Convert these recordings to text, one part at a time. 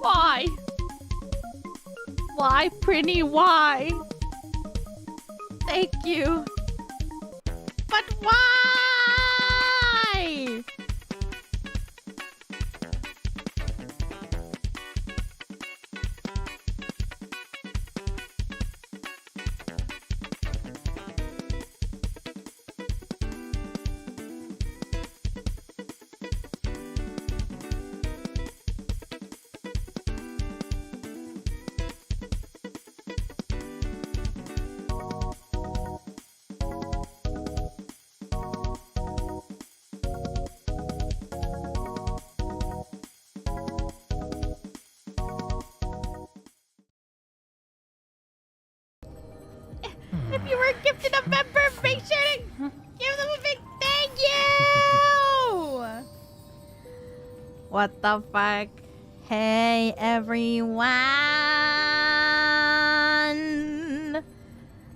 Why? Why, Prinny? Why? Thank you. But why? If you were gifted a member, make sure to give them a big thank you! What the fuck? Hey everyone!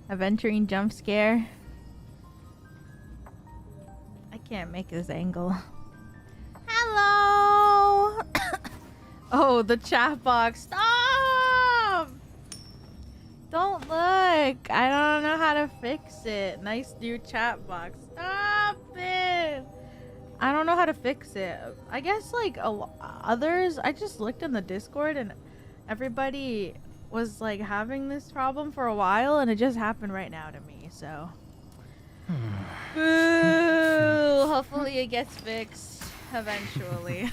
Adventuring jump scare. I can't make this angle. Hello! Oh, the chat box. Stop! Don't look. I don't know how to fix it. Nice new chat box. Stop it. I don't know how to fix it. I guess like others, I just looked in the Discord and everybody was like having this problem for a while and it just happened right now to me. So boo. Hopefully it gets fixed eventually.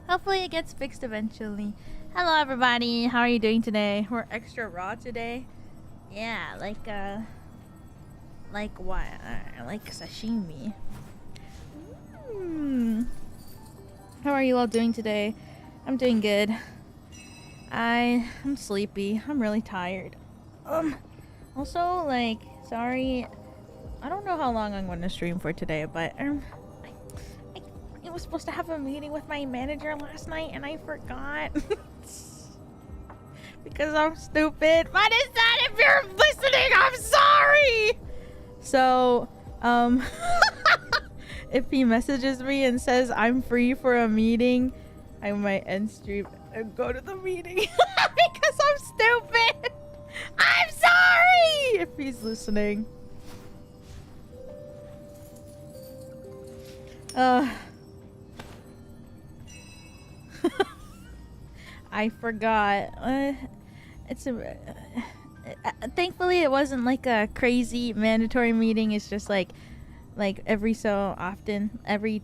Hopefully it gets fixed eventually. Hello everybody, how are you doing today? We're extra raw today. Yeah, like what? Like sashimi. How are you all doing today? I'm doing good. I'm sleepy. I'm really tired. Also, like, sorry. I don't know how long I'm going to stream for today, but I was supposed to have a meeting with my manager last night and I forgot. Because I'm stupid. What is that? If you're listening, I'm sorry. So, if he messages me and says I'm free for a meeting, I might end stream and go to the meeting because I'm stupid. I'm sorry if he's listening. I forgot. Thankfully it wasn't like a crazy mandatory meeting. It's just like every so often, every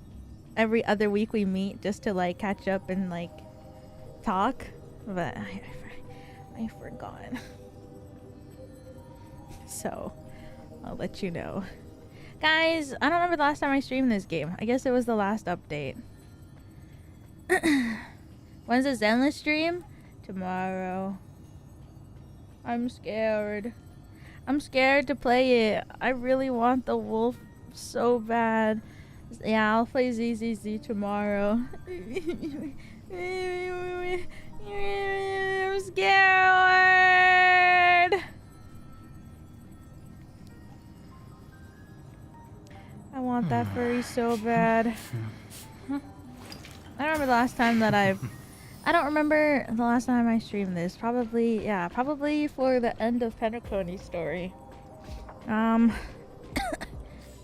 other week we meet just to like catch up and like talk. But I forgot. So I'll let you know. Guys, I don't remember the last time I streamed this game. I guess it was the last update. When's the Zenless stream? Tomorrow. I'm scared. I'm scared to play it. I really want the wolf so bad. Yeah, I'll play ZZZ tomorrow. I'm scared. I want that furry so bad. I don't remember the last time that I don't remember the last time I streamed this. Probably, yeah, probably for the end of Penacony's story.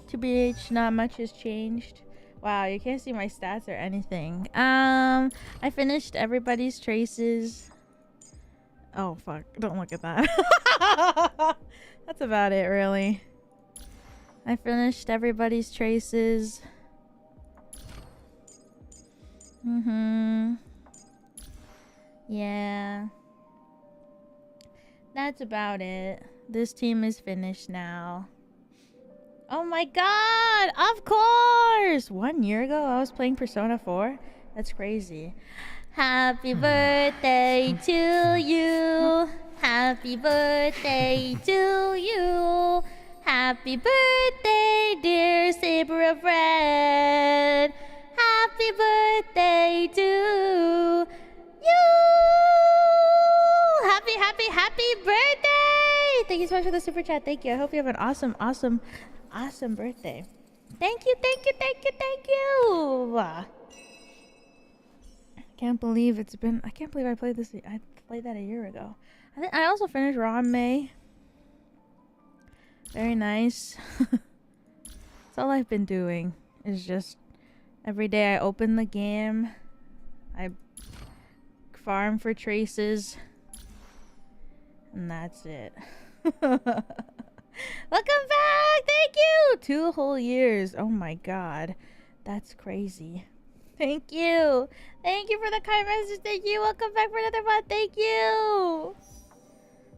TBH, not much has changed. Wow, you can't see my stats or anything. I finished everybody's traces. Oh, fuck. Don't look at that. That's about it, really. I finished everybody's traces. Yeah. That's about it. This team is finished now. Oh my god! Of course! 1 year ago I was playing Persona 4? That's crazy. Happy birthday to you! Happy birthday to you! Happy birthday, dear Saber of Red! Happy birthday to you! Happy birthday! Thank you so much for the super chat. Thank you. I hope you have an awesome birthday. Thank you, thank you, thank you, thank you. I can't believe it's been. I can't believe I played this. I played that a year ago. I think I also finished Ranmei. Very nice. That's all I've been doing. Is just every day I open the game. I farm for traces. And that's it. Welcome back! Thank you! 2 whole years. Oh my god. That's crazy. Thank you! Thank you for the kind message. Thank you! Welcome back for another month. Thank you!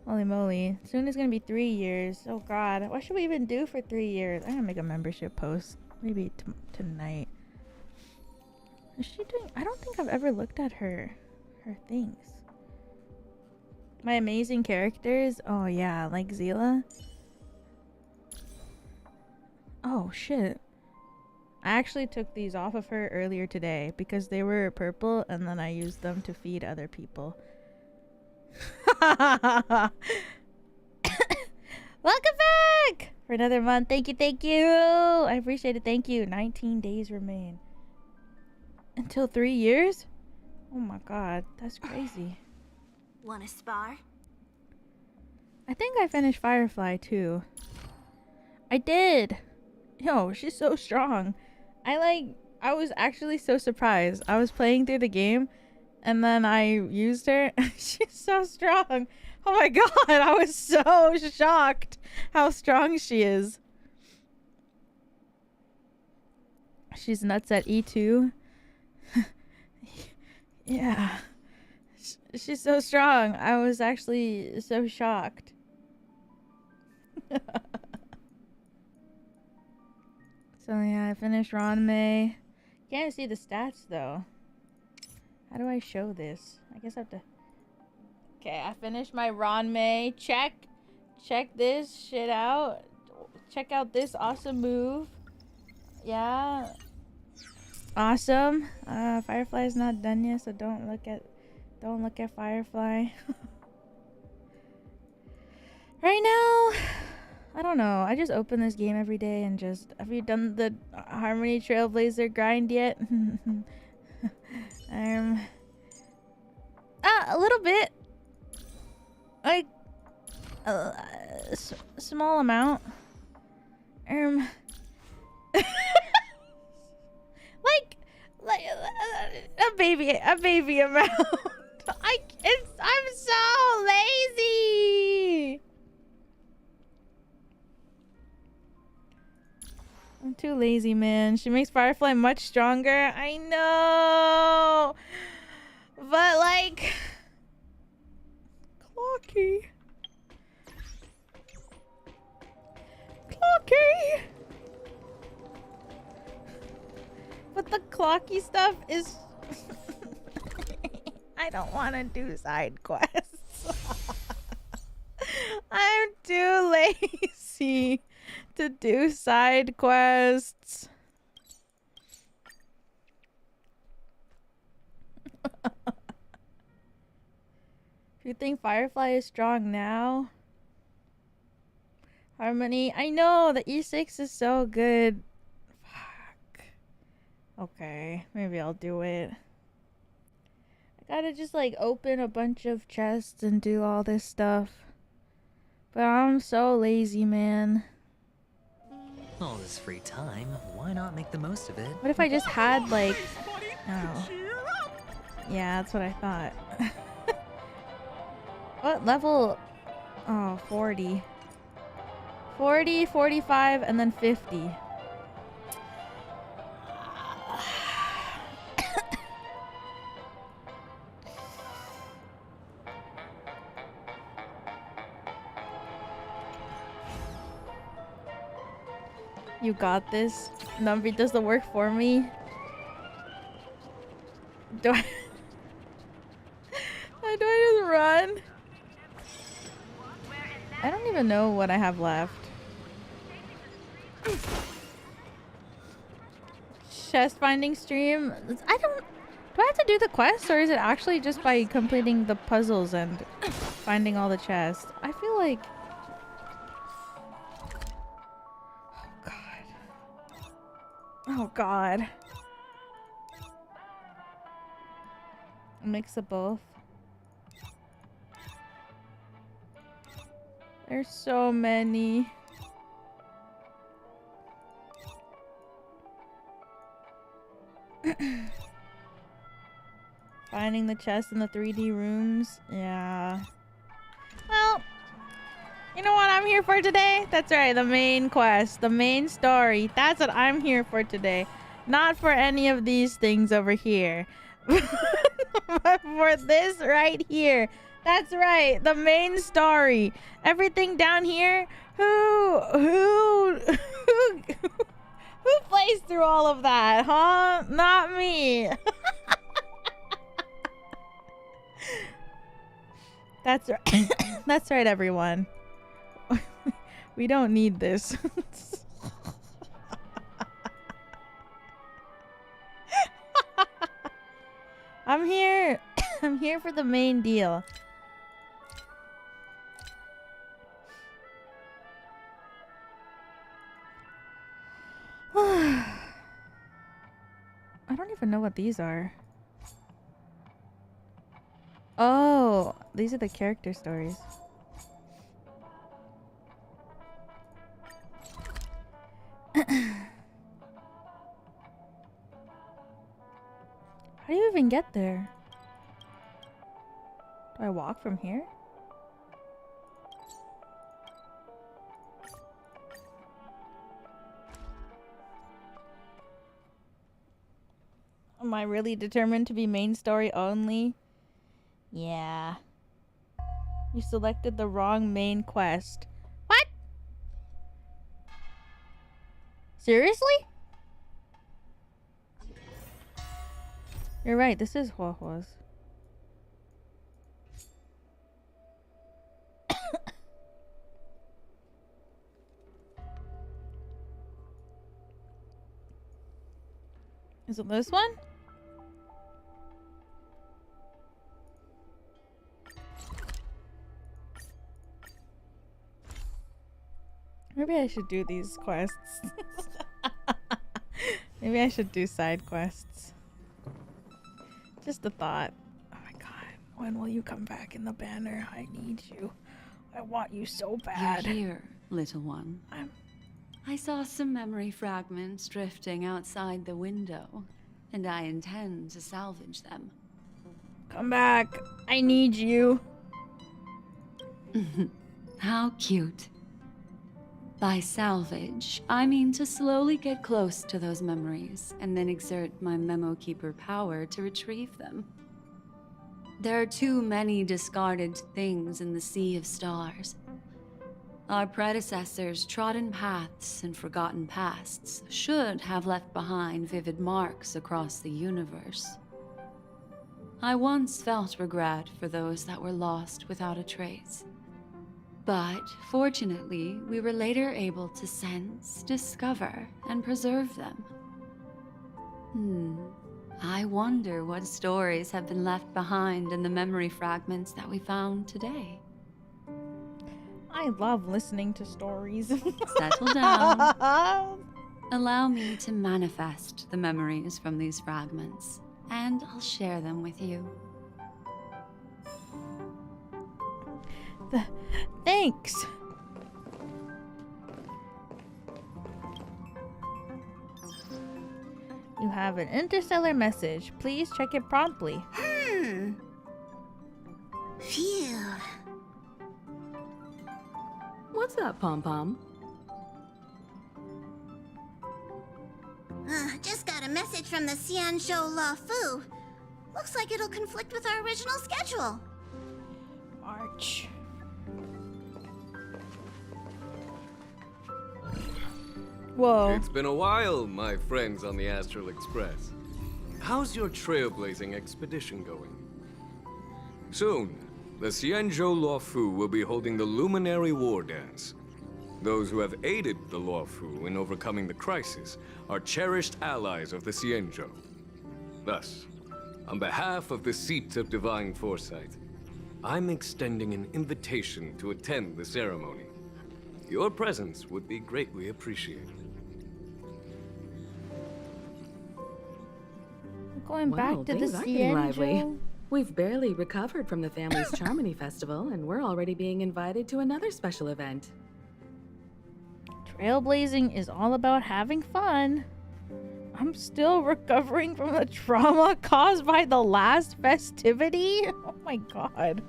Holy moly. Soon it's gonna be 3 years. Oh god. What should we even do for 3 years? I'm gonna make a membership post. Maybe tonight. Is she doing... I don't think I've ever looked at her things. My amazing characters? Oh yeah, like Zila. Oh shit. I actually took these off of her earlier today because they were purple and then I used them to feed other people. Welcome back for another month. Thank you, thank you. I appreciate it. Thank you. 19 days remain. Until 3 years? Oh my god, that's crazy. Wanna spar? I think I finished Firefly too. I did. Yo, she's so strong. I was actually so surprised. I was playing through the game and then I used her. She's so strong. Oh my god, I was so shocked how strong she is. She's nuts at E2. Yeah. She's so strong. I was actually so shocked. So yeah, I finished Ranmei. Can't see the stats though. How do I show this? I guess I have to... Okay, I finished my Ranmei. Check this shit out. Check out this awesome move. Yeah. Awesome. Firefly's not done yet, so don't look at Firefly. Right now, I don't know. I just open this game every day and just... Have you done the Harmony Trailblazer grind yet? A little bit. Like, small amount. like a baby amount. I'm so lazy. I'm too lazy, man. She makes Firefly much stronger. I know. But like... Clocky. But the Clocky stuff is... I don't want to do side quests. I'm too lazy to do side quests. If you think Firefly is strong now, Harmony, I know the E6 is so good. Fuck. Okay, maybe I'll do it. I gotta just like open a bunch of chests and do all this stuff. But I'm so lazy, man. All this free time, why not make the most of it? What if I just had like... Oh. Yeah, that's what I thought. What level? Oh, 40. 40, 45, and then 50. You got this. Numby does the work for me. Do I... Do I just run? I don't even know what I have left. Chest finding stream. I don't... Do I have to do the quest, or is it actually just by completing the puzzles and finding all the chests? I feel like... Oh god. Oh god. A mix of both. There's so many. Finding the chest in the 3D rooms. Yeah. Well, you know what I'm here for today? That's right, the main quest, the main story. That's what I'm here for today. Not for any of these things over here. But for this right here. That's right, the main story. Everything down here. Who plays through all of that, huh? Not me. That's right. That's right, everyone. We don't need this. I'm here. I'm here for the main deal. I don't even know what these are. Oh, these are the character stories. How do you even get there? Do I walk from here? Am I really determined to be main story only? Yeah. You selected the wrong main quest. What? Seriously? You're right, this is Huahua's. Is it this one? Maybe I should do these quests. Maybe I should do side quests. Just a thought. Oh my god. When will you come back in the banner? I need you. I want you so bad. You're here, little one. I saw some memory fragments drifting outside the window, and I intend to salvage them. Come back. I need you. How cute. By salvage, I mean to slowly get close to those memories and then exert my Memo Keeper power to retrieve them. There are too many discarded things in the sea of stars. Our predecessors' trodden paths and forgotten pasts should have left behind vivid marks across the universe. I once felt regret for those that were lost without a trace. But fortunately, we were later able to sense, discover, and preserve them. I wonder what stories have been left behind in the memory fragments that we found today. I love listening to stories. Settle down. Allow me to manifest the memories from these fragments, and I'll share them with you. Thanks. You have an interstellar message. Please check it promptly. Phew. What's up, Pom-Pom? Just got a message from the Xianzhou Luofu. Looks like it'll conflict with our original schedule. March. Whoa. It's been a while, my friends on the Astral Express. How's your trailblazing expedition going? Soon, the Xianzhou Luofu will be holding the Luminary Wardance. Those who have aided the Luofu in overcoming the crisis are cherished allies of the Xianzhou. Thus, on behalf of the Seat of Divine Foresight, I'm extending an invitation to attend the ceremony. Your presence would be greatly appreciated. Going back to the things are getting lively. Cienjo. We've barely recovered from the family's Charmony Festival, and we're already being invited to another special event. Trailblazing is all about having fun. I'm still recovering from the trauma caused by the last festivity. Oh my god.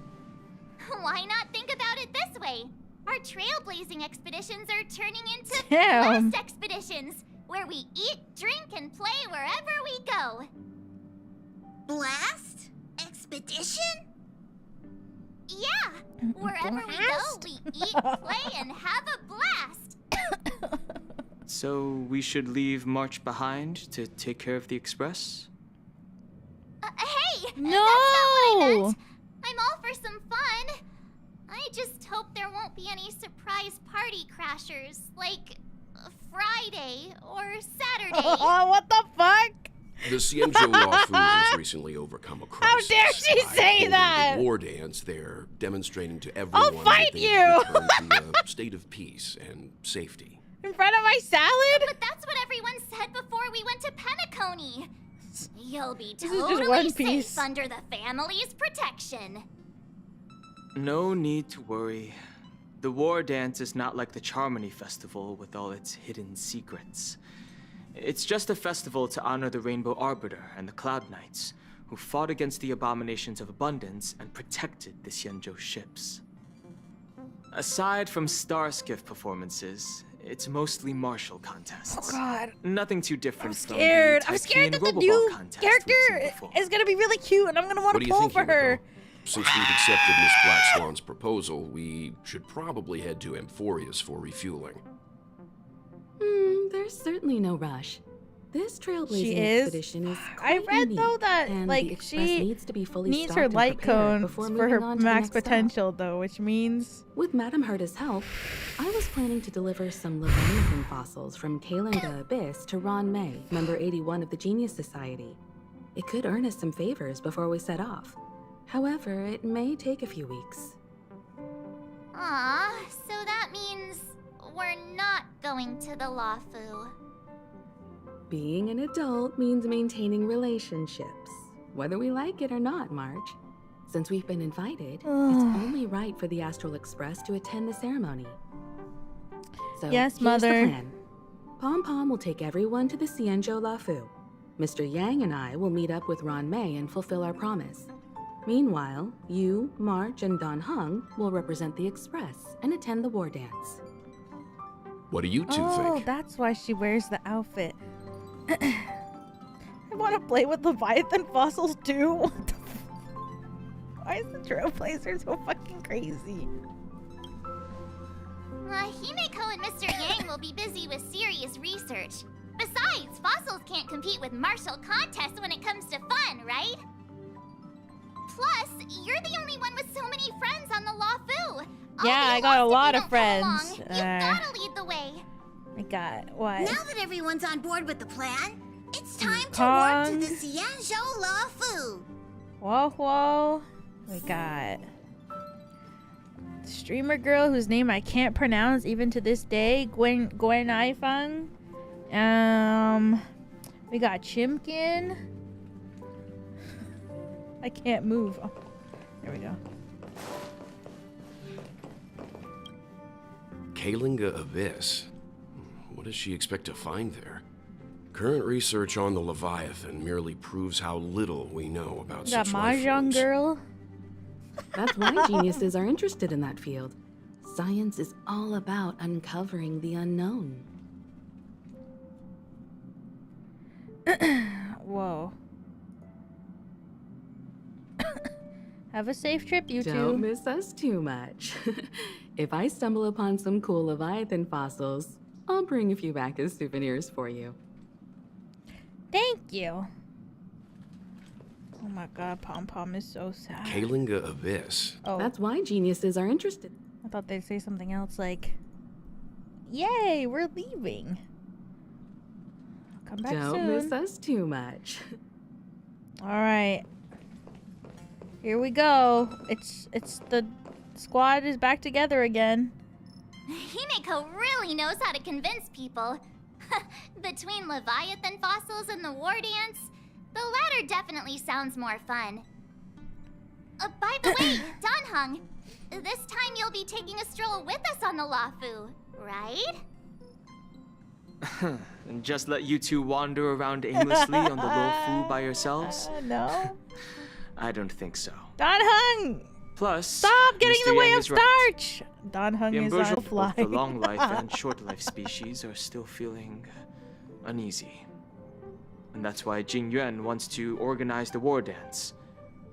Why not think about it this way? Our trailblazing expeditions are turning into Damn. blast expeditions, where we eat, drink, and play wherever we go. Blast? Expedition? Yeah, wherever we go, we eat, play, and have a blast. So we should leave March behind to take care of the express? Hey! No! That's not what I meant. I'm all for some fun. I just hope there won't be any surprise party crashers, like Friday or Saturday. Oh, what the fuck? The Cienjo Luofu has recently overcome a crisis. How dare she by say holding that? The war dance there, demonstrating to everyone fight that they've you! returned to a state of peace and safety. In front of my salad? But that's what everyone said before we went to Penacony. You'll be This is just totally One safe Piece. under the family's protection. No need to worry. The war dance is not like the Charmony Festival with all its hidden secrets. It's just a festival to honor the Rainbow Arbiter and the Cloud Knights, who fought against the abominations of abundance and protected the Xianzhou ships. Aside from star skiff performances, it's mostly martial contests. Oh god. Nothing too different I'm from scared. the I'm scared that the Taiki and new Roboball contests character we've seen before. is gonna be really cute and I'm gonna want What to do you pull think, for her. Yuriko? Since we've accepted Miss Black Swan's proposal, we should probably head to Amphorius for refueling. There's certainly no rush. This trailblazing She is? expedition is I quite read, though, unique, that, and like, the express she needs to be fully Needs stocked her and light prepared cones before for moving her on to the max next stop. potential, though, which means With Madame Herta's help, I was planning to deliver some Leviathan fossils from Kalinga Abyss to Ron May, member 81 of the Genius Society. It could earn us some favors before we set off. However, it may take a few weeks. Aw, so that means we're not going to the Luofu. Being an adult means maintaining relationships, whether we like it or not, March. Since we've been invited, it's only right for the Astral Express to attend the ceremony. So Yes, here's Mother. the plan. Pom Pom will take everyone to the Cienjo Luofu. Mr. Yang and I will meet up with Ron May and fulfill our promise. Meanwhile, you, March, and Don Hung will represent the Express and attend the war dance. What do you two oh, think? that's why she wears the outfit. I want to play with Leviathan fossils too. What the why is the Trailblazer so fucking crazy? Himeko and Mr. Yang will be busy with serious research. Besides, fossils can't compete with martial contests when it comes to fun, right? Plus, you're the only one with so many friends on the Luofu. Yeah, I got a lot of friends. You gotta lead the way. I got what? Now that everyone's on board with the plan, it's time to Kong. work to the Cienjo Luofu. Whoa. We got streamer girl whose name I can't pronounce even to this day, Gwen Ifang. We got Chimkin. I can't move. Oh, there we go. Kalinga Abyss. What does she expect to find there? Current research on the Leviathan merely proves how little we know about We got such life Mahjong forms. girl. That's why geniuses are interested in that field. Science is all about uncovering the unknown. Whoa. Have a safe trip, you Don't two. miss us too much. If I stumble upon some cool Leviathan fossils, I'll bring a few back as souvenirs for you. Thank you. Oh my god, Pom Pom is so sad. Kalinga Abyss. Oh, That's why geniuses are interested. I thought they'd say something else like, yay, we're leaving. Come back Don't soon. miss us too much. Alright. Here we go. It's the squad is back together again. Himeko really knows how to convince people. Between Leviathan fossils and the war dance, The latter definitely sounds more fun. By the way, Danheng, this time you'll be taking a stroll with us on the Luofu, right? And just let you two wander around aimlessly on the Luofu by yourselves? No. I don't think so. Danheng! Plus, Stop getting Mr. in the way Yang of is right. starch! Danheng The is on inversion fly. of the long life and short life species are still feeling uneasy. And that's why Jing Yuan wants to organize the war dance,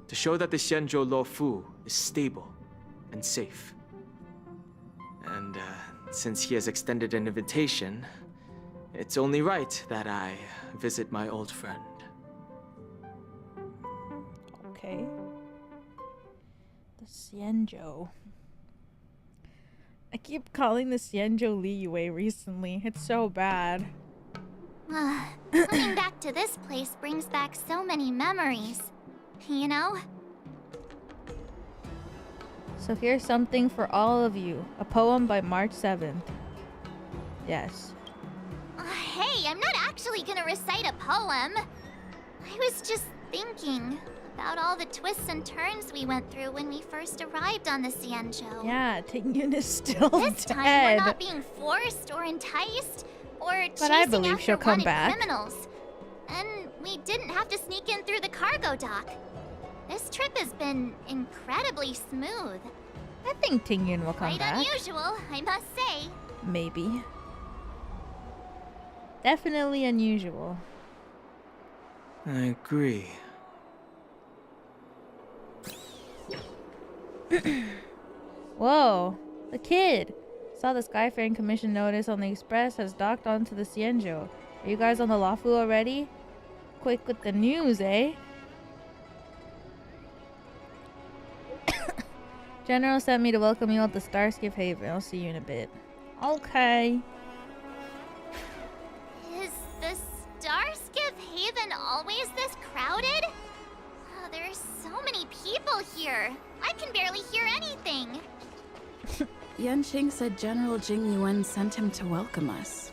to show that the Xianzhou Luofu is stable and safe. And since he has extended an invitation, it's only right that I visit my old friend. Okay. The Xianzhou. I keep calling the Xianzhou Liyue recently. It's so bad. Coming back to this place brings back so many memories. You know? So here's something for all of you. A poem by March 7th. Yes. Hey, I'm not actually gonna recite a poem. I was just thinking about all the twists and turns we went through when we first arrived on the Xianzhou. Yeah, Tingyun is still This dead. time we're not being forced or enticed or But I chasing believe after she'll come wanted back. criminals. And we didn't have to sneak in through the cargo dock. This trip has been incredibly smooth. I think Tingyun will come Quite back. unusual, I must say. Maybe. Definitely unusual. I agree. Whoa, the kid! Saw the Skyfaring Commission notice on the Express has docked onto the Xianzhou. Are you guys on the Luofu already? Quick with the news, eh? General sent me to welcome you at the Starskiff Haven. I'll see you in a bit. Okay. Is the Starskiff Haven always this crowded? Oh, there's so many people here. I can barely hear anything. Yanqing said General Jing Yuan sent him to welcome us.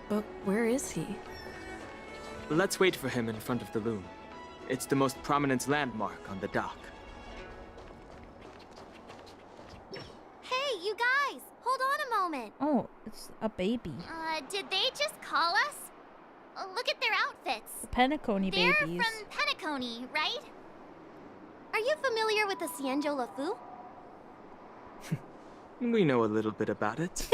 But where is he? Let's wait for him in front of the loom. It's the most prominent landmark on the dock. Hey, you guys! Hold on a moment. Oh, it's a baby. Did they just call us? Look at their outfits. The Penacony They're babies. from Penacony, right? Are you familiar with the Xianzhou Luofu? We know a little bit about it.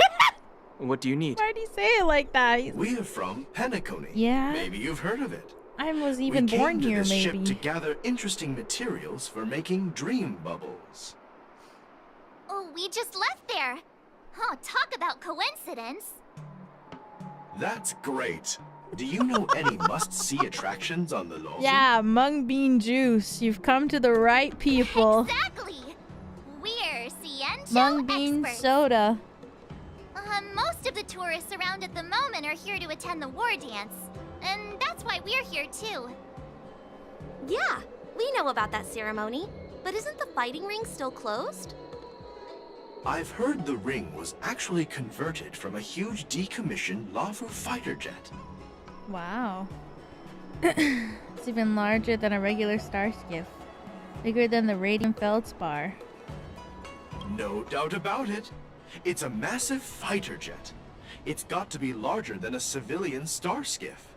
What do you need? Why'd he say it like that? We're from Penacony. Yeah? Maybe you've heard of it. I was even we born came to here, this maybe. ship to gather interesting materials for making dream bubbles. Oh, we just left there. Oh, talk about coincidence. That's great. Do you know any must-see attractions on the Luofu? Yeah, mung bean juice. You've come to the right people. Exactly. We're Xianzhou Mung bean experts. soda. Most of the tourists around at the moment are here to attend the war dance. And that's why we're here too. Yeah, we know about that ceremony. But isn't the fighting ring still closed? I've heard the ring was actually converted from a huge decommissioned Luofu fighter jet. Wow. It's even larger than a regular star skiff. Bigger than the Radiant Feldspar. No doubt about it. It's a massive fighter jet. It's got to be larger than a civilian star skiff.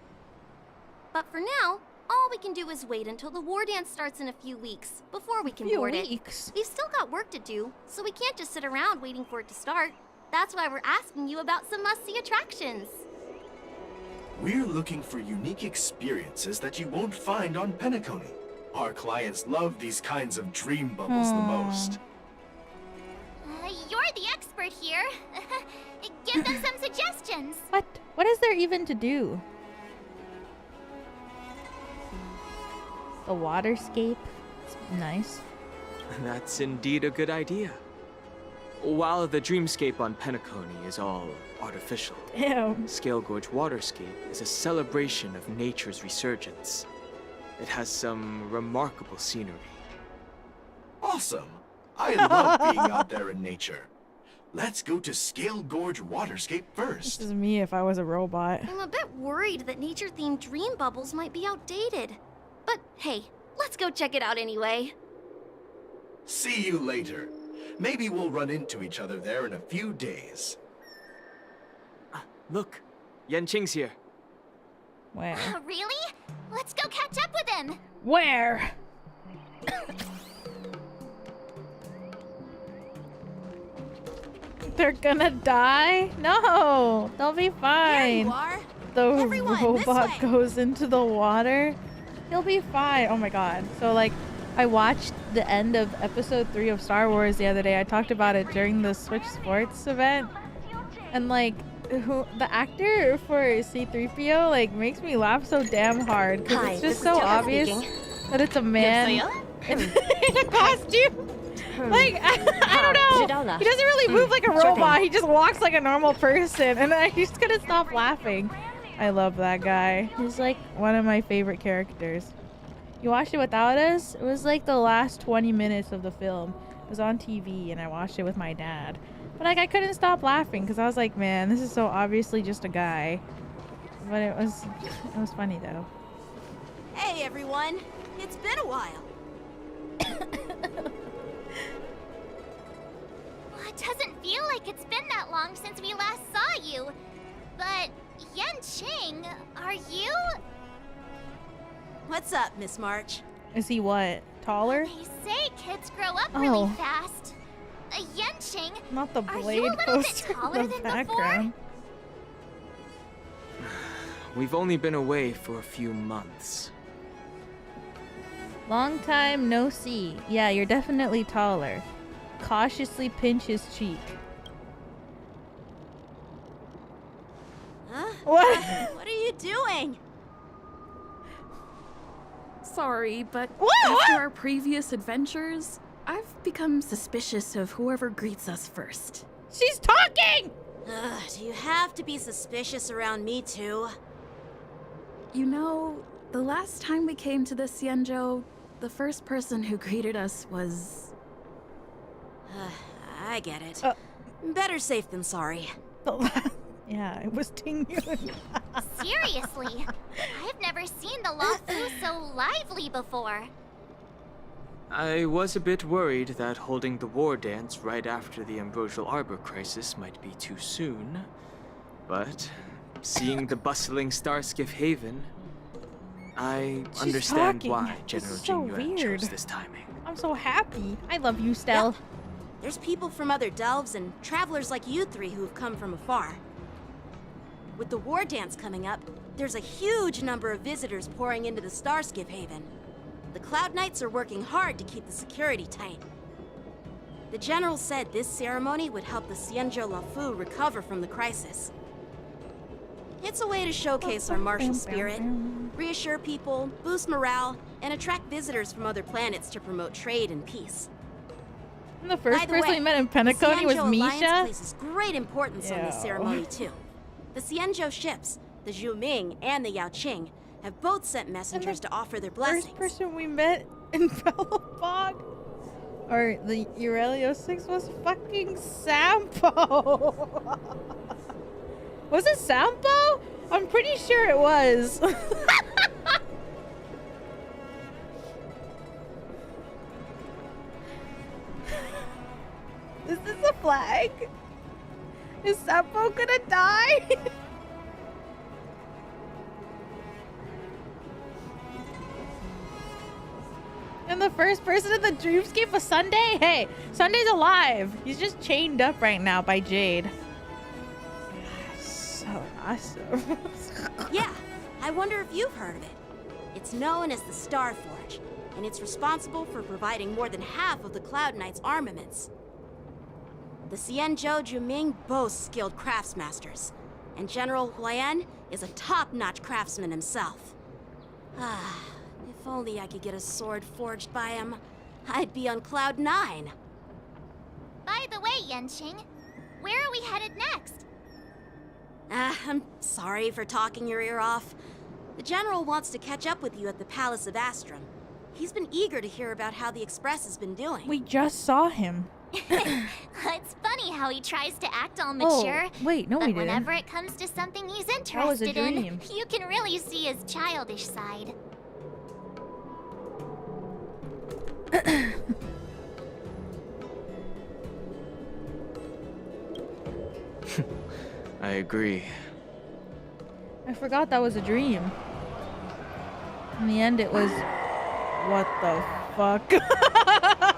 But for now, all we can do is wait until the war dance starts in a few weeks before we can board it. We've still got work to do, so we can't just sit around waiting for it to start. That's why we're asking you about some must-see attractions. We're looking for unique experiences that you won't find on Penacony. Our clients love these kinds of dream bubbles the most. You're the expert here. Give them some suggestions. What? What is there even to do? The waterscape? It's nice. That's indeed a good idea. While the dreamscape on Penacony is all artificial, Damn. Scale Gorge Waterscape is a celebration of nature's resurgence. It has some remarkable scenery. Awesome! I love being out there in nature. Let's go to Scale Gorge Waterscape first. This is me if I was a robot. I'm a bit worried that nature-themed dream bubbles might be outdated. But hey, let's go check it out anyway. See you later. Maybe we'll run into each other there in a few days. Look, Yanqing's here. Where? Really? Let's go catch up with him. Where? They're gonna die? No, they'll be fine. Here you are. The Everyone, this robot way. goes into the water. He'll be fine. Oh my god. So like, I watched the end of episode 3 of Star Wars the other day. I talked about it during the Switch Sports event. And like, the actor for C-3PO like makes me laugh so damn hard. Because Hi, it's this just is so Jenna obvious speaking. that it's a man in a costume. Like, I don't know. He doesn't really move like a robot. He just walks like a normal person. And I just couldn't stop laughing. I love that guy. He's like one of my favorite characters. You watched it without us? It was like the last 20 minutes of the film. It was on TV and I watched it with my dad. But like I couldn't stop laughing because I was like, man, this is so obviously just a guy. But it was funny though. Hey everyone, it's been a while. Well, it doesn't feel like it's been that long since we last saw you. But Yanqing, are you? What's up, Miss March? Is he what? Taller? They say kids grow up Oh. really fast. Yanqing, Not the are you a blade little bit poster taller in the than background. We've only been away for a few months. Long time no see. Yeah, you're definitely taller. Cautiously pinch his cheek. Huh? What? What are you doing? Sorry, but What? after our previous adventures, I've become suspicious of whoever greets us first. She's talking! Do you have to be suspicious around me too? You know, the last time we came to the Xianzhou, the first person who greeted us was... I get it. Uh. Better safe than sorry. Yeah, it was Jing Yuan. Seriously, I've never seen the Luofu so lively before. I was a bit worried that holding the war dance right after the Ambrosial Arbor crisis might be too soon. But seeing the bustling Starskiff Haven, I She's understand talking. why This General is so Jing Yuan weird. chose this timing. I'm so happy. I love you, Stel. Yep. There's people from other delves and travelers like you three who have come from afar. With the war dance coming up, there's a huge number of visitors pouring into the Starskiff Haven. The Cloud Knights are working hard to keep the security tight. The General said this ceremony would help the Xianzhou Luofu recover from the crisis. It's a way to showcase our martial spirit, reassure people, boost morale, and attract visitors from other planets to promote trade and peace. And the first By the person way, we met in Penacony was the Xianzhou Alliance Misha. places great importance on this Ew. ceremony too. The Xianzhou ships, the Zhuming and the Yaoqing, have both sent messengers to offer their blessings. First person we met in Bellabog, or the Aurelio 6 was fucking Sampo. Was it Sampo? I'm pretty sure it was. Is this a flag? Is Sampo gonna die? And the first person in the dreamscape was Sunday? Hey, Sunday's alive. He's just chained up right now by Jade. So awesome. Yeah, I wonder if you've heard of it. It's known as the Star Forge, and it's responsible for providing more than half of the Cloud Knights' armaments. The Xianzhou Zhuming boasts skilled craftsmasters, and General Huaiyan is a top-notch craftsman himself. Ah, if only I could get a sword forged by him, I'd be on Cloud 9. By the way, Yanqing, where are we headed next? I'm sorry for talking your ear off. The General wants to catch up with you at the Palace of Astrum. He's been eager to hear about how the Express has been doing. We just saw him. It's funny how he tries to act all mature. Oh, wait, no, but we didn't. whenever it comes to something he's That was a interested in, dream. you can really see his childish side. I agree. I forgot that was a dream. In the end, it was... What the fuck?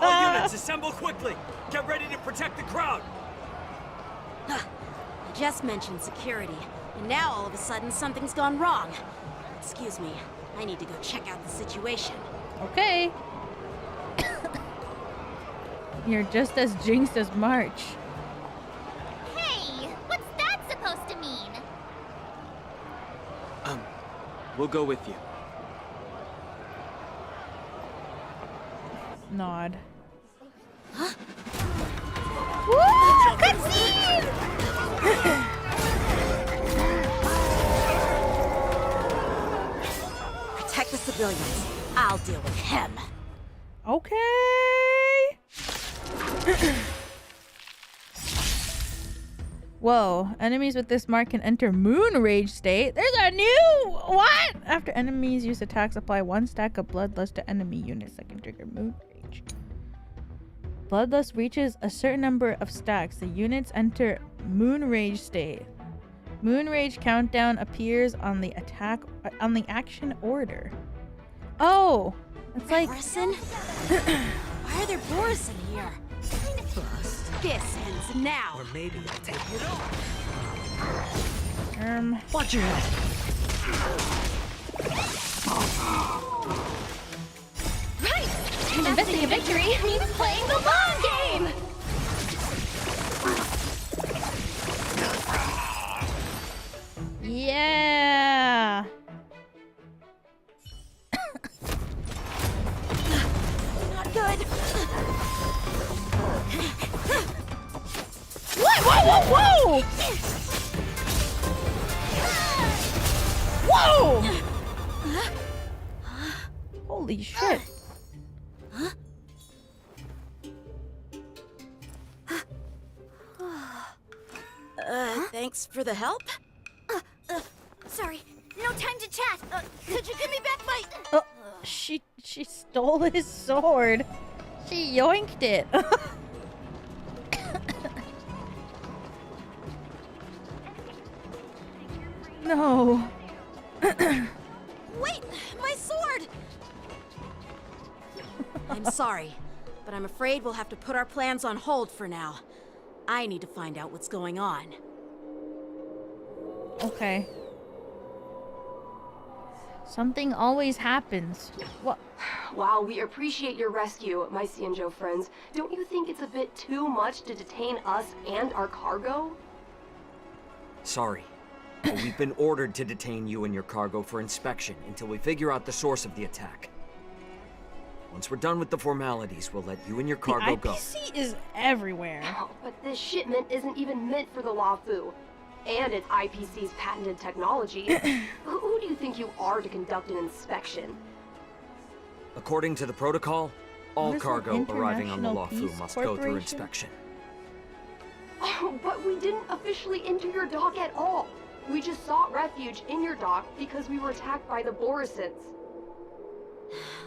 All units, assemble quickly! Get ready to protect the crowd! I just mentioned security, and now all of a sudden something's gone wrong. Excuse me, I need to go check out the situation. Okay. You're just as jinxed as March. Hey, what's that supposed to mean? We'll go with you. Nod. Huh? Woo! Cutscene! Protect the civilians. I'll deal with him. Okay. Whoa, enemies with this mark can enter Moon Rage state. There's a new what? After enemies use attacks, apply 1 stack of Bloodlust to enemy units that can trigger Moon Rage. Bloodlust reaches a certain number of stacks. The units enter Moon Rage state. Moon Rage countdown appears on the action order. Oh, it's like borisin? Why are there borisin here? This ends now. Or maybe I'll take it Watch your head. Right! Investing in victory means playing the long game! Yeah. Not good. What? Whoa, whoa, whoa! Whoa! Holy shit. Thanks for the help. Sorry, no time to chat. Could you give me back my... She stole his sword. She yoinked it. No. Wait, my sword! I'm sorry, but I'm afraid we'll have to put our plans on hold for now. I need to find out what's going on. Okay. Something always happens. What? While we appreciate your rescue, my Xianzhou friends, don't you think it's a bit too much to detain us and our cargo? Sorry, but we've been ordered to detain you and your cargo for inspection until we figure out the source of the attack. Once we're done with the formalities, we'll let you and your cargo go. The IPC is everywhere. Oh, but this shipment isn't even meant for the Luofu. And it's IPC's patented technology. Who do you think you are to conduct an inspection? According to the protocol, all What is cargo an arriving on the International Luofu Peace must go through Corporation? inspection. Oh, but we didn't officially enter your dock at all. We just sought refuge in your dock because we were attacked by the borisins.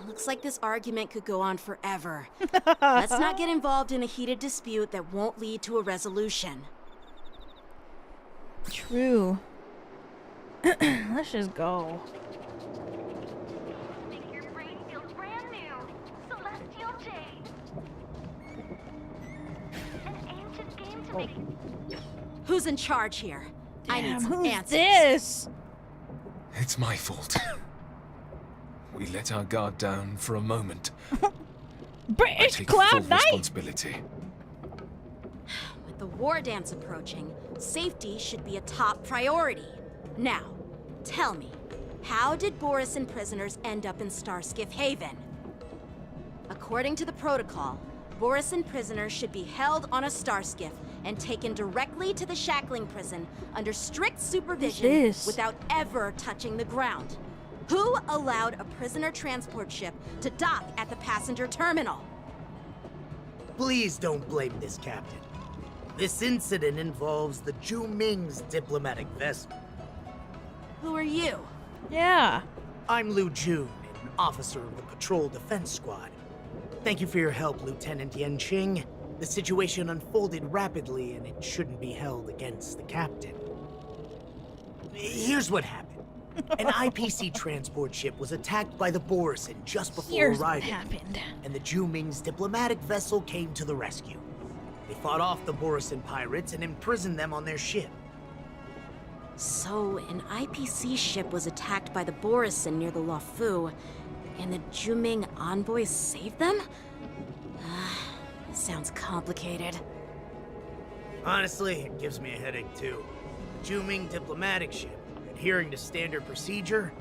Looks like this argument could go on forever. Let's not get involved in a heated dispute that won't lead to a resolution. True. Let's just go. Your brain feels brand new. Celestial Jade. An ancient game to make... Who's in charge here? I need Damn, some who's answers. this? It's my fault. We let our guard down for a moment. I British take Cloud full Knight. responsibility. With the war dance approaching, safety should be a top priority. Now, tell me, how did borisin prisoners end up in Starskiff Haven? According to the protocol, borisin prisoners should be held on a starskiff and taken directly to the shackling prison under strict supervision without ever touching the ground. Who allowed a prisoner transport ship to dock at the passenger terminal? Please don't blame this captain. This incident involves the Zhu Ming's diplomatic vessel. Who are you? Yeah. I'm Lu Jun, an officer of the Patrol Defense Squad. Thank you for your help, Lieutenant Yanqing. The situation unfolded rapidly, and it shouldn't be held against the captain. Here's what happened. An IPC transport ship was attacked by the Borisin just before arriving. And the Juming's diplomatic vessel came to the rescue. They fought off the Borisin pirates and imprisoned them on their ship. So, an IPC ship was attacked by the Borisin near the Luofu, and the Juming envoys saved them? This sounds complicated. Honestly, it gives me a headache too. The Juming diplomatic ship, adhering to standard procedure,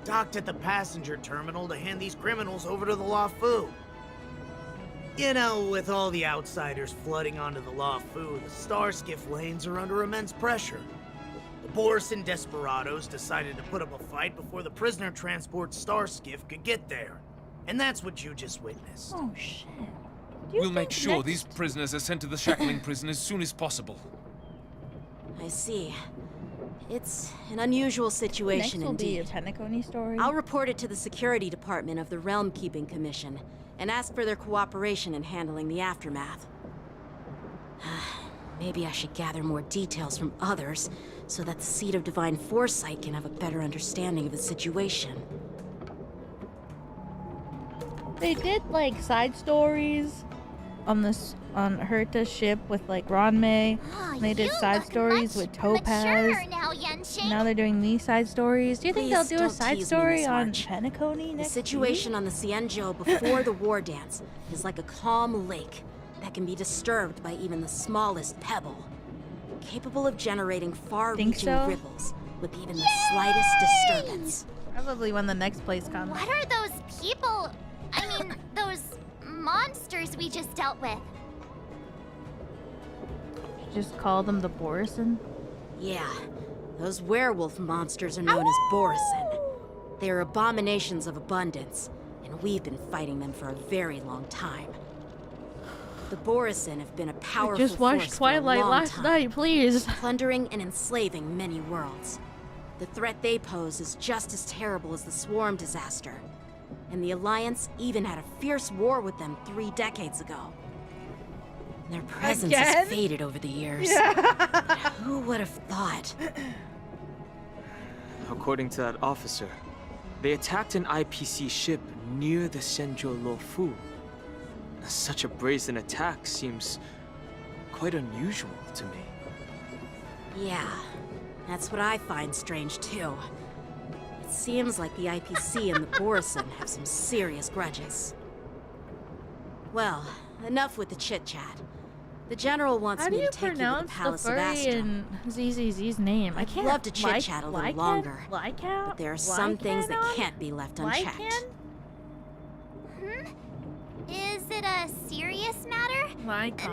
docked at the passenger terminal to hand these criminals over to the Luofu. You know, with all the outsiders flooding onto the Luofu, the Starskiff lanes are under immense pressure. The Borisin desperados decided to put up a fight before the prisoner transport Starskiff could get there. And that's what you just witnessed. Oh, shit. We'll make sure these prisoners are sent to the shackling prison as soon as possible. I see. It's an unusual situation indeed. Next will be a Penacony story. I'll report it to the security department of the Realm Keeping Commission and ask for their cooperation in handling the aftermath. Maybe I should gather more details from others so that the Seat of Divine Foresight can have a better understanding of the situation. They did like side stories on Herta's ship with like Ranmei. They did side stories with Topaz. Now they're doing these side stories. Do you think they'll do a side story on Penacony next The situation on the Xianzhou before the war dance is like a calm lake that can be disturbed by even the smallest pebble, capable of generating far-reaching ripples with even the slightest disturbance. Probably when the next place comes. What are those people? I mean, those monsters we just dealt with. Just call them the Borisin? Yeah, those werewolf monsters are known as Borisin. They're abominations of abundance, and we've been fighting them for a very long time. The Borisin have been a powerful just watched force Twilight for a long last time, night, please. plundering and enslaving many worlds. The threat they pose is just as terrible as the Swarm disaster, and the Alliance even had a fierce war with them 3 decades ago. Their presence has faded over the years. But who would have thought? According to that officer, they attacked an IPC ship near the Xianzhou Luofu. Such a brazen attack seems quite unusual to me. Yeah, that's what I find strange too. It seems like the IPC and the Borisin have some serious grudges. Well, enough with the chit-chat. The General wants me to take you to the Palace of Astra. in ZZZ's name? I I'd can't love to chit-chat a little longer, but there are some things that can't be left unchecked. Is it a serious matter?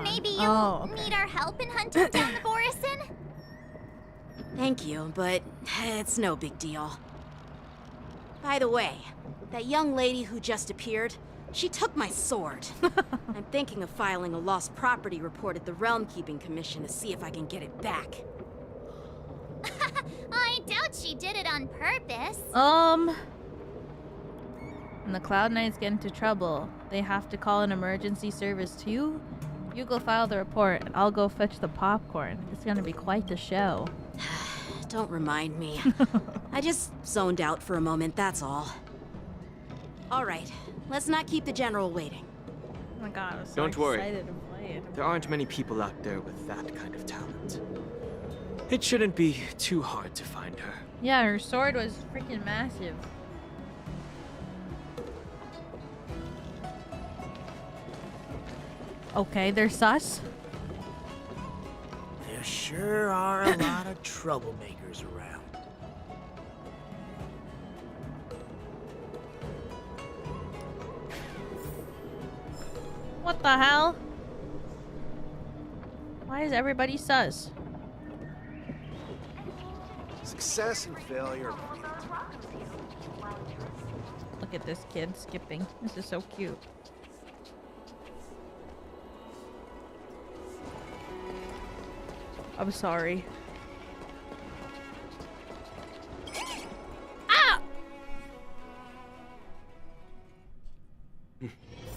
Maybe you'll Oh, need our help in hunting down the Borisin? Thank you, but it's no big deal. By the way, that young lady who just appeared, she took my sword. I'm thinking of filing a lost property report at the Realm Keeping Commission to see if I can get it back. I doubt she did it on purpose. When the Cloud Knights get into trouble, they have to call an emergency service too? You go file the report, and I'll go fetch the popcorn. It's gonna be quite the show. Don't remind me. I just zoned out for a moment, that's all. All right, let's not keep the General waiting. Oh my god, I was so Don't worry. excited to play it. There aren't many people out there with that kind of talent. It shouldn't be too hard to find her. Yeah, her sword was freaking massive. Okay, they're sus. There sure are a lot of troublemakers around. What the hell? Why is everybody sus? Success and failure. Look at this kid skipping. This is so cute. I'm sorry. Ah!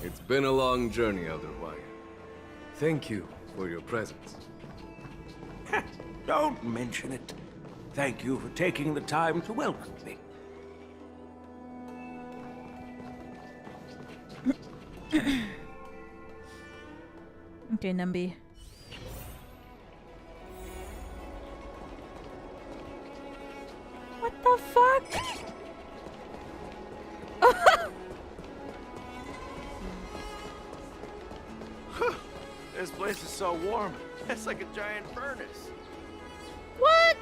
It's been a long journey, Elder Huaiyan. Thank you for your presence. Don't mention it. Thank you for taking the time to welcome me. Okay, Numby. What the fuck? This place is so warm. It's like a giant furnace. What?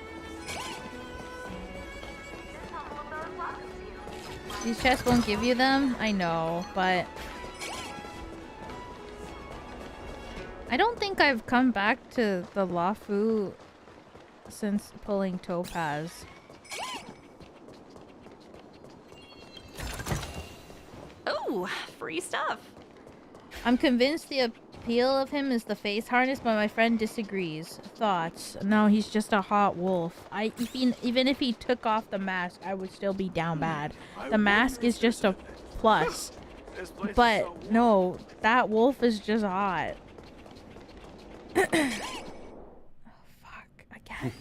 These chests won't give you them? I know, but... I don't think I've come back to the Luofu since pulling Topaz. Ooh, free stuff. I'm convinced the appeal of him is the face harness, but my friend disagrees. Thoughts? No, he's just a hot wolf. Even if he took off the mask, I would still be down bad. The mask is just a plus. But no, that wolf is just hot. Oh, fuck. Again.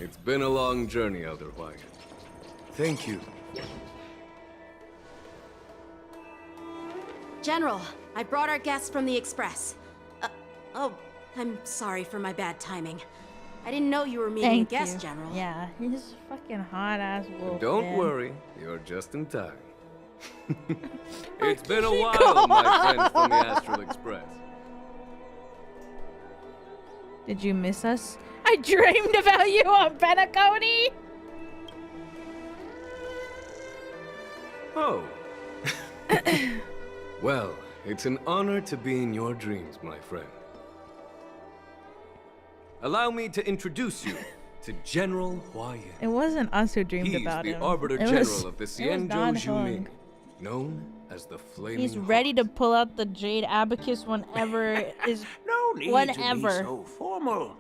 It's been a long journey, Elder Huaiyan. Thank you. General, I brought our guests from the Express. Oh, I'm sorry for my bad timing. I didn't know you were meeting a guest, General. Yeah, he's a fucking hot-ass wolf. Don't worry, you're just in time. It's been a while, my friends from the Astral Express. Did you miss us? I dreamed about you on Penacony! Oh. Well, it's an honor to be in your dreams, my friend. Allow me to introduce you to General Huaiyan. It wasn't us who dreamed about him. He's the Arbiter General of the Xianzhou Zhuming, known as the Flaming He's ready to pull out the Jade Abacus whenever is... No need whenever. to be so formal.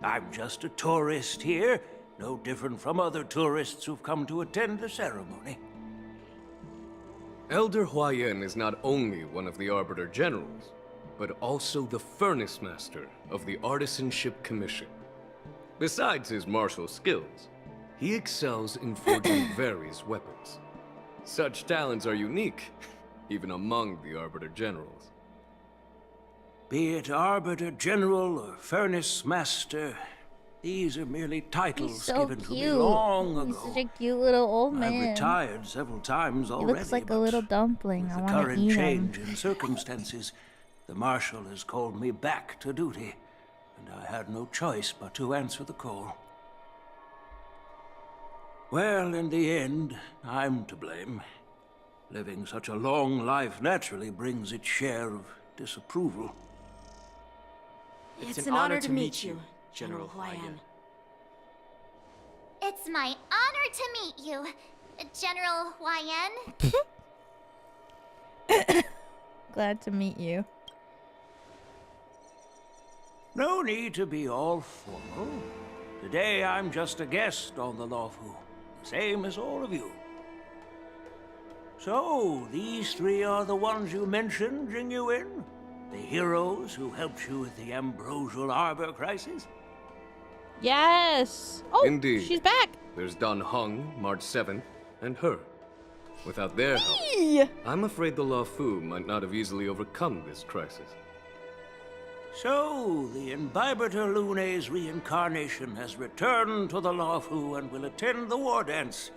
I'm just a tourist here, no different from other tourists who've come to attend the ceremony. Elder Huaiyan is not only one of the Arbiter Generals, but also the Furnace Master of the Artisanship Commission. Besides his martial skills, he excels in forging various weapons. Such talents are unique, even among the Arbiter Generals. Be it Arbiter General or Furnace Master, these are merely titles given to me long ago. He's such a cute little old man. I've retired several times already. He looks like a little dumpling. I want to current eat him. change in circumstances, the Marshal has called me back to duty, and I had no choice but to answer the call. Well, in the end, I'm to blame. Living such a long life naturally brings its share of disapproval. It's an honor to meet you, General Huaiyan. It's my honor to meet you, General Huaiyan. Glad to meet you. No need to be all formal. Today I'm just a guest on the Luofu, same as all of you. So, these three are the ones you mentioned, Jing Yuan? The heroes who helped you with the Ambrosial Arbor crisis? Yes! Oh, Indeed. she's back! There's Dan Heng, March 7th, and her. Without their help, I'm afraid the Luofu might not have easily overcome this crisis. So, the Imbibitor Lune's reincarnation has returned to the Luofu and will attend the war dance.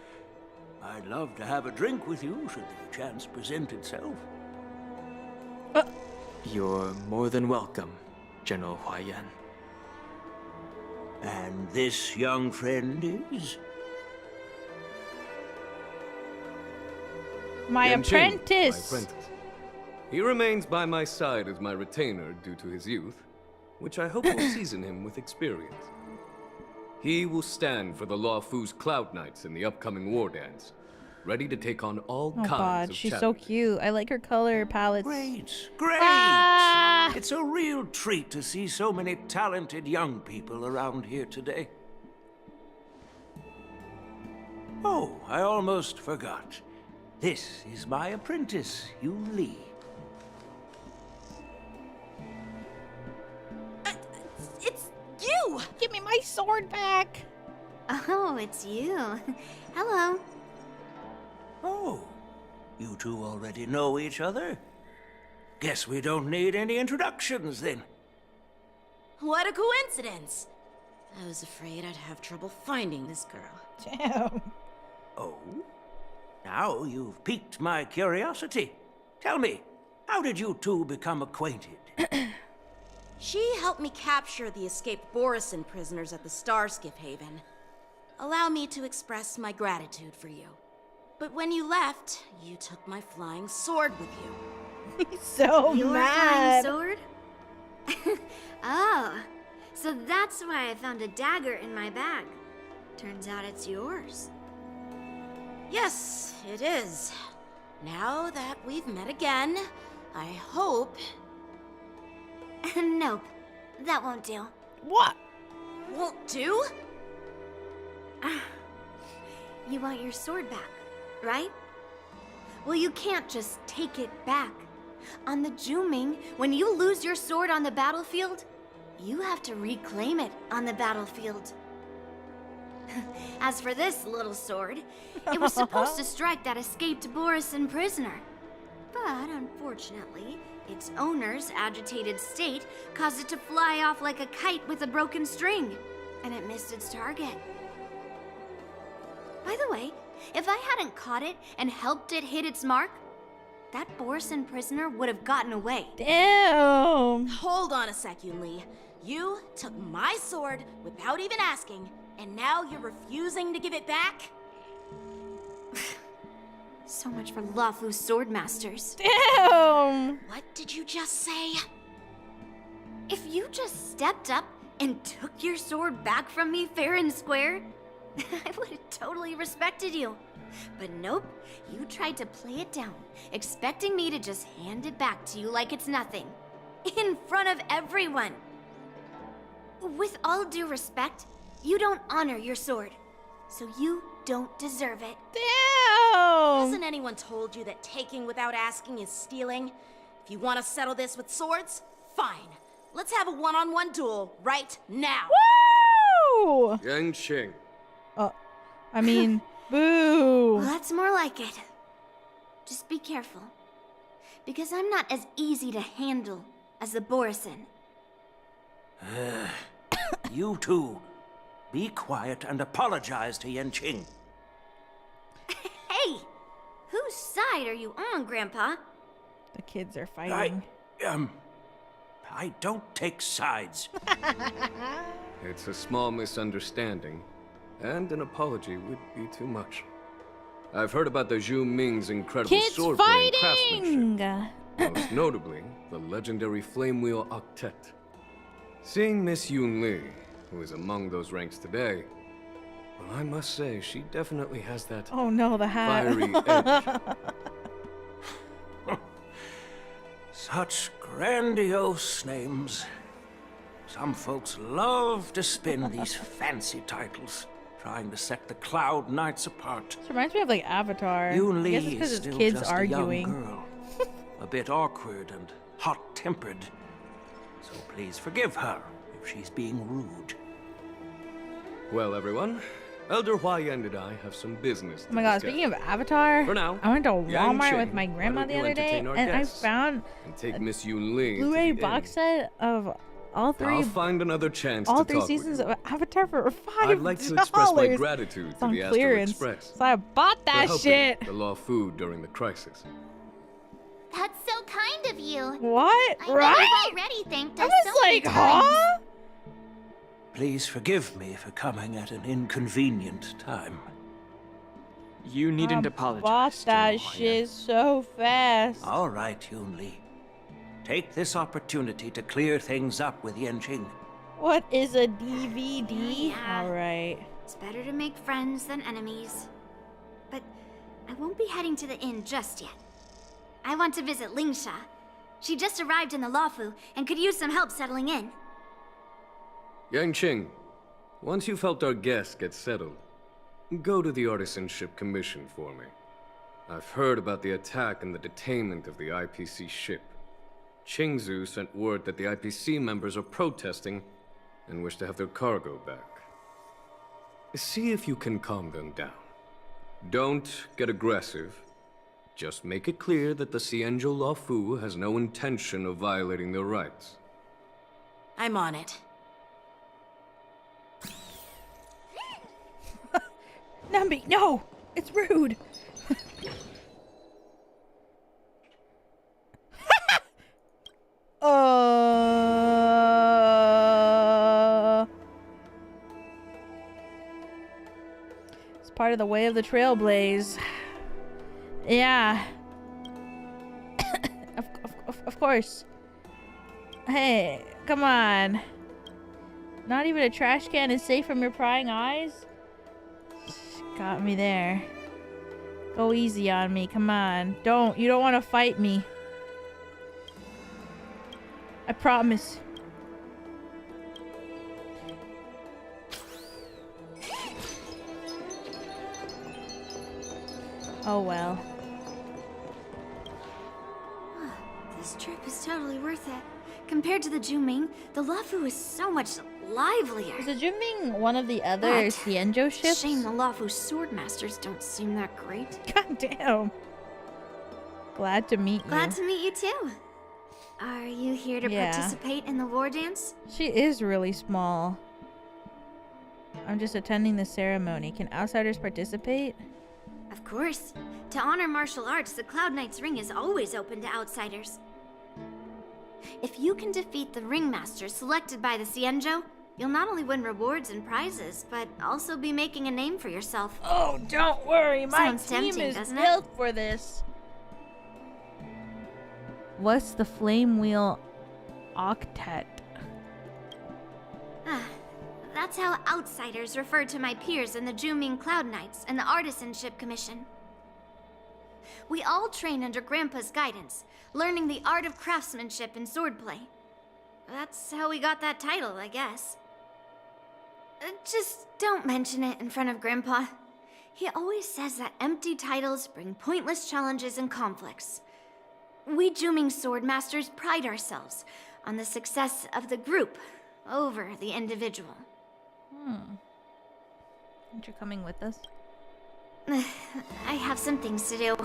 I'd love to have a drink with you should the chance present itself. You're more than welcome, General Huaiyan. And this young friend is? My Yan Qing, apprentice! My apprentice. He remains by my side as my retainer due to his youth, which I hope will season him with experience. He will stand for the Luofu's Cloud Knights in the upcoming war dance, ready to take on all kinds God, of she's challenges. so cute. I like her color palettes. Great! It's a real treat to see so many talented young people around here today. Oh, I almost forgot. This is my apprentice, Yu Li. you! Give me my sword back! Oh, it's you. Hello. Oh, you two already know each other? Guess we don't need any introductions then. What a coincidence! I was afraid I'd have trouble finding this girl. Damn. Oh? Now you've piqued my curiosity. Tell me, how did you two become acquainted? She helped me capture the escaped borisin prisoners at the Starskiff Haven. Allow me to express my gratitude for you. But when you left, you took my flying sword with you. He's so Your mad. flying sword? Oh, so that's why I found a dagger in my bag. Turns out it's yours. Yes, it is. Now that we've met again, I hope... Nope, that won't do. What? Won't do? You want your sword back, right? Well, you can't just take it back. On the Juming, when you lose your sword on the battlefield, you have to reclaim it on the battlefield. As for this little sword, it was supposed to strike that escaped borisin prisoner. But unfortunately, its owner's agitated state caused it to fly off like a kite with a broken string, and it missed its target. By the way, if I hadn't caught it and helped it hit its mark, that borisin prisoner would have gotten away. Damn. Hold on a sec, Yunli. You took my sword without even asking, and now you're refusing to give it back? So much for Luofu swordmasters. Damn. What did you just say? If you just stepped up and took your sword back from me fair and square, I would have totally respected you. But nope, you tried to play it down, expecting me to just hand it back to you like it's nothing. In front of everyone. With all due respect, you don't honor your sword. So you don't deserve it. Damn! Hasn't anyone told you that taking without asking is stealing? If you want to settle this with swords, fine. Let's have a one-on-one duel right now. Woo! Yang Qing. I mean, boo. Well, that's more like it. Just be careful. Because I'm not as easy to handle as the borisin. You two, be quiet and apologize to Yan Qing. Hey! Whose side are you on, Grandpa? The kids are fighting. I don't take sides. It's a small misunderstanding, and an apology would be too much. I've heard about the Zhu Ming's incredible Kids swordplay and fighting! craftsmanship. Most notably, the legendary Flame Wheel Octet. Seeing Miss Yun Li, who is among those ranks today, well, I must say, she definitely has that Oh no, the hat. fiery edge. Such grandiose names. Some folks love to spin these fancy titles, trying to set the Cloud Knights apart. This reminds me of like Avatar. Yun I guess Li it's because is it's still kids just arguing. a young girl, a bit awkward and hot-tempered. So please forgive her if she's being rude. Well, everyone, Elder Huaiyan and I have some business to Oh my god, discuss. speaking of Avatar, For now, I went to Yang Walmart Qing, with my grandma why the don't you other day, entertain our and guests I found and take Miss Yun Li Blu-ray to the box inn. set of all three I'll find another chance all to three talk with seasons you. of Avatar for $5. I'd like to express my gratitude It's to on the Astral clearance, Express so I bought for that helping shit. the Luofu during the crisis. That's so kind of you. What? I know Right? you've already thanked I us was so many like, times. huh? Please forgive me for coming at an inconvenient time. You needn't I apologize. bought that General Huaiyan. shit so fast. All right, Yun Li. Take this opportunity to clear things up with Yan Qing. What is a DVD? Yeah. All right. It's better to make friends than enemies. But I won't be heading to the inn just yet. I want to visit Lingsha. She just arrived in the Luofu and could use some help settling in. Yang Qing, once you've helped our guests get settled, go to the Artisanship Commission for me. I've heard about the attack and the detainment of the IPC ship. Qingzu sent word that the IPC members are protesting and wish to have their cargo back. See if you can calm them down. Don't get aggressive. Just make it clear that the Xianzhou Luofu has no intention of violating their rights. I'm on it. Numby, no! It's rude! It's part of the way of the Trailblaze. Yeah. Of course. Hey, come on. Not even a trash can is safe from your prying eyes? Got me there. Go easy on me, come on. You don't want to fight me. I promise. Oh well. This trip is totally worth it. Compared to the Juming, the Luofu is so much livelier. Is the Juming one of the other Xianzhou ships? Shame the Luofu swordmasters don't seem that great. God damn. Glad to meet you. Glad to meet you too. Are you here to participate in the war dance? She is really small. I'm just attending the ceremony. Can outsiders participate? Of course. To honor martial arts, the Cloud Knight's ring is always open to outsiders. If you can defeat the ringmaster selected by the Xianzhou, you'll not only win rewards and prizes, but also be making a name for yourself. Oh, don't worry. My Sounds team tempting, is doesn't it? built for this. What's the Flame Wheel Octet? That's how outsiders refer to my peers in the Juming Cloud Knights and the Artisanship Commission. We all train under Grandpa's guidance, learning the art of craftsmanship and swordplay. That's how we got that title, I guess. Just don't mention it in front of Grandpa. He always says that empty titles bring pointless challenges and conflicts. We Juming swordmasters pride ourselves on the success of the group over the individual. Aren't you coming with us? I have some things to do.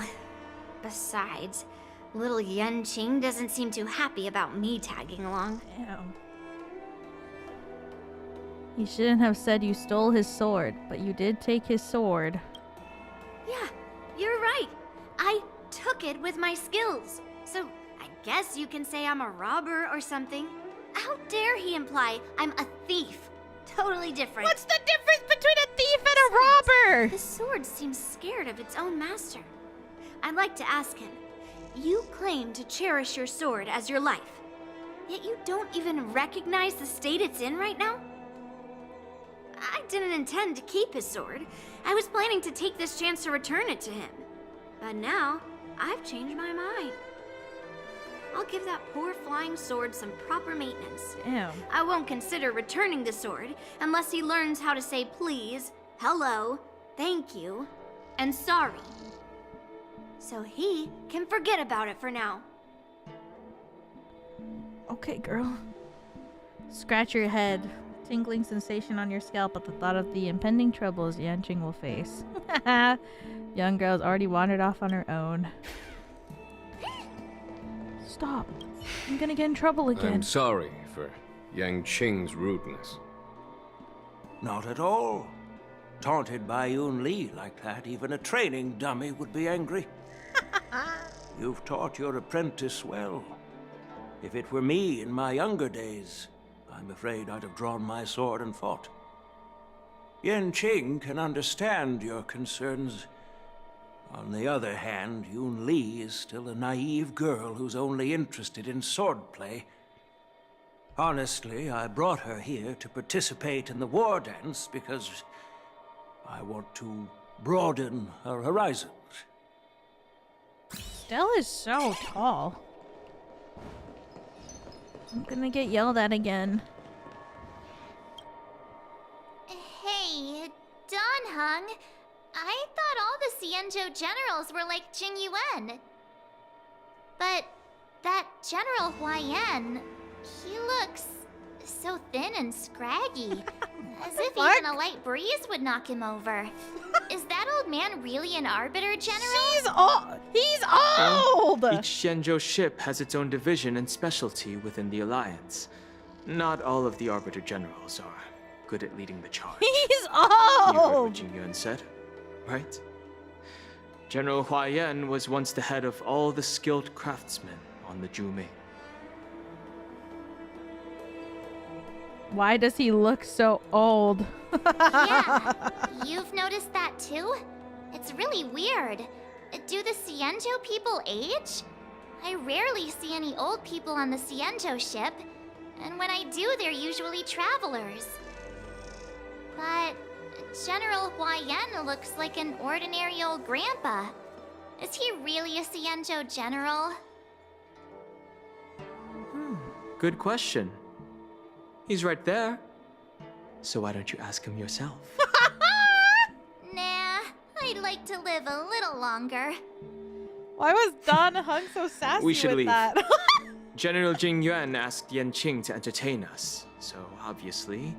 Besides, little Yan Qing doesn't seem too happy about me tagging along. Damn. You shouldn't have said you stole his sword, but you did take his sword. Yeah, you're right. I took it with my skills. So I guess you can say I'm a robber or something. How dare he imply I'm a thief? Totally different. What's the difference between a thief and a robber? The sword seems scared of its own master. I'd like to ask him. You claim to cherish your sword as your life, yet you don't even recognize the state it's in right now? I didn't intend to keep his sword. I was planning to take this chance to return it to him. But now, I've changed my mind. I'll give that poor flying sword some proper maintenance. Damn. I won't consider returning the sword unless he learns how to say please, hello, thank you, and sorry. So he can forget about it for now. Okay, girl. Scratch your head. Tingling sensation on your scalp at the thought of the impending troubles Yan Qing will face. Young girl's already wandered off on her own. Stop. I'm gonna get in trouble again. I'm sorry for Yang Qing's rudeness. Not at all. Taunted by Yun Li like that, even a training dummy would be angry. You've taught your apprentice well. If it were me in my younger days, I'm afraid I'd have drawn my sword and fought. Yan Qing can understand your concerns. On the other hand, Yun Li is still a naive girl who's only interested in swordplay. Honestly, I brought her here to participate in the war dance because I want to broaden her horizons. Stella is so tall. I'm gonna get yelled at again. Hey, Don Hung. I thought all the Xianzhou generals were like Jing Yuan. But that General Huaiyan, he looks So thin and scraggy. As if even a light breeze would knock him over. Is that old man really an Arbiter General? He's old! Each Xianzhou ship has its own division and specialty within the Alliance. Not all of the Arbiter Generals are good at leading the charge. He's You heard what old! Jing Yuan said, right? General Huaiyan was once the head of all the skilled craftsmen on the Zhuming. Why does he look so old? Yeah, you've noticed that too? It's really weird. Do the Xianzhou people age? I rarely see any old people on the Xianzhou ship, and when I do, they're usually travelers. But General Huaiyan looks like an ordinary old grandpa. Is he really a Xianzhou general? Good question. He's right there. So why don't you ask him yourself? Nah, I'd like to live a little longer. Why was Don Hung so sassy We should with leave. that? General Jing Yuan asked Yan Qing to entertain us, so obviously,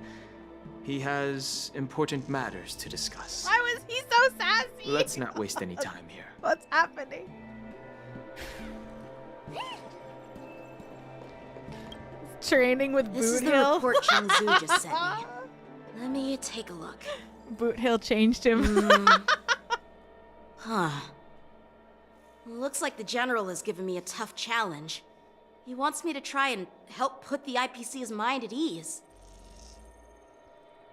he has important matters to discuss. Why was he so sassy? Let's not waste any time here. What's happening? Training with This is Boot the Hill. report Chengzu just sent me. Let me take a look. Boot Hill changed him. Huh. Looks like the General has given me a tough challenge. He wants me to try and help put the IPC's mind at ease.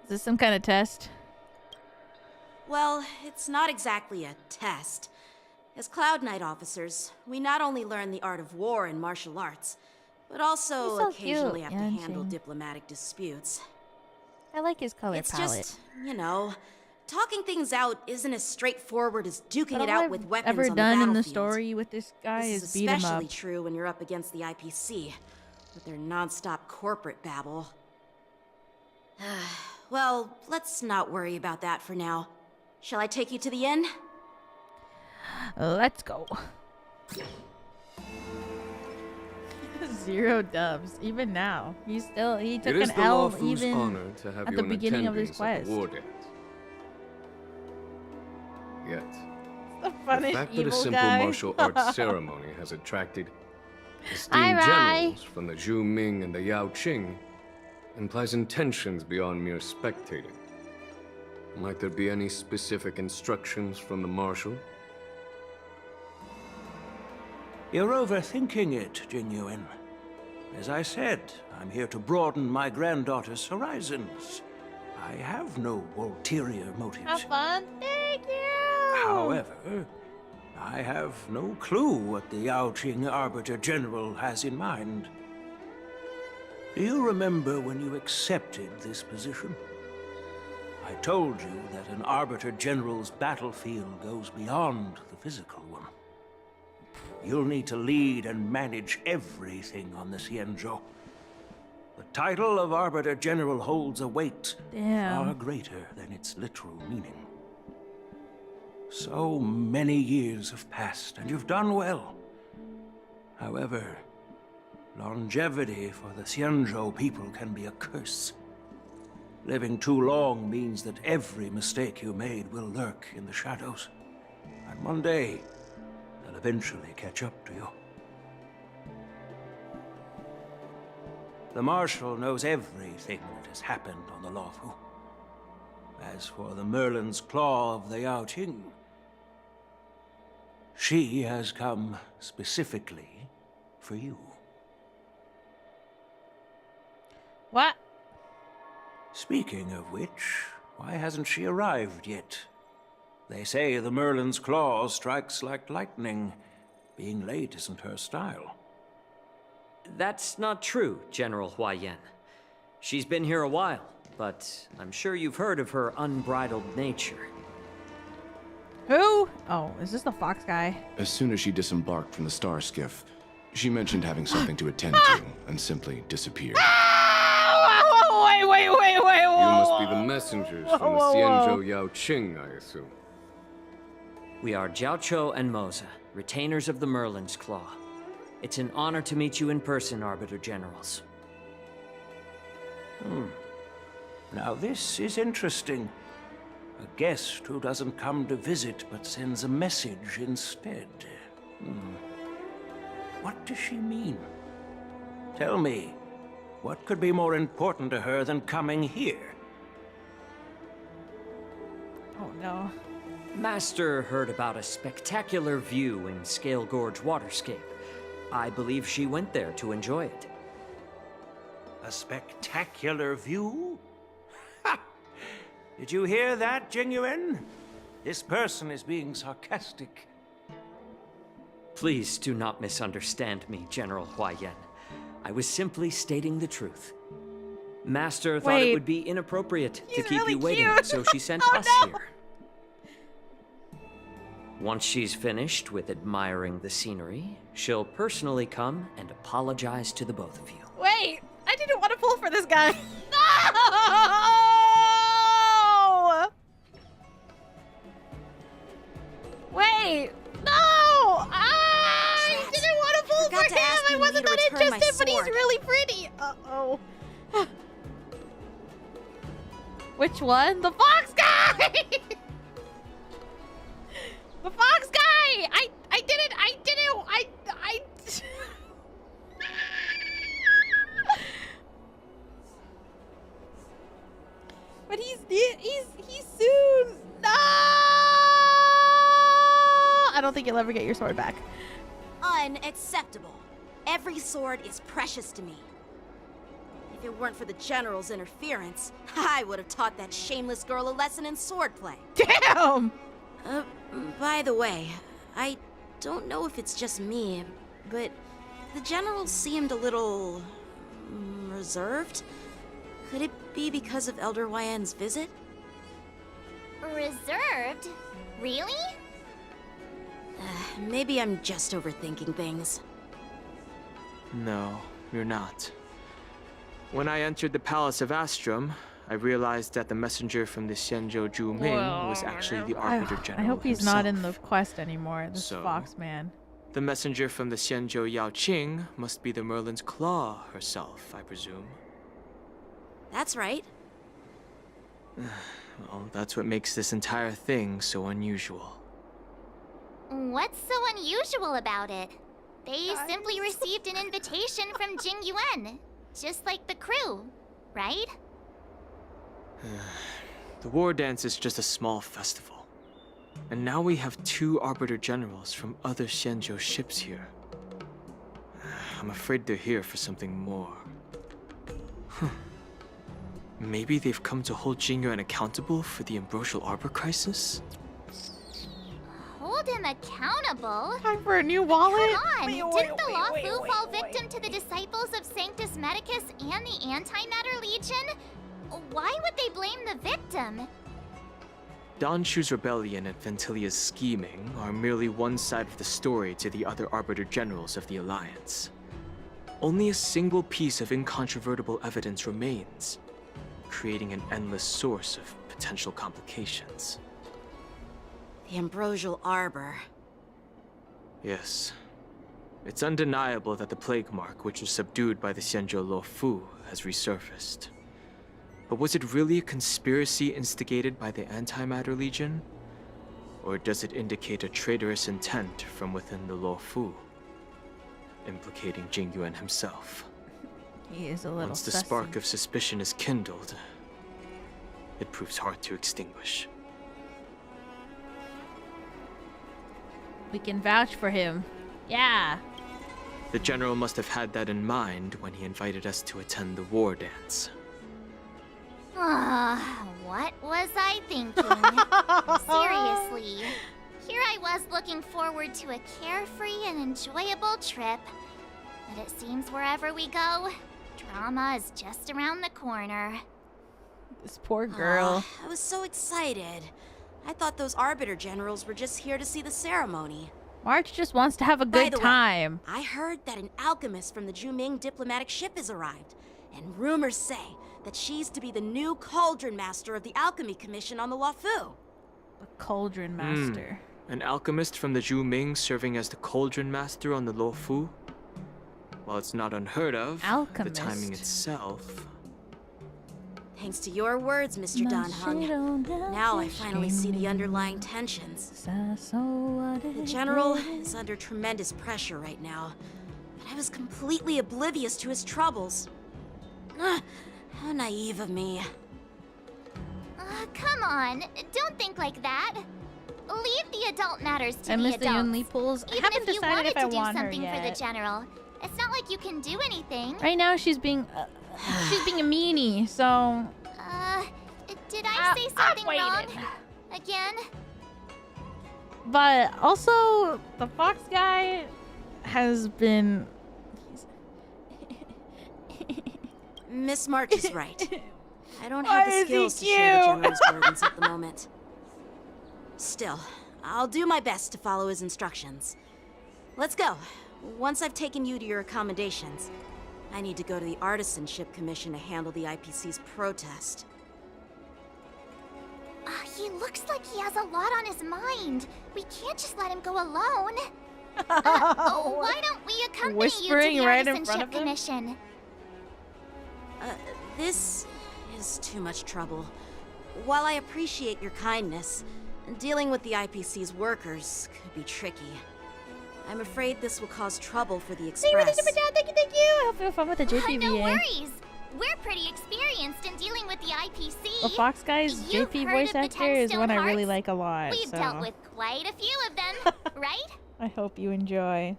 Is this some kind of test? Well, it's not exactly a test. As Cloud Knight officers, we not only learn the art of war and martial arts, but also He's so occasionally cute, have to Yan handle Qing. diplomatic disputes. I like his color It's palette. just, you know, talking things out isn't as straightforward as duking But it all out I've with weapons ever on done the in the battlefield. story with this guy This is beat him especially up. true when you're up against the IPC, with their non-stop corporate babble. Well, let's not worry about that for now. Shall I take you to the inn? Let's go. 0 dubs, even now. He took It is an the L Luofu's even honor to have at you the in beginning of this attendance at quest. the wardance. Yet, The the funnest fact that a evil simple guy. martial arts ceremony has attracted esteemed Aye, generals from the Zhu Ming and the Yao Qing implies intentions beyond mere spectating. Might there be any specific instructions from the marshal? You're overthinking it, Jing Yuan. As I said, I'm here to broaden my granddaughter's horizons. I have no ulterior motives. Have fun. Thank you. However, I have no clue what the Yao Qing Arbiter General has in mind. Do you remember when you accepted this position? I told you that an Arbiter General's battlefield goes beyond the physical one. You'll need to lead and manage everything on the Xianzhou. The title of Arbiter General holds a weight far greater than its literal meaning. So many years have passed, and you've done well. However, longevity for the Xianzhou people can be a curse. Living too long means that every mistake you made will lurk in the shadows. And one day, they'll eventually catch up to you. The Marshal knows everything that has happened on the Luofu. As for the Merlin's claw of the Yao Qing, she has come specifically for you. What? Speaking of which, why hasn't she arrived yet? They say the Merlin's claw strikes like lightning. Being late isn't her style. That's not true, General Huaiyan. She's been here a while, but I'm sure you've heard of her unbridled nature. Who? Oh, is this the fox guy? As soon as she disembarked from the star skiff, she mentioned having something to attend to and simply disappeared. Wait, You must be the messengers from the Xianzhou Yao Qing, I assume. We are Jiaoqiu and Moza, retainers of the Merlin's Claw. It's an honor to meet you in person, Arbiter Generals. Now this is interesting. A guest who doesn't come to visit but sends a message instead. What does she mean? Tell me, what could be more important to her than coming here? Oh no. Master heard about a spectacular view in Scale Gorge Waterscape. I believe she went there to enjoy it. A spectacular view? Ha! Did you hear that, Jing Yuan? This person is being sarcastic. Please do not misunderstand me, General Huaiyan. I was simply stating the truth. Master thought it would be inappropriate to keep you waiting, so she sent us here. Once she's finished with admiring the scenery, she'll personally come and apologize to the both of you. Wait, I didn't want to pull for this guy. No! Wait, no! I didn't want to pull for him. I wasn't that interested, but he's really pretty. Uh-oh. Which one? The fox guy! The fox guy! I didn't. But he's soon. No! I don't think you'll ever get your sword back. Unacceptable. Every sword is precious to me. If it weren't for the General's interference, I would have taught that shameless girl a lesson in swordplay. Damn! By the way, I don't know if it's just me, but the General seemed a little reserved. Could it be because of Elder Huaiyan's visit? Reserved? Really? Maybe I'm just overthinking things. No, you're not. When I entered the Palace of Astrum, I realized that the messenger from the Xianzhou Zhu Ming was actually the Arbiter General I hope he's himself. not in the quest anymore, this So, fox man. The messenger from the Xianzhou Yao Qing must be the Merlin's Claw herself, I presume. That's right. Well, that's what makes this entire thing so unusual. What's so unusual about it? They simply received an invitation from Jing Yuan, just like the crew, right? The war dance is just a small festival. And now we have 2 Arbiter Generals from other Xianzhou ships here. I'm afraid they're here for something more. Maybe they've come to hold Jing Yuan accountable for the Ambrosial Arbor crisis? Hold him accountable? Time for a new wallet? Come on, didn't the Luofu fall victim to the disciples of Sanctus Medicus and the Antimatter Legion? Why would they blame the victim? Danshu's rebellion and Ventilia's scheming are merely one side of the story to the other Arbiter Generals of the Alliance. Only a single piece of incontrovertible evidence remains, creating an endless source of potential complications. The Ambrosial Arbor. Yes. It's undeniable that the plague mark, which was subdued by the Xianzhou Luofu, has resurfaced. But was it really a conspiracy instigated by the Antimatter Legion? Or does it indicate a traitorous intent from within the Luofu, implicating Jing Yuan himself? He is a little Once the sussy. spark of suspicion is kindled, it proves hard to extinguish. We can vouch for him. Yeah. The General must have had that in mind when he invited us to attend the war dance. What was I thinking? Seriously. Here I was looking forward to a carefree and enjoyable trip. But it seems wherever we go, drama is just around the corner. This poor girl. I was so excited. I thought those Arbiter Generals were just here to see the ceremony. March just wants to have a By good the way, time. I heard that an alchemist from the Zhuming diplomatic ship has arrived, and rumors say that she's to be the new Cauldron Master of the Alchemy Commission on the Luofu. The Cauldron Master. An alchemist from the Zhuming serving as the Cauldron Master on the Luofu? While it's not unheard of, Alchemist. the timing itself... Thanks to your words, Mr. Dan Hung. Now I finally see the underlying tensions. The General is under tremendous pressure right now, but I was completely oblivious to his troubles. How naive of me. Come on, don't think like that. Leave the adult matters to I the miss adults. the only pools. I Even haven't if you decided wanted if I to do want her something for the yet. General, it's not like you can do anything. Right now she's being a meanie, so Did I say something wrong? Again? but also the fox guy has been Miss March is right. I don't have the skills to share the General's burdens at the moment. Still, I'll do my best to follow his instructions. Let's go. Once I've taken you to your accommodations, I need to go to the Artisanship Commission to handle the IPC's protest. He looks like he has a lot on his mind. We can't just let him go alone. Why don't we accompany Whispering you to the right in front of Artisanship him? Commission? This is too much trouble. While I appreciate your kindness, dealing with the IPC's workers could be tricky. I'm afraid this will cause trouble for the Express. Thank you. I hope you have fun with the JPVA. No worries. We're pretty experienced in dealing with the IPC. The Fox guy's You've JP heard voice of the actor is 10 one I stone really hearts? like a lot. We've so dealt with quite a few of them, right? I hope you enjoy.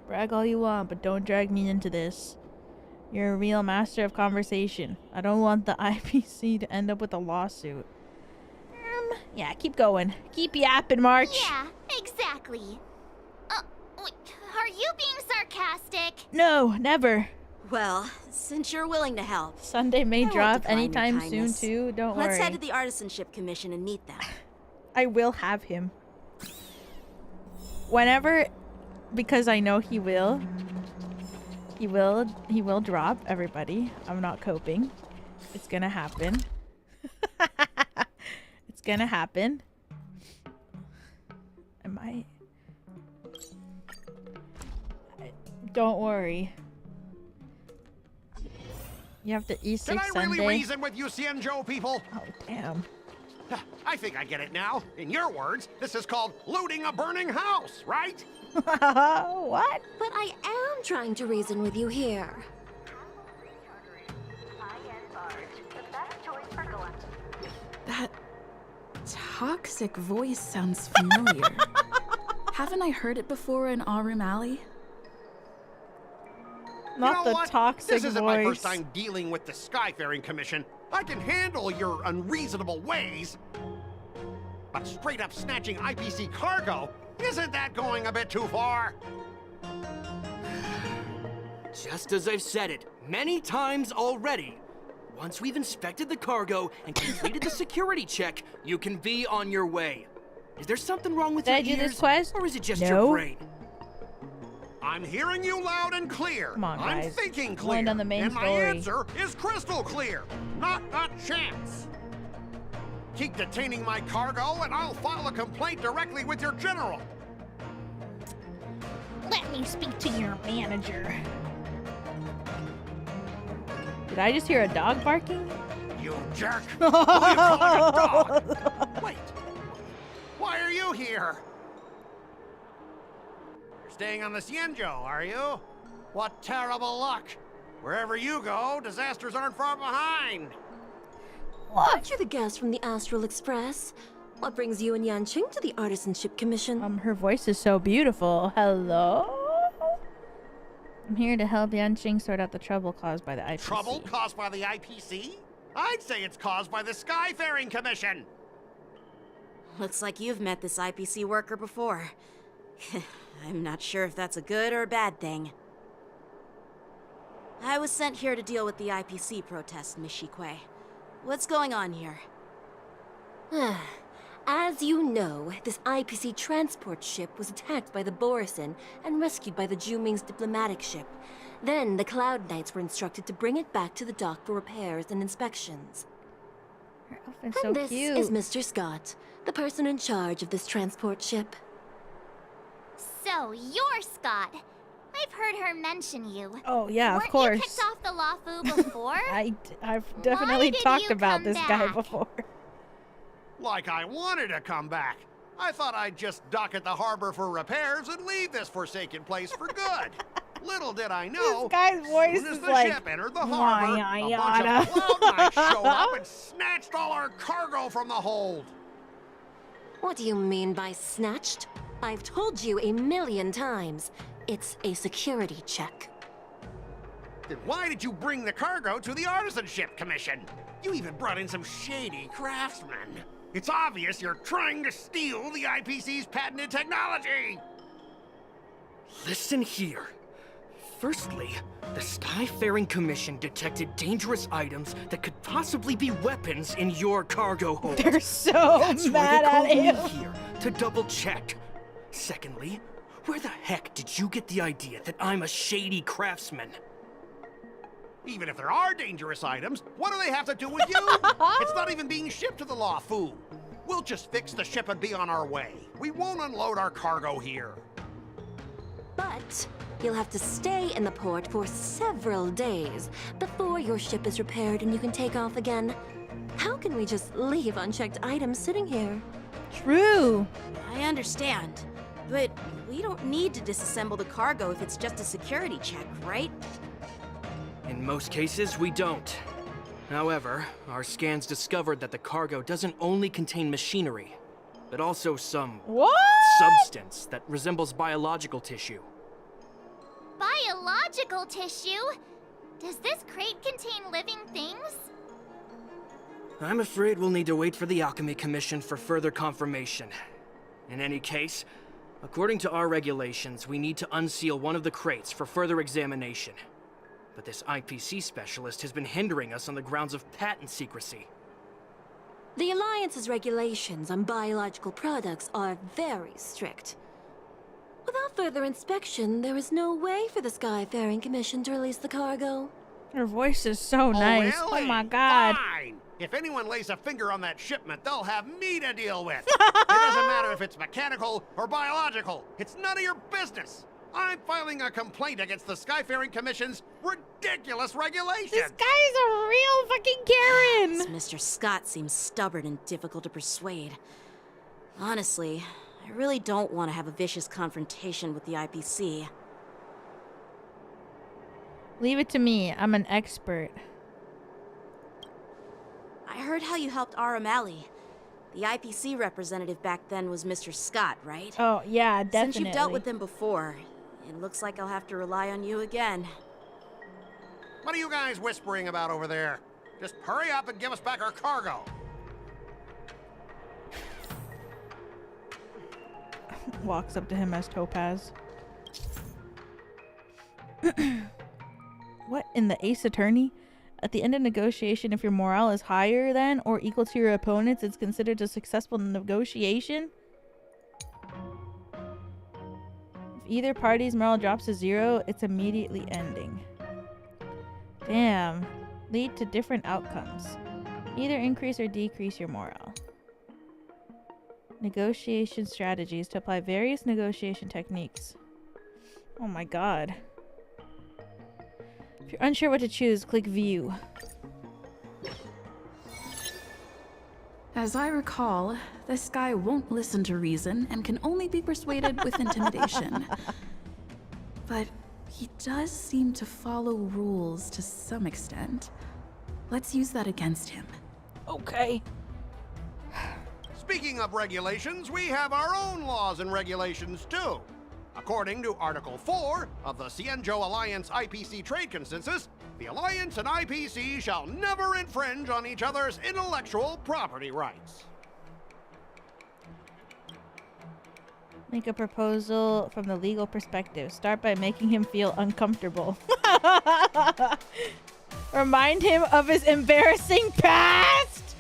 Brag all you want, but don't drag me into this. You're a real master of conversation. I don't want the IPC to end up with a lawsuit. Yeah, keep going. Keep yapping, March. Yeah, exactly. Wait, are you being sarcastic? No, never. Well, since you're willing to help, Sunday may I won't drop decline your anytime soon kindness. too. Don't Let's worry. head to the Artisanship Commission and meet them. I will have him. Whenever, because I know he will. He will drop everybody. I'm not coping. It's gonna happen. It's gonna happen. Don't worry. You have to E6 Can I Sunday. really reason with you Xianzhou people? Oh, damn. I think I get it now. In your words, this is called looting a burning house, right? What? But I am trying to reason with you here. That toxic voice sounds familiar. Haven't I heard it before in Aurum Alley? Not you know the what? toxic This isn't my first voice. time dealing with the Skyfaring Commission. I can handle your unreasonable ways. But straight up snatching IPC cargo, isn't that going a bit too far? Just as I've said it many times already, once we've inspected the cargo and completed the security check, you can be on your way. Is there something wrong with Did your I do ears, this quest? or is it just No. your brain? I'm hearing you loud and clear. Come on, I'm guys. thinking Going clear. down the main and my story. answer is crystal clear. Not a chance. Keep detaining my cargo and I'll file a complaint directly with your general. Let me speak to your manager. Did I just hear a dog barking? You jerk. Who are you calling a dog? Wait. Why are you here? You're staying on the Xianzhou, are you? What terrible luck. Wherever you go, disasters aren't far behind. Aren't you the guest from the Astral Express? What brings you and Yanqing to the Artisanship Commission? Her voice is so beautiful. Hello? I'm here to help Yanqing sort out the trouble caused by the IPC. Trouble caused by the IPC? I'd say it's caused by the Skyfaring Commission. Looks like you've met this IPC worker before. I'm not sure if that's a good or a bad thing. I was sent here to deal with the IPC protest, Miss Shikue. What's going on here? As you know, this IPC transport ship was attacked by the Borisin and rescued by the Juming's diplomatic ship. Then the Cloud Knights were instructed to bring it back to the dock for repairs and inspections. And so this cute. is Mr. Scott, the person in charge of this transport ship. So, you're Scott. I've heard her mention you. Oh yeah, of Weren't course. you kicked off the Luofu before? I've definitely did talked you about come this guy back? before. Like I wanted to come back. I thought I'd just dock at the harbor for repairs and leave this forsaken place for good. Little did I know, This guy's voice as soon as is the like, ship entered the harbor, a bunch yada. of cloud knights showed up and snatched all our cargo from the hold. What do you mean by snatched? I've told you 1,000,000 times. It's a security check. Then why did you bring the cargo to the Artisanship Commission? You even brought in some shady craftsmen. It's obvious you're trying to steal the IPC's patented technology! Listen here. Firstly, the Skyfaring Commission detected dangerous items that could possibly be weapons in your cargo hold. They're so That's mad why at they him. called me here to double check. Secondly, where the heck did you get the idea that I'm a shady craftsman? Even if there are dangerous items, what do they have to do with you? It's not even being shipped to the Luofu. We'll just fix the ship and be on our way. We won't unload our cargo here. But you'll have to stay in the port for several days before your ship is repaired and you can take off again. How can we just leave unchecked items sitting here? True. I understand, but we don't need to disassemble the cargo if it's just a security check, right? In most cases, we don't. However, our scans discovered that the cargo doesn't only contain machinery, but also some substance that resembles biological tissue. Biological tissue? Does this crate contain living things? I'm afraid we'll need to wait for the Alchemy Commission for further confirmation. In any case, according to our regulations, we need to unseal one of the crates for further examination. But this IPC specialist has been hindering us on the grounds of patent secrecy. The Alliance's regulations on biological products are very strict. Without further inspection, there is no way for the Skyfaring Commission to release the cargo. Her voice is so nice. Really? Oh my god. Fine. If anyone lays a finger on that shipment, they'll have me to deal with. It doesn't matter if it's mechanical or biological. It's none of your business. I'm filing a complaint against the Skyfaring Commission's ridiculous regulations. This guy is a real fucking Karen. This Mr. Scott seems stubborn and difficult to persuade. Honestly, I really don't want to have a vicious confrontation with the IPC. Leave it to me. I'm an expert. I heard how you helped O'Malley. The IPC representative back then was Mr. Scott, right? Oh, yeah, definitely. Since you've dealt with him before, it looks like I'll have to rely on you again. What are you guys whispering about over there? Just hurry up and give us back our cargo. Walks up to him as Topaz. What in the Ace Attorney? At the end of negotiation, if your morale is higher than or equal to your opponent's, it's considered a successful negotiation. If either party's morale drops to 0, it's immediately ending. Damn. Lead to different outcomes. Either increase or decrease your morale. Negotiation strategies to apply various negotiation techniques. Oh my god. If you're unsure what to choose, click View. As I recall, this guy won't listen to reason and can only be persuaded with intimidation. But he does seem to follow rules to some extent. Let's use that against him. Okay. Speaking of regulations, we have our own laws and regulations too. According to Article 4 of the Xianzhou Alliance IPC Trade Consensus, the Alliance and IPC shall never infringe on each other's intellectual property rights. Make a proposal from the legal perspective. Start by making him feel uncomfortable. Remind him of his embarrassing past!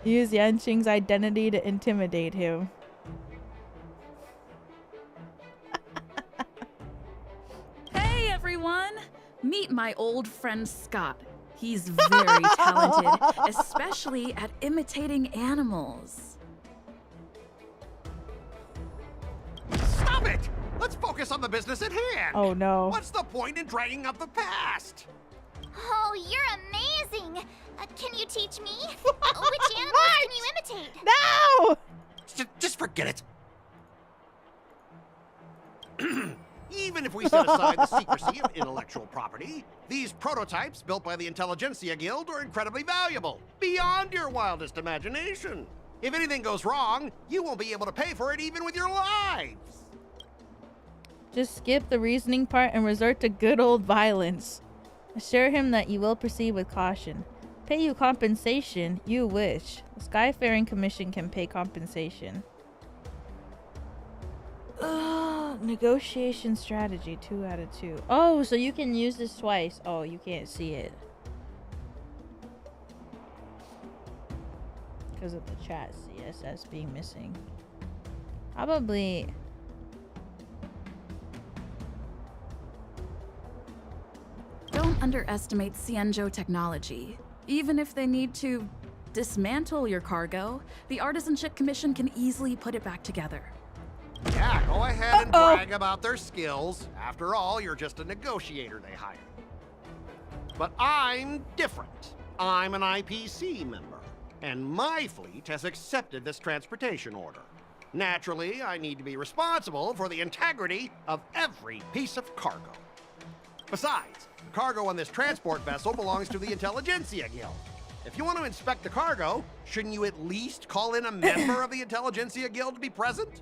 Use Yanqing's identity to intimidate him. Hey everyone! Meet my old friend Scott. He's very talented, especially at imitating animals. Stop it! Let's focus on on the business at hand. Oh no. What's the point in dragging up the past? Oh, you're amazing. Can you teach me? Which animals can you imitate? No! Just forget it. Even if we set aside the secrecy of intellectual property, these prototypes built by the Intelligentsia Guild are incredibly valuable, beyond your wildest imagination. If anything goes wrong, you won't be able to pay for it even with your lives. Just skip the reasoning part and resort to good old violence. Assure him that you will proceed with caution. Pay you compensation, you wish. The Skyfaring Commission can pay compensation. Negotiation strategy, 2 out of 2. Oh, so you can use this twice. Oh, you can't see it. Because of the chat CSS being missing. Probably... Don't underestimate Xianzhou technology. Even if they need to dismantle your cargo, the Artisanship Commission can easily put it back together. Yeah, go ahead and brag about their skills. After all, you're just a negotiator they hired. But I'm different. I'm an IPC member, and my fleet has accepted this transportation order. Naturally, I need to be responsible for the integrity of every piece of cargo. Besides, the cargo on this transport vessel belongs to the Intelligentsia Guild. If you want to inspect the cargo, shouldn't you at least call in a member of the Intelligentsia Guild to be present?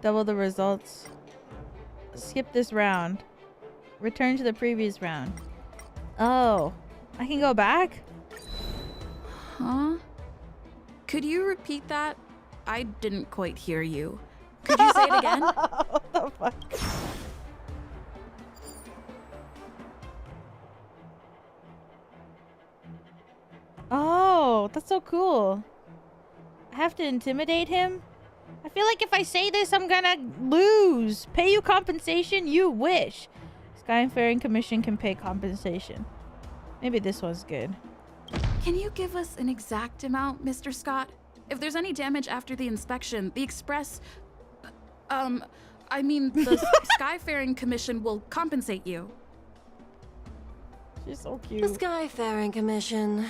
Double the results. Skip this round. Return to the previous round. Oh, I can go back? Huh? Could you repeat that? I didn't quite hear you. Could you say it again? What the fuck? Oh, that's so cool. I have to intimidate him? I feel like if I say this, I'm gonna lose. Pay you compensation, you wish. Skyfaring Commission can pay compensation. Maybe this one's good. Can you give us an exact amount, Mr. Scott? If there's any damage after the inspection, the Express... I mean, the Skyfaring Commission will compensate you. She's so cute. The Skyfaring Commission.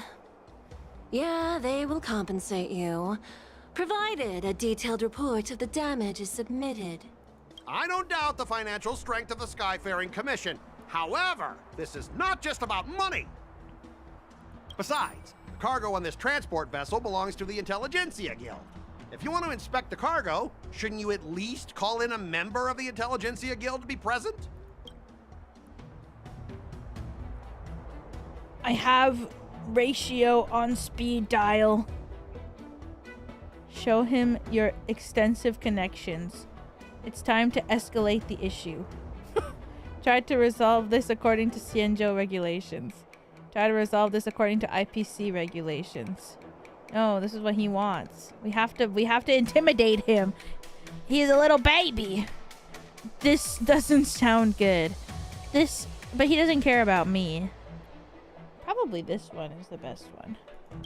Yeah, they will compensate you, provided a detailed report of the damage is submitted. I don't doubt the financial strength of the Skyfaring Commission. However, this is not just about money. Besides, cargo on this transport vessel belongs to the Intelligentsia Guild. If you want to inspect the cargo, shouldn't you at least call in a member of the Intelligentsia Guild to be present? I have ratio on speed dial. Show him your extensive connections. It's time to escalate the issue. Try to resolve this according to Xianzhou regulations. Try to resolve this according to IPC regulations. No, this is what he wants. We have to intimidate him. He's a little baby. This doesn't sound good. But he doesn't care about me. Probably this one is the best one.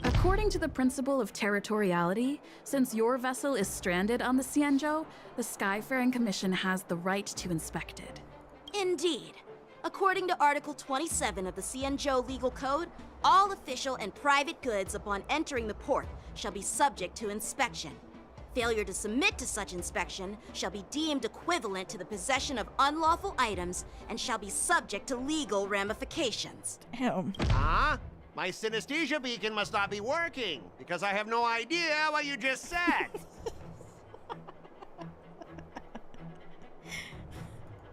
According to the principle of territoriality, since your vessel is stranded on the Xianzhou, the Skyfaring Commission has the right to inspect it. Indeed. According to Article 27 of the Xianzhou Legal Code, all official and private goods upon entering the port shall be subject to inspection. Failure to submit to such inspection shall be deemed equivalent to the possession of unlawful items and shall be subject to legal ramifications. Damn. Huh? My synesthesia beacon must not be working, because I have no idea what you just said.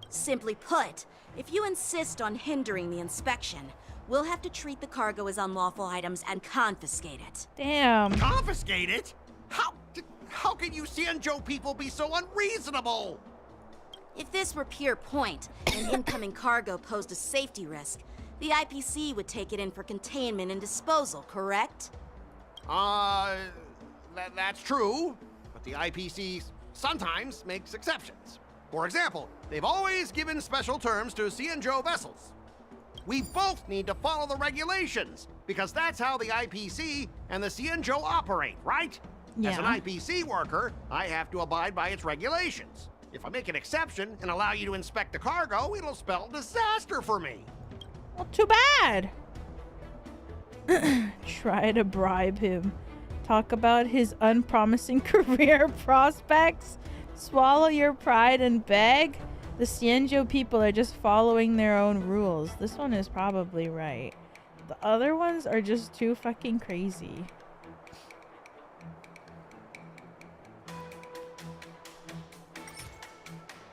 Simply put, if you insist on hindering the inspection, we'll have to treat the cargo as unlawful items and confiscate it. Damn. Confiscate it? How can you Xianzhou people be so unreasonable? If this were pure point, and incoming cargo posed a safety risk, the IPC would take it in for containment and disposal, correct? That's true, but the IPC sometimes makes exceptions. For example, they've always given special terms to Xianzhou vessels. We both need to follow the regulations, because that's how the IPC and the Xianzhou operate, right? As an Yeah. IPC worker, I have to abide by its regulations. If I make an exception and allow you to inspect the cargo, it'll spell disaster for me. Well, too bad. Try to bribe him. Talk about his unpromising career prospects. Swallow your pride and beg. The Xianzhou people are just following their own rules. This one is probably right. The other ones are just too fucking crazy.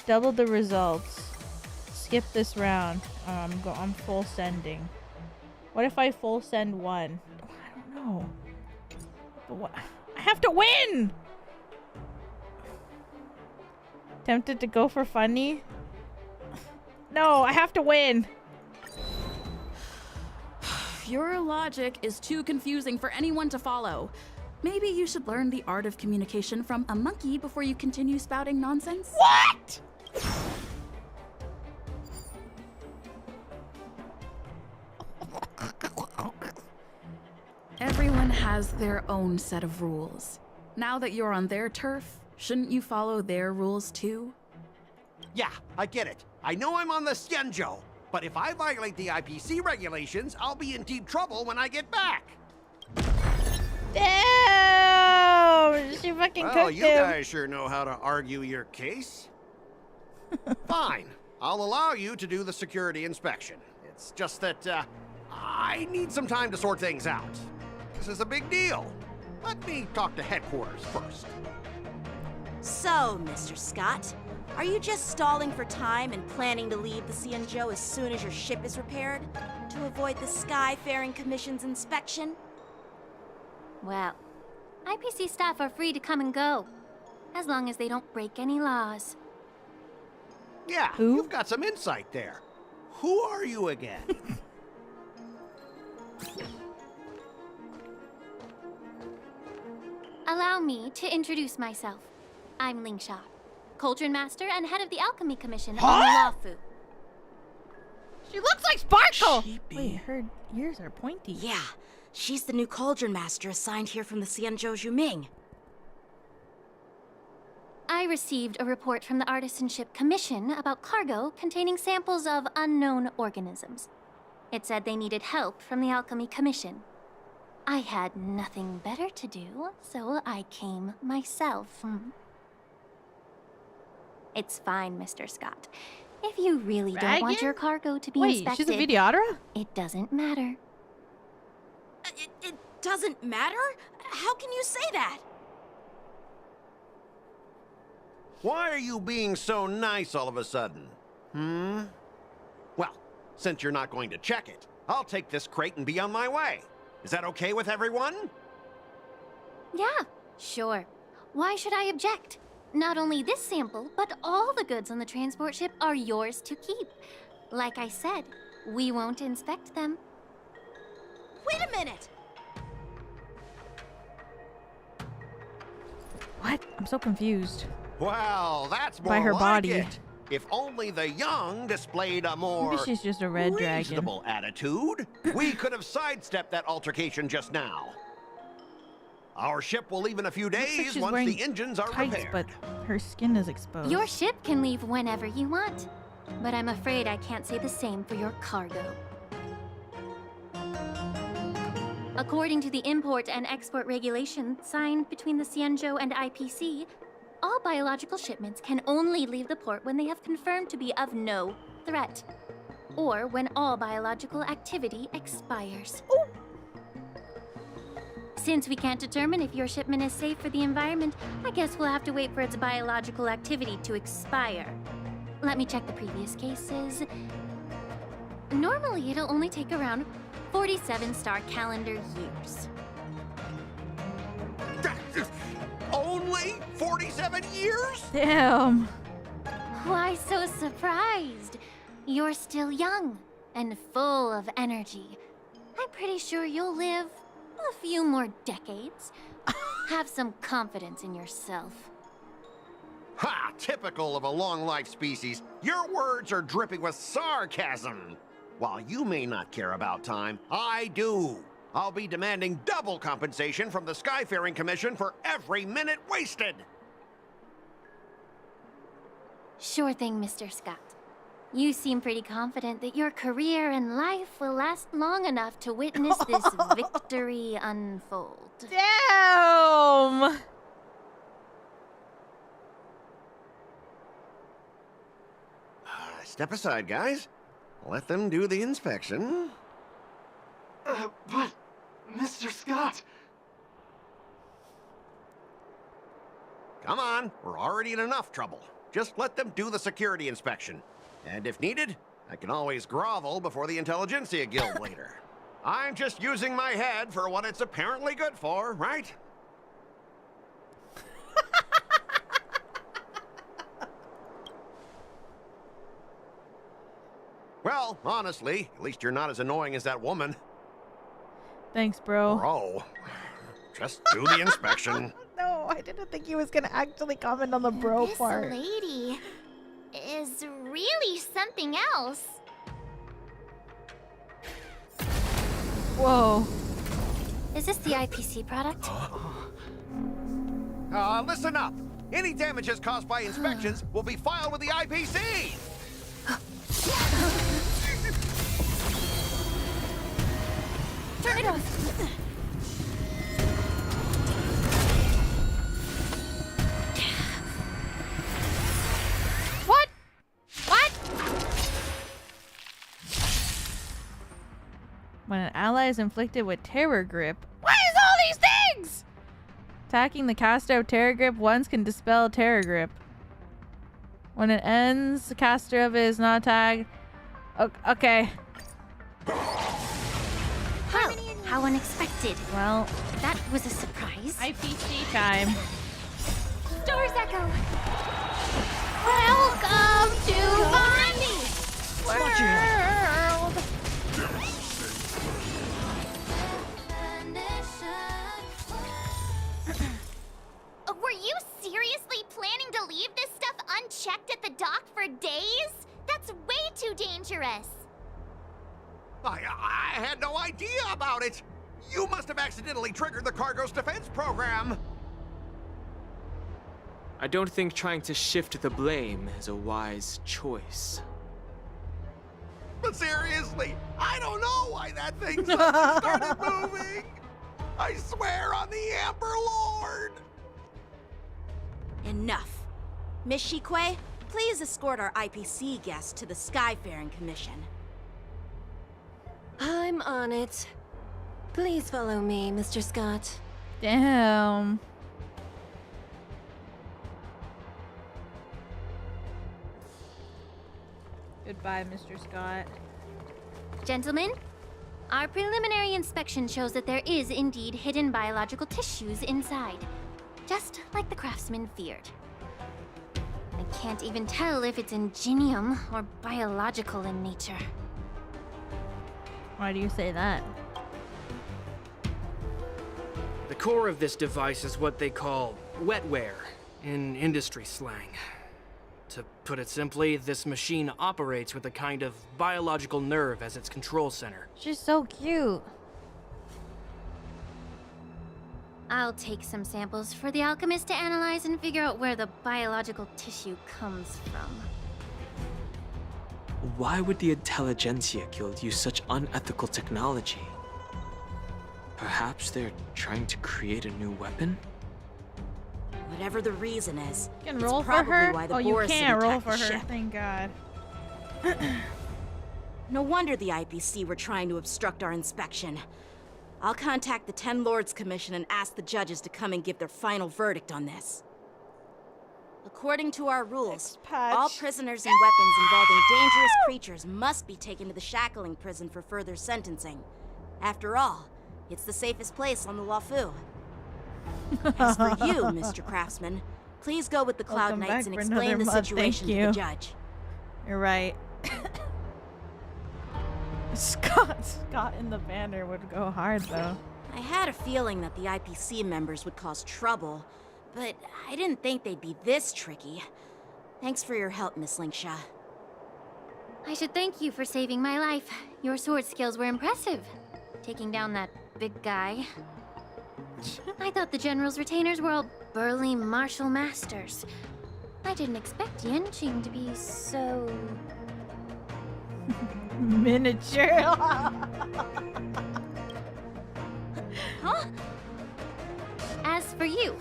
Double the results. Skip this round. I'm full sending. What if I full send one? Oh, I don't know. But what? I have to win! Tempted to go for funny? No, I have to win. Your logic is too confusing for anyone to follow. Maybe you should learn the art of communication from a monkey before you continue spouting nonsense. What? Everyone has their own set of rules. Now that you're on their turf, shouldn't you follow their rules too? Yeah, I get it. I know I'm on the Xianzhou, but if I violate the IPC regulations, I'll be in deep trouble when I get back. Damn! She fucking Well, cooked you him. guys sure know how to argue your case. Fine. I'll allow you to do the security inspection. It's just that, I need some time to sort things out. This is a big deal. Let me talk to headquarters first. So, Mr. Scott, are you just stalling for time and planning to leave the Xianzhou as soon as your ship is repaired? To avoid the Skyfaring Commission's inspection? Well, IPC staff are free to come and go, as long as they don't break any laws. Yeah, you've got some insight there. Who are you again? Allow me to introduce myself. I'm Lingsha, Cauldron Master and head of the Alchemy Commission on Luofu. She looks like Sparkle! Wait, her ears are pointy. Yeah, she's the new Cauldron Master assigned here from the Xianzhou Zhuming. I received a report from the Artisanship Commission about cargo containing samples of unknown organisms. It said they needed help from the Alchemy Commission. I had nothing better to do, so I came myself. It's fine, Mr. Scott. If you really don't want your cargo to be inspected... Wait, she's a videographer? It doesn't matter. It doesn't matter? How can you say that? Why are you being so nice all of a sudden? Well, since you're not going to check it, I'll take this crate and be on my way. Is that okay with everyone? Yeah, sure. Why should I object? Not only this sample, but all the goods on the transport ship are yours to keep. Like I said, we won't inspect them. Wait a minute! What? I'm so confused. Well, that's more By her like body. it. If only the young displayed a more Maybe she's just a red dragon. reasonable attitude, we could have sidestepped that altercation just now. Our ship will leave in a few Looks like days she's once wearing the engines are tights, repaired. but her skin is exposed. Your ship can leave whenever you want, but I'm afraid I can't say the same for your cargo. According to the import and export regulations signed between the Xianzhou and IPC, all biological shipments can only leave the port when they have confirmed to be of no threat, or when all biological activity expires. Ooh. Since we can't determine if your shipment is safe for the environment, I guess we'll have to wait for its biological activity to expire. Let me check the previous cases. Normally, it'll only take around 47 star calendar years. Only 47 years? Damn. Why so surprised? You're still young and full of energy. I'm pretty sure you'll live a few more decades. Have some confidence in yourself. Ha! Typical of a long-life species. Your words are dripping with sarcasm. While you may not care about time, I do. I'll be demanding double compensation from the Skyfaring Commission for every minute wasted. Sure thing, Mr. Scott. You seem pretty confident that your career and life will last long enough to witness this victory unfold. Damn! Step aside, guys. Let them do the inspection. But, Mr. Scott... Come on, we're already in enough trouble. Just let them do the security inspection. And if needed, I can always grovel before the Intelligentsia Guild later. I'm just using my head for what it's apparently good for, right? Well, honestly, at least you're not as annoying as that woman. Thanks, bro. Bro, just do the inspection. No, I didn't think he was gonna actually comment on the bro This part. lady is really something else. Whoa. Is this the IPC product? Listen up. Any damages caused by inspections will be filed with the IPC. Turn it off. What? What? When an ally is inflicted with Terror Grip. What is all these things? Attacking the caster of Terror Grip once can dispel Terror Grip. When it ends, the caster of it is not tagged. Okay. Well, how unexpected. Well, that was a surprise. IPC time. Doors echo. Welcome to my world. Were you seriously planning to leave this stuff unchecked at the dock for days? That's way too dangerous. I had no idea about it. You must have accidentally triggered the cargo's defense program. I don't think trying to shift the blame is a wise choice. But seriously, I don't know why that thing suddenly started moving. I swear on the Amber Lord. Enough. Miss Shikwe, please escort our IPC guest to the Skyfaring Commission. I'm on it. Please follow me, Mr. Scott. Damn. Goodbye, Mr. Scott. Gentlemen, our preliminary inspection shows that there is indeed hidden biological tissues inside, just like the craftsman feared. I can't even tell if it's ingenium or biological in nature. Why do you say that? The core of this device is what they call wetware in industry slang. To put it simply, this machine operates with a kind of biological nerve as its control center. She's so cute. I'll take some samples for the alchemist to analyze and figure out where the biological tissue comes from. Why would the Intelligentsia Guild use such unethical technology? Perhaps they're trying to create a new weapon? Whatever the reason is, You can it's roll for probably her? why the Oh, you Borisin can't roll attacked for the her. ship. Thank God. No wonder the IPC were trying to obstruct our inspection. I'll contact the 10 Lords Commission and ask the judges to come and give their final verdict on this. According to our rules, all prisoners and weapons involving dangerous creatures must be taken to the shackling prison for further sentencing. After all, it's the safest place on the Luofu. As for you, Mr. Craftsman, please go with the Cloud Welcome Knights back and for explain another the month. situation Thank to the you. judge. You're right. Scott in the banner would go hard though. I had a feeling that the IPC members would cause trouble, but I didn't think they'd be this tricky. Thanks for your help, Miss Linksha. I should thank you for saving my life. Your sword skills were impressive. Taking down that big guy. I thought the General's retainers were all burly martial masters. I didn't expect Yanqing to be so... miniature. Huh? As for you,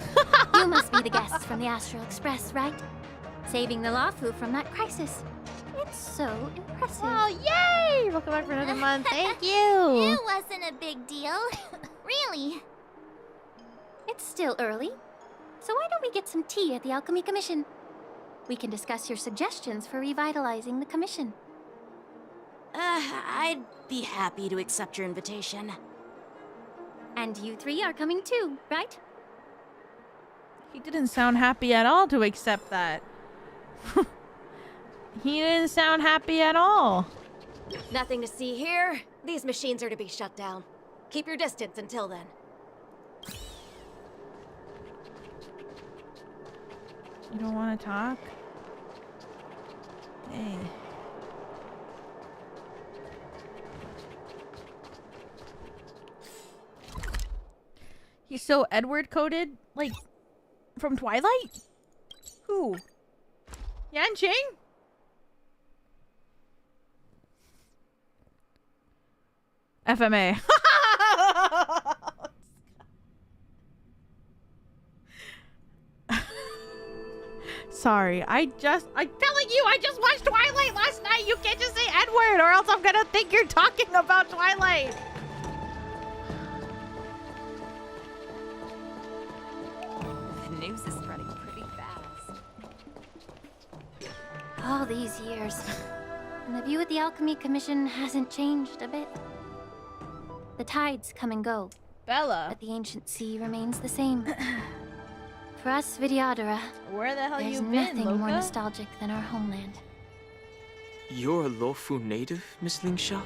you must be the guests from the Astral Express, right? Saving the Luofu from that crisis. It's so impressive. Oh, yay! Welcome back for another month. Thank you. It wasn't a big deal. Really. It's still early, so why don't we get some tea at the Alchemy Commission? We can discuss your suggestions for revitalizing the commission. I'd be happy to accept your invitation. And you three are coming too, right? He didn't sound happy at all to accept that. He didn't sound happy at all. Nothing to see here. These machines are to be shut down. Keep your distance until then. You don't want to talk? Hey. He's so Edward coded, like from Twilight? Who? Yanqing? FMA. Sorry, I'm telling you, I just watched Twilight last night. You can't just say Edward or else I'm gonna think you're talking about Twilight. The news is spreading pretty fast. All these years, and the view at the Alchemy Commission hasn't changed a bit. The tides come and go. Bella. But the ancient sea remains the same. For us, Vidyadhara, where the hell there's you been, nothing more Loka? nostalgic than our homeland. You're a Luofu native, Miss Lingsha?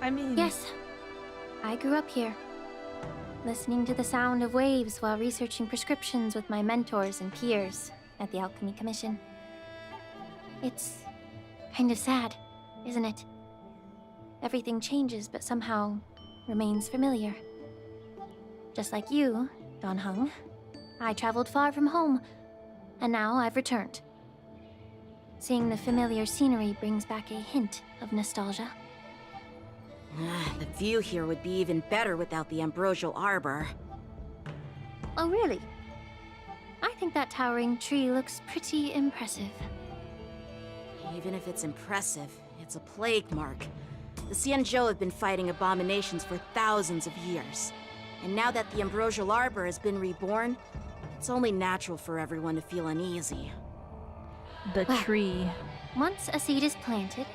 I mean... Yes. I grew up here, listening to the sound of waves while researching prescriptions with my mentors and peers at the Alchemy Commission. It's kind of sad, isn't it? Everything changes, but somehow remains familiar. Just like you, Don Hung, I traveled far from home, and now I've returned. Seeing the familiar scenery brings back a hint of nostalgia. The view here would be even better without the ambrosial arbor. Oh, really? I think that towering tree looks pretty impressive. Even if it's impressive, it's a plague mark. The Xianzhou have been fighting abominations for thousands of years. And now that the ambrosial arbor has been reborn, it's only natural for everyone to feel uneasy. The tree. Once a seed is planted,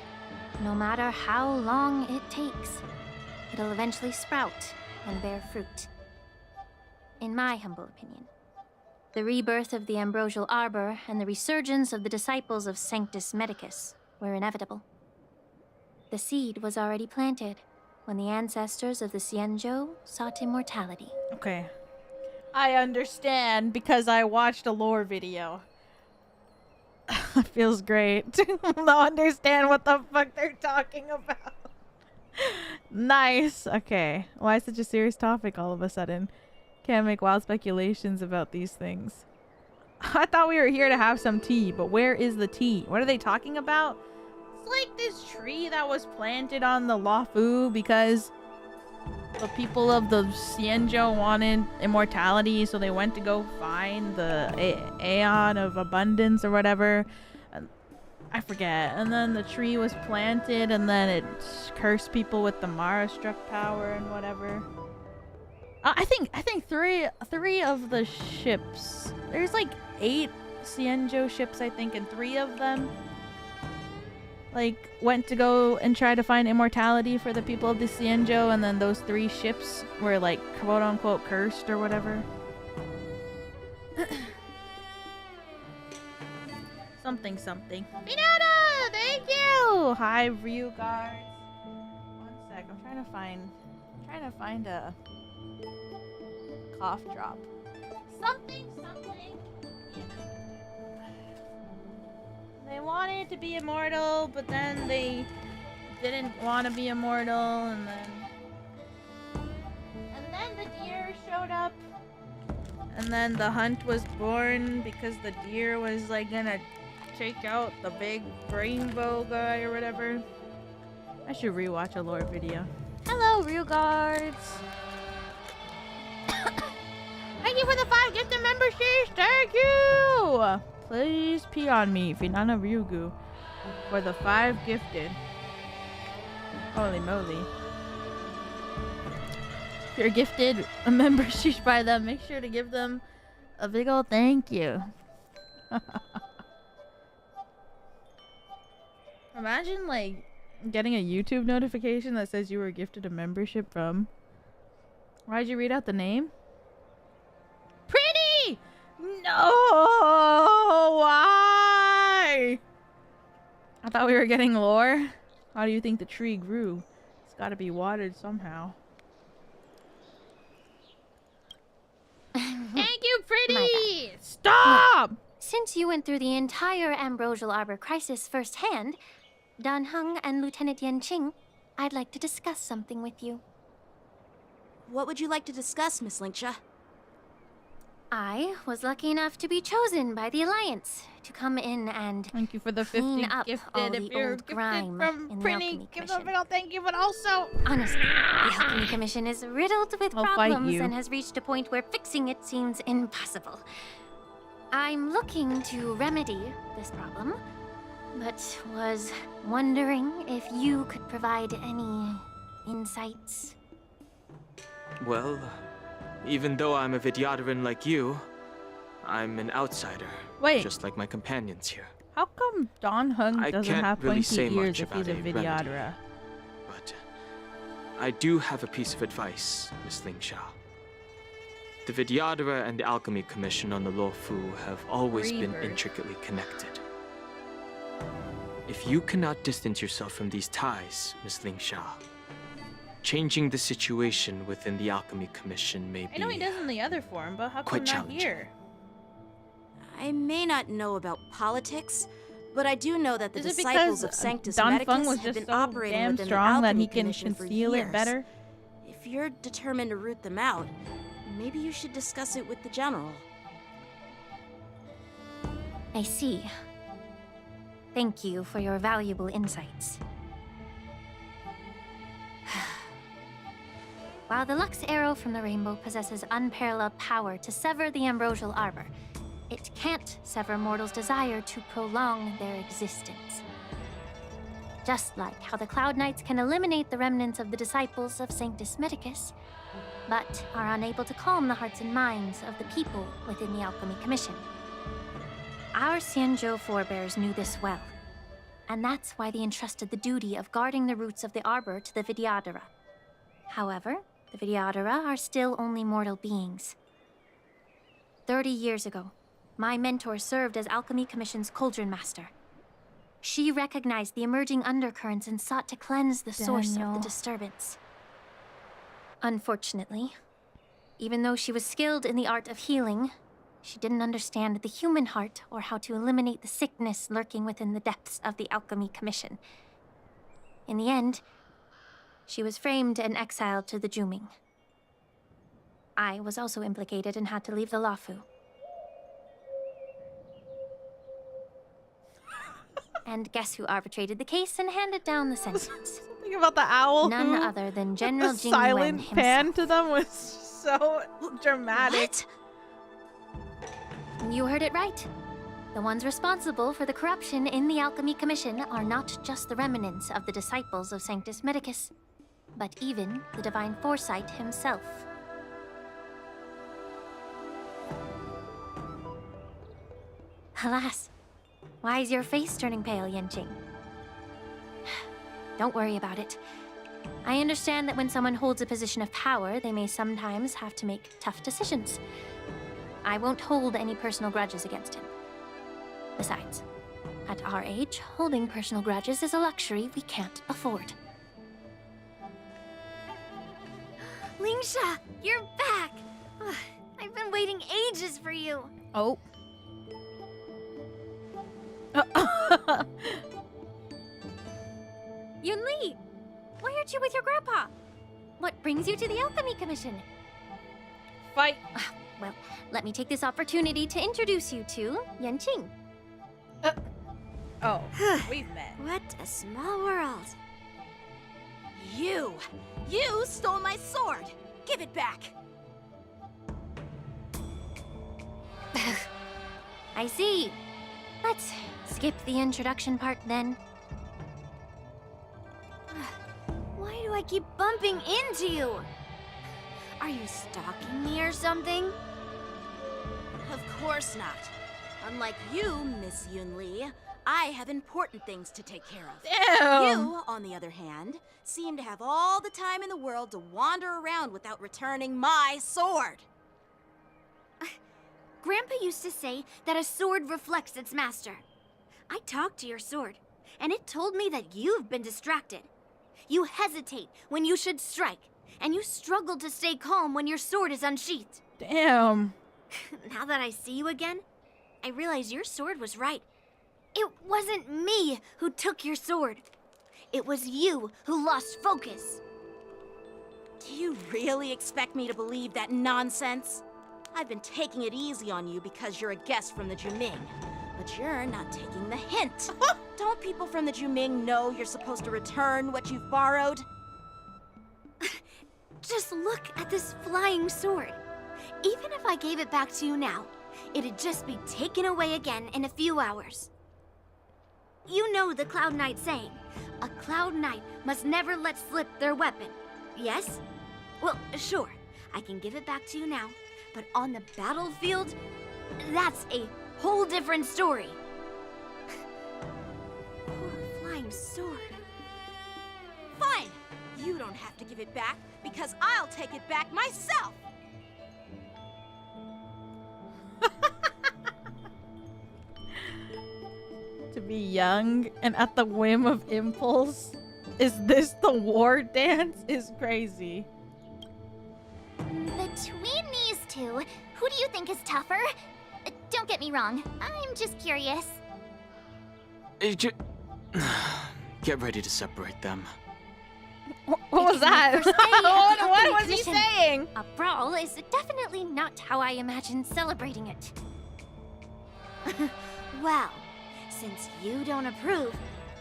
no matter how long it takes, it'll eventually sprout and bear fruit. In my humble opinion, the rebirth of the ambrosial arbor and the resurgence of the disciples of Sanctus Medicus were inevitable. The seed was already planted when the ancestors of the Xianzhou sought immortality. Okay. I understand because I watched a lore video. It feels great to understand what the fuck they're talking about. Nice. Okay. Why such a serious topic all of a sudden? Can't make wild speculations about these things. I thought we were here to have some tea, but where is the tea? What are they talking about? It's like this tree that was planted on the Luofu because the people of the Xianzhou wanted immortality, so they went to go find the Aeon of Abundance or whatever. I forget. And then the tree was planted, and then it cursed people with the Mara struck power and whatever. I think three of the ships. There's like 8 Xianzhou ships, I think, and 3 of them like went to go and try to find immortality for the people of the Xianzhou, and then those 3 ships were like quote unquote cursed or whatever. Something. Finana, thank you. Hi, Ryu guards. One sec, I'm trying to find a cough drop. Something. They wanted to be immortal, but then they didn't want to be immortal, and then showed up. And then the hunt was born because the deer was like gonna take out the big rainbow guy or whatever. I should rewatch a lore video. Hello, Ryugards. Thank you for the 5 gifted memberships. Thank you. Please pee on me, Finana Ryugu, for the 5 gifted. Holy moly. If you're gifted a membership by them, make sure to give them a big ol' thank you. Imagine like getting a YouTube notification that says you were gifted a membership from. Why'd you read out the name? Pretty! No! Why? I thought we were getting lore. How do you think the tree grew? It's gotta be watered somehow. Thank you, Pretty! Stop! Since you went through the entire Ambrosial Arbor crisis firsthand, Dan Heng and Lieutenant Yan Qing, I'd like to discuss something with you. What would you like to discuss, Miss Linksha? I was lucky enough to be chosen by the Alliance to come in and thank you for the 50 clean up gifted. all If the you're old gifted grime from in the Pretty, Alchemy give them a Commission. big ol' thank you, but also Honestly, the Alchemy Commission is riddled with I'll fight problems you. and has reached a point where fixing it seems impossible. I'm looking to remedy this problem, but was wondering if you could provide any insights. Well, even though I'm a Vidyadharan like you, I'm an outsider. Wait. Just like my companions here. how come Dan Heng I doesn't can't have really pointy say ears much if he's a about a Vidyadhara? But I do have a piece of advice, Miss Lingsha. The Vidyadhara and the Alchemy Commission on the Luofu have always been Rebirth. intricately connected. If you cannot distance yourself from these ties, Miss Lingsha, changing the situation within the Alchemy Commission may I know he be does in the other form, but how come quite not challenging. here? I may not know about politics, but I do know that the Is it disciples because of Sanctus Dan Feng Medicus was have just been so operating damn within strong the that he Alchemy can Commission for conceal years. it better? If you're determined to root them out, maybe you should discuss it with the General. I see. Thank you for your valuable insights. While the Lux Arrow from the Rainbow possesses unparalleled power to sever the Ambrosial Arbor, it can't sever mortals' desire to prolong their existence. Just like how the Cloud Knights can eliminate the remnants of the disciples of Sanctus Medicus, but are unable to calm the hearts and minds of the people within the Alchemy Commission. Our Xianzhou forebears knew this well, and that's why they entrusted the duty of guarding the roots of the Arbor to the Vidyadhara. However, the Vidyadhara are still only mortal beings. 30 years ago, my mentor served as Alchemy Commission's Cauldron Master. She recognized the emerging undercurrents and sought to cleanse the source of the Daniel. disturbance. Unfortunately, even though she was skilled in the art of healing, she didn't understand the human heart or how to eliminate the sickness lurking within the depths of the Alchemy Commission. In the end, she was framed and exiled to the Juming. I was also implicated and had to leave the Luofu. And guess who arbitrated the case and handed down the sentence? Something about the owl. None who- other than General the Jing Yuan silent himself. pan to them was so dramatic. You heard it right. The ones responsible for the corruption in the Alchemy Commission are not just the remnants of the disciples of Sanctus Medicus, but even the Divine Foresight himself. Alas, why is your face turning pale, Yanqing? Don't worry about it. I understand that when someone holds a position of power, they may sometimes have to make tough decisions. I won't hold any personal grudges against him. Besides, at our age, holding personal grudges is a luxury we can't afford. Lingsha, you're back! Ugh, I've been waiting ages for you. Oh. Yunli! Why aren't you with your grandpa? What brings you to the Alchemy Commission? fight. Well, let me take this opportunity to introduce you to Yanqing. Oh, we've met. What a small world. You stole my sword. Give it back. I see. Let's skip the introduction part then. Why do I keep bumping into you? Are you stalking me or something? Of course not. Unlike you, Miss Yunli, I have important things to take care of. Damn. You, on the other hand, seem to have all the time in the world to wander around without returning my sword. Grandpa used to say that a sword reflects its master. I talked to your sword, and it told me that you've been distracted. You hesitate when you should strike, and you struggle to stay calm when your sword is unsheathed. Damn. Now that I see you again, I realize your sword was right. It wasn't me who took your sword. It was you who lost focus. Do you really expect me to believe that nonsense? I've been taking it easy on you because you're a guest from the Juming. But you're not taking the hint. Don't people from the Juming know you're supposed to return what you've borrowed? Just look at this flying sword. Even if I gave it back to you now, it'd just be taken away again in a few hours. You know the Cloud Knight saying, a Cloud Knight must never let slip their weapon, yes? Well, sure, I can give it back to you now, but on the battlefield, that's a whole different story. Poor flying sword. Fine! You don't have to give it back, because I'll take it back myself! To be young and at the whim of impulse. Is this the war dance? Is crazy. Between these two, who do you think is tougher? Don't get me wrong, I'm just curious. Get ready to separate them. What was that? What was he saying? A brawl is definitely not how I imagined celebrating it. Well, since you don't approve,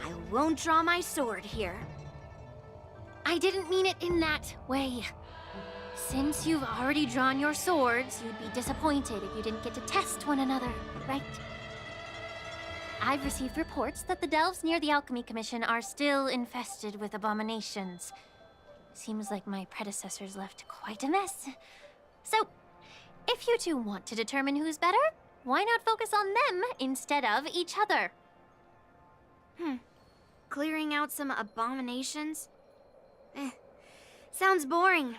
I won't draw my sword here. I didn't mean it in that way. Since you've already drawn your swords, you'd be disappointed if you didn't get to test one another, right? I've received reports that the delves near the Alchemy Commission are still infested with abominations. Seems like my predecessors left quite a mess. So, if you two want to determine who's better, why not focus on them instead of each other? Clearing out some abominations? Sounds boring.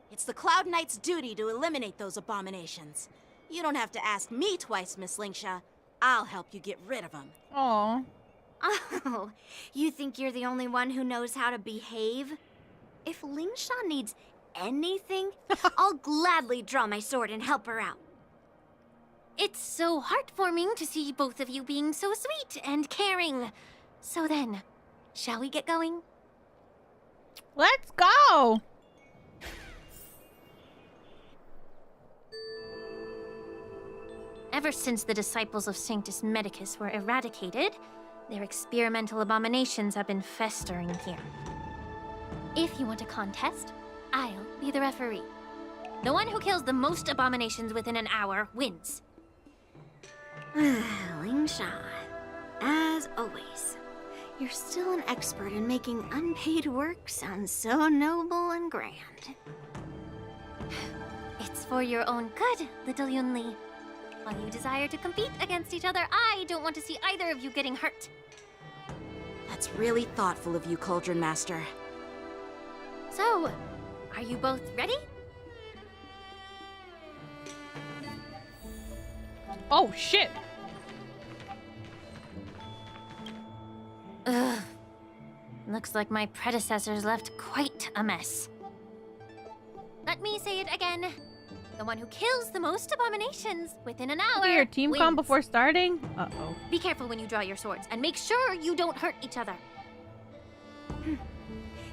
It's the Cloud Knight's duty to eliminate those abominations. You don't have to ask me twice, Miss Lingsha. I'll help you get rid of them. Aww. Oh, you think you're the only one who knows how to behave? If Lingsha needs anything, I'll gladly draw my sword and help her out. It's so heartwarming to see both of you being so sweet and caring. So then, shall we get going? Let's go! Ever since the disciples of Sanctus Medicus were eradicated, their experimental abominations have been festering here. If you want a contest, I'll be the referee. The one who kills the most abominations within an hour wins. Lingsha, as always, you're still an expert in making unpaid work sound so noble and grand. It's for your own good, little Yunli. While you desire to compete against each other, I don't want to see either of you getting hurt. That's really thoughtful of you, Cauldron Master. So, are you both ready? Oh, shit. Ugh. Looks like my predecessors left quite a mess. Let me say it again. The one who kills the most abominations within an hour Do your team wins. com before starting? Uh-oh. Be careful when you draw your swords, and make sure you don't hurt each other.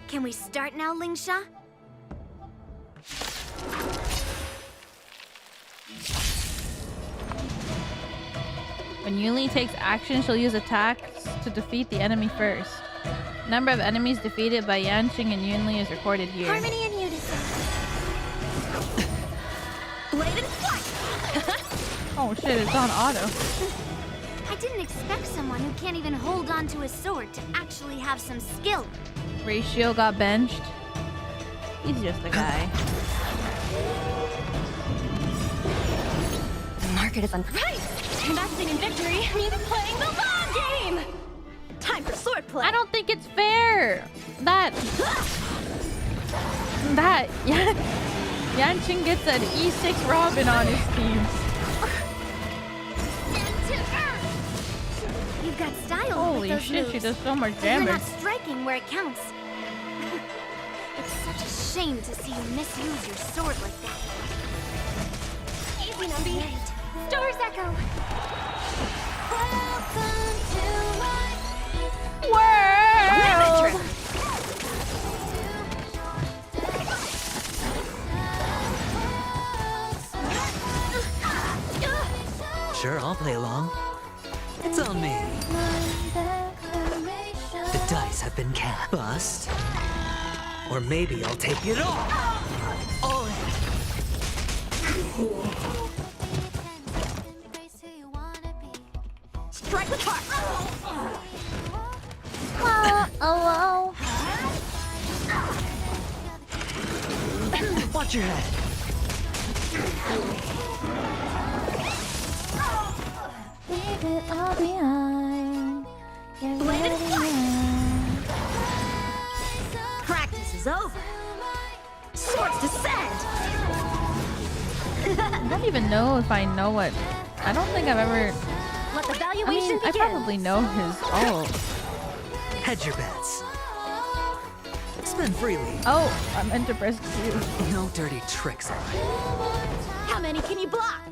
Can we start now, Lingsha? When Yunli takes action, she'll use attacks to defeat the enemy first. Number of enemies defeated by Yanqing and Yunli is recorded here. Harmony and unison. Blade and flight. Oh shit, it's on auto. I didn't expect someone who can't even hold on to a sword to actually have some skill. Ratio got benched. He's just a guy. The market is unprepared. Investing in victory means playing the long game. Time for sword play. I don't think it's fair that Yanqing gets an E6 Robin on his team. You've got style. Holy with those shit, moves, she does so much but you're damage. not striking where it counts. It's such a shame to see you misuse your sword like that. Easy, Numby. Stars echo. Welcome to my world. Sure, I'll play along. It's on me. The dice have been cast. Bust. Or maybe I'll take it all. All in. Strike with heart. Hello. Watch your head. Leave it all behind. Blade and flight. Practice is over. Swords descend. I don't even know if I know what. I don't think I've ever. Let the I valuation mean, I begin. probably know his ult. Hedge your bets. Spend freely. Oh, I meant to press Q. No dirty tricks. How many can you block?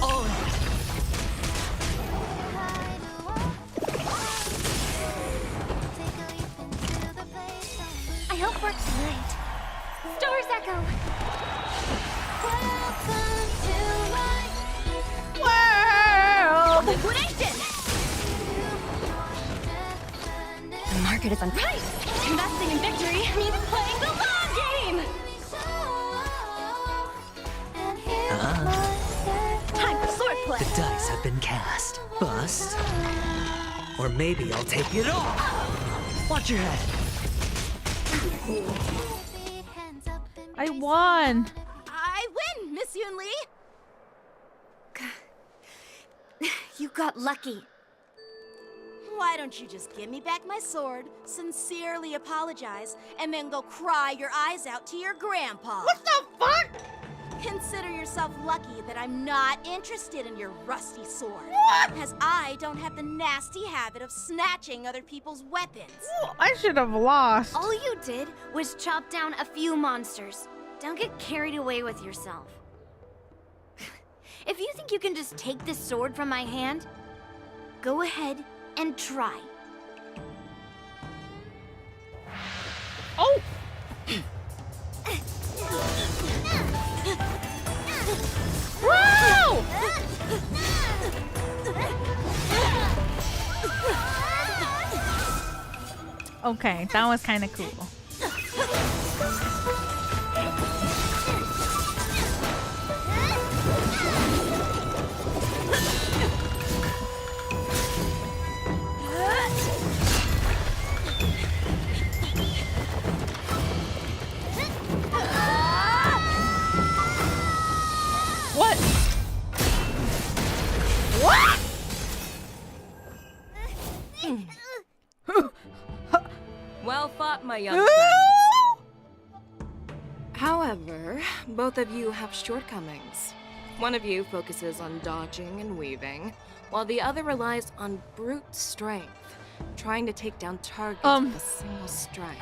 All in. I hope works great. Stars echo. Welcome to my world. Liquidation. The market is unprepared. Investing in victory means playing the long game. Time for sword play. The dice have been cast. Bust. Or maybe I'll take it all. Watch your head. I won. I win, Miss Yunli. You got lucky. Why don't you just give me back my sword, sincerely apologize, and then go cry your eyes out to your grandpa? What the fuck? Consider yourself lucky that I'm not interested in your rusty sword. What? As I don't have the nasty habit of snatching other people's weapons. I should have lost. All you did was chop down a few monsters. Don't get carried away with yourself. If you think you can just take this sword from my hand, go ahead and try. Oh! Wow! Okay, that was kind of cool. What? What? Well fought, my young friends. However, both of you have shortcomings. One of you focuses on dodging and weaving, while the other relies on brute strength, trying to take down targets with a single strike.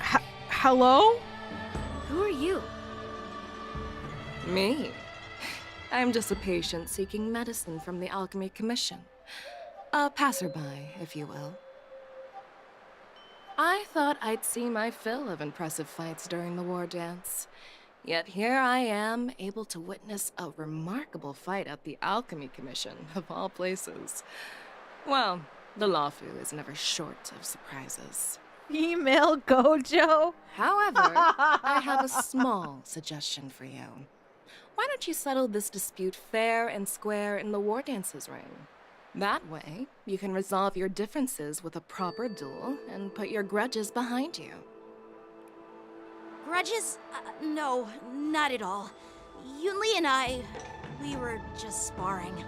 Hello? Who are you? Me? I'm just a patient seeking medicine from the Alchemy Commission. A passerby, if you will. I thought I'd see my fill of impressive fights during the war dance. Yet here I am, able to witness a remarkable fight at the Alchemy Commission, of all places. Well, the Luofu is never short of surprises. Female Gojo? However, I have a small suggestion for you. Why don't you settle this dispute fair and square in the war dances ring? That way, you can resolve your differences with a proper duel and put your grudges behind you. Grudges? No, not at all. Yunli and I, we were just sparring.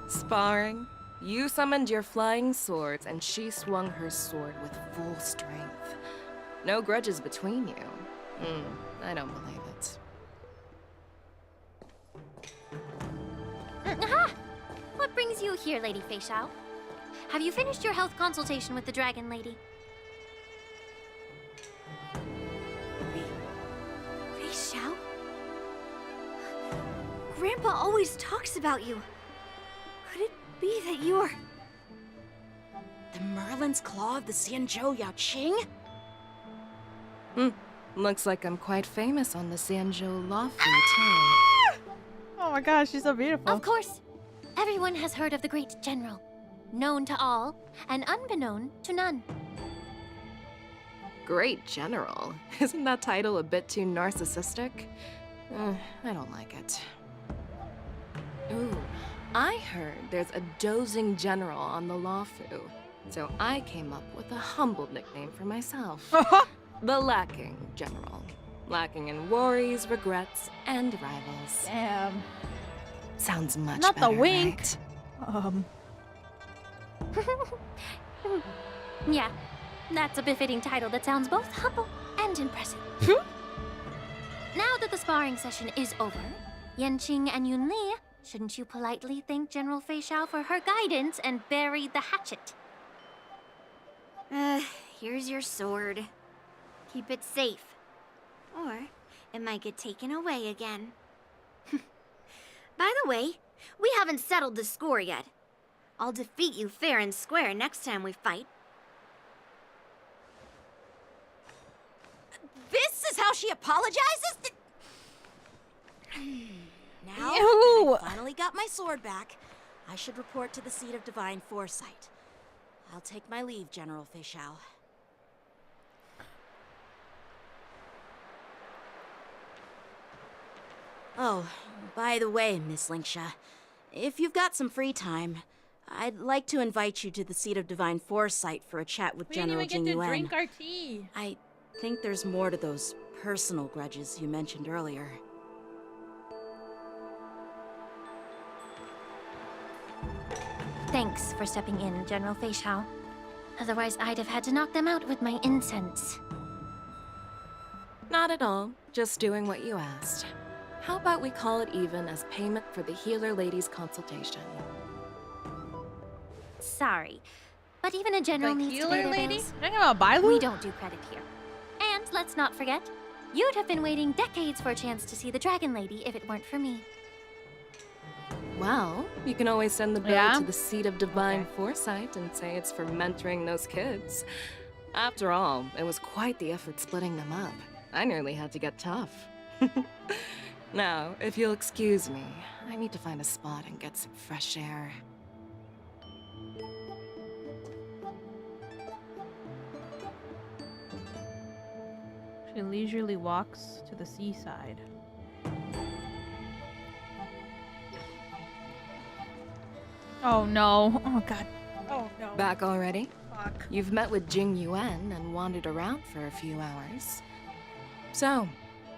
Sparring? You summoned your flying swords and she swung her sword with full strength. No grudges between you. I don't believe it. Aha! What brings you here, Lady Fei Xiao? Have you finished your health consultation with the Dragon Lady? Fei Xiao? Grandpa always talks about you. Could it be that you're... The Merlin's Claw of the Xianzhou Yaoqing? Looks like I'm quite famous on the Xianzhou Luofu too. Oh my gosh, she's so beautiful. Of course. Everyone has heard of the great general. Known to all, and unbeknown to none. Great General? Isn't that title a bit too narcissistic? I don't like it. Ooh, I heard there's a dozing general on the Luofu, so I came up with a humble nickname for myself. The Lacking General. Lacking in worries, regrets, and rivals. Damn. Sounds much Not better, the wink. right? Yeah, that's a befitting title that sounds both humble and impressive. Now that the sparring session is over, Yanqing and Yunli, shouldn't you politely thank General Fei Xiao for her guidance and bury the hatchet? Here's your sword. Keep it safe. Or it might get taken away again. By the way, we haven't settled the score yet. I'll defeat you fair and square next time we fight. This is how she apologizes? Now, Ew. I finally got my sword back. I should report to the seat of divine foresight. I'll take my leave, General Fei Xiao. Oh, by the way, Miss Linksha, if you've got some free time, I'd like to invite you to the seat of divine foresight for a chat with General Jing Yuan. We didn't even get to drink our tea. I think there's more to those personal grudges you mentioned earlier. Thanks for stepping in, General Fei Xiao. Otherwise, I'd have had to knock them out with my incense. Not at all. Just doing what you asked. How about we call it even as payment for the healer lady's consultation? Sorry, but even a general The needs to pay healer their lady? bills. Talking about Bailu? We don't do credit here. And let's not forget, you'd have been waiting decades for a chance to see the Dragon Lady if it weren't for me. Well, you can always send the bill Yeah? to the seat of divine foresight and say it's for mentoring those kids. After all, it was quite the effort splitting them up. I nearly had to get tough. Now, if you'll excuse me, I need to find a spot and get some fresh air. She leisurely walks to the seaside. Oh no. Oh god. Oh no. Back already? Fuck. You've met with Jing Yuan and wandered around for a few hours. So,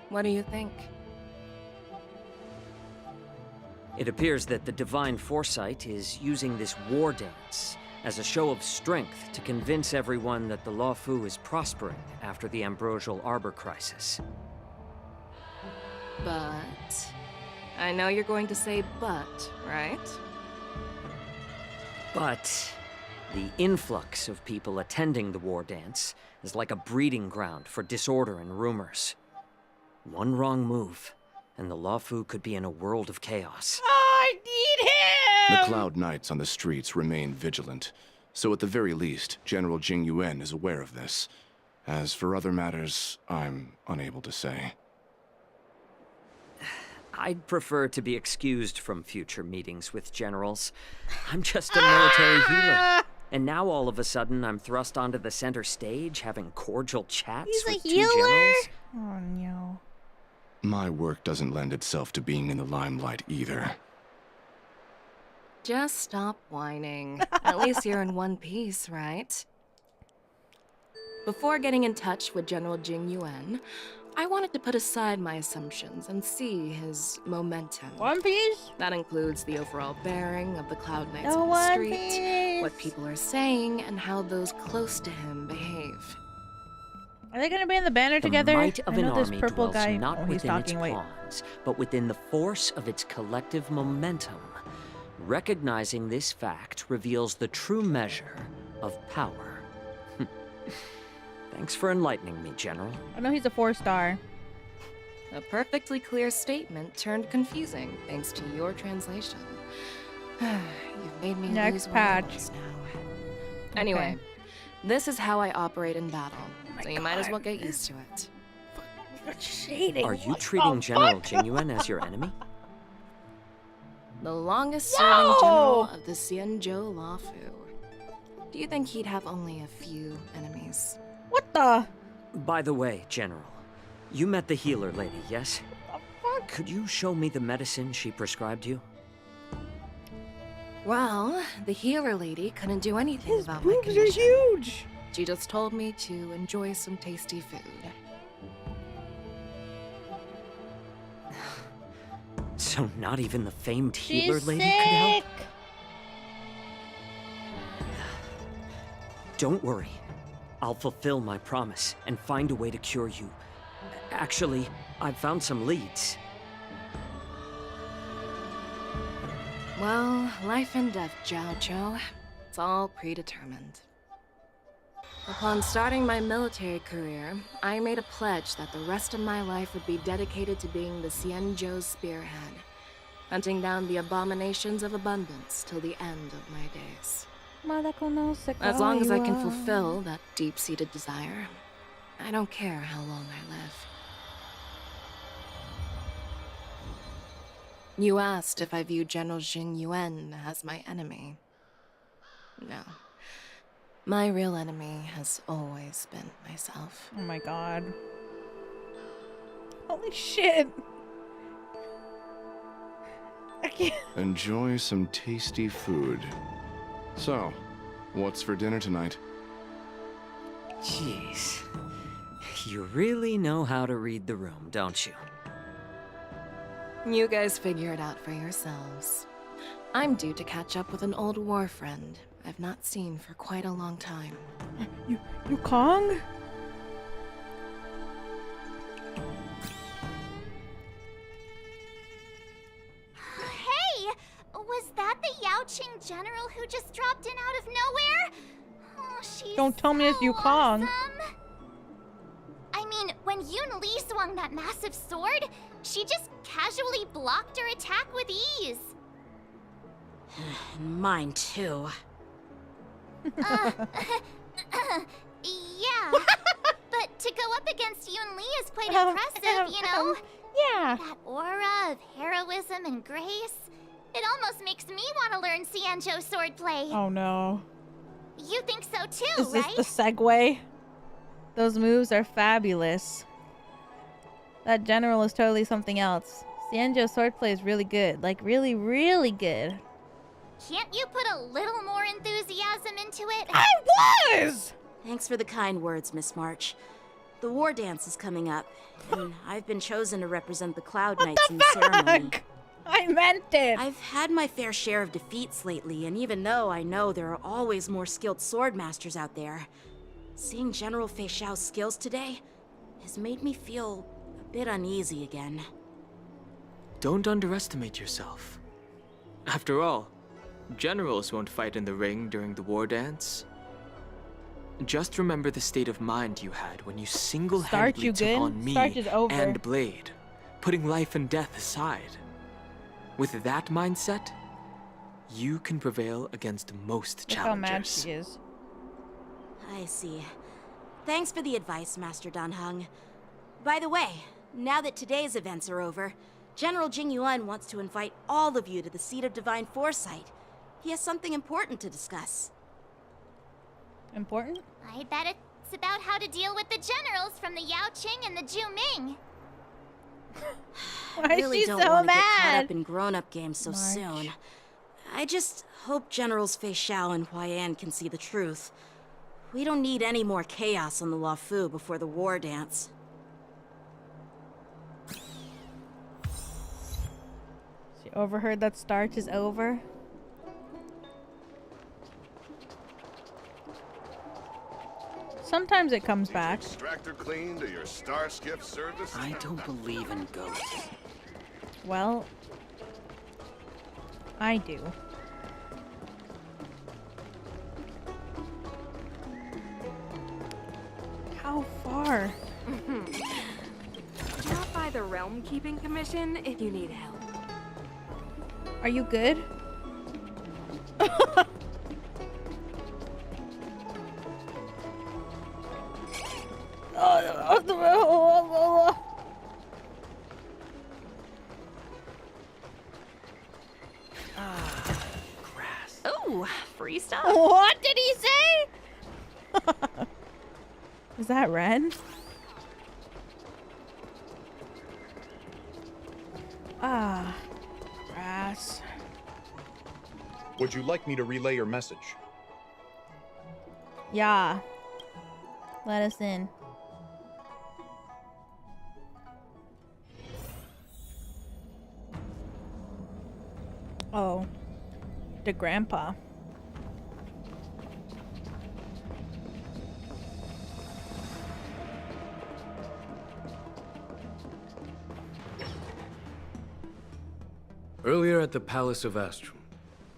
what do you think? It appears that the Divine Foresight is using this war dance as a show of strength to convince everyone that the Luofu is prospering after the Ambrosial Arbor crisis. But... I know you're going to say but, right? But the influx of people attending the war dance is like a breeding ground for disorder and rumors. One wrong move, and the Luofu could be in a world of chaos. I need him! The Cloud Knights on the streets remain vigilant, so at the very least, General Jing Yuan is aware of this. As for other matters, I'm unable to say. I'd prefer to be excused from future meetings with generals. I'm just a military healer. And now all of a sudden I'm thrust onto the center stage having cordial chats with two generals? Oh no. My work doesn't lend itself to being in the limelight either. Just stop whining. At least you're in one piece, right? Before getting in touch with General Jing Yuan, I wanted to put aside my assumptions and see his momentum. One Piece? That includes the overall bearing of the Cloud Knights on the street, what people are saying, and how those close to him behave. Are they gonna be in the banner together? The might of I an know this army purple dwells guy. not Oh, he's within its talking. Wait. pawns, but within the force of its collective momentum. Recognizing this fact reveals the true measure of power. Thanks for enlightening me, General. I know he's a 4-star. A perfectly clear statement turned confusing thanks to your translation. You've made me Next lose patch. words now. Anyway, this is how I operate in battle, so you might as well get used to it. Cheating. Are you treating General Jing Yuan as your enemy? The longest-serving general of the Xianzhou Luofu. Do you think he'd have only a few enemies? What the? By the way, General, you met the healer lady, yes? Could you show me the medicine she prescribed you? Well, the healer lady couldn't do anything about my boobs are condition. huge. She just told me to enjoy some tasty food. So not even the famed healer She's lady could help? sick. Don't worry. I'll fulfill my promise and find a way to cure you. Actually, I've found some leads. Well, life and death, Jiao Zhou. It's all predetermined. Upon starting my military career, I made a pledge that the rest of my life would be dedicated to being the Xianzhou spearhead, hunting down the abominations of abundance till the end of my days. As long as I can fulfill that deep-seated desire, I don't care how long I live. You asked if I view General Jing Yuan as my enemy. No. My real enemy has always been myself. Oh my god. Holy shit. I can't. Enjoy some tasty food. So, what's for dinner tonight? Jeez. You really know how to read the room, don't you? You guys figure it out for yourselves. I'm due to catch up with an old war friend I've not seen for quite a long time. You Kong? Hey! Was that the Yaoqing general who just dropped in out of nowhere? Oh, she's Don't tell me it's you Kong. awesome. I mean, when Yun Li swung that massive sword, she just casually blocked her attack with ease. Mine too. Yeah. But to go up against Yun Li is quite impressive, you know? Yeah. That aura of heroism and grace. It almost makes me want to learn Xianzhou swordplay. Oh no. You think so too, Is this right? the segue? Those moves are fabulous. That general is totally something else. Xianzhou swordplay is really good. Like, really, really good. Can't you put a little more enthusiasm into it? I was! Thanks for the kind words, Miss March. The war dance is coming up, and I've been chosen to represent the Cloud Knights in the ceremony. I meant it! I've had my fair share of defeats lately, and even though I know there are always more skilled sword masters out there, seeing General Fei Xiao's skills today has made me feel a bit uneasy again. Don't underestimate yourself. After all, generals won't fight in the ring during the war dance. Just remember the state of mind you had when you single-handedly took on me and Blade, putting life and death aside. With that mindset, you can prevail against most challengers. Look how mad she is. I see. Thanks for the advice, Master Danheng. By the way, now that today's events are over, General Jing Yuan wants to invite all of you to the Seat of Divine Foresight. He has something important to discuss. Important? I bet it's about how to deal with the generals from the Yao Qing and the Ju Ming. Why I really is she don't so want to get caught mad? up in grown-up games so March. soon. I just hope Generals Fei Xiao and Huaiyan can see the truth. We don't need any more chaos on the Luofu before the war dance. She overheard that starch is over. Sometimes it comes back. Extractor clean to your star skiff service? I don't believe in ghosts. Well, I do. How far? Drop by the Realm Keeping Commission if you need help. Are you good? Oh, free stuff. What did he say? Is that Ren? Ah, grass. Would you like me to relay your message? Yeah. Let us in. Oh. The grandpa. Earlier at the Palace of Astrum,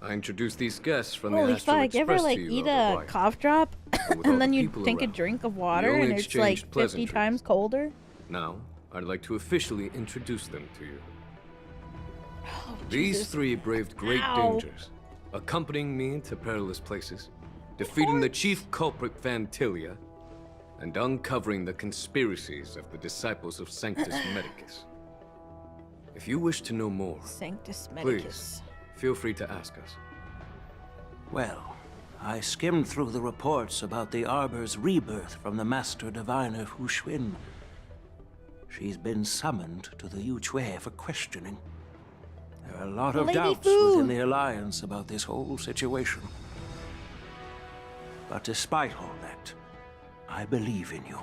I introduced these guests from Holy the Astral fuck, you ever Express like to you eat over a Wi-Fi. cough drop with all and then the you people take a around, drink of we water only and it's like exchanged 50 pleasantries. times colder? Now, I'd like to officially introduce them to you. Oh, These Jesus. three braved great Ow. dangers, accompanying me to perilous places, defeating the chief culprit Fantilia, and uncovering the conspiracies of the disciples of Sanctus Medicus. If you wish to know more, Sanctus please Medicus. feel free to ask us. Well, I skimmed through the reports about the Arbor's rebirth from the Master Diviner Hu Xuan. She's been summoned to the Yuchue for questioning. There are a lot of Lady doubts Fu. within the Alliance about this whole situation. But despite all that, I believe in you.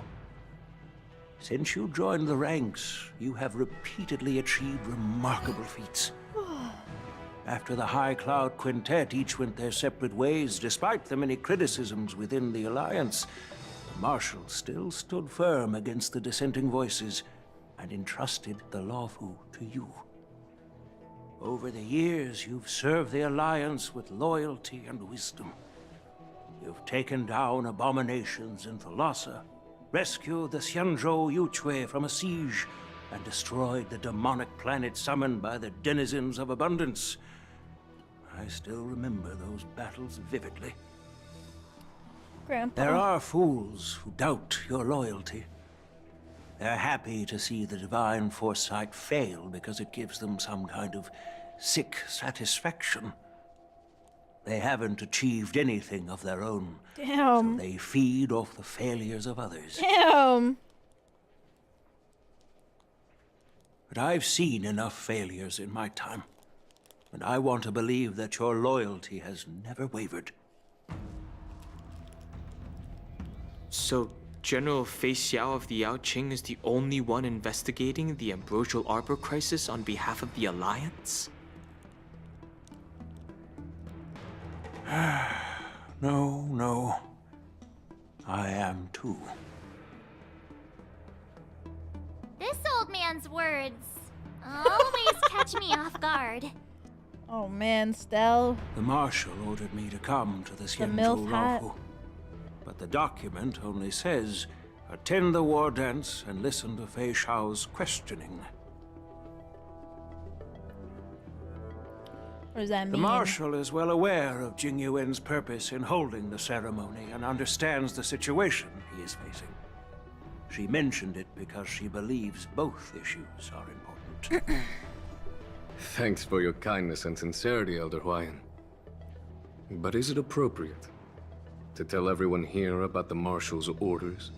Since you joined the ranks, you have repeatedly achieved remarkable feats. After the High Cloud Quintet each went their separate ways, despite the many criticisms within the Alliance, the Marshal still stood firm against the dissenting voices and entrusted the Luofu to you. Over the years, you've served the Alliance with loyalty and wisdom. You've taken down abominations in Thalassa, rescued the Xianzhou Yuchue from a siege, and destroyed the demonic planet summoned by the denizens of abundance. I still remember those battles vividly. Grandpa. There are fools who doubt your loyalty. They're happy to see the divine foresight fail because it gives them some kind of sick satisfaction. They haven't achieved anything of their own. Damn. So they feed off the failures of others. Damn. But I've seen enough failures in my time. And I want to believe that your loyalty has never wavered. So, General Fei Xiao of the Yao Qing is the only one investigating the Ambrosial Arbor crisis on behalf of the Alliance? No. I am too. This old man's words always catch me off guard. Oh man, Stell. The Marshal ordered me to come to the MILF Xianzhou hat. Luofu. But the document only says, attend the war dance and listen to Fei Xiao's questioning. What does that mean? The Marshal is well aware of Jing Yuan's purpose in holding the ceremony and understands the situation he is facing. She mentioned it because she believes both issues are important. Thanks for your kindness and sincerity, Elder Huaiyan. But is it appropriate to tell everyone here about the Marshal's orders?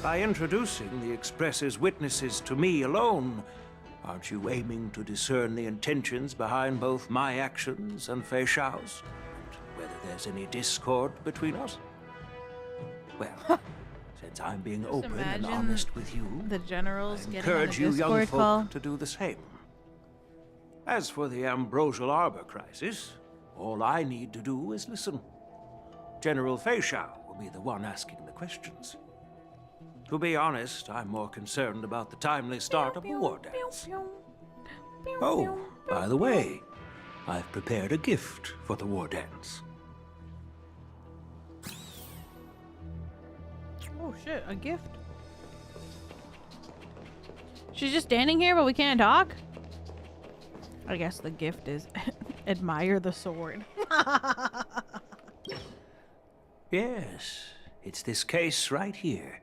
By introducing the Express's witnesses to me alone, aren't you aiming to discern the intentions behind both my actions and Fei Xiao's? And whether there's any discord between us? Well, since I'm being open and honest with you, the generals I getting encourage on a you young Discord folk call. to do the same. As for the Ambrosial Arbor crisis, all I need to do is listen. General Fei Xiao will be the one asking the questions. To be honest, I'm more concerned about the timely start of the war dance. Oh, by the way, I've prepared a gift for the war dance. Oh shit, a gift? She's just standing here but we can't talk? I guess the gift is admire the sword. Yes, it's this case right here.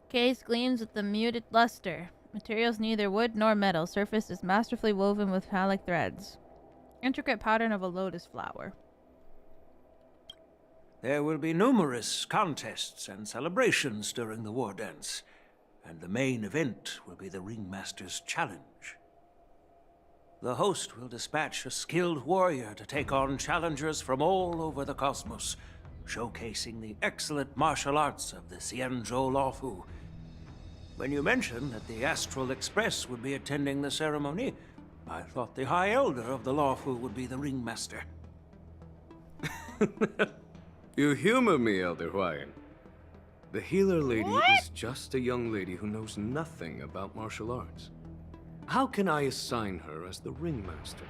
Case gleams with the muted luster. Materials neither wood nor metal. Surface is masterfully woven with phallic threads. Intricate pattern of a lotus flower. There will be numerous contests and celebrations during the war dance, and the main event will be the Ringmaster's Challenge. The host will dispatch a skilled warrior to take on challengers from all over the cosmos, showcasing the excellent martial arts of the Xianzhou Luofu. When you mentioned that the Astral Express would be attending the ceremony, I thought the High Elder of the Luofu would be the Ringmaster. You humor me, Elder Huaiyan. The healer lady is just a young lady who knows nothing about martial arts. How can I assign her as the Ringmaster?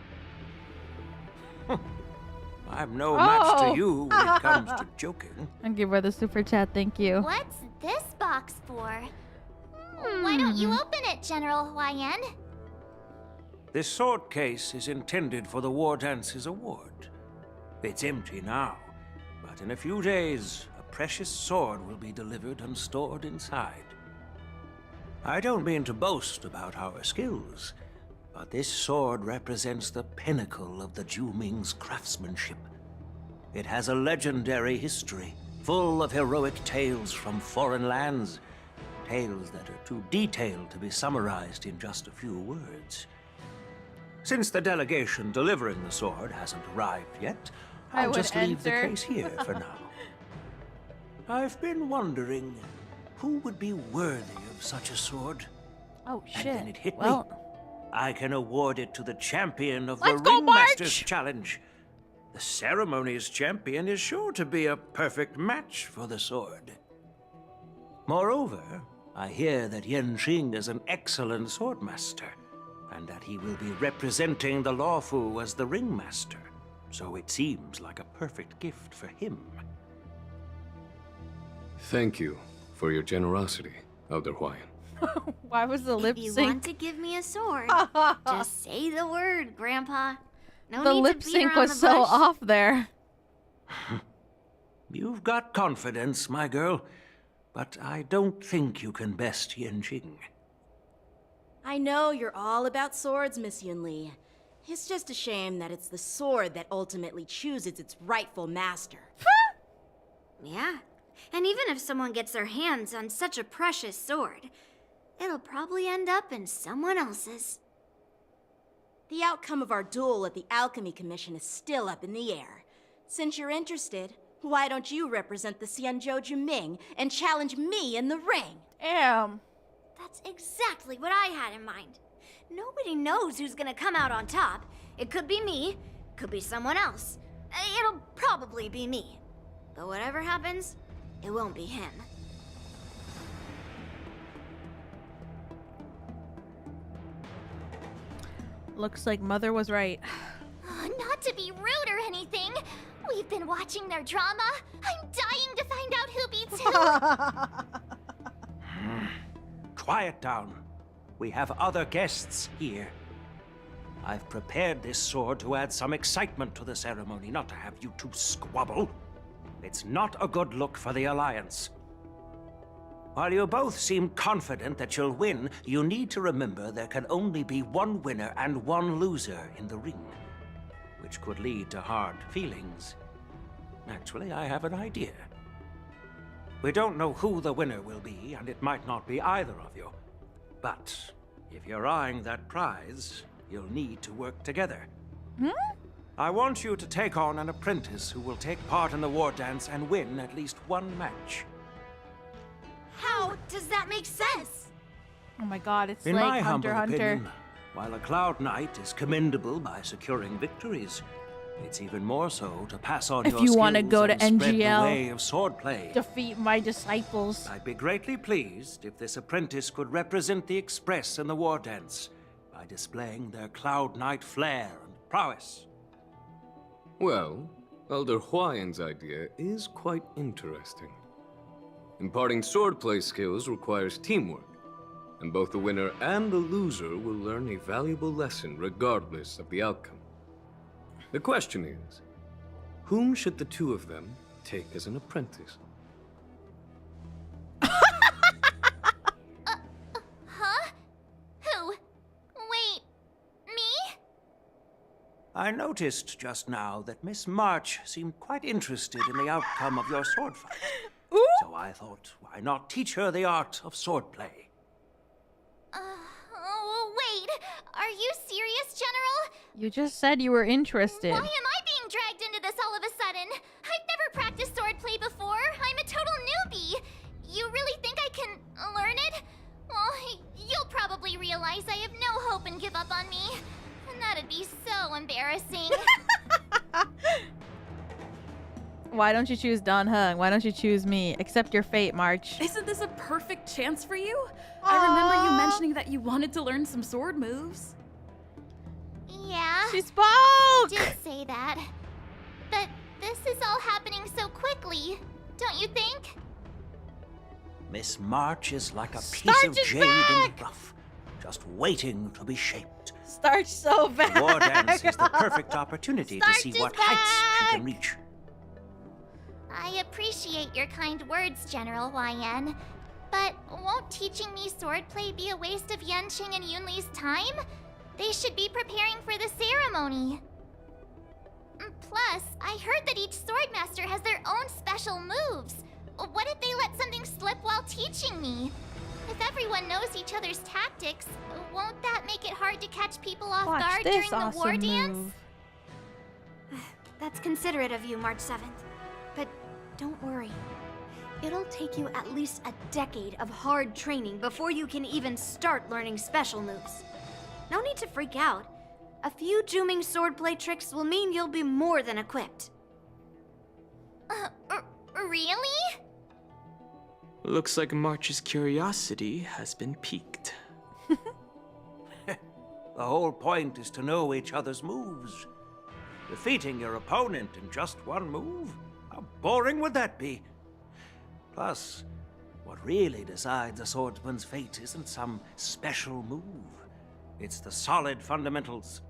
I'm no match to you when it comes to joking. I'll give her the super chat, thank you. What's this box for? Why don't you open it, General Huaiyan? This sword case is intended for the War Dance's award. It's empty now, but in a few days, a precious sword will be delivered and stored inside. I don't mean to boast about our skills, but this sword represents the pinnacle of the Zhuming's craftsmanship. It has a legendary history, full of heroic tales from foreign lands, tales that are too detailed to be summarized in just a few words. Since the delegation delivering the sword hasn't arrived yet, I'll just leave the case here for now. I've been wondering who would be worthy of such a sword. Oh shit. And then it hit me. I can award it to the champion of the Let's go, Ringmaster's March! Challenge. The ceremony's champion is sure to be a perfect match for the sword. Moreover, I hear that Yanqing is an excellent swordmaster, and that he will be representing the Luofu as the Ringmaster, so it seems like a perfect gift for him. Thank you for your generosity, Elder Huaiyan. Why was the lip If you sync? want to give me a sword, just say the word, Grandpa. No The need lip to beat sync around was the so bush. off there. You've got confidence, my girl, but I don't think you can best Yanqing. I know you're all about swords, Miss Yunli. It's just a shame that it's the sword that ultimately chooses its rightful master. Yeah, and even if someone gets their hands on such a precious sword, it'll probably end up in someone else's. The outcome of our duel at the Alchemy Commission is still up in the air. Since you're interested, why don't you represent the Xianzhou Juming and challenge me in the ring? Damn. That's exactly what I had in mind. Nobody knows who's gonna come out on top. It could be me, could be someone else. It'll probably be me. But whatever happens, it won't be him. Looks like Mother was right. Not to be rude or anything, we've been watching their drama. I'm dying to find out who beats who. Quiet down. We have other guests here. I've prepared this sword to add some excitement to the ceremony, not to have you two squabble. It's not a good look for the Alliance. While you both seem confident that you'll win, you need to remember there can only be one winner and one loser in the ring, which could lead to hard feelings. Actually, I have an idea. We don't know who the winner will be, and it might not be either of you. But if you're eyeing that prize, you'll need to work together. I want you to take on an apprentice who will take part in the war dance and win at least one match. How does that make sense? Oh my god, it's In like my Hunter humble Hunter. opinion, while a Cloud Knight is commendable by securing victories, it's even more so to pass on If your you want to go to spread the NGL, way of swordplay. defeat my disciples. I'd be greatly pleased if this apprentice could represent the Express in the war dance by displaying their Cloud Knight flair and prowess. Well, Elder Huaiyan's idea is quite interesting. Imparting swordplay skills requires teamwork, and both the winner and the loser will learn a valuable lesson regardless of the outcome. The question is, whom should the two of them take as an apprentice? Huh? Who? Wait, me? I noticed just now that Miss March seemed quite interested in the outcome of your sword fight. So I thought, why not teach her the art of swordplay? Oh, wait. Are you serious, General? You just said you were interested. Why am I being dragged into this all of a sudden? I've never practiced swordplay before. I'm a total newbie. You really think I can learn it? Well, you'll probably realize I have no hope and give up on me. And that'd be so embarrassing. Why don't you choose Don Hung? Why don't you choose me? Accept your fate, March. Isn't this a perfect chance for you? I remember you mentioning that you wanted to learn some sword moves. Yeah. She spoke! You did say that. But this is all happening so quickly, don't you think? Miss March is like a piece Starch of is jade in back! the rough, just waiting to be shaped. Starch so bad. The war dance is the perfect opportunity to see what heights she can reach. I appreciate your kind words, General Huaiyan. But won't teaching me swordplay be a waste of Yanqing and Yunli's time? They should be preparing for the ceremony. Plus, I heard that each swordmaster has their own special moves. What if they let something slip while teaching me? If everyone knows each other's tactics, won't that make it hard to catch people off Watch guard this during the awesome war dance? move. That's considerate of you, March 7th. But don't worry. It'll take you at least a decade of hard training before you can even start learning special moves. No need to freak out. A few Juming swordplay tricks will mean you'll be more than equipped. Really? Looks like March's curiosity has been piqued. The whole point is to know each other's moves. Defeating your opponent in just one move? How boring would that be? Plus, what really decides a swordsman's fate isn't some special move. It's the solid fundamentals.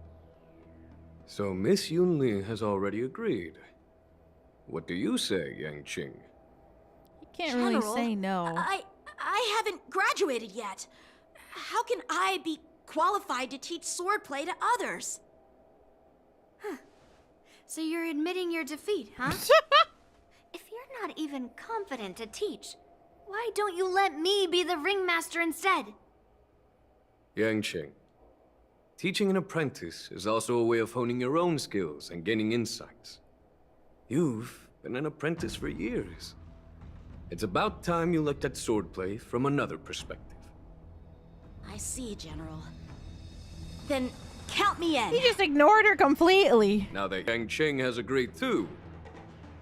So Miss Yunli has already agreed. What do you say, Yanqing? You can't really General, say no. I haven't graduated yet. How can I be qualified to teach swordplay to others? So you're admitting your defeat, huh? If you're not even confident to teach, why don't you let me be the ringmaster instead? Yanqing, teaching an apprentice is also a way of honing your own skills and gaining insights. You've been an apprentice for years. It's about time you looked at swordplay from another perspective. I see, General. Then count me in. He just ignored her completely. Now that Yanqing has agreed too,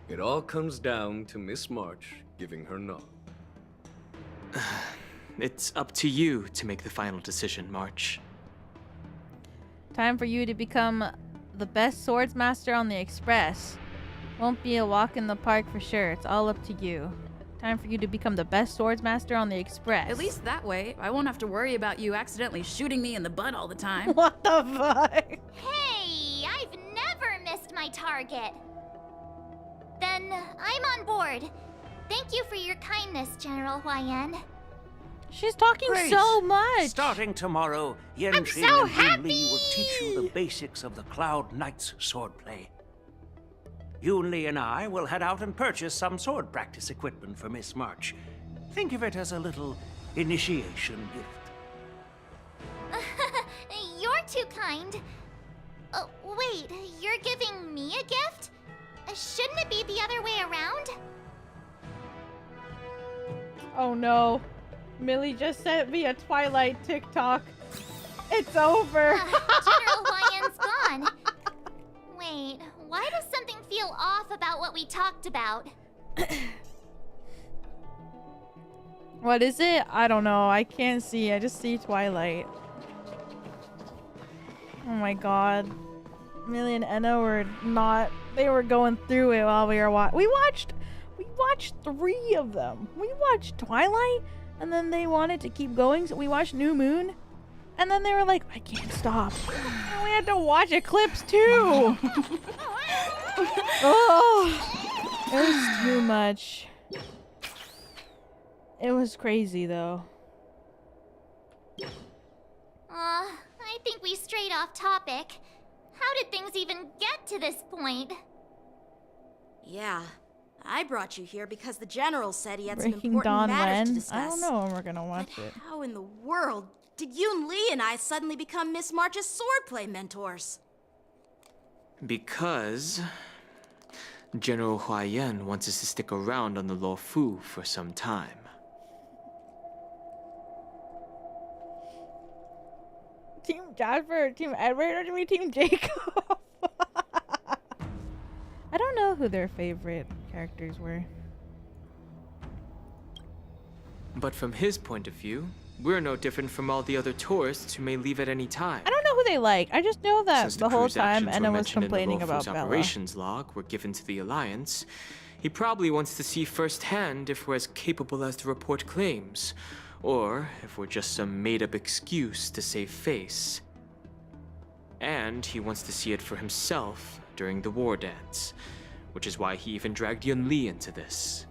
it all comes down to Miss March giving her nod. It's up to you to make the final decision, March. Time for you to become the best swordsmaster on the Express. Won't be a walk in the park for sure. It's all up to you. Time for you to become the best swordsmaster on the Express. At least that way, I won't have to worry about you accidentally shooting me in the butt all the time. What the fuck? Hey, I've never missed my target. Then I'm on board. Thank you for your kindness, General Huaiyan. She's talking so much. Starting tomorrow, Yen I'm Jing so and Yun happy! Li will teach you the basics of the Cloud Knight's swordplay. Yun Li and I will head out and purchase some sword practice equipment for Miss March. Think of it as a little initiation gift. You're too kind. Oh, wait, you're giving me a gift? Shouldn't it be the other way around? Oh no. Millie just sent me a Twilight TikTok. It's over. General Huaiyan's gone. Wait, why does something feel off about what we talked about? What is it? I don't know. I can't see. I just see Twilight. Oh my god. Millie and Enna were not... They were going through it while we were watching. We watched 3 of them. We watched Twilight, and then they wanted to keep going, so we watched New Moon. And then they were like, I can't stop. And we had to watch Eclipse too. Oh, it was too much. It was crazy though. I think we strayed off topic. How did things even get to this point? Yeah, I brought you here because the general said he had some Breaking important Dawn matters to when? discuss. I don't know when we're gonna watch it. How in the world did Yun Li and I suddenly become Miss March's swordplay mentors? Because General Huaiyan wants us to stick around on the Luofu for some time. Team Jasper, Team Edward, or do we Team Jacob? I don't know who their favorite characters were. But from his point of view, we're no different from all the other tourists who may leave at any time. I don't know who they like. I just know that Since the whole crew's time actions Enna were was mentioned in the complaining about Luofu's Bella. operations log were given to the Alliance, he probably wants to see firsthand if we're as capable as the report claims, or if we're just some made-up excuse to save face. And he wants to see it for himself during the war dance, which is why he even dragged Yun Li into this.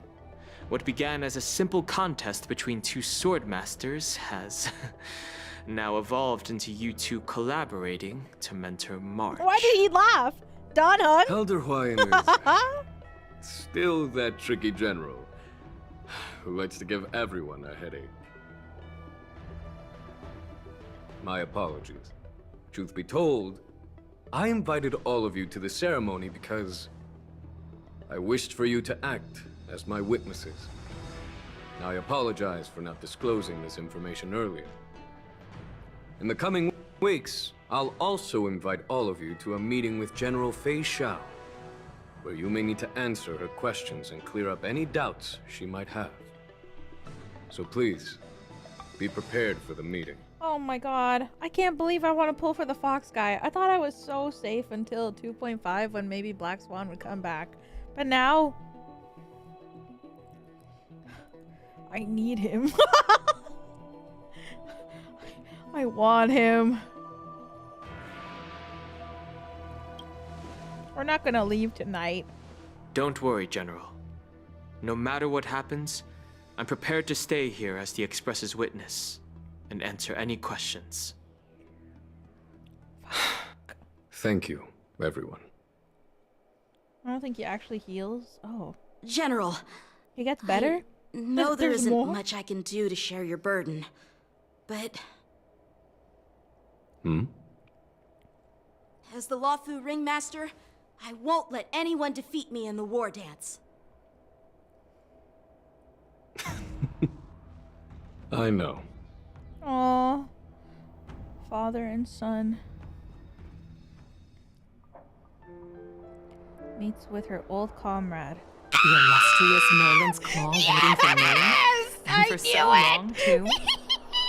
What began as a simple contest between 2 swordmasters has now evolved into you 2 collaborating to mentor March. Why did he laugh? Don Hun? Elder Huaiyan is still that tricky general who likes to give everyone a headache. My apologies. Truth be told, I invited all of you to the ceremony because I wished for you to act as my witnesses. I apologize for not disclosing this information earlier. In the coming weeks, I'll also invite all of you to a meeting with General Fei Xiao, where you may need to answer her questions and clear up any doubts she might have. So please, be prepared for the meeting. Oh my god. I can't believe I want to pull for the Fox guy. I thought I was so safe until 2.5 when maybe Black Swan would come back. But now... I need him. I want him. We're not gonna leave tonight. Don't worry, General. No matter what happens, I'm prepared to stay here as the Express's witness and answer any questions. Thank you, everyone. I don't think he actually heals. Oh. General. He gets better? No, there There's isn't more? much I can do to share your burden. But as the Luofu ringmaster, I won't let anyone defeat me in the war dance. I know. Aww. Father and son. Meets with her old comrade. The illustrious Merlin's claw waiting for me. And for so long, too.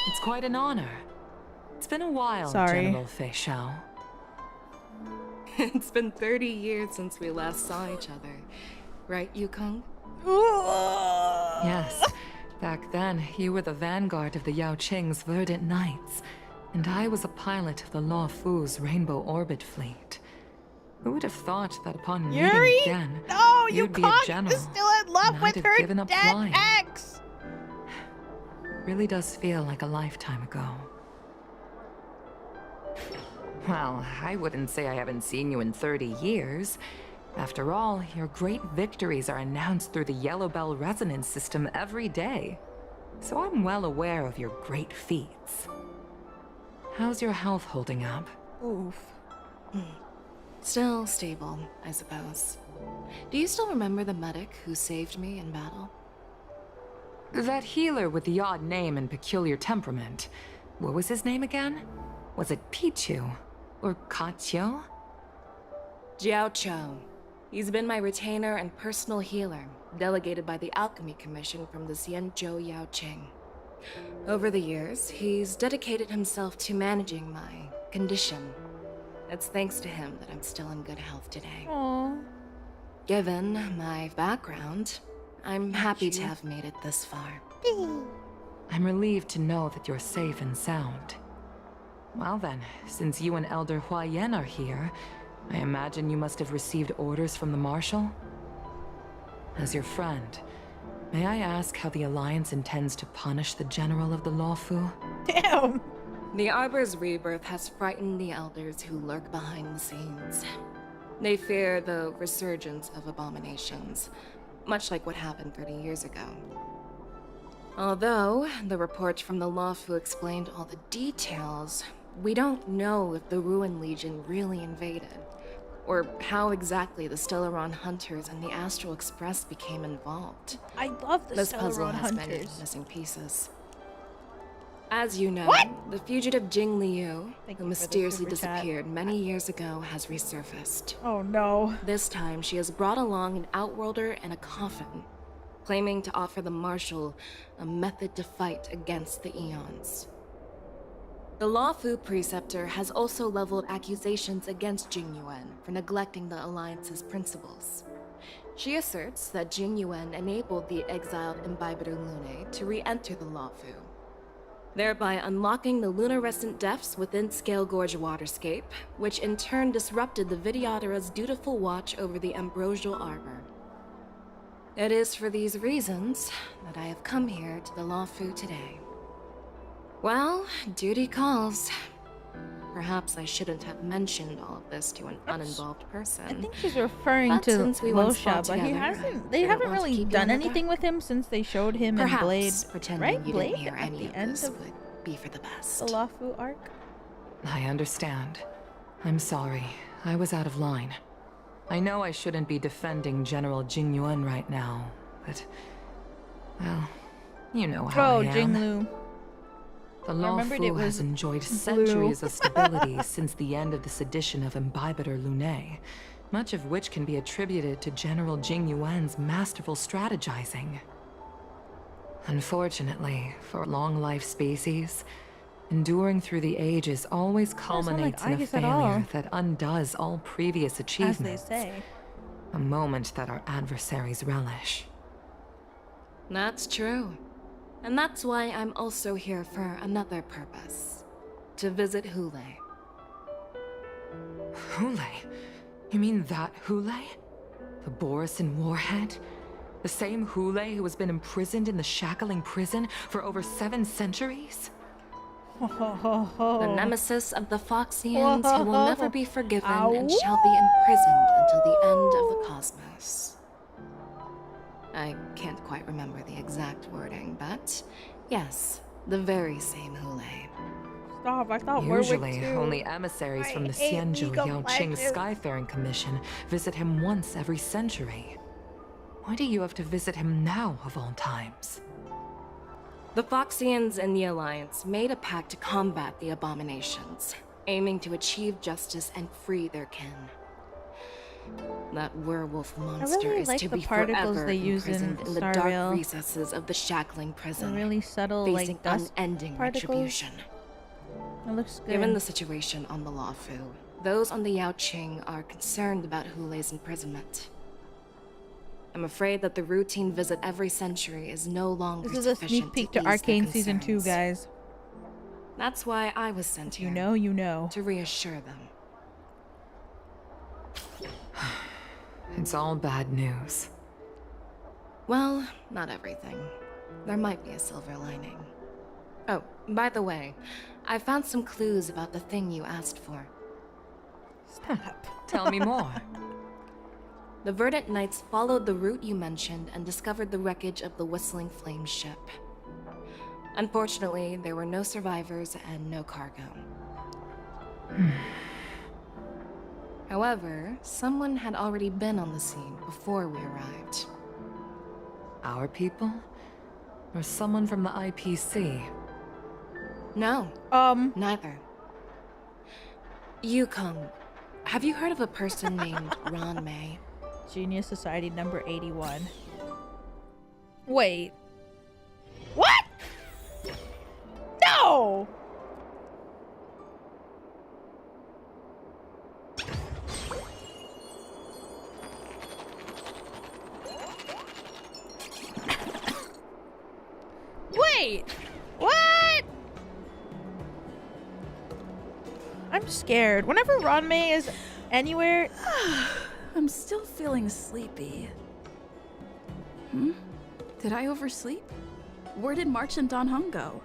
It's quite an honor. It's been a while, Sorry. General Fei Xiao. It's been 30 years since we last saw each other. Right, Yukong? Yes, back then you were the vanguard of the Yao Qing's Verdant Knights, and I was a pilot of the Luofu's Rainbow Orbit fleet. Who would have thought that upon meeting again, you'd be a general, still in love and with I'd have her given up dead flying. ex. Really does feel like a lifetime ago. Well, I wouldn't say I haven't seen you in 30 years. After all, your great victories are announced through the Yellow Bell resonance system every day. So I'm well aware of your great feats. How's your health holding up? Oof. Still stable, I suppose. Do you still remember the medic who saved me in battle? That healer with the odd name and peculiar temperament. What was his name again? Was it Pichu? Or Katyo? Jiao Cho. He's been my retainer and personal healer, delegated by the Alchemy Commission from the Xianzhou Yao Qing. Over the years, he's dedicated himself to managing my condition. It's thanks to him that I'm still in good health today. Aww. Given my background, I'm happy to have made it this far. I'm relieved to know that you're safe and sound. Well then, since you and Elder Huaiyan are here, I imagine you must have received orders from the Marshal? As your friend, may I ask how the Alliance intends to punish the General of the Luofu? Damn! The Arbor's rebirth has frightened the elders who lurk behind the scenes. They fear the resurgence of abominations, much like what happened 30 years ago. Although the report from the Luofu explained all the details, we don't know if the Ruin Legion really invaded, or how exactly the Stellaron Hunters and the Astral Express became involved. I love the This puzzle Stellaron has many Hunters. missing pieces. As you know, the fugitive Jing Liu, who mysteriously disappeared many years ago, has resurfaced. Oh no. This time, she has brought along an outworlder and a coffin, claiming to offer the Marshal a method to fight against the Eons. The Luofu Preceptor has also leveled accusations against Jing Yuan for neglecting the Alliance's principles. She asserts that Jing Yuan enabled the exiled Imbibitor Lunae to re-enter the Luofu, thereby unlocking the lunarescent depths within Scale Gorge Waterscape, which in turn disrupted the Vidyadhara's dutiful watch over the Ambrosial Arbor. It is for these reasons that I have come here to the Luofu today. Well, duty calls. Perhaps I shouldn't have mentioned all of this to an uninvolved person. I think she's referring But to since we once Losha, fought but he together, hasn't. They I don't haven't want to really keep you done in the dark. anything with him since they showed him in Perhaps Blade, pretending right? you Blade didn't hear at any the of end this of would be for the best. the Luofu arc. I understand. I'm sorry. I was out of line. I know I shouldn't be defending General Jing Yuan right now, but... well, you know how I am. Jinglu. The I remembered it Luofu has was enjoyed blue. centuries of stability since the end of the sedition of Imbibitor Lunae, much of which can be attributed to General Jing Yuan's masterful strategizing. Unfortunately, for long-life species, enduring through the ages always culminates in a Aegis at all. failure that undoes all previous achievements. As they say. A moment that our adversaries relish. That's true. And that's why I'm also here for another purpose. To visit Hoola. Hoola? You mean that Hoola? The borisin warhead? The same Hoola who has been imprisoned in the shackling prison for over 7 centuries? The nemesis of the Foxians who will never be forgiven and shall be imprisoned until the end of the cosmos. I can't quite remember the exact wording, but yes, the very same Hoola. Stop, I thought Usually, Warwick too. only emissaries from the hate Xianzhou League of Yao Qing Legends. Skyfaring Commission visit him once every century. Why do you have to visit him now, of all times? The Foxians and the Alliance made a pact to combat the abominations, aiming to achieve justice and free their kin. That werewolf monster really is like to the be particles forever they use in imprisoned in the Star dark Rail. recesses of the shackling prison, The really subtle, facing like dust unending particles. retribution. It looks good. Given the situation on the Luofu, those on the Yao Qing are concerned about Hula's imprisonment. I'm afraid that the routine visit every century is no longer This is a sneak peek to Arcane Season 2, guys. That's why I was sent here. You know. To reassure them. It's all bad news. Well, not everything. There might be a silver lining. Oh, by the way, I found some clues about the thing you asked for. Stop. Tell me more. The Verdant Knights followed the route you mentioned and discovered the wreckage of the Whistling Flame ship. Unfortunately, there were no survivors and no cargo. However, someone had already been on the scene before we arrived. Our people? Or someone from the IPC? No. Neither. Yukon, have you heard of a person named Ron May? Genius Society number 81. Wait. What? No! Wait! What? I'm scared. Whenever Ranmei is anywhere... I'm still feeling sleepy. Hmm? Did I oversleep? Where did Marchant Don Hung go?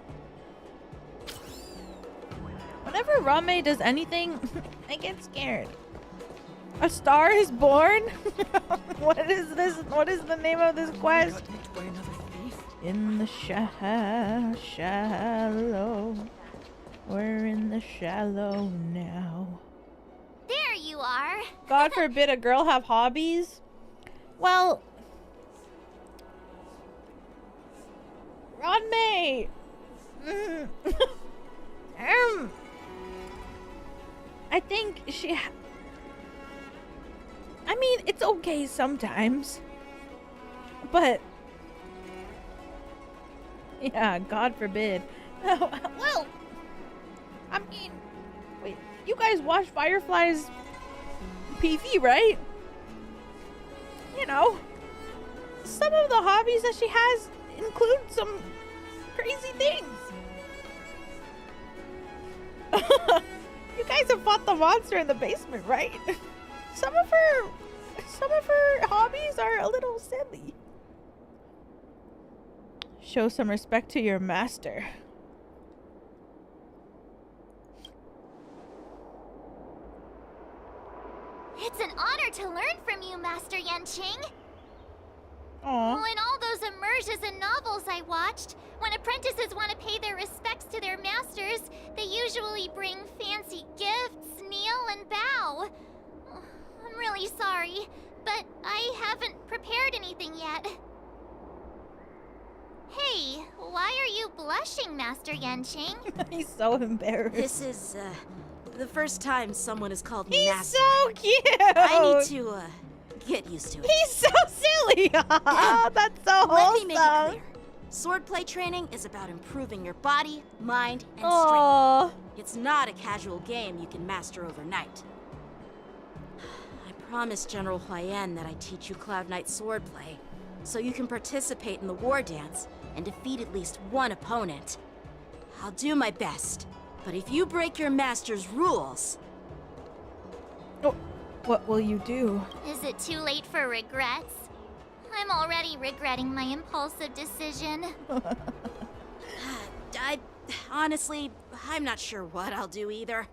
Whenever Ranmei does anything, I get scared. A Star is Born? What is this? What is the name of this quest? In the shallow. We're in the shallow now. There you are. God forbid a girl have hobbies. Well, Ranmei. I think she. I mean, it's okay sometimes, but yeah, God forbid. Well, I mean, wait, you guys watch Firefly's PV, right? You know, some of the hobbies that she has include some crazy things. You guys have fought the monster in the basement, right? Some of her hobbies are a little silly. Show some respect to your master. It's an honor to learn from you, Master Yanqing. Aww. In all those immersions and novels I watched, when apprentices want to pay their respects to their masters, they usually bring fancy gifts, kneel, and bow. I'm really sorry, but I haven't prepared anything yet. Hey, why are you blushing, Master Yanqing? He's so embarrassed. This is, the first time someone has called me He's master. so cute! I need to, get used to it. He's so silly! Oh, that's so Let me make it wholesome. clear. Swordplay training is about improving your body, mind, and Aww. strength. It's not a casual game you can master overnight. I promised General Huaiyan that I'd teach you Cloud Knight swordplay, so you can participate in the war dance and defeat at least one opponent. I'll do my best, but if you break your master's rules... Oh, what will you do? Is it too late for regrets? I'm already regretting my impulsive decision. Honestly, I'm not sure what I'll do either,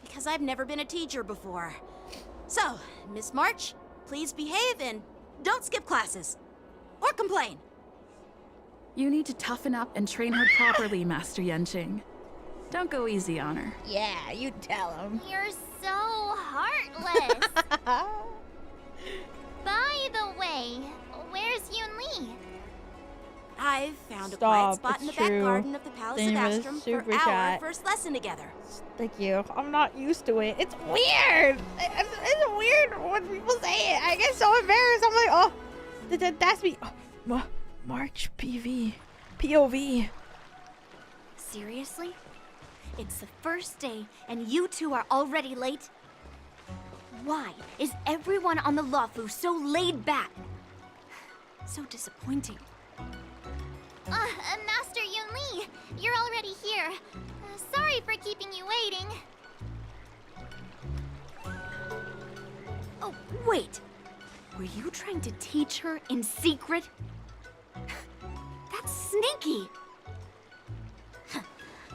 because I've never been a teacher before. So, Miss March, please behave and don't skip classes. Or complain. You need to toughen up and train her properly, Master Yanqing. Don't go easy on her. Yeah, you tell him. You're so heartless. By the way, where's Yunli? I've found Stop, a quiet spot in the it's back true. garden of the Palace Thank of you for the Astrum for super our chat. first lesson together. Thank you. I'm not used to it. It's weird. It's weird when people say it. I get so embarrassed. I'm like, oh, that's me. Oh, March POV. Seriously? It's the first day and you two are already late? Why is everyone on the Luofu so laid back? So disappointing. Master Yun Li, you're already here. Sorry for keeping you waiting. Oh, wait. Were you trying to teach her in secret? That's sneaky.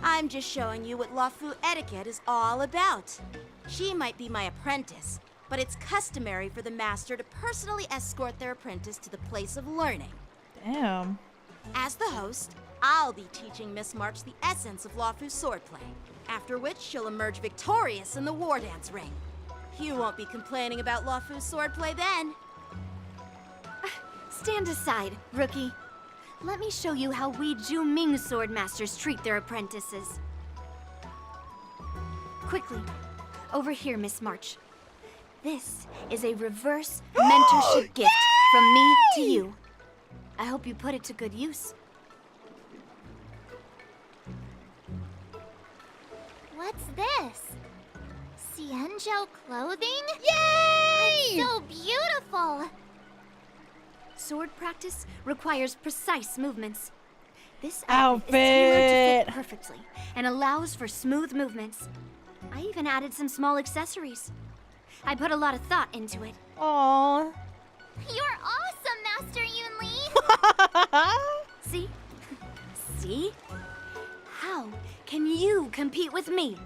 I'm just showing you what Luofu etiquette is all about. She might be my apprentice, but it's customary for the master to personally escort their apprentice to the place of learning. Damn. As the host, I'll be teaching Miss March the essence of Luofu's swordplay, after which she'll emerge victorious in the war dance ring. You won't be complaining about Luofu's swordplay then. Stand aside, rookie. Let me show you how we Ju-Ming sword masters treat their apprentices. Quickly, over here, Miss March. This is a reverse mentorship gift from me to you. I hope you put it to good use. What's this? Xianzhou clothing? Yay! It's so beautiful! Sword practice requires precise movements. This outfit is tailored to fit perfectly and allows for smooth movements. I even added some small accessories. I put a lot of thought into it. Aww. You're awesome, Master Yun Li! See? See? How can you compete with me?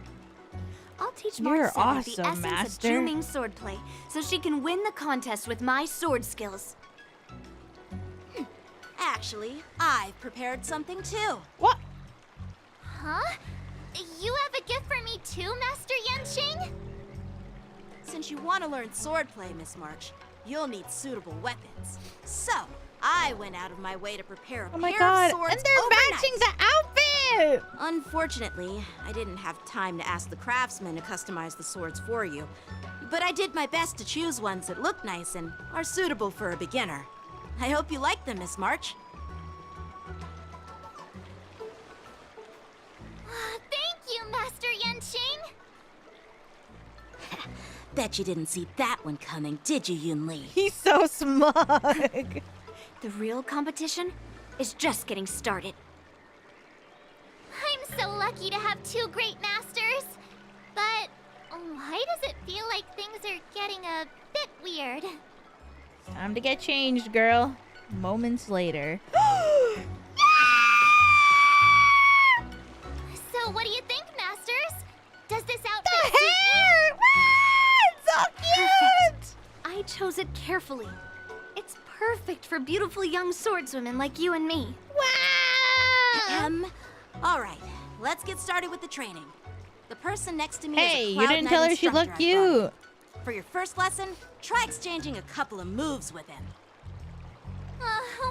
I'll teach You're Martha awesome, the essence Master. of Ju-Ming swordplay so she can win the contest with my sword skills. Actually, I've prepared something too. What? Huh? You have a gift for me too, Master Yanqing? Since you want to learn swordplay, Miss March, you'll need suitable weapons. So, I went out of my way to prepare a Oh my pair god, of swords and they're overnight. matching the outfit! Unfortunately, I didn't have time to ask the craftsman to customize the swords for you. But I did my best to choose ones that look nice and are suitable for a beginner. I hope you like them, Miss March. Thank you, Master Yanqing! Bet you didn't see that one coming, did you, Yun Li? He's so smug. The real competition is just getting started. I'm so lucky to have two great masters. But why does it feel like things are getting a bit weird? Time to get changed, girl. Moments later. So what do you think, masters? Does this outfit The suit hair! me? What? So cute! Perfect. I chose it carefully. It's perfect for beautiful young swordswomen like you and me. Wow! All right, let's get started with the training. The person next to me Hey, is a you Cloud didn't Knight tell her she instructor looked I cute. brought in. For your first lesson, try exchanging a couple of moves with him.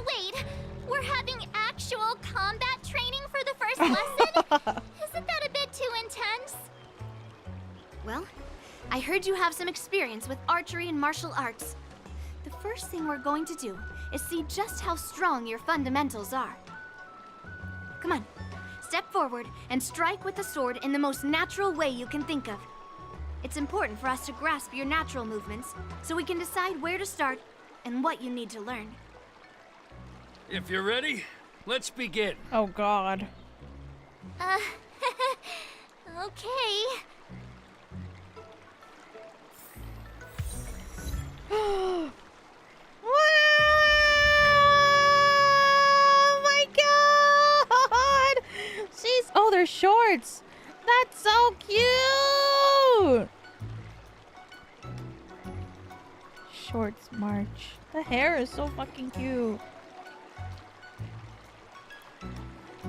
Wait. We're having actual combat training for the first lesson? Isn't that a bit too intense? Well, I heard you have some experience with archery and martial arts. The first thing we're going to do is see just how strong your fundamentals are. Come on, step forward and strike with the sword in the most natural way you can think of. It's important for us to grasp your natural movements so we can decide where to start and what you need to learn. If you're ready, let's begin. Oh god. Okay. Oh my god! She's. Oh, they're shorts! That's so cute! Shorts march. The hair is so fucking cute.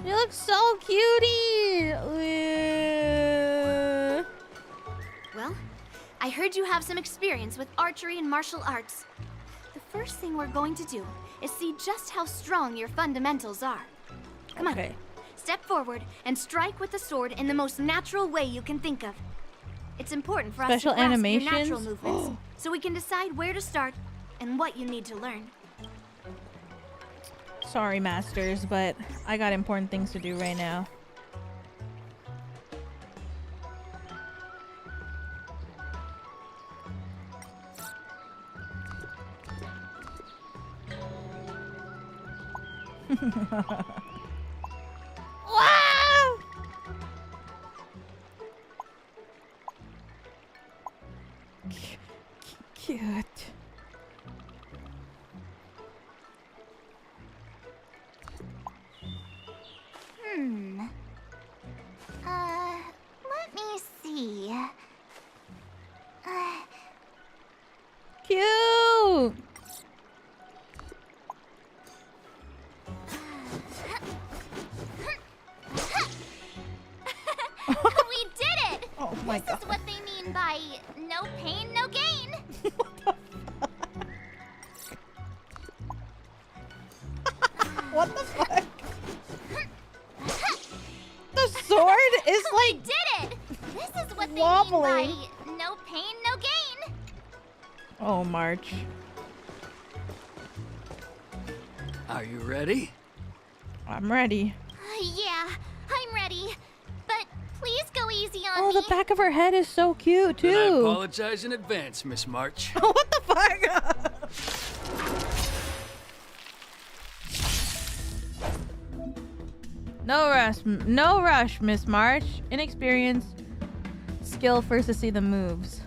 You look so cutie! Well, I heard you have some experience with archery and martial arts. The first thing we're going to do is see just how strong your fundamentals are. Come on, step forward and strike with the sword in the most natural way you can think of. It's important for us Special to grasp animations? your natural movements so we can decide where to start and what you need to learn. Sorry, masters, but I got important things to do right now. Wow! Cute. Let me see. Cute. We did it! Oh my God. This is what they mean by no pain, no gain. What the fuck? The sword is We like did it! This is what they wobbling. mean by no pain, no gain. Oh, March. Are you ready? I'm ready. Yeah, I'm ready. But please go easy on Oh, me. the back of her head is so cute Then I too. apologize in advance, Miss March. What the fuck? No rush, Miss March. Inexperience, skill first to see the moves.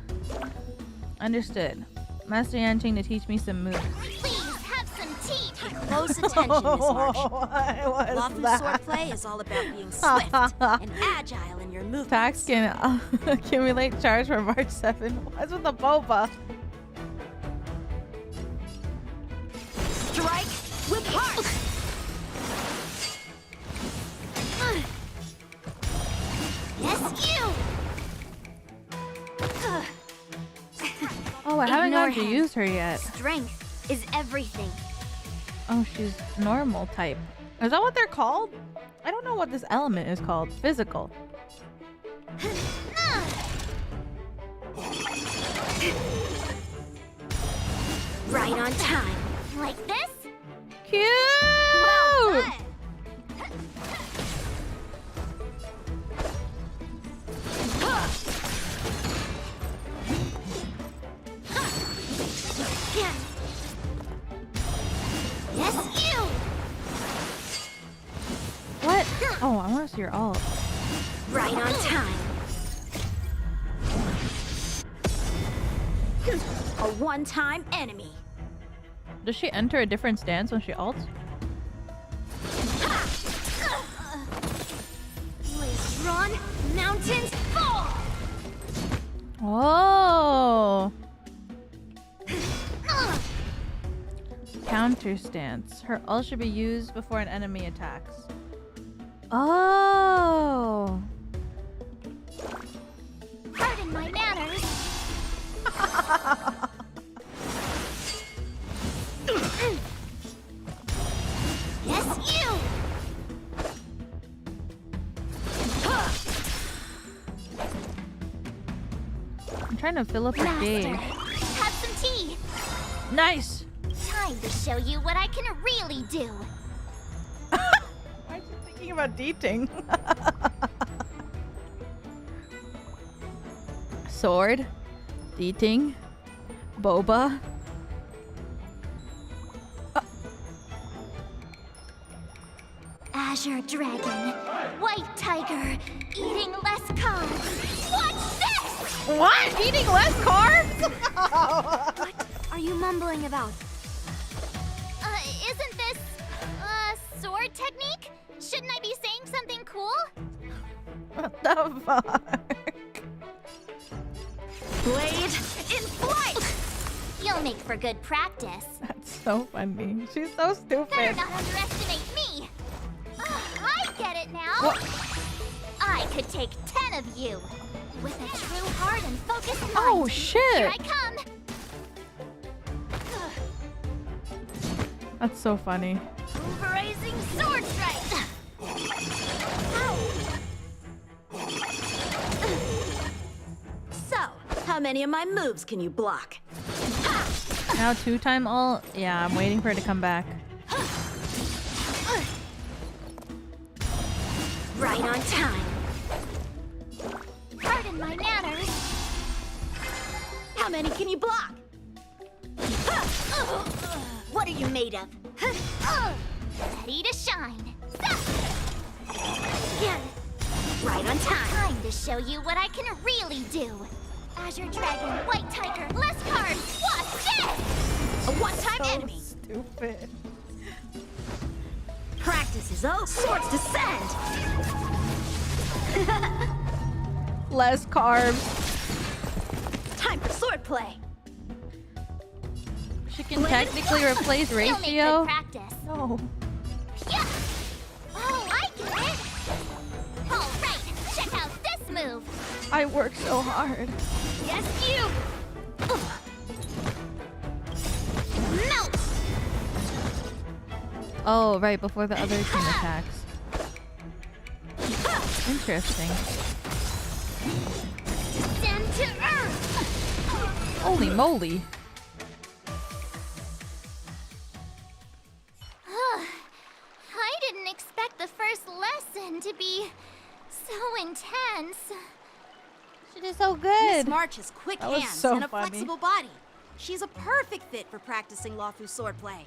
Understood. Master Yanqing to teach me some moves. Please have some tea. Pay close attention, Miss March. What was Luofu that? swordplay is all about being swift and agile in your movements. Tax can accumulate charge for March 7. What's with the boba? Strike with heart. Yes, you. Oh, I haven't Ignore gotten to him. use her yet. Strength is everything. Oh, she's normal type. Is that what they're called? I don't know what this element is called. Physical. Right on time. Like this? Cute! Well done. Yes, you. What? Oh, I want to see your ult. Right on time. A one-time enemy. Does she enter a different stance when she ults? Blaze drawn, mountains fall. Oh! Counter stance. Her ult should be used before an enemy attacks. Oh! Pardon my manners. Yes, you. I'm trying to fill up her Master, gauge. have some tea. Nice! Time to show you what I can really do. Why are you thinking about dating? Sword. Dating. Boba. Azure Dragon, White Tiger, eating less carbs. What's this? What? Eating less carbs? What are you mumbling about? Isn't this sword technique? Shouldn't I be saying something cool? What the fuck? Blade in flight! You'll make for good practice. That's so funny. She's so Better stupid. not underestimate me. I get it now. What? I could take 10 of you. With a true heart and focused mind. Oh, shit. Here I come. That's so funny. Pulverizing sword strike. So, how many of my moves can you block? Now 2-time ult? Yeah, I'm waiting for her to come back. Right on time. Pardon my manners. How many can you block? What are you made of? That ready to shine. Again. Right on time. Time to show you what I can really do. Azure Dragon, White Tiger, less carbs. What's this? A one-time enemy. Stupid. Practice is over. Swords descend. Less carbs. Time for swordplay. She can technically replace Ratio. No. Yeah. Oh, I get it. All right, check out this move. I work so hard. Yes, you. Melt. Oh, right before the other team attacks. Interesting. Descend to earth. Holy moly. I didn't expect the first lesson to be so intense. She did so good. Miss March's quick That was hands so and a funny. flexible body. She's a perfect fit for practicing Luofu swordplay.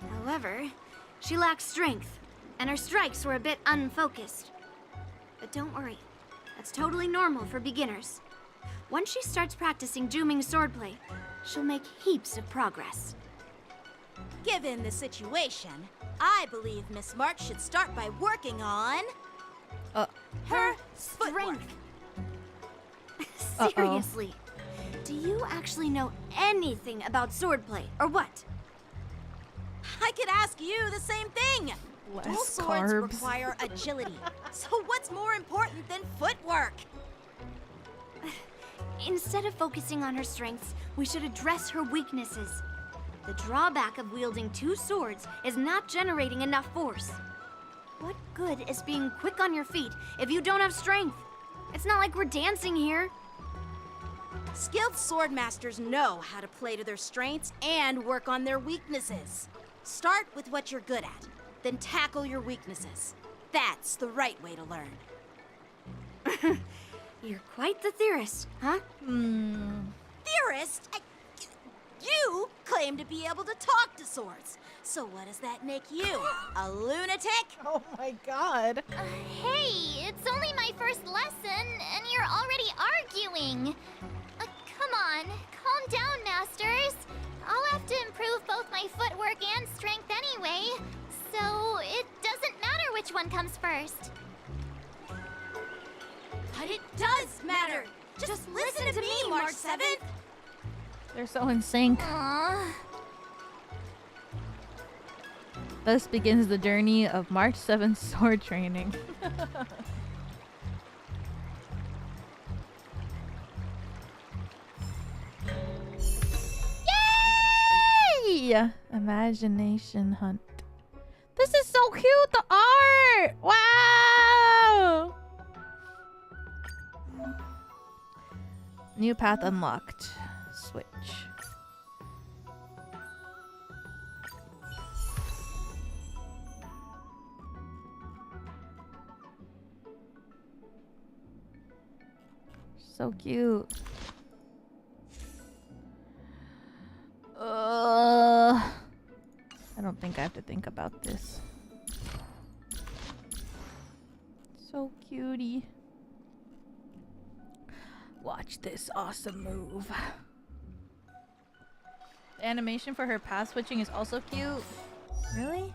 However, she lacks strength, and her strikes were a bit unfocused. But don't worry, that's totally normal for beginners. Once she starts practicing Juming swordplay, she'll make heaps of progress. Given the situation, I believe Miss March should start by working on her strength. Seriously, do you actually know anything about swordplay, or what? I could ask you the same thing. Less Dual swords carbs. require agility. So what's more important than footwork? Instead of focusing on her strengths, we should address her weaknesses. The drawback of wielding two swords is not generating enough force. What good is being quick on your feet if you don't have strength? It's not like we're dancing here. Skilled swordmasters know how to play to their strengths and work on their weaknesses. Start with what you're good at, then tackle your weaknesses. That's the right way to learn. You're quite the theorist, huh? Theorist? You claim to be able to talk to swords. So what does that make you? A lunatic? Oh my god. Hey, it's only my first lesson, and you're already arguing. Come on, calm down, masters. I'll have to improve both my footwork and strength anyway, so it doesn't matter which one comes first. But it does matter. Just listen to me, March 7th. They're so in sync. Thus begins the journey of March 7th sword training. Yay! Imagination hunt. This is so cute, the art! Wow! New path unlocked. Switch. So cute. I don't think I have to think about this. So cutie. Watch this awesome move. The animation for her path switching is also cute. Really?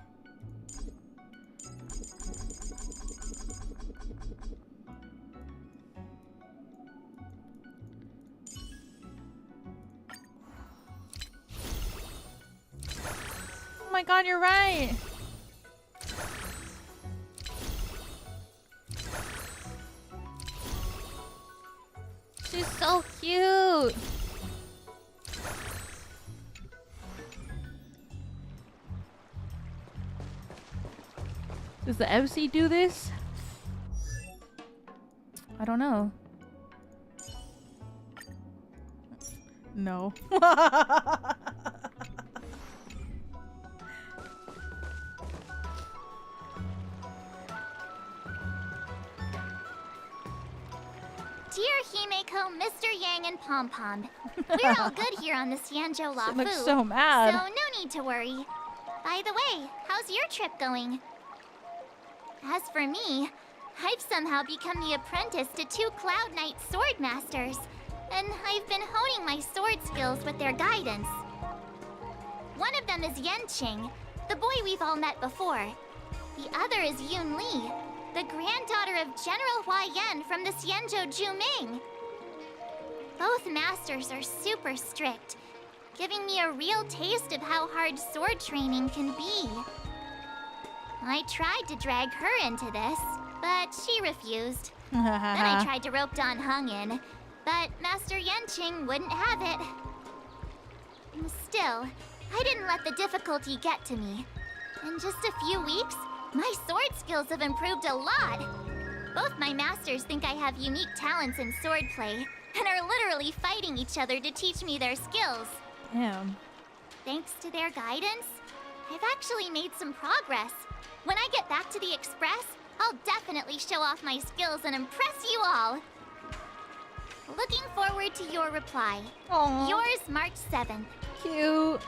Oh my god, you're right. She's so cute. Does the MC do this? I don't know. No. Dear Himeko, Mr. Yang, and Pom Pom, we're all good here on the Xianzhou Luofu. She looks so mad. So no need to worry. By the way, how's your trip going? As for me, I've somehow become the apprentice to 2 Cloud Knight sword masters, and I've been honing my sword skills with their guidance. One of them is Yanqing, the boy we've all met before. The other is Yun Li, the granddaughter of General Huaiyan from the Xianzhou Juming. Both masters are super strict, giving me a real taste of how hard sword training can be. I tried to drag her into this, but she refused. Then I tried to rope Dan Heng in, but Master Yanqing wouldn't have it. Still, I didn't let the difficulty get to me. In just a few weeks, my sword skills have improved a lot. Both my masters think I have unique talents in swordplay, and are literally fighting each other to teach me their skills. Damn. Thanks to their guidance, I've actually made some progress. When I get back to the Express, I'll definitely show off my skills and impress you all. Looking forward to your reply. Aww. Yours, March 7th. Cute.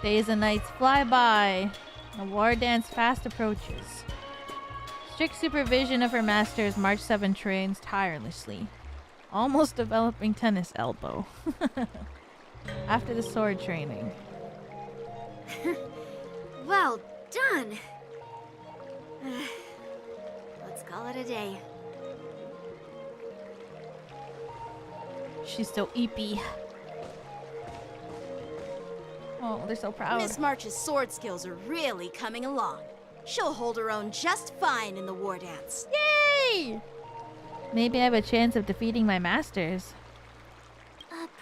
Days and nights fly by. The war dance fast approaches. Strict supervision of her masters, March 7 trains tirelessly. Almost developing tennis elbow. After the sword training. Well done. Let's call it a day. She's so eepy. Oh, they're so proud. Miss March's sword skills are really coming along. She'll hold her own just fine in the war dance. Yay! Maybe I have a chance of defeating my masters.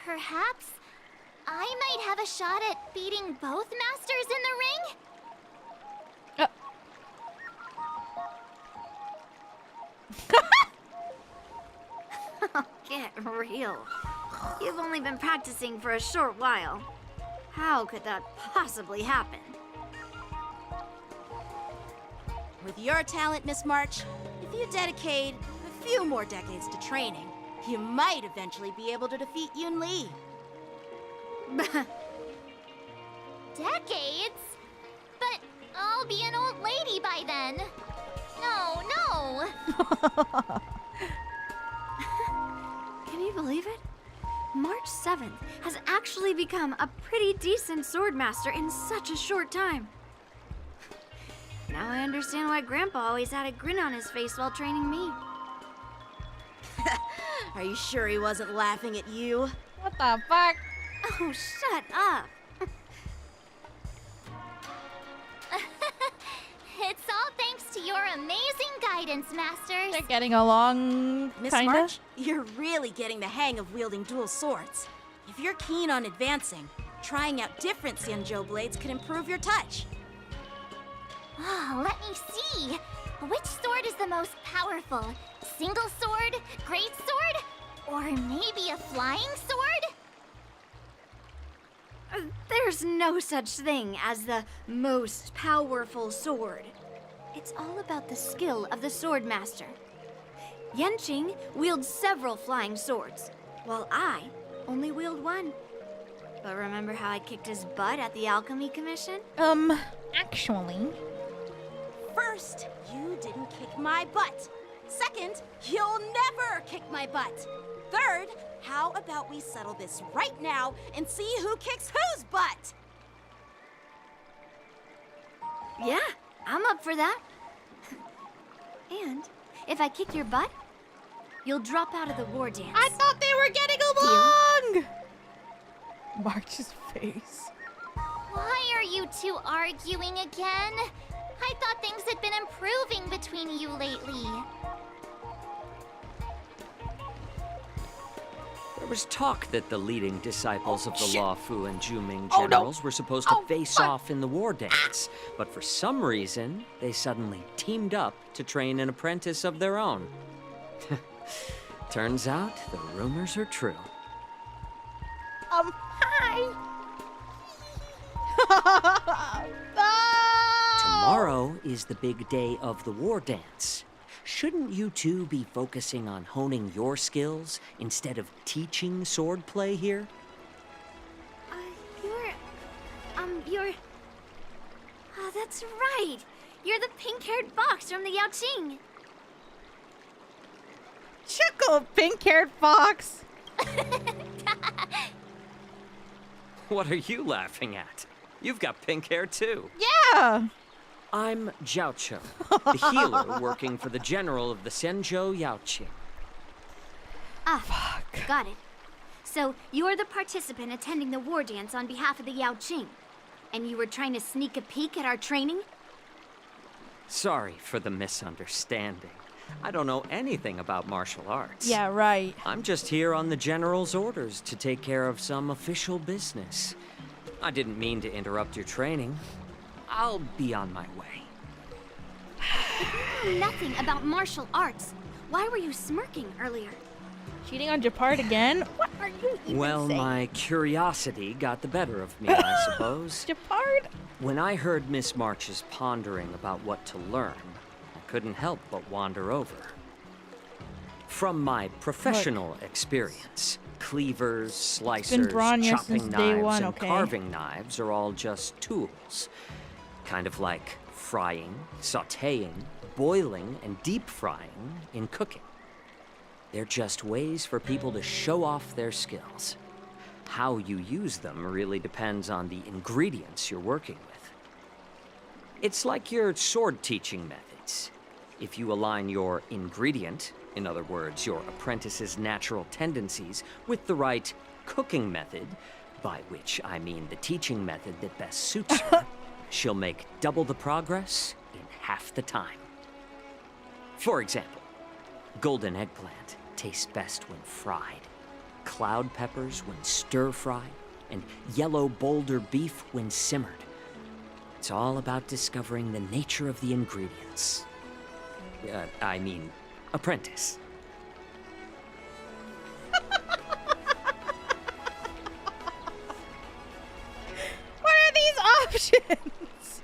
Perhaps I might have a shot at beating both masters in the ring? Get real. You've only been practicing for a short while. How could that possibly happen? With your talent, Miss March, if you dedicate a few more decades to training, you might eventually be able to defeat Yun Li. Decades? But I'll be an old lady by then. No, no. Can you believe it? March 7th has actually become a pretty decent swordmaster in such a short time. Now I understand why Grandpa always had a grin on his face while training me. Are you sure he wasn't laughing at you? What the fuck? Oh, shut up. It's all thanks to your amazing guidance, masters. They're getting along, Miss kinda. March, you're really getting the hang of wielding dual swords. If you're keen on advancing, trying out different Xianzhou blades could improve your touch. Oh, let me see. Which sword is the most powerful? Single sword? Great sword? Or maybe a flying sword? There's no such thing as the most powerful sword. It's all about the skill of the swordmaster. Yanqing wields several flying swords, while I only wield one. But remember how I kicked his butt at the Alchemy Commission? Actually. First, you didn't kick my butt. Second, you'll never kick my butt. Third, how about we settle this right now and see who kicks whose butt? Yeah, I'm up for that. And if I kick your butt, you'll drop out of the war dance. I thought they were getting along! March's face. Why are you two arguing again? I thought things had been improving between you lately. There was talk that the leading disciples of the Luofu and Juming generals were supposed to face off in the war dance, but for some reason, they suddenly teamed up to train an apprentice of their own. Turns out, the rumors are true. Hi! Tomorrow is the big day of the war dance. Shouldn't you two be focusing on honing your skills instead of teaching swordplay here? Oh, that's right. You're the pink-haired fox from the Yaoqing. Chuckle, pink-haired fox. What are you laughing at? You've got pink hair too. Yeah. I'm Jiaocho, the healer working for the general of the Senjo Yaoqing. Ah, fuck. Got it. So, you're the participant attending the war dance on behalf of the Yaoqing. And you were trying to sneak a peek at our training? Sorry for the misunderstanding. I don't know anything about martial arts. Yeah, right. I'm just here on the general's orders to take care of some official business. I didn't mean to interrupt your training. I'll be on my way. You knew nothing about martial arts. Why were you smirking earlier? Cheating on Japard again? What are you even Well, saying? my curiosity got the better of me, I suppose. Japard? When I heard Miss March's pondering about what to learn, I couldn't help but wander over. From my professional experience, cleavers, slicers, chopping knives, and carving knives are all just tools. Kind of like frying, sautéing, boiling, and deep frying in cooking. They're just ways for people to show off their skills. How you use them really depends on the ingredients you're working with. It's like your sword teaching methods. If you align your ingredient, in other words, your apprentice's natural tendencies, with the right cooking method, by which I mean the teaching method that best suits her, she'll make double the progress in half the time. For example, golden eggplant tastes best when fried, cloud peppers when stir-fried, and yellow boulder beef when simmered. It's all about discovering the nature of the ingredients. I mean, Apprentice. What are these options?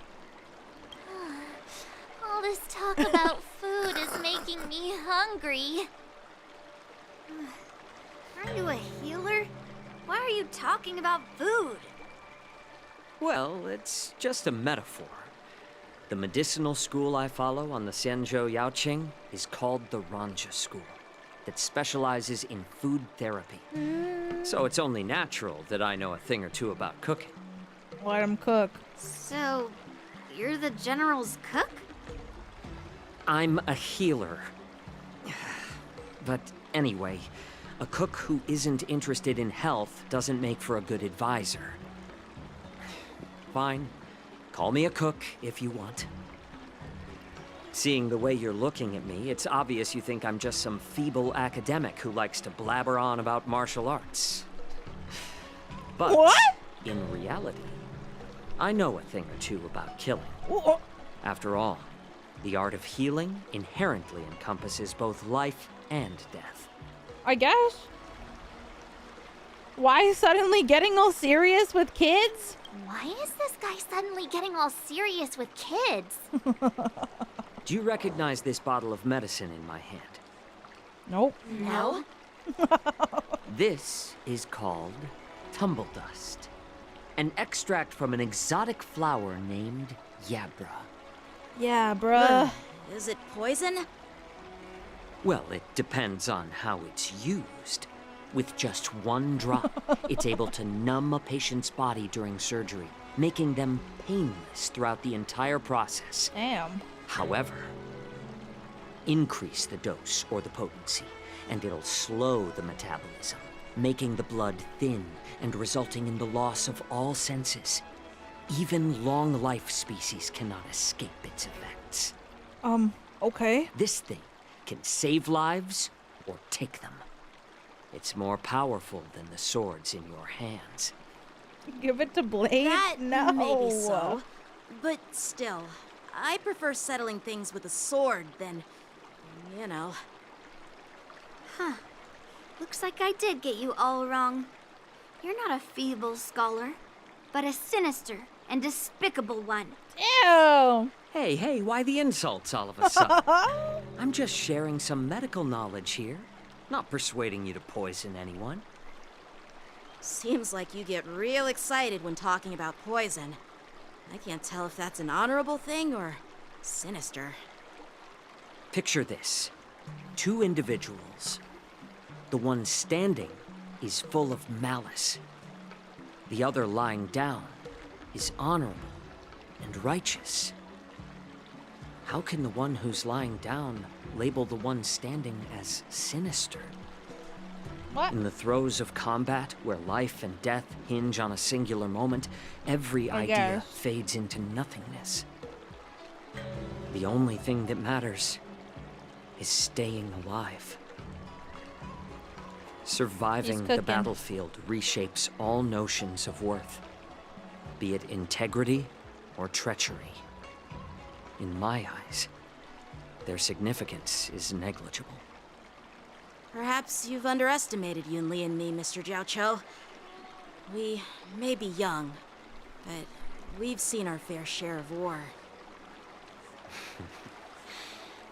All this talk about food is making me hungry. Are you a healer? Why are you talking about food? Well, it's just a metaphor. The medicinal school I follow on the Senjo Yaoqing is called the Ranja School, that specializes in food therapy. So it's only natural that I know a thing or two about cooking. Let him cook. So, you're the general's cook? I'm a healer. But anyway, a cook who isn't interested in health doesn't make for a good advisor. Fine. Call me a cook if you want. Seeing the way you're looking at me, it's obvious you think I'm just some feeble academic who likes to blabber on about martial arts. But what? In reality, I know a thing or two about killing. After all, the art of healing inherently encompasses both life and death. I guess. Why suddenly getting all serious with kids? Why is this guy suddenly getting all serious with kids? Do you recognize this bottle of medicine in my hand? Nope. No? This is called tumble dust, an extract from an exotic flower named Yabra. Yeah, bruh. Is it poison? Well, it depends on how it's used. With just one drop, it's able to numb a patient's body during surgery, making them painless throughout the entire process. Damn. However, increase the dose or the potency, and it'll slow the metabolism, making the blood thin and resulting in the loss of all senses. Even long-life species cannot escape its effects. Okay. This thing can save lives or take them. It's more powerful than the swords in your hands. Give it to Blade? That No. maybe so. But still, I prefer settling things with a sword than, you know. Huh. Looks like I did get you all wrong. You're not a feeble scholar, but a sinister and despicable one. Ew! Hey, why the insults all of a sudden? I'm just sharing some medical knowledge here. Not persuading you to poison anyone. Seems like you get real excited when talking about poison. I can't tell if that's an honorable thing or sinister. Picture this. 2 individuals. The one standing is full of malice. The other lying down is honorable and righteous. How can the one who's lying down label the one standing as sinister? What? In the throes of combat, where life and death hinge on a singular moment, every idea fades into nothingness. The only thing that matters is staying alive. Surviving the battlefield reshapes all notions of worth, be it integrity or treachery. In my eyes, their significance is negligible. Perhaps you've underestimated Yunli and me, Mr. Jiaoqiu. We may be young, but we've seen our fair share of war.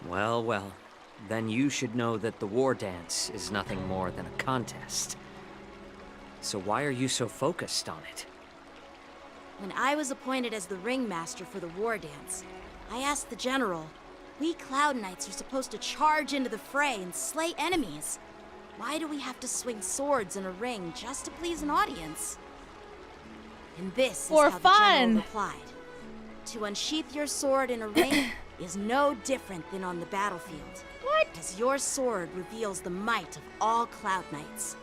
Well, well. Then you should know that the war dance is nothing more than a contest. So why are you so focused on it? When I was appointed as the ringmaster for the war dance, I asked the general, we Cloud Knights are supposed to charge into the fray and slay enemies. Why do we have to swing swords in a ring just to please an audience? And this is how the general replied. To unsheath your sword in a ring is no different than on the battlefield. What? As your sword reveals the might of all Cloud Knights.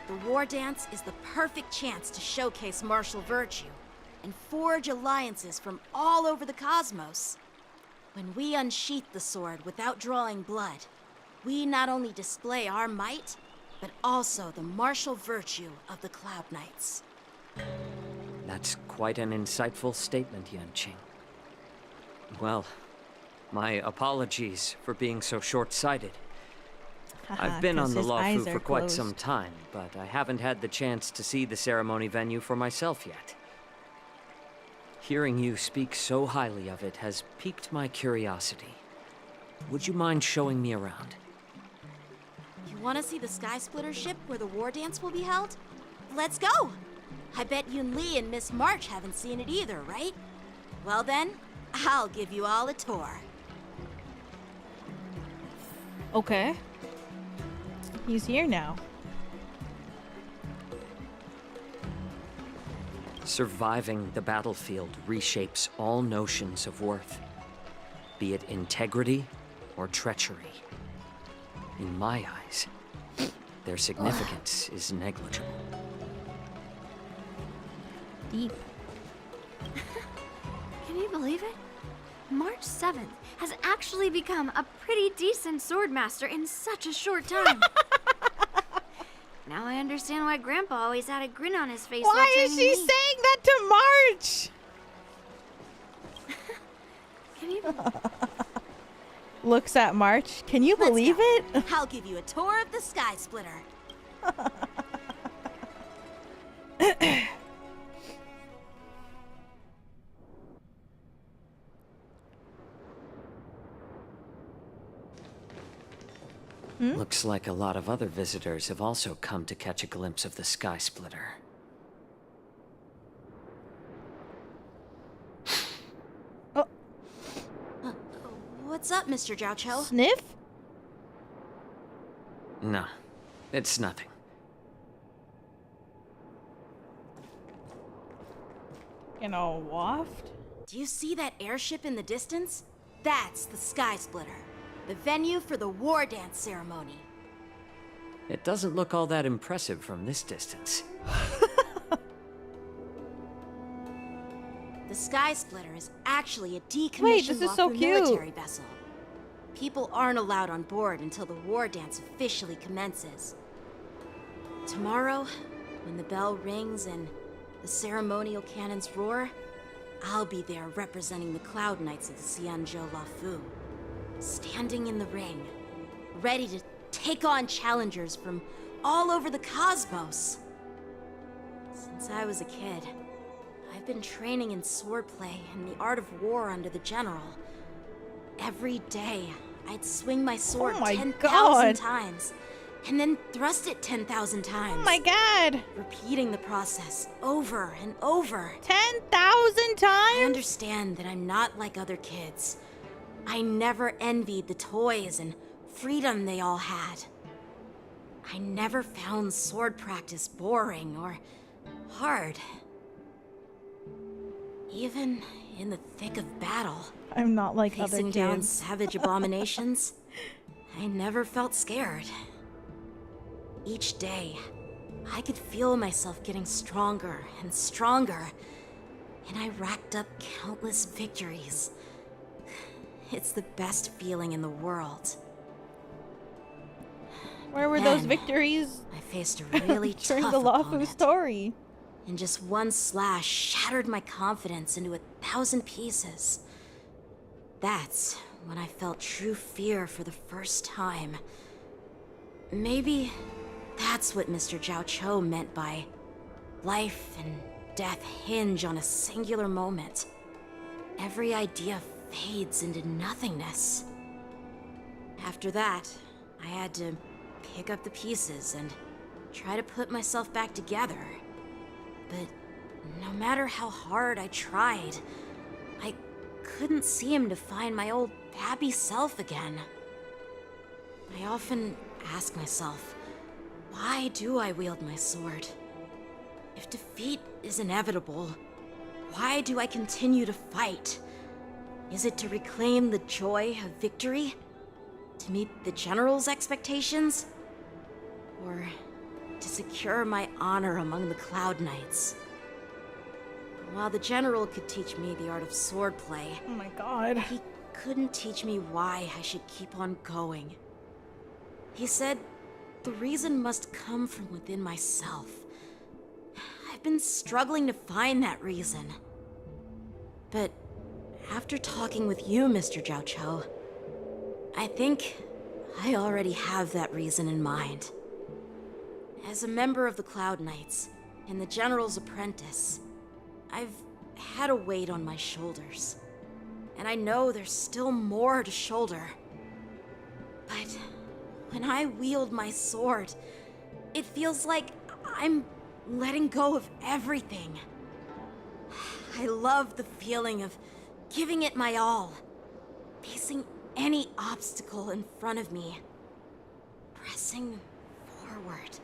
The war dance is the perfect chance to showcase martial virtue and forge alliances from all over the cosmos. When we unsheath the sword without drawing blood, we not only display our might, but also the martial virtue of the Cloud Knights. That's quite an insightful statement, Yanqing. Well, my apologies for being so short-sighted. I've been on the Luofu for quite some time, but I haven't had the chance to see the ceremony venue for myself yet. Hearing you speak so highly of it has piqued my curiosity. Would you mind showing me around? You want to see the Sky Splitter ship where the war dance will be held? Let's go! I bet Yunli and Miss March haven't seen it either, right? Well then, I'll give you all a tour. Okay. He's here now. Surviving the battlefield reshapes all notions of worth, be it integrity or treachery. In my eyes, their significance is negligible. Deep. Can you believe it? March 7th has actually become a pretty decent swordmaster in such a short time. Now I understand why Grandpa always had a grin on his face. Why is she saying that to March? Can you? Looks at March. Can you believe it? I'll give you a tour of the Sky Splitter. Looks like a lot of other visitors have also come to catch a glimpse of the Sky Splitter. What's up, Mr. Jiaoqiu? Sniff? No, it's nothing. You know, waft? Do you see that airship in the distance? That's the Sky Splitter, the venue for the war dance ceremony. It doesn't look all that impressive from this distance. The Sky Splitter is actually a decommissioned Luofu military vessel. People aren't allowed on board until the war dance officially commences. Tomorrow, when the bell rings and the ceremonial cannons roar, I'll be there representing the Cloud Knights of the Xianzhou Luofu, standing in the ring, ready to take on challengers from all over the cosmos. Since I was a kid, I've been training in swordplay and the art of war under the general. Every day, I'd swing my sword 10,000 times and then thrust it 10,000 times. Oh my god! Repeating the process over and over. 10,000 times? I understand that I'm not like other kids. I never envied the toys and freedom they all had. I never found sword practice boring or hard. Even in the thick of battle, I'm not like other facing down kids. savage abominations, I never felt scared. Each day, I could feel myself getting stronger and stronger, and I racked up countless victories. It's the best feeling in the world. Where were those victories? I faced a really during tough the Luofu opponent. story. And just one slash shattered my confidence into 1,000 pieces. That's when I felt true fear for the first time. Maybe that's what Mr. Zhao Cho meant by life and death hinge on a singular moment. Every idea fades into nothingness. After that, I had to pick up the pieces and try to put myself back together. But no matter how hard I tried, I couldn't seem to find my old happy self again. I often ask myself, why do I wield my sword? If defeat is inevitable, why do I continue to fight? Is it to reclaim the joy of victory? To meet the general's expectations? Or to secure my honor among the Cloud Knights? While the general could teach me the art of swordplay, oh my god, he couldn't teach me why I should keep on going. He said the reason must come from within myself. I've been struggling to find that reason. But after talking with you, Mr. Zhao Cho, I think I already have that reason in mind. As a member of the Cloud Knights and the General's apprentice, I've had a weight on my shoulders. And I know there's still more to shoulder. But when I wield my sword, it feels like I'm letting go of everything. I love the feeling of giving it my all, facing any obstacle in front of me, pressing forward.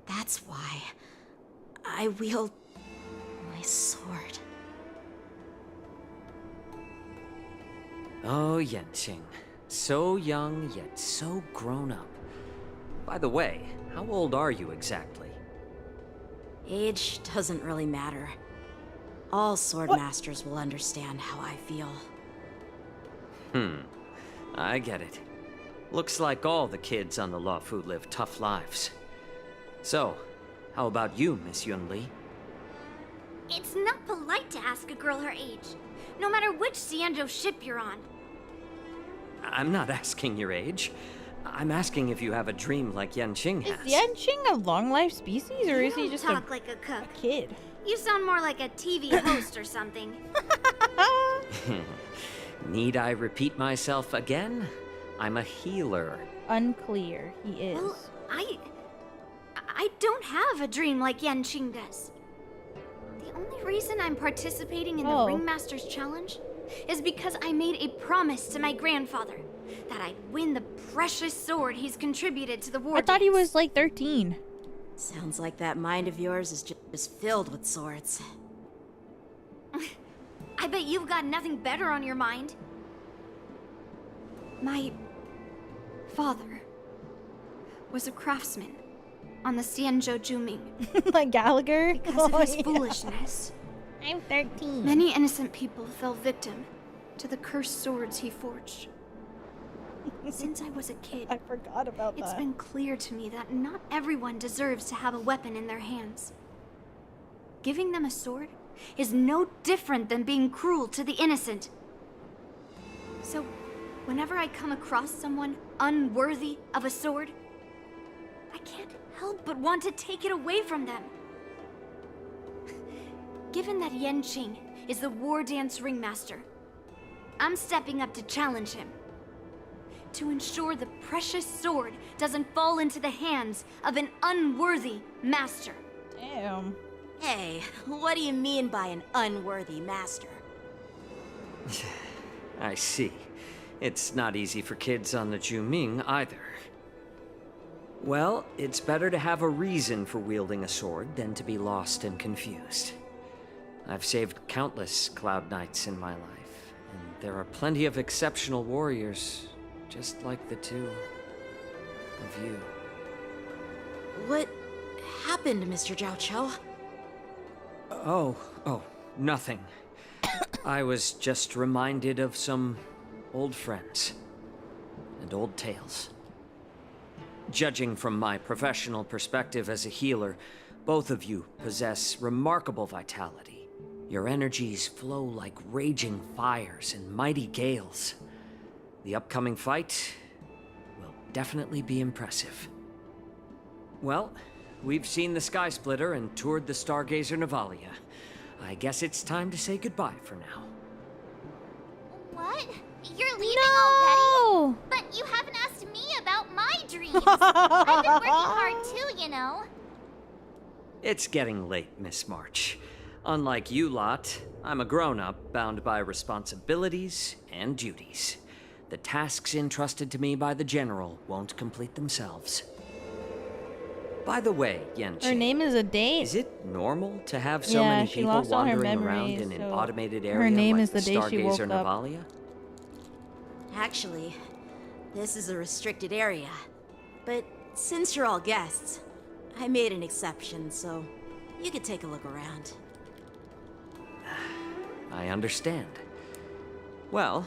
That's why I wield my sword. Oh, Yanqing. So young, yet so grown up. By the way, how old are you exactly? Age doesn't really matter. All sword masters will understand how I feel. I get it. Looks like all the kids on the Luofu live tough lives. So, how about you, Miss Yunli? It's not polite to ask a girl her age, no matter which Xianzhou ship you're on. I'm not asking your age. I'm asking if you have a dream like Yanqing has. Is Yanqing a long-life species, or is he just talk like a cook. a kid? You sound more like a TV host or something. Need I repeat myself again? I'm a healer. Unclear. He is. Well, I don't have a dream like Yanqing does. The only reason I'm participating in the Ringmaster's Challenge is because I made a promise to my grandfather that I'd win the precious sword he's contributed to the war. I thought he was like 13. Sounds like that mind of yours is just filled with swords. I bet you've got nothing better on your mind. My father was a craftsman on the Xianzhou Juming. Like Gallagher? Because of his foolishness. I'm 13. Many innocent people fell victim to the cursed swords he forged. Since I was a kid, I forgot about that. It's been clear to me that not everyone deserves to have a weapon in their hands. Giving them a sword is no different than being cruel to the innocent. So, whenever I come across someone unworthy of a sword, I can't help but want to take it away from them. Given that Yanqing is the war dance ringmaster, I'm stepping up to challenge him. to ensure the precious sword doesn't fall into the hands of an unworthy master. Damn. Hey, what do you mean by an unworthy master? I see. It's not easy for kids on the Juming either. Well, it's better to have a reason for wielding a sword than to be lost and confused. I've saved countless Cloud Knights in my life, and there are plenty of exceptional warriors, just like the two of you. What happened, Mr. Zhao Chou? Oh, nothing. I was just reminded of some old friends and old tales. Judging from my professional perspective as a healer, both of you possess remarkable vitality. Your energies flow like raging fires and mighty gales. The upcoming fight will definitely be impressive. Well, we've seen the Sky Splitter and toured the Stargazer Navalia. I guess it's time to say goodbye for now. What? You're leaving already? But you haven't asked me about my dreams. I've been working hard too, you know. It's getting late, Miss March. Unlike you lot, I'm a grown-up bound by responsibilities and duties. The tasks entrusted to me by the General won't complete themselves. By the way, Yanqi, Her name is a date. Is it normal to have so many people wandering around in an automated area her name like is the day she woke Stargazer up. Navalia? Actually, this is a restricted area. But since you're all guests, I made an exception, so you could take a look around. I understand. Well,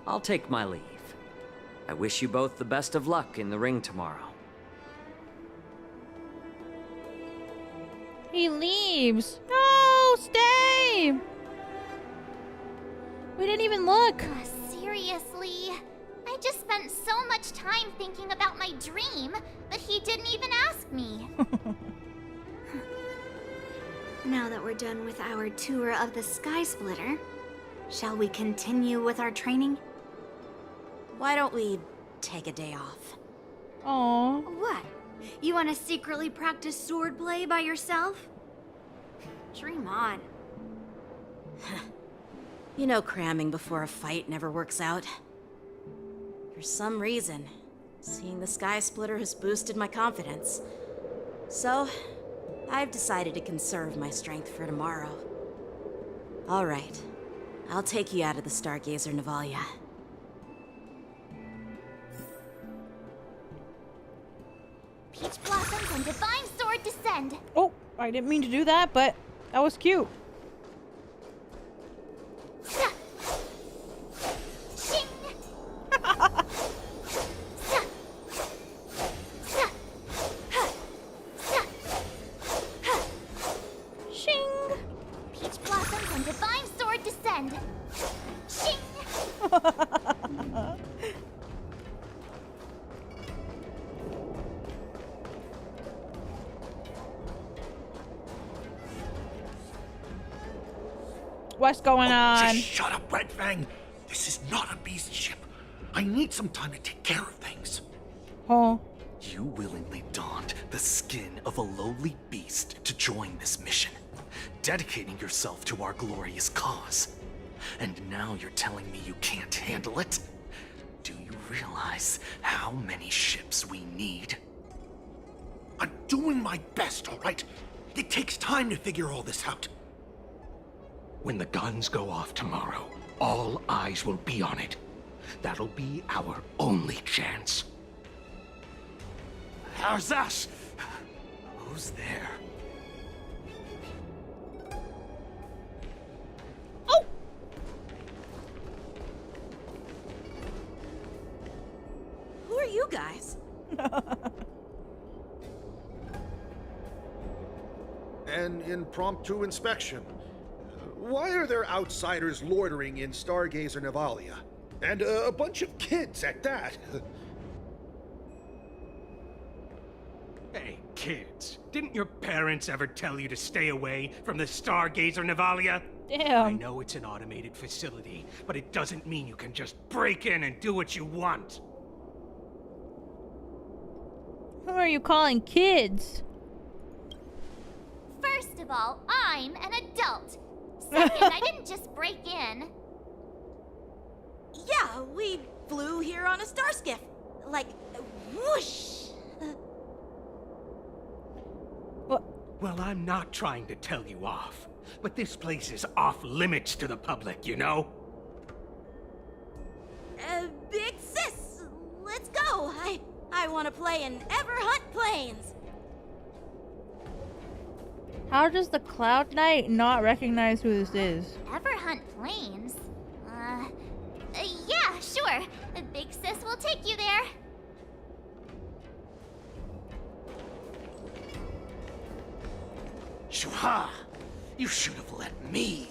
I'll take my leave. I wish you both the best of luck in the ring tomorrow. He leaves. No, stay. We didn't even look. Seriously? I just spent so much time thinking about my dream, but he didn't even ask me. Now that we're done with our tour of the Sky Splitter, shall we continue with our training? Why don't we take a day off? Aww. What? You want to secretly practice swordplay by yourself? Dream on. You know cramming before a fight never works out. For some reason, seeing the Sky Splitter has boosted my confidence. So, I've decided to conserve my strength for tomorrow. All right, I'll take you out of the Stargazer Navalia. Peach blossoms and divine sword descend. Oh, I didn't mean to do that, but that was cute. Shing! Shing! Peach blossoms and divine sword descend. Shing! What's going on? Just shut up, Red Fang. This is not a beast ship. I need some time to take care of things. Oh. You willingly donned the skin of a lowly beast to join this mission, dedicating yourself to our glorious cause. And now you're telling me you can't handle it? Do you realize how many ships we need? I'm doing my best, all right? It takes time to figure all this out. When the guns go off tomorrow, all eyes will be on it. That'll be our only chance. How's that? Who's there? Oh! Who are you guys? An impromptu inspection. Why are there outsiders loitering in Stargazer Navalia? And a bunch of kids at that. Hey, kids. Didn't your parents ever tell you to stay away from the Stargazer Navalia? Damn. I know it's an automated facility, but it doesn't mean you can just break in and do what you want. Who are you calling kids? First of all, I'm an adult. Second, I didn't just break in. Yeah, we flew here on a star skiff. Like, whoosh. Well, I'm not trying to tell you off, but this place is off limits to the public, you know? Big sis, let's go. I want to play in Everhunt Plains. How does the Cloud Knight not recognize who this is? Everhunt Plains? Yeah, sure. The big sis will take you there. Shuha! You should have let me.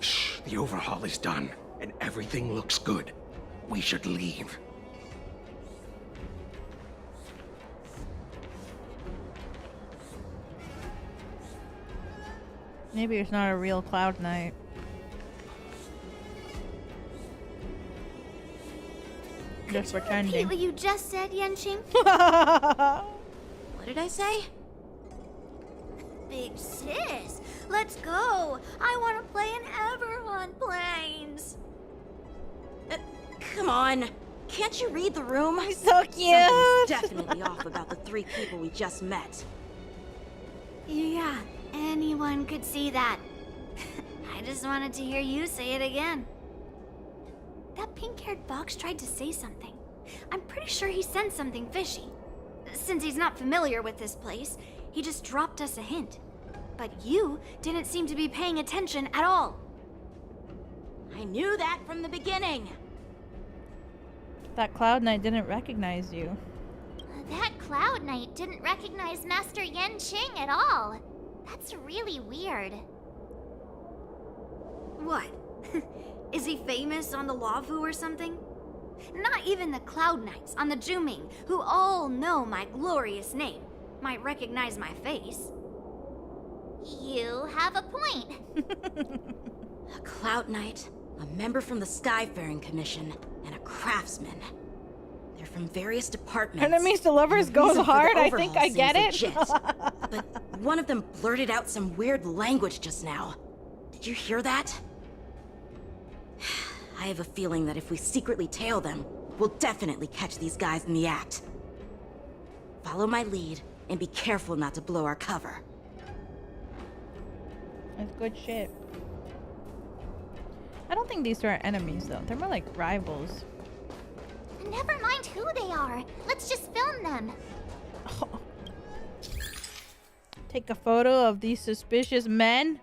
Shh, the overhaul is done, and everything looks good. We should leave. Maybe it's not a real Cloud Knight. Just pretending. Repeat what you just said, Yanqing? What did I say? Big sis, let's go. I want to play in Everhunt Plains. Come on. Can't you read the room? He's so cute. Something's definitely off about the 3 people we just met. Yeah, anyone could see that. I just wanted to hear you say it again. That pink-haired box tried to say something. I'm pretty sure he sensed something fishy. Since he's not familiar with this place, he just dropped us a hint. But you didn't seem to be paying attention at all. I knew that from the beginning. That Cloud Knight didn't recognize you. That Cloud Knight didn't recognize Master Yanqing at all. That's really weird. What? Is he famous on the Luofu or something? Not even the Cloud Knights on the Juming, who all know my glorious name, might recognize my face. You have a point. A Cloud Knight, a member from the Skyfaring Commission, and a craftsman. They're from various departments. Enemies to lovers goes hard. I think I get it. Legit. But one of them blurted out some weird language just now. Did you hear that? I have a feeling that if we secretly tail them, we'll definitely catch these guys in the act. Follow my lead, and be careful not to blow our cover. That's good shit. I don't think these two are enemies, though. They're more like rivals. Never mind who they are. Let's just film them. Oh. Take a photo of these suspicious men.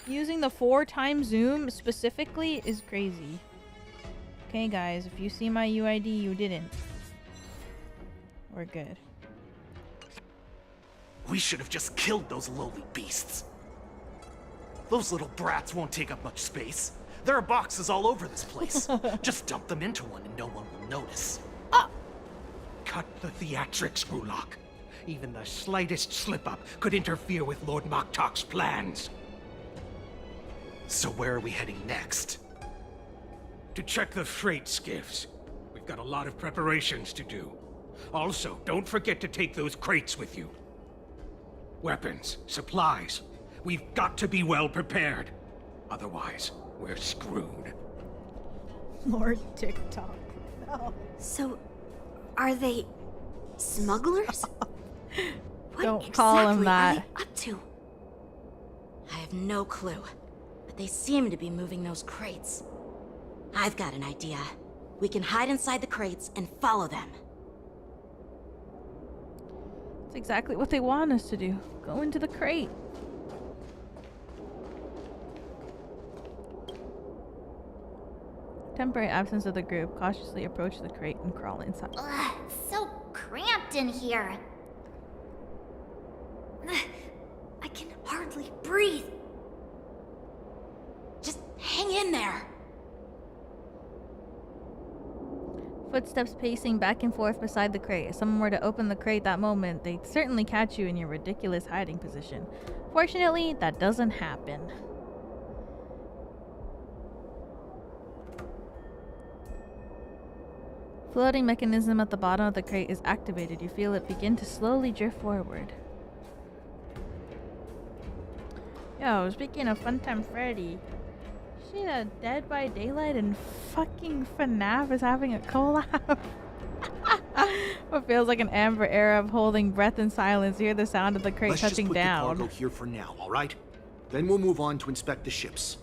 Using the 4x zoom specifically is crazy. Okay, guys, if you see my UID, you didn't. We're good. We should have just killed those lowly beasts. Those little brats won't take up much space. There are boxes all over this place. Just dump them into one and no one will notice. Cut the theatrics, Rulok. Even the slightest slip-up could interfere with Lord Moktok's plans. So where are we heading next? To check the freight skiffs. We've got a lot of preparations to do. Also, don't forget to take those crates with you. Weapons, supplies. We've got to be well prepared. Otherwise, we're screwed. Lord TikTok. No. So, are they smugglers? What Don't call him that. Are they up to? I have no clue, but they seem to be moving those crates. I've got an idea. We can hide inside the crates and follow them. That's exactly what they want us to do. Go into the crate. Temporary absence of the group. Cautiously approach the crate and crawl inside. Ugh, so cramped in here. I can hardly breathe. Just hang in there. Footsteps pacing back and forth beside the crate. If someone were to open the crate that moment, they'd certainly catch you in your ridiculous hiding position. Fortunately, that doesn't happen. Floating mechanism at the bottom of the crate is activated. You feel it begin to slowly drift forward. Yo, speaking of Funtime Freddy, shit, Dead by Daylight and fucking FNAF is having a collab. What feels like an amber era of holding breath in silence. You hear the sound of the crate touching down. Let's just put the cargo here for now, all right? Then we'll move on to inspect the ships.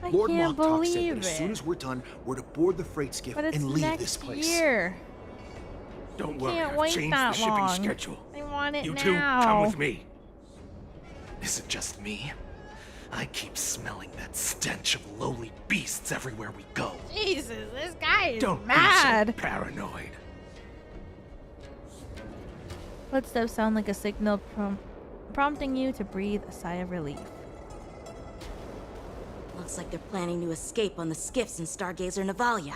I Lord can't Mocktalk said believe that as soon as we're done, we're to board the freight skiff But it's and leave next this place. year. Don't worry, Can't I've wait changed that the shipping long. schedule. I want it You now. two, come with me. Is it just me? I keep smelling that stench of lowly beasts everywhere we go. Jesus, this guy is Don't mad. be so paranoid. Footsteps sound like a signal prompting you to breathe a sigh of relief. Looks like they're planning to escape on the skiffs in Stargazer Navalia.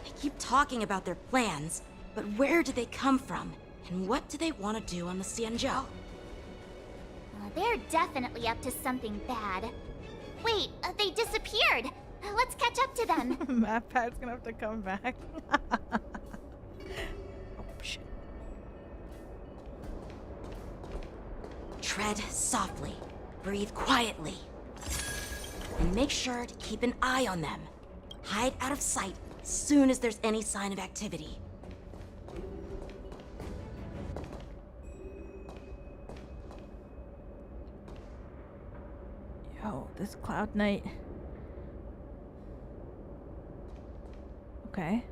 They keep talking about their plans, but where do they come from? And what do they want to do on the Xianzhou? They're definitely up to something bad. Wait, they disappeared. Let's catch up to them. MatPat's gonna have to come back. Oh, shit. Tread softly, breathe quietly, and make sure to keep an eye on them. Hide out of sight as soon as there's any sign of activity. Yo, this Cloud Knight. Okay.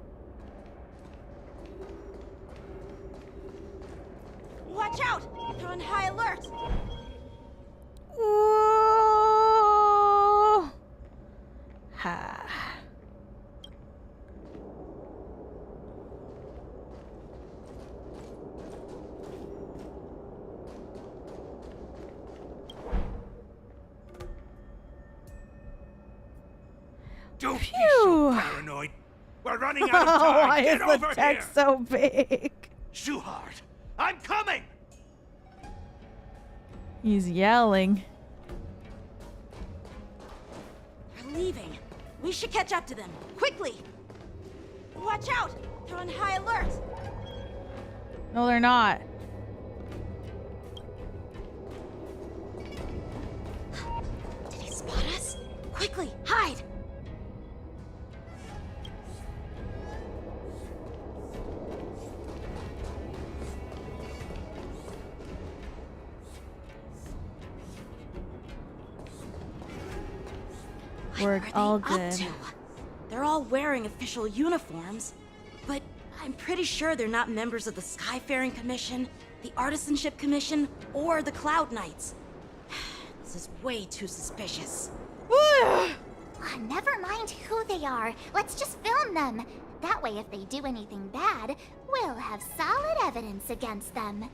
Watch out! They're on high alert! Ooh. Ha. Don't be so paranoid. We're running out of time. Why Get is over the text here. so big? Shuhard, I'm coming! He's yelling. They're leaving. We should catch up to them. Quickly! Watch out! They're on high alert! No, they're not. Did he spot us? Quickly, hide! We're all Up good. to? They're all wearing official uniforms, but I'm pretty sure they're not members of the Skyfaring Commission, the Artisanship Commission, or the Cloud Knights. This is way too suspicious. Never mind who they are. Let's just film them. That way, if they do anything bad, we'll have solid evidence against them.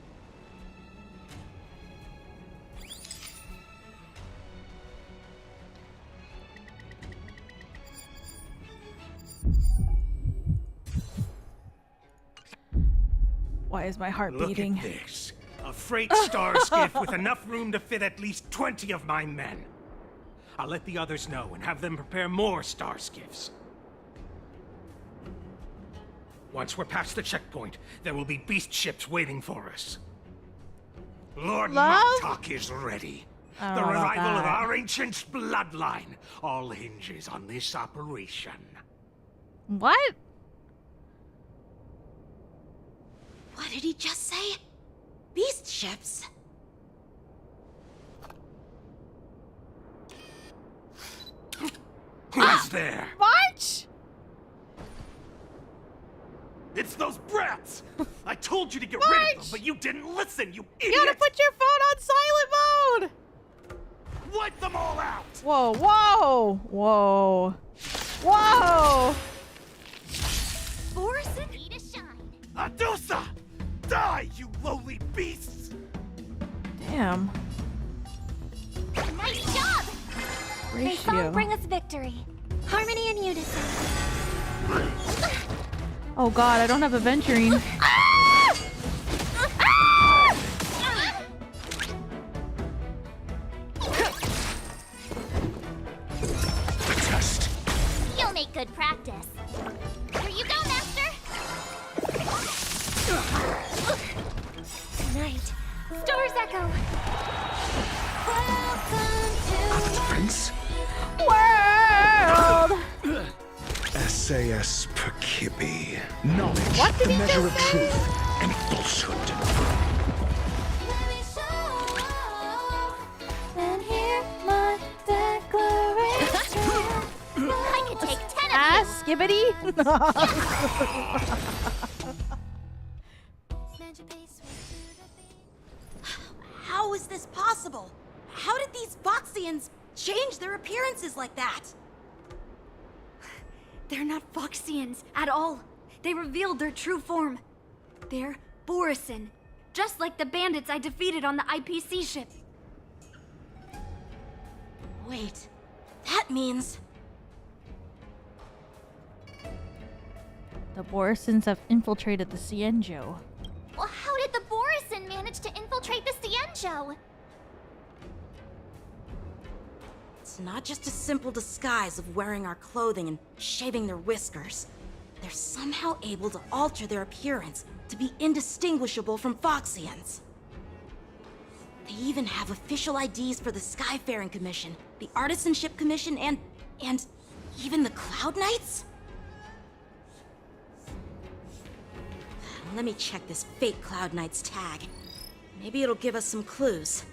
Why is my heart Look beating? at this. A freight star skiff with enough room to fit at least 20 of my men. I'll let the others know and have them prepare more star skiffs. Once we're past the checkpoint, there will be beast ships waiting for us. Lord Mocktalk is ready. I don't The know about revival of that. our ancient bloodline all hinges on this operation. What? What did he just say? Beast ships? Who's there? March? It's those brats! I told you to get rid of them, but you didn't listen, you idiot! You gotta put your phone on silent mode! Wipe them all out! Whoa, whoa, whoa, whoa! Borisin? Need a shine. Adusa! Die, you lowly beasts! Damn. Nice job! They Ratio. song bring us victory. Harmony and unison. Oh god, I don't have aventurine. You'll make good practice. Echo. Prince? World! SAS Perkibi. Knowledge, the measure of truth and falsehood. And hear my declaration. I could take 10 of you. Ah, skibbity! How is this possible? How did these Foxians change their appearances like that? They're not Foxians at all. They revealed their true form. They're borisin, just like the bandits I defeated on the IPC ship. Wait, that means... The Borisons have infiltrated the Xianzhou. Well, how did the borisin manage to infiltrate the Xianzhou? It's not just a simple disguise of wearing our clothing and shaving their whiskers. They're somehow able to alter their appearance to be indistinguishable from Foxians. They even have official IDs for the Skyfaring Commission, the Artisanship Commission, and even the Cloud Knights? Let me check this fake Cloud Knight's tag. Maybe it'll give us some clues.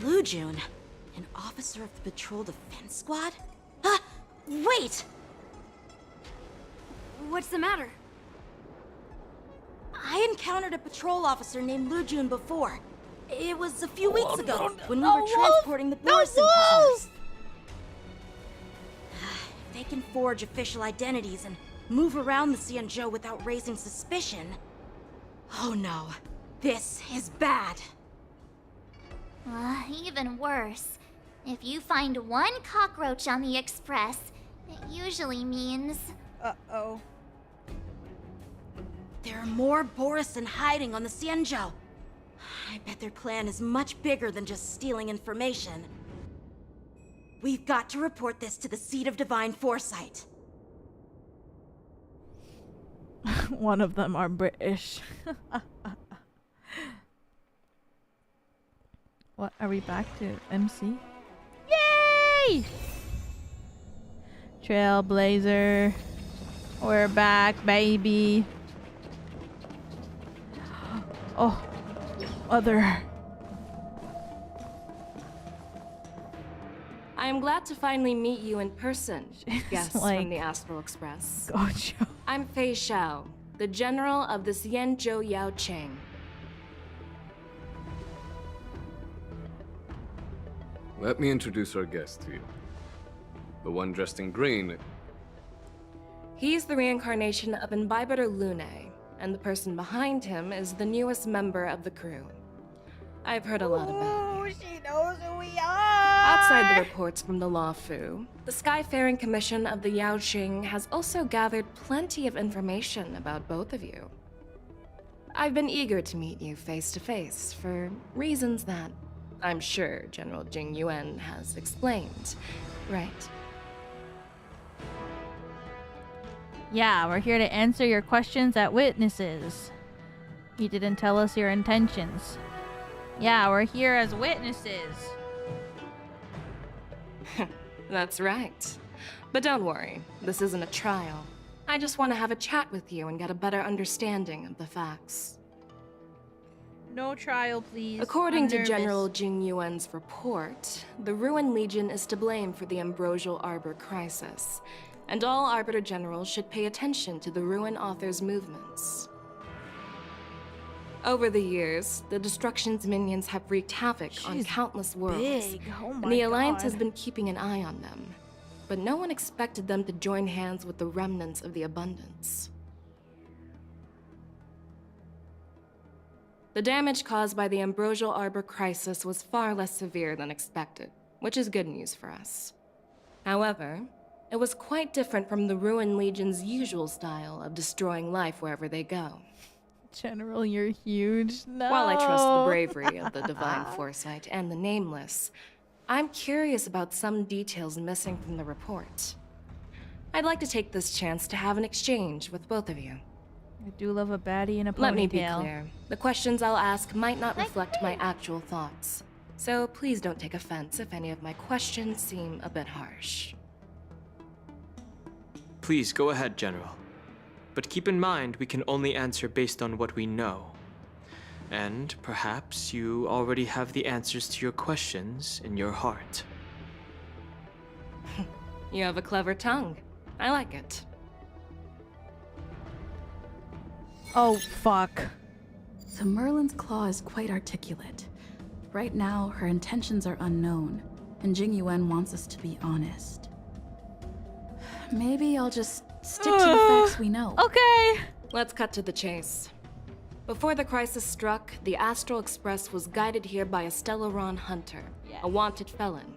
Lujun, an officer of the Patrol Defense Squad? Wait! What's the matter? I encountered a patrol officer named Lujun before. It was a few weeks ago when we were transporting the Borisin prisoners. They can forge official identities and move around the Xianzhou without raising suspicion. Oh no, this is bad. Even worse. If you find one cockroach on the Express, it usually means... Uh-oh. There are more Borisin hiding on the Xianzhou. I bet their plan is much bigger than just stealing information. We've got to report this to the Seat of Divine Foresight. One of them are British. What, are we back to MC? Yay! Trailblazer. We're back, baby. Oh, Mother. I am glad to finally meet you in person, guests like... from the Astral Express. Gotcha. I'm Fei Xiao, the general of the Xianzhou Yaoqing. Let me introduce our guest to you. The one dressed in green. He's the reincarnation of Imbibitor Lune, and the person behind him is the newest member of the crew. I've heard a lot about you. She knows who we are! Outside the reports from the Luofu, the Skyfaring Commission of the Yaoqing has also gathered plenty of information about both of you. I've been eager to meet you face to face for reasons that I'm sure General Jing Yuan has explained, right? Yeah, we're here to answer your questions as witnesses. You didn't tell us your intentions. Yeah, we're here as witnesses. That's right. But don't worry, this isn't a trial. I just want to have a chat with you and get a better understanding of the facts. No trial, please. According to General Jing Yuan's report, the Ruin Legion is to blame for the Ambrosial Arbor crisis, and all Arbiter Generals should pay attention to the Ruin Author's movements. Over the years, the Destruction's minions have wreaked havoc on countless worlds, big. Oh my and the Alliance God. has been keeping an eye on them. But no one expected them to join hands with the remnants of the Abundance. The damage caused by the Ambrosial Arbor crisis was far less severe than expected, which is good news for us. However, it was quite different from the Ruin Legion's usual style of destroying life wherever they go. General, you're huge. No. While I trust the bravery of the Divine Foresight and the Nameless, I'm curious about some details missing from the report. I'd like to take this chance to have an exchange with both of you. I do love a baddie in a ponytail. Let me be clear. The questions I'll ask might not reflect my actual thoughts. So please don't take offense if any of my questions seem a bit harsh. Please go ahead, General. But keep in mind, we can only answer based on what we know. And perhaps you already have the answers to your questions in your heart. You have a clever tongue. I like it. Oh, fuck. So Merlin's claw is quite articulate. Right now, her intentions are unknown, and Jing Yuan wants us to be honest. Maybe I'll just stick to the facts we know. Okay. Let's cut to the chase. Before the crisis struck, the Astral Express was guided here by a Stellaron hunter, a wanted felon,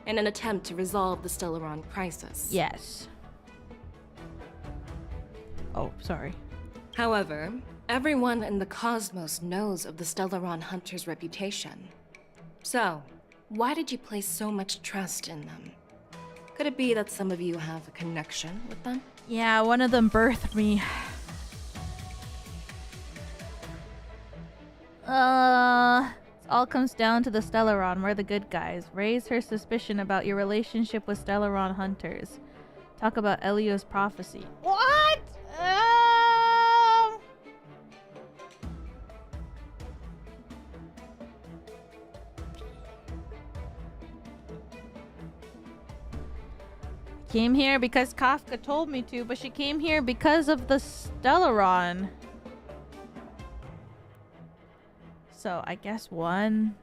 in an attempt to resolve the Stellaron crisis. Yes. Oh, sorry. However, everyone in the cosmos knows of the Stellaron hunter's reputation. So, why did you place so much trust in them? Could it be that some of you have a connection with them? Yeah, one of them birthed me. It all comes down to the Stellaron. We're the good guys. Raise her suspicion about your relationship with Stellaron hunters. Talk about Elio's prophecy. What? Came here because Kafka told me to, but she came here because of the Stellaron. So I guess one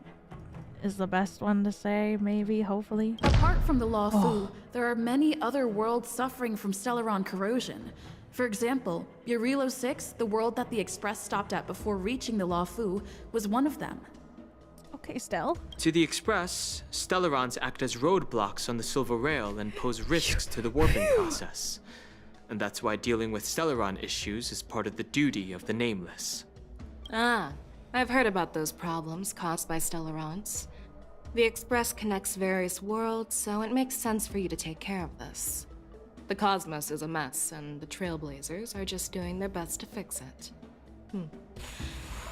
is the best one to say, maybe, hopefully. Apart from the Luofu, there are many other worlds suffering from Stellaron corrosion. For example, Urilo 6, the world that the Express stopped at before reaching the Luofu, was one of them. Okay, Stell. To the Express, Stellarons act as roadblocks on the Silver Rail and pose risks to the warping process. And that's why dealing with Stellaron issues is part of the duty of the Nameless. Ah, I've heard about those problems caused by Stellarons. The Express connects various worlds, so it makes sense for you to take care of this. The cosmos is a mess, and the Trailblazers are just doing their best to fix it.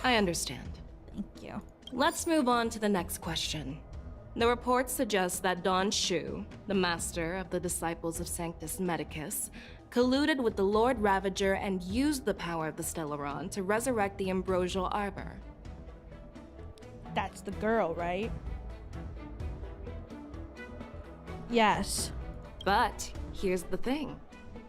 I understand. Thank you. Let's move on to the next question. The report suggests that Don Shu, the master of the Disciples of Sanctus Medicus, colluded with the Lord Ravager and used the power of the Stellaron to resurrect the Ambrosial Arbor. That's the girl, right? Yes. But here's the thing.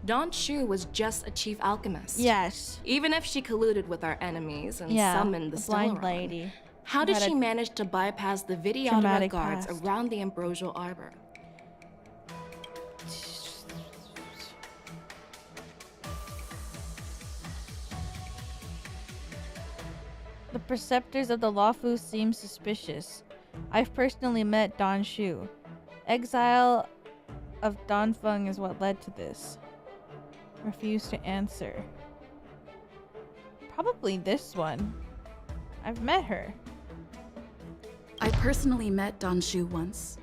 Don Shu was just a chief alchemist. Yes. Even if she colluded with our enemies and summoned the blind Stellaron, lady. how did she manage to bypass the Vidyadhara traumatic guards past. around the Ambrosial Arbor? The preceptors of the Luofu seem suspicious. I've personally met Don Shu. Exile of Donfeng is what led to this. Refuse to answer. Probably this one. I've met her. I personally met Don Shu once.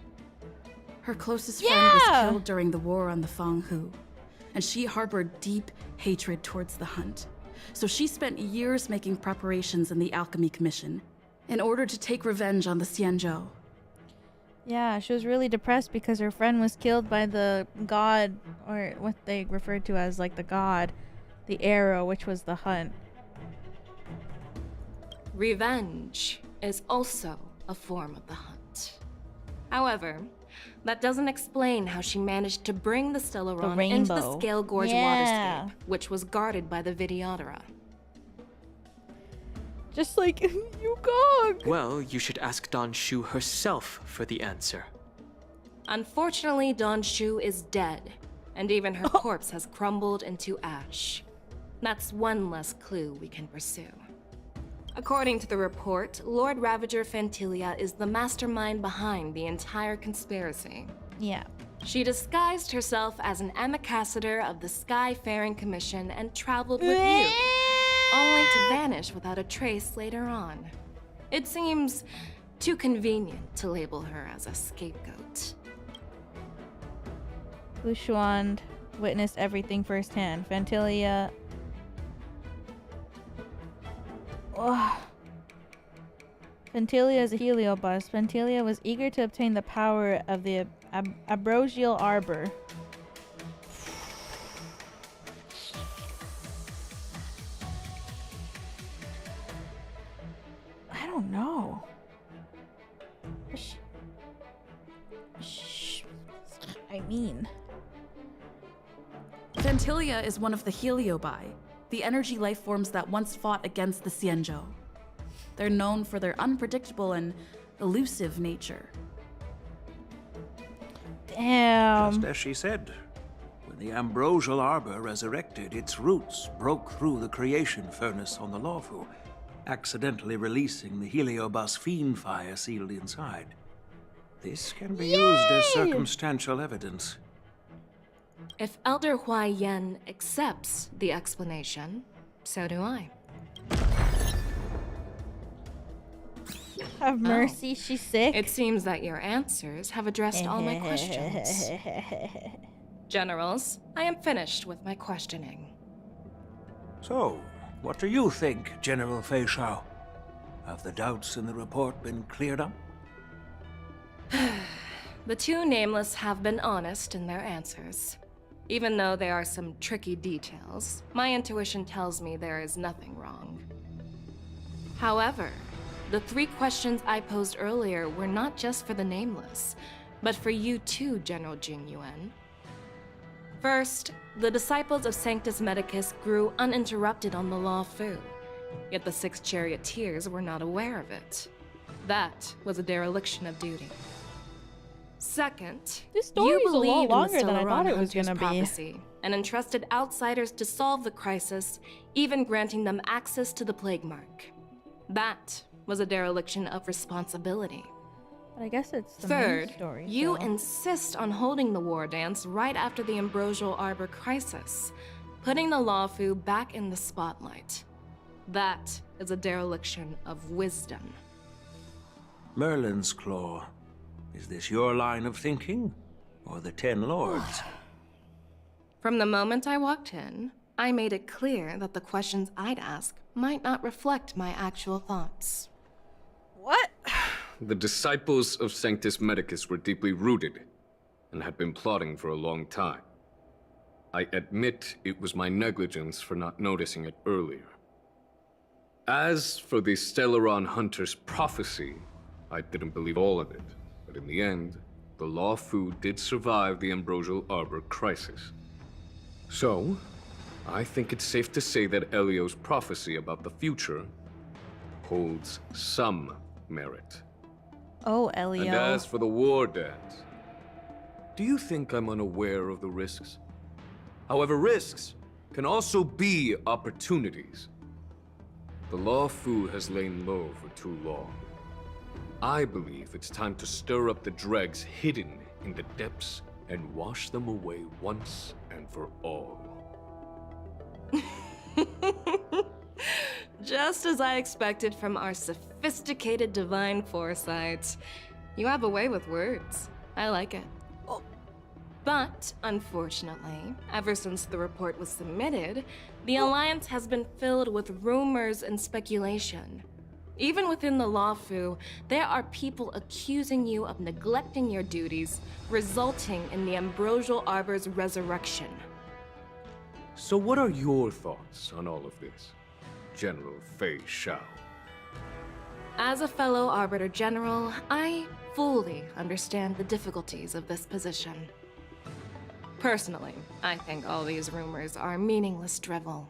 Her closest friend was killed during the war on the Fanghu, and she harbored deep hatred towards the Hunt. So she spent years making preparations in the Alchemy Commission in order to take revenge on the Xianzhou. Yeah, she was really depressed because her friend was killed by the god, or what they referred to as like the god, the arrow, which was the Hunt. Revenge is also a form of the Hunt. However, that doesn't explain how she managed to bring the Stellaron into the Scale Gorge waterscape, which was guarded by the Vidyadhara. Just like Yugong! Well, you should ask Don Shu herself for the answer. Unfortunately, Don Shu is dead, and even her corpse has crumbled into ash. That's one less clue we can pursue. According to the report, Lord Ravager Fantilia is the mastermind behind the entire conspiracy. Yeah. She disguised herself as an ambassador of the Skyfaring Commission and traveled with you, only to vanish without a trace later on. It seems too convenient to label her as a scapegoat. Bushuan witnessed everything firsthand. Fantilia Ventilia is a heliobus. Ventilia was eager to obtain the power of the ambrosial arbor. I don't know. I mean, Ventilia is one of the Heliobi, the energy life forms that once fought against the Xianzhou. They're known for their unpredictable and elusive nature. Damn. Just as she said, when the ambrosial arbor resurrected, its roots broke through the creation furnace on the Luofu, accidentally releasing the heliobus fiend fire sealed inside. This can be used as circumstantial evidence. If Elder Huaiyan accepts the explanation, so do I. Have mercy, she's sick. It seems that your answers have addressed all my questions. Generals, I am finished with my questioning. So, what do you think, General Fei Shao? Have the doubts in the report been cleared up? The two nameless have been honest in their answers. Even though there are some tricky details, my intuition tells me there is nothing wrong. However, the 3 questions I posed earlier were not just for the nameless, but for you too, General Jing Yuan. First, the disciples of Sanctus Medicus grew uninterrupted on the Luofu, yet the 6 charioteers were not aware of it. That was a dereliction of duty. Second, you believed in the Stellaron Hunter's prophecy and entrusted outsiders to solve the crisis, even granting them access to the plague mark. That was a dereliction of responsibility. But I guess it's the Third, main story. you insist on holding the war dance right after the ambrosial arbor crisis, putting the Luofu back in the spotlight. That is a dereliction of wisdom. Merlin's Claw. Is this your line of thinking, or the 10 Lords? From the moment I walked in, I made it clear that the questions I'd ask might not reflect my actual thoughts. What? The disciples of Sanctus Medicus were deeply rooted and had been plotting for a long time. I admit it was my negligence for not noticing it earlier. As for the Stellaron Hunter's prophecy, I didn't believe all of it. But in the end, the Luofu did survive the ambrosial arbor crisis. So, I think it's safe to say that Elio's prophecy about the future holds some merit. Oh, Elio. And as for the war dance, do you think I'm unaware of the risks? However, risks can also be opportunities. The Luofu has lain low for too long. I believe it's time to stir up the dregs hidden in the depths and wash them away once and for all. Just as I expected from our sophisticated divine foresight. You have a way with words. I like it. But, unfortunately, ever since the report was submitted, the Alliance has been filled with rumors and speculation. Even within the Luofu, there are people accusing you of neglecting your duties, resulting in the ambrosial arbor's resurrection. So what are your thoughts on all of this, General Fei Shao? As a fellow Arbiter General, I fully understand the difficulties of this position. Personally, I think all these rumors are meaningless drivel.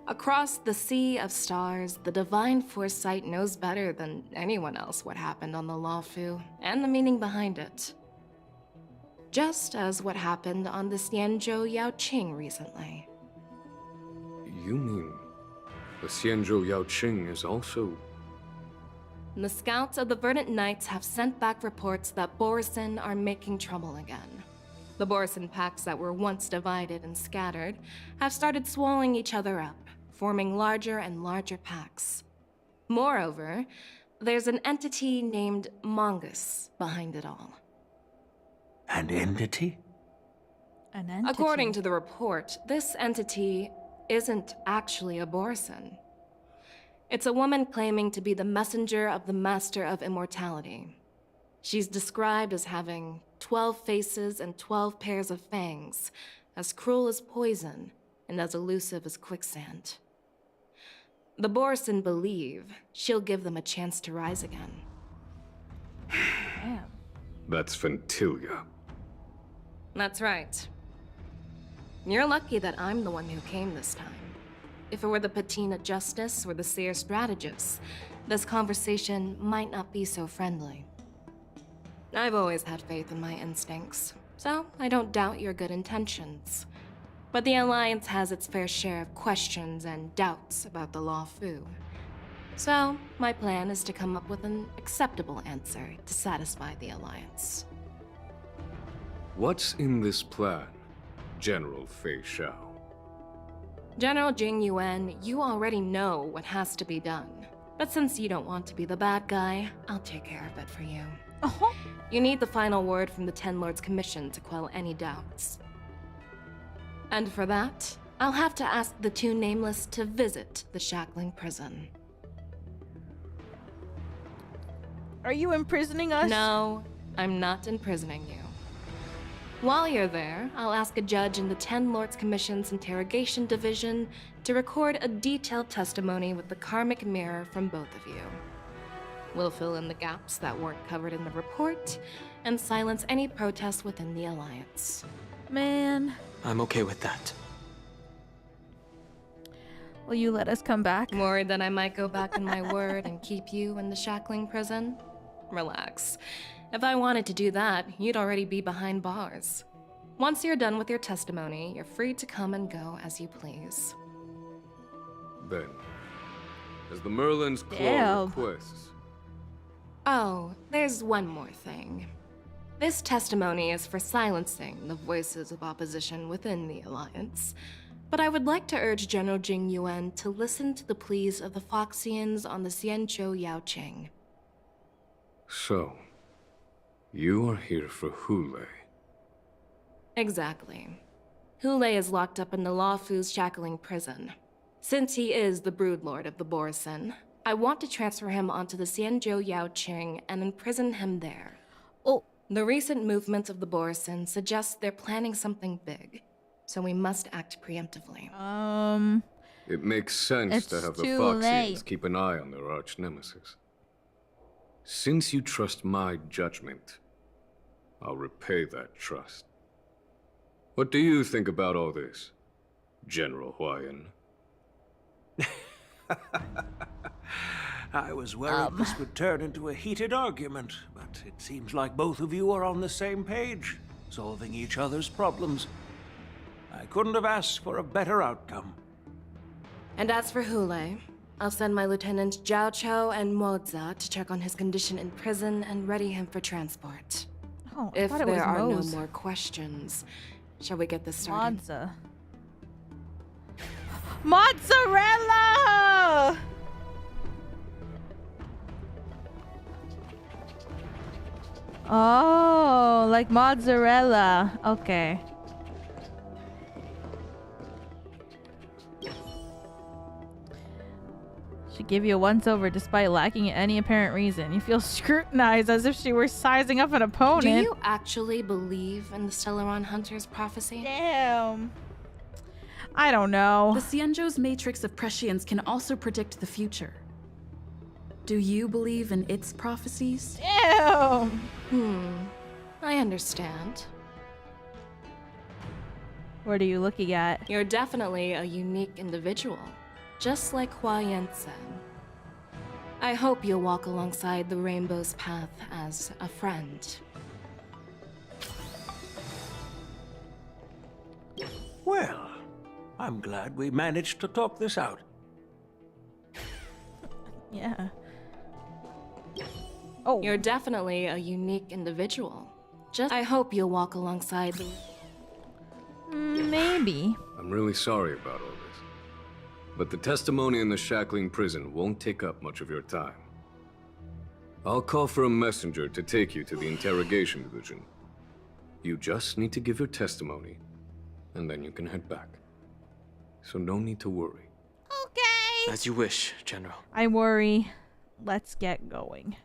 Across the sea of stars, the divine foresight knows better than anyone else what happened on the Luofu and the meaning behind it. Just as what happened on the Xianzhou Yaoqing recently. You mean the Xianzhou Yaoqing is also... The scouts of the Verdant Knights have sent back reports that borisin are making trouble again. The borisin packs that were once divided and scattered have started swallowing each other up, forming larger and larger packs. Moreover, there's an entity named Mongoose behind it all. An entity? An entity? According to the report, this entity isn't actually a borisin. It's a woman claiming to be the messenger of the Master of Immortality. She's described as having 12 faces and 12 pairs of fangs, as cruel as poison, and as elusive as quicksand. The borisin believe she'll give them a chance to rise again. Damn. That's Fentilia. That's right. You're lucky that I'm the one who came this time. If it were the Patina Justice or the Seer Strategist, this conversation might not be so friendly. I've always had faith in my instincts, so I don't doubt your good intentions. But the Alliance has its fair share of questions and doubts about the Luofu. So, my plan is to come up with an acceptable answer to satisfy the Alliance. What's in this plan, General Fei Xiao? General Jing Yuan, you already know what has to be done. But since you don't want to be the bad guy, I'll take care of it for you. You need the final word from the Ten Lords Commission to quell any doubts. And for that, I'll have to ask the two Nameless to visit the Shackling prison. Are you imprisoning us? No, I'm not imprisoning you. While you're there, I'll ask a judge in the Ten Lords Commission's Interrogation Division to record a detailed testimony with the karmic mirror from both of you. We'll fill in the gaps that weren't covered in the report and silence any protests within the Alliance. Man. I'm okay with that. Will you let us come back? Worried that I might go back on my word and keep you in the Shackling prison? Relax. If I wanted to do that, you'd already be behind bars. Once you're done with your testimony, you're free to come and go as you please. Then, as the Merlin's claw requests. Oh, there's one more thing. This testimony is for silencing the voices of opposition within the Alliance. But I would like to urge General Jing Yuan to listen to the pleas of the Foxians on the Xianzhou Yaoqing. So, you are here for Hoola. Exactly. Hoola is locked up in the Luofu's shackling prison. Since he is the broodlord of the borisin, I want to transfer him onto the Xianzhou Yaoqing and imprison him there. Oh. The recent movements of the borisin suggest they're planning something big, so we must act preemptively. It makes sense to have the Foxians keep an eye on their arch-nemesis. Since you trust my judgment, I'll repay that trust. What do you think about all this, General Huaiyan? I was worried this would turn into a heated argument, but it seems like both of you are on the same page, solving each other's problems. I couldn't have asked for a better outcome. And as for Hoola, I'll send my Lieutenants Zhao Chou and Moza to check on his condition in prison and ready him for transport. Oh, if there are no more questions, shall we get this started? Mozzarella! Oh, like mozzarella. Okay. She give you a once-over despite lacking any apparent reason. You feel scrutinized as if she were sizing up an opponent. Do you actually believe in the Stellaron Hunter's prophecy? Damn. I don't know. The Xianzhou's matrix of prescience can also predict the future. Do you believe in its prophecies? Damn. I understand. What are you looking at? You're definitely a unique individual, just like Huaiyan said. I hope you'll walk alongside the Rainbow's path as a friend. Well, I'm glad we managed to talk this out. Yeah. Oh. You're definitely a unique individual. I hope you'll walk alongside the... Maybe. I'm really sorry about all this. But the testimony in the Shackling prison won't take up much of your time. I'll call for a messenger to take you to the interrogation division. You just need to give your testimony, and then you can head back. So no need to worry. Okay. As you wish, General. I worry. Let's get going.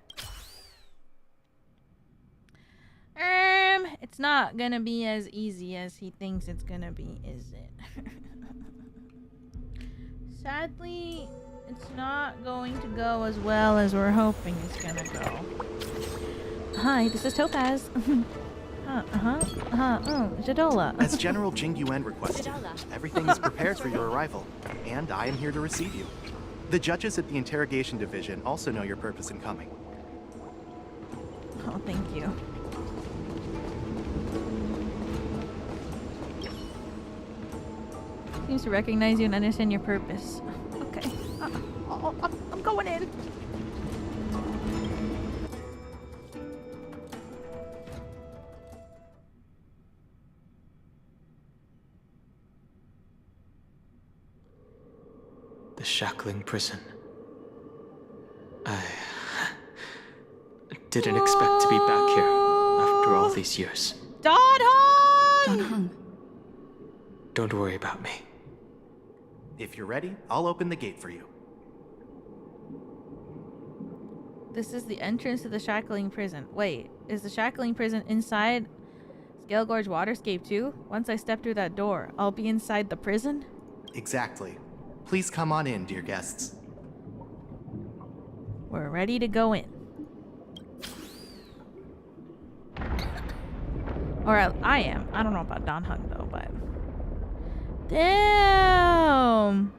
It's not gonna be as easy as he thinks it's gonna be, is it? Sadly, it's not going to go as well as we're hoping it's gonna go. Hi, this is Topaz. Jadola. As General Jing Yuan requested, everything is prepared for your arrival, and I am here to receive you. The judges at the Interrogation Division also know your purpose in coming. Oh, thank you. Seems to recognize you and understand your purpose. Okay. I'm going in. The shackling prison. I didn't expect to be back here after all these years. Don-hung! Don't worry about me. If you're ready, I'll open the gate for you. This is the entrance to the shackling prison. Wait, is the shackling prison inside Scale Gorge Waterscape too? Once I step through that door, I'll be inside the prison? Exactly. Please come on in, dear guests. We're ready to go in. Or I am. I don't know about Don Hung though, but... Damn!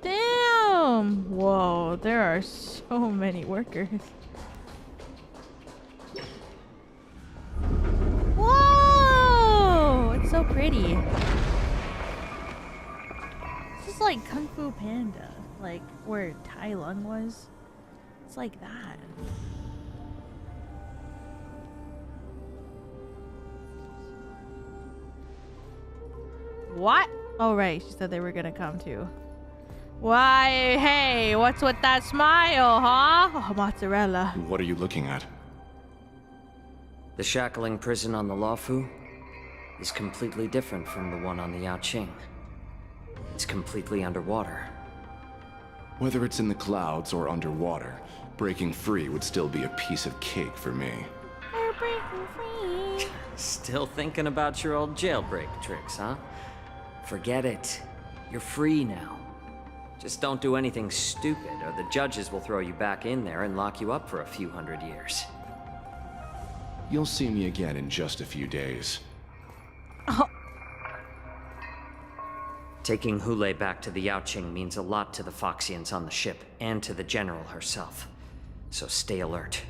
Damn! Whoa, there are so many workers. Whoa! It's so pretty. This is like Kung Fu Panda, like where Tai Lung was. It's like that. What? Oh, right. She said they were gonna come too. Why, hey, what's with that smile, huh? Oh, mozzarella. What are you looking at? The shackling prison on the Luofu is completely different from the one on the Yaoqing. It's completely underwater. Whether it's in the clouds or underwater, breaking free would still be a piece of cake for me. We're breaking free. Still thinking about your old jailbreak tricks, huh? Forget it. You're free now. Just don't do anything stupid, or the judges will throw you back in there and lock you up for a few hundred years. You'll see me again in just a few days. Oh. Taking Hoola back to the Yaoqing means a lot to the Foxians on the ship, and to the General herself. So stay alert.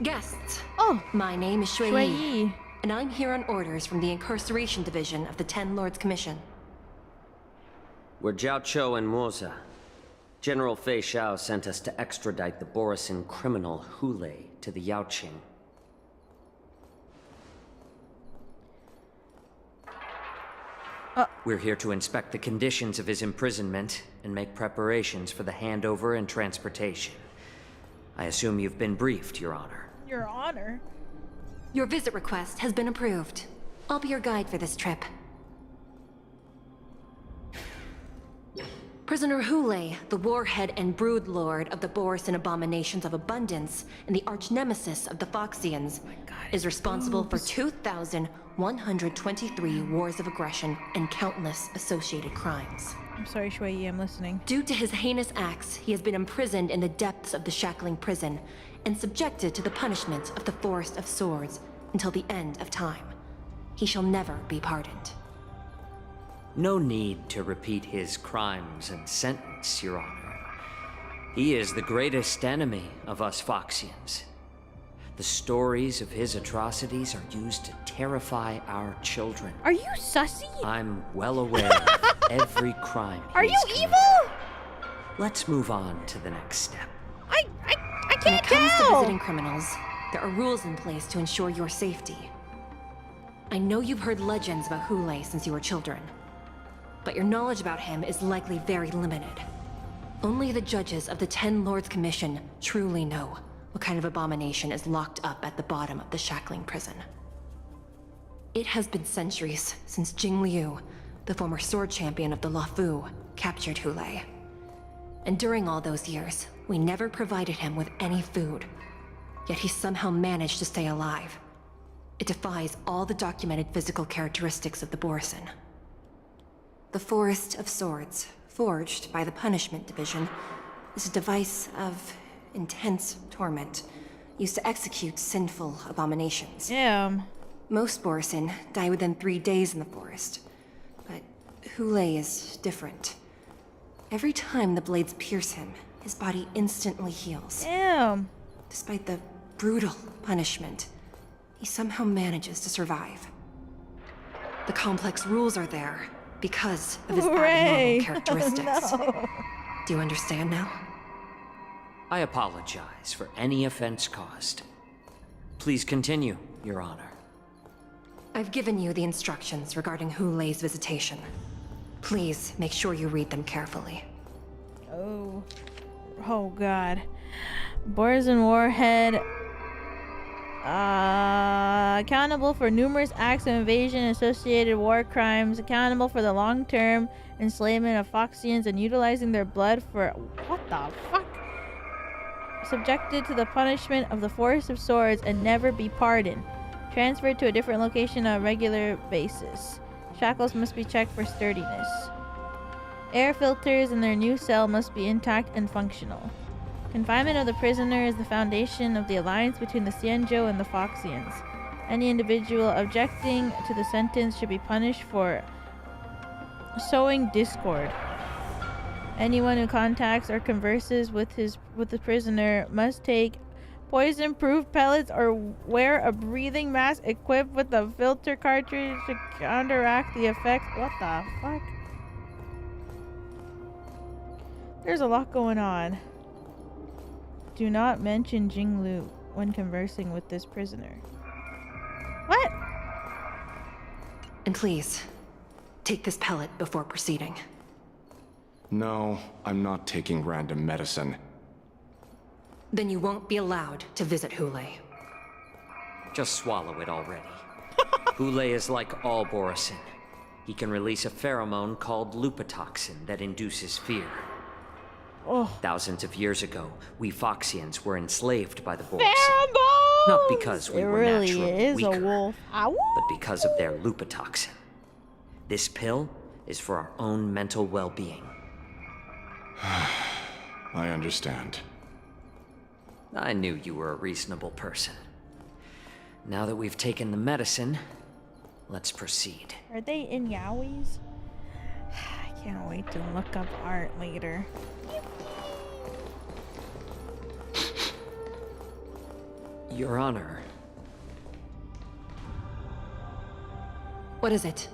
Guests. Oh. My name is Shui Shui Yi, Yi. and I'm here on orders from the Incarceration Division of the Ten Lords Commission. We're Jiao Cho and Moza. General Fei Xiao sent us to extradite the borisin criminal Hoola to the Yaoqing. We're here to inspect the conditions of his imprisonment and make preparations for the handover and transportation. I assume you've been briefed, Your Honor. Your Honor? Your visit request has been approved. I'll be your guide for this trip. Prisoner Hoola, the warhead and brood lord of the borisin abominations of abundance and the arch nemesis of the Foxians, is responsible for 2,123 wars of aggression and countless associated crimes. I'm sorry, Shui Yi, I'm listening. Due to his heinous acts, he has been imprisoned in the depths of the shackling prison and subjected to the punishment of the Forest of Swords until the end of time. He shall never be pardoned. No need to repeat his crimes and sentence, Your Honor. He is the greatest enemy of us Foxians. The stories of his atrocities are used to terrify our children. Are you sussy? I'm well aware of every crime. Are you evil? Let's move on to the next step. I When can't it comes to tell. visiting criminals, there are rules in place to ensure your safety. I know you've heard legends about Hoola since you were children, but your knowledge about him is likely very limited. Only the judges of the 10 Lords Commission truly know what kind of abomination is locked up at the bottom of the shackling prison. It has been centuries since Jing Liu, the former sword champion of the Luofu, captured Hoola. And during all those years, we never provided him with any food. Yet he somehow managed to stay alive. It defies all the documented physical characteristics of the borisin. The Forest of Swords, forged by the Punishment Division, is a device of intense torment, used to execute sinful abominations. Damn. Most borisin die within 3 days in the forest, but Hoola is different. Every time the blades pierce him, his body instantly heals. Damn. Despite the brutal punishment, he somehow manages to survive. The complex rules are there because of his abnormal characteristics. No. Do you understand now? I apologize for any offense caused. Please continue, Your Honor. I've given you the instructions regarding Hoola's visitation. Please make sure you read them carefully. Oh. Oh god. Borisin Warhead. Accountable for numerous acts of invasion and associated war crimes. Accountable for the long-term enslavement of Foxians and utilizing their blood for... What the fuck? Subjected to the punishment of the Forest of Swords and never be pardoned. Transferred to a different location on a regular basis. Shackles must be checked for sturdiness. Air filters in their new cell must be intact and functional. Confinement of the prisoner is the foundation of the alliance between the Xianzhou and the Foxians. Any individual objecting to the sentence should be punished for sowing discord. Anyone who contacts or converses with the prisoner must take poison-proof pellets or wear a breathing mask equipped with a filter cartridge to counteract the effects. What the fuck? There's a lot going on. Do not mention Jing Liu when conversing with this prisoner. What? And please, take this pellet before proceeding. No, I'm not taking random medicine. Then you won't be allowed to visit Hoola. Just swallow it already. Hoola is like all borisin. He can release a pheromone called lupatoxin that induces fear. Oh. Thousands of years ago, we Foxians were enslaved by the borisin. Pheromones! Not because we were really naturally is weaker, a wolf. Ow. but because of their lupatoxin. This pill is for our own mental well-being. I understand. I knew you were a reasonable person. Now that we've taken the medicine, let's proceed. Are they in yaois? I can't wait to look up art later. Your Honor. What is it?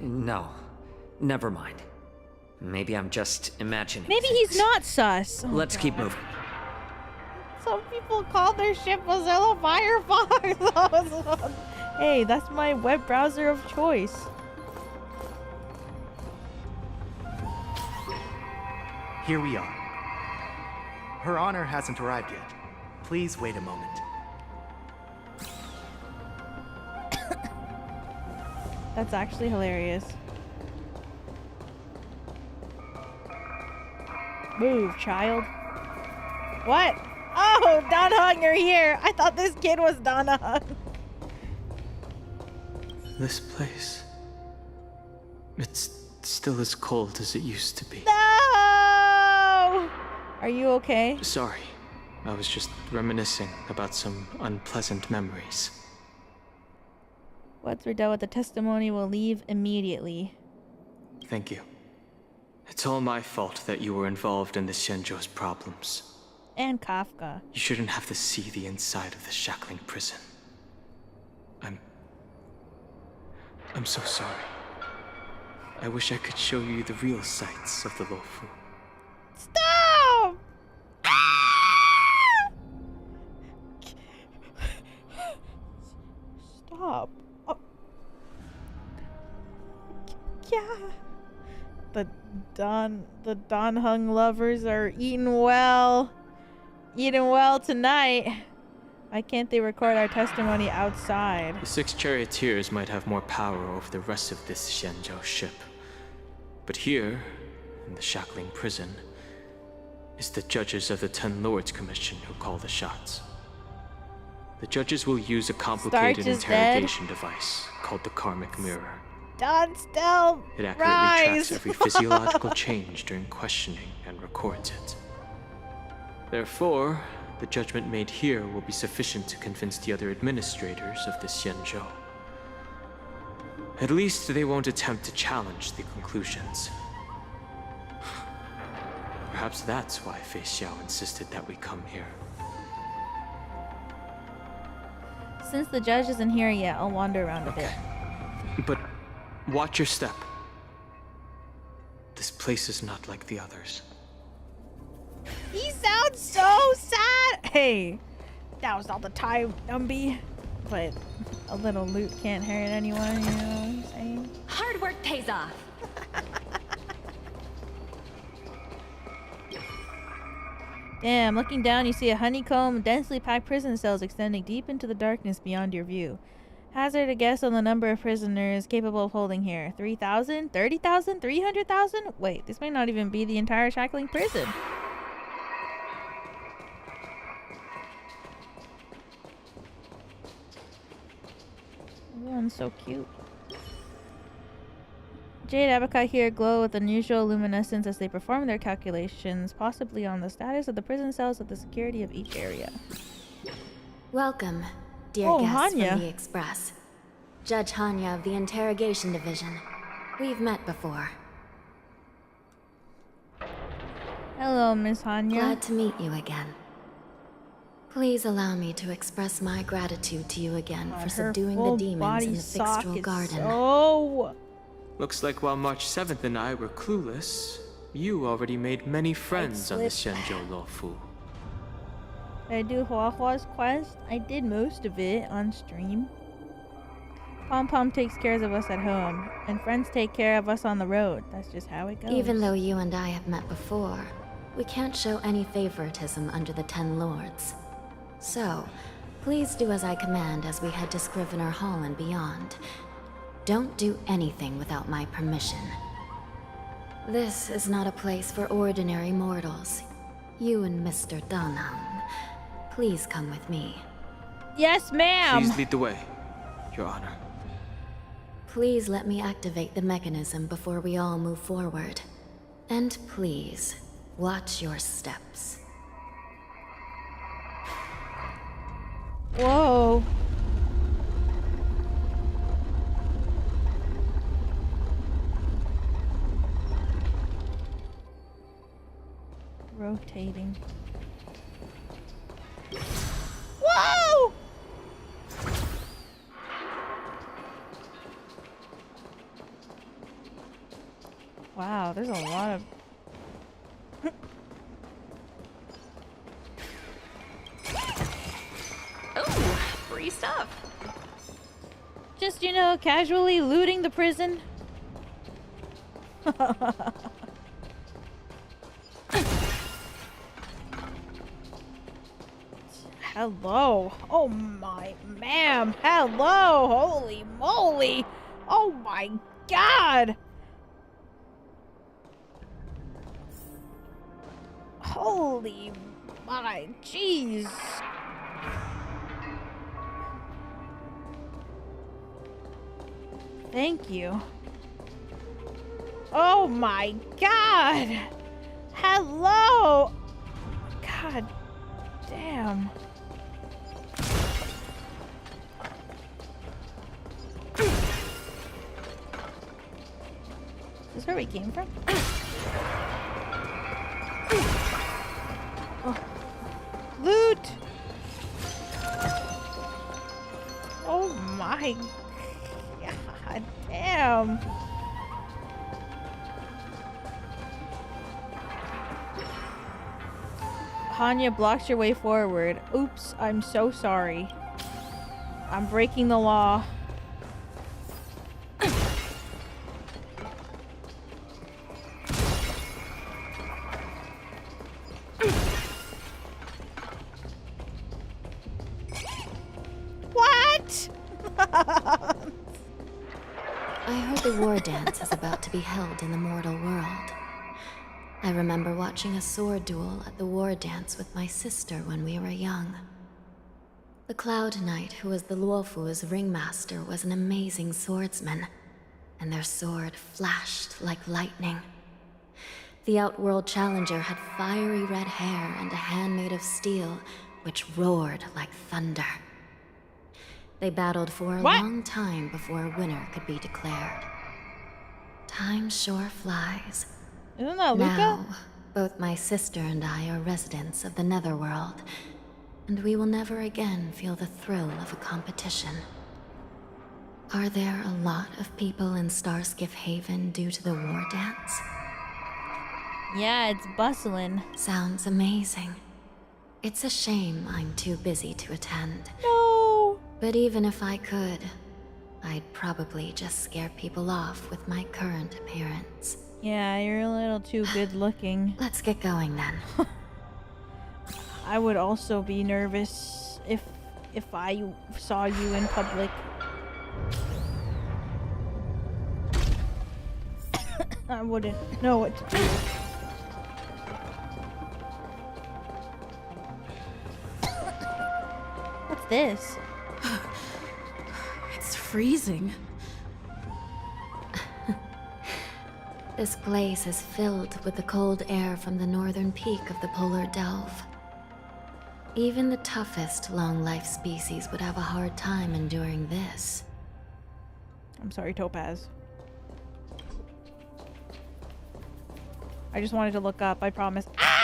No. Never mind. Maybe I'm just imagining Maybe things. he's not sus. Oh, Let's keep God. moving. Some people call their ship Mozilla Firefox. Hey, that's my web browser of choice. Here we are. Her Honor hasn't arrived yet. Please wait a moment. That's actually hilarious. Move, child. What? Oh, Danhong, you're here. I thought this kid was Danhong. This place... it's still as cold as it used to be. No! Are you okay? Sorry. I was just reminiscing about some unpleasant memories. Once we're done with the testimony, we'll leave immediately. Thank you. It's all my fault that you were involved in the Xianzhou's problems. And Kafka. You shouldn't have to see the inside of the shackling prison. I'm so sorry. I wish I could show you the real sights of the Luofu. Stop! Stop. Oh. Yeah. The Don Hung lovers are eating well. Eating well tonight. Why can't they record our testimony outside? The 6 charioteers might have more power over the rest of this Xianzhou ship. But here, in the shackling prison, is the judges of the 10 Lords Commission who call the shots. The judges will use a complicated interrogation device called the Karmic Mirror. Don still It accurately tracks every physiological change during questioning and records it. Therefore, the judgment made here will be sufficient to convince the other administrators of the Xianzhou. At least they won't attempt to challenge the conclusions. Perhaps that's why Fei Xiao insisted that we come here. Since the judge isn't here yet, I'll wander around a bit. But watch your step. This place is not like the others. He sounds so sad. Hey, that was all the time, Numby. But a little loot can't hurt anyone, you know what I'm saying? Hard work pays off. Damn, looking down you see a honeycomb, densely packed prison cells extending deep into the darkness beyond your view. Hazard a guess on the number of prisoners capable of holding here. 3,000? 30,000? 300,000? Wait, this may not even be the entire shackling prison. Everyone's so cute. Jade Abakai here glow with unusual luminescence as they perform their calculations, possibly on the status of the prison cells of the security of each area. Welcome, dear guests from the Express. Judge Hanya of the Interrogation Division. We've met before. Hello, Miss Hanya. Glad to meet you again. Please allow me to express my gratitude to you again for subduing the demons in the Fixtral Garden. Looks like while March 7th and I were clueless, you already made many friends on the Xianzhou Luofu. Did I do Huahua's quest? I did most of it on stream. Pom Pom takes care of us at home, and friends take care of us on the road. That's just how it goes. Even though you and I have met before, we can't show any favoritism under the 10 Lords. So, please do as I command as we head to Scrivener Hall and beyond. Don't do anything without my permission. This is not a place for ordinary mortals. You and Mr. Danham, please come with me. Yes, ma'am! Please lead the way, Your Honor. Please let me activate the mechanism before we all move forward. And please, watch your steps. Whoa. Rotating. Whoa! Wow, there's a lot of... Oh, free stuff. Just, you know, casually looting the prison. Hello. Oh my, ma'am. Hello. Holy moly. Oh my god. Holy my jeez. Thank you. Oh my god. Hello. God damn. Is this where we came from? Oh. Loot! Oh my god damn. Hanya blocks your way forward. Oops, I'm so sorry. I'm breaking the law. I heard the war dance is about to be held in the mortal world. I remember watching a sword duel at the war dance with my sister when we were young. The Cloud Knight, who was the Luofu's ringmaster, was an amazing swordsman, and their sword flashed like lightning. The Outworld challenger had fiery red hair and a hand made of steel, which roared like thunder. They battled for a long time before a winner could be declared. Time sure flies. Isn't that Luca? Now, both my sister and I are residents of the Netherworld, and we will never again feel the thrill of a competition. Are there a lot of people in Starskiff Haven due to the war dance? Yeah, it's bustling. Sounds amazing. It's a shame I'm too busy to attend. No! But even if I could, I'd probably just scare people off with my current appearance. Yeah, you're a little too good looking. Let's get going then. I would also be nervous if I saw you in public. I wouldn't know what to do. What's this? It's freezing. This place is filled with the cold air from the northern peak of the polar delve. Even the toughest long-life species would have a hard time enduring this. I'm sorry, Topaz. I just wanted to look up, I promise. Ah!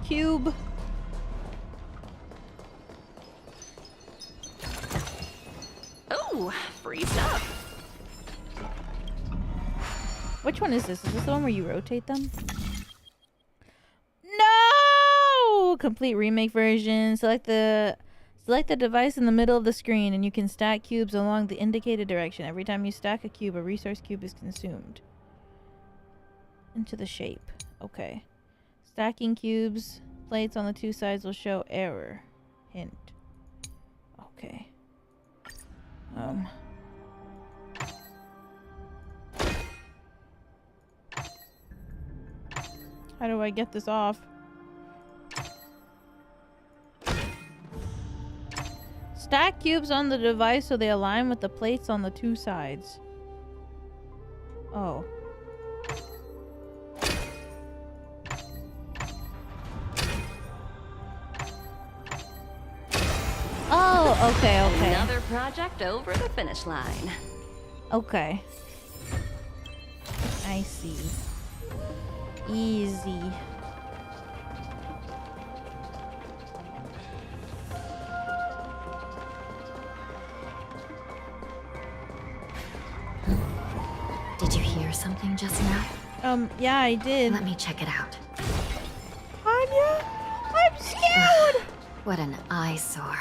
Cube. Oh, freeze up. Which one is this? Is this the one where you rotate them? No! Complete remake version. Select the device in the middle of the screen and you can stack cubes along the indicated direction. Every time you stack a cube, a resource cube is consumed into the shape. Okay. Stacking cubes, plates on the two sides will show error. Hint. Okay. How do I get this off? Stack cubes on the device so they align with the plates on the two sides. Oh. Oh, okay, okay. Another project over the finish line. Okay. I see. Easy. Did you hear something just now? Yeah, I did. Let me check it out. Anya, I'm scared! What an eyesore.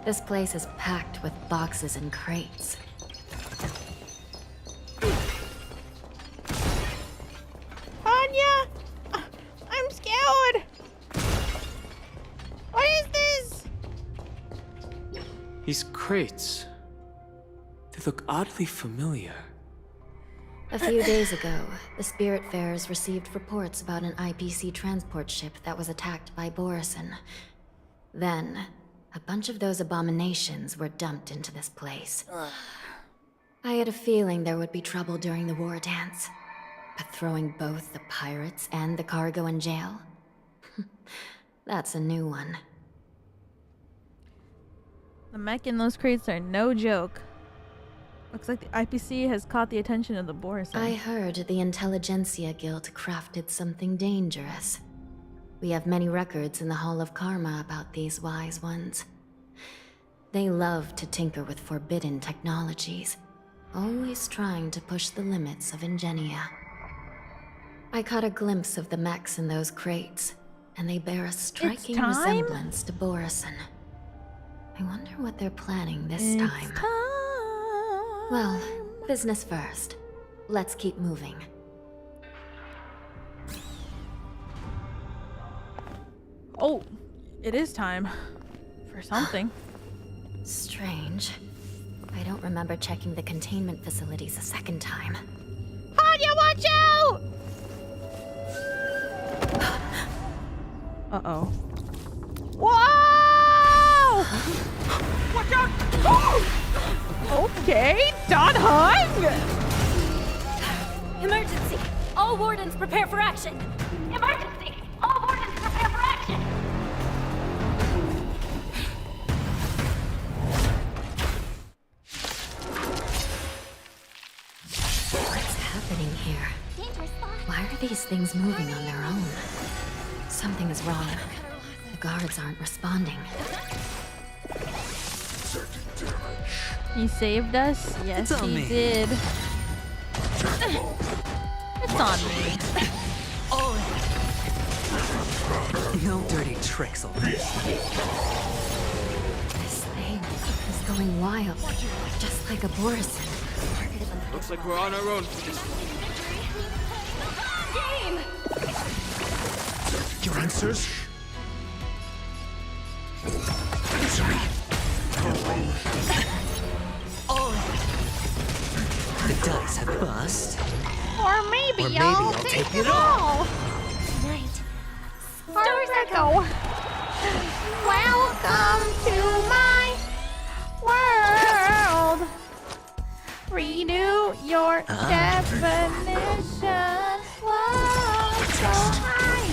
This place is packed with boxes and crates. Anya! I'm scared! What is this? These crates. They look oddly familiar. A few days ago, the Spiritfarers received reports about an IPC transport ship that was attacked by borisin. Then, a bunch of those abominations were dumped into this place. I had a feeling there would be trouble during the war dance. But throwing both the pirates and the cargo in jail? That's a new one. The mech in those crates are no joke. Looks like the IPC has caught the attention of the borisin. I heard the Intelligentsia Guild crafted something dangerous. We have many records in the Hall of Karma about these wise ones. They love to tinker with forbidden technologies, always trying to push the limits of ingenia. I caught a glimpse of the mechs in those crates, and they bear a striking resemblance to borisin. I wonder what they're planning this time. Well, business first. Let's keep moving. Oh, it is time for something. Strange. I don't remember checking the containment facilities a second time. Hanya, watch out! Uh-oh. Whoa! Watch out! Okay, Don Hung! Emergency! All wardens prepare for action! Emergency! All wardens prepare for action! What's happening here? Why are these things moving on their own? Something is wrong. The guards aren't responding. He saved us? Yes, It's on he me. did. It's on me. No dirty tricks, already. This thing is going wild, just like a borisin. Looks like we're on our own for this one. Your answers? The dice have bust. Or maybe, Or maybe y'all I'll take take it it all. Night. Stars Echo. Welcome to my world. Renew your definition. Whoa, so high.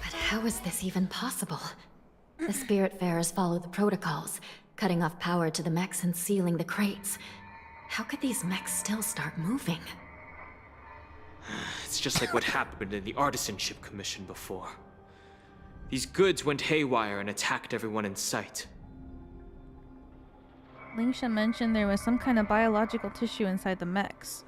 But how is this even possible? The Spiritfarers follow the protocols, cutting off power to the mechs and sealing the crates. How could these mechs still start moving? It's just like what happened in the Artisanship Commission before. These goods went haywire and attacked everyone in sight. Lingsha mentioned there was some kind of biological tissue inside the mechs.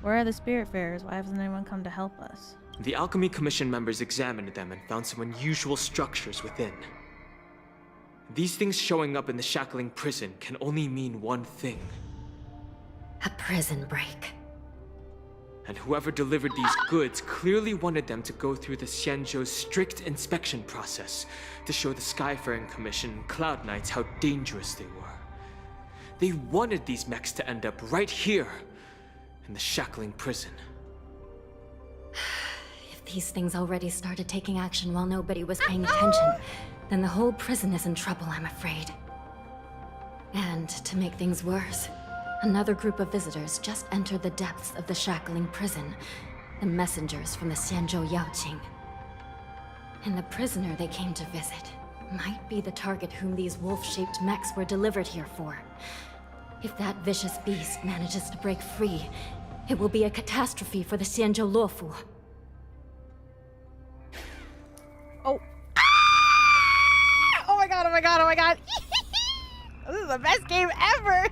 Where are the Spiritfarers? Why hasn't anyone come to help us? The Alchemy Commission members examined them and found some unusual structures within. These things showing up in the shackling prison can only mean one thing. A prison break. And whoever delivered these goods clearly wanted them to go through the Xianzhou's strict inspection process to show the Skyfaring Commission and Cloud Knights how dangerous they were. They wanted these mechs to end up right here, in the shackling prison. If these things already started taking action while nobody was paying attention, then the whole prison is in trouble, I'm afraid. And to make things worse, another group of visitors just entered the depths of the shackling prison, the messengers from the Xianzhou Yaoqing. And the prisoner they came to visit might be the target whom these wolf-shaped mechs were delivered here for. If that vicious beast manages to break free, it will be a catastrophe for the Xianzhou Luofu. Oh. Ah! Oh my god, oh my god, oh my god. This is the best game ever.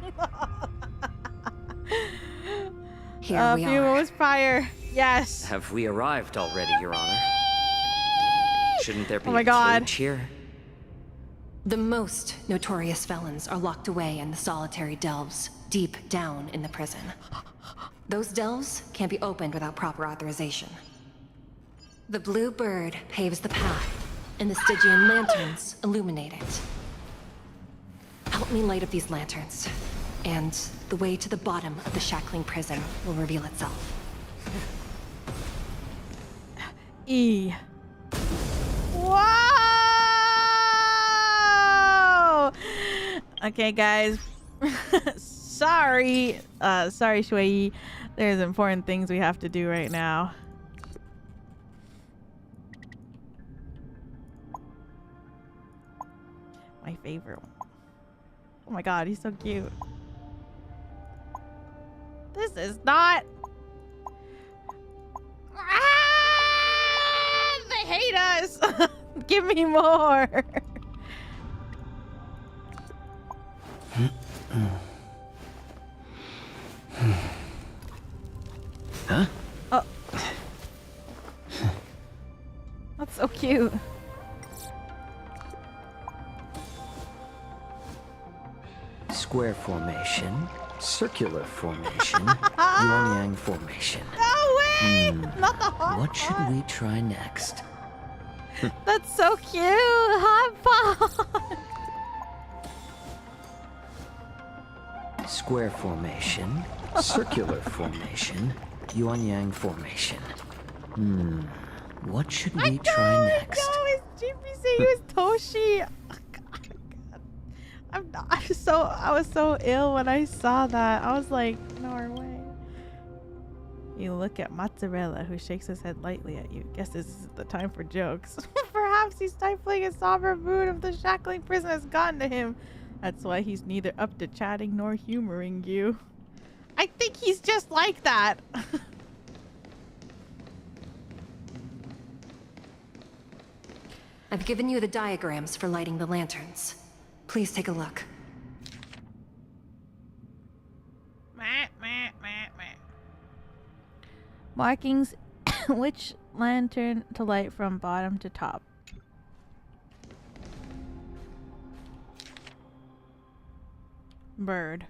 Here we Fuel are. was fire. Yes. Have we arrived already, Your Honor? Shouldn't there be Oh my a God. cage here? The most notorious felons are locked away in the solitary delves, deep down in the prison. Those delves can't be opened without proper authorization. The blue bird paves the path, and the Stygian lanterns illuminate it. Help me light up these lanterns, and the way to the bottom of the shackling prison will reveal itself. E. Whoa! Okay, guys. Sorry. Sorry, Shui. There's important things we have to do right now. My favorite one. Oh my god, he's so cute. This is not... Ah, they hate us! Give me more! Huh? Oh. That's so cute. Square formation, circular formation, Yuan-Yang formation. No way! Not the hot What should pot. we try next? That's so cute! Hot pot! Square formation, circular formation, Yuan-Yang formation. What should we try next? No, it's GPC, it was Toshi. Oh, God. I was so ill when I saw that. I was like, no way. You look at Mozzarella, who shakes his head lightly at you. Guess this is the time for jokes. Perhaps he's stifling a somber mood of the shackling prison has gotten to him. That's why he's neither up to chatting nor humoring you. I think he's just like that. I've given you the diagrams for lighting the lanterns. Please take a look. Markings which lantern to light from bottom to top. Bird.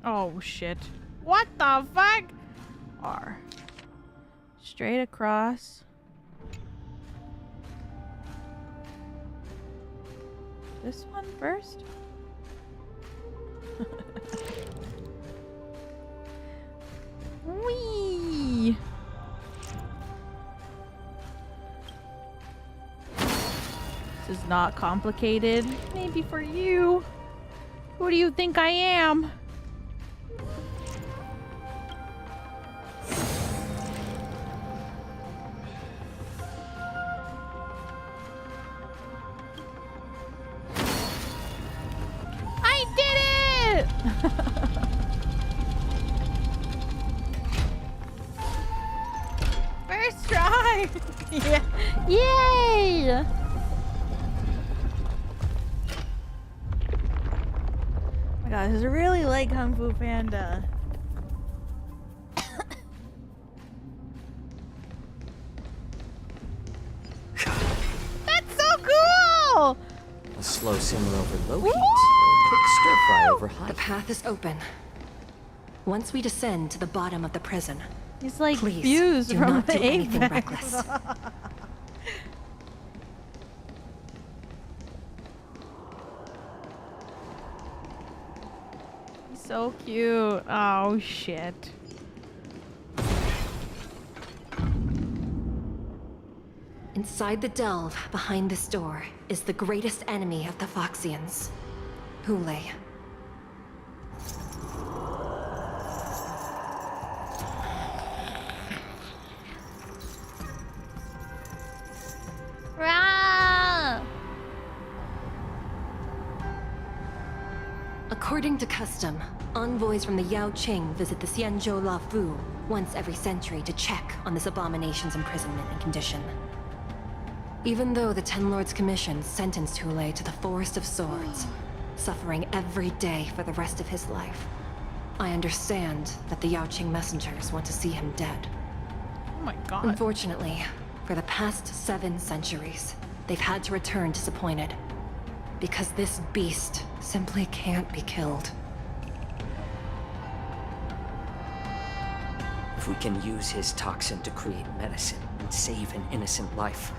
Oh shit. What the fuck? R. Straight across. This one first? Whee! This is not complicated. Maybe for you. Who do you think I am? I did it! First try! Yeah. Yay! Oh my gosh, I really like Kung Fu Panda. That's so cool! A slow simmer over low heat, or a quick stir fry over high. The path is open. Once we descend to the bottom of the prison, He's like please fused do from not the do anything Apex. reckless. He's so cute. Oh shit. Inside the delve, behind this door, is the greatest enemy of the Foxians, Hoola. Rah! According to custom, envoys from the Yao Qing visit the Xianzhou Luofu once every century to check on this abomination's imprisonment and condition. Even though the Ten Lords Commission sentenced Hoola to the Forest of Swords, suffering every day for the rest of his life, I understand that the Yao Qing messengers want to see him dead. Oh my god. Unfortunately, for the past 7 centuries, they've had to return disappointed. Because this beast simply can't be killed. If we can use his toxin to create medicine and save an innocent life,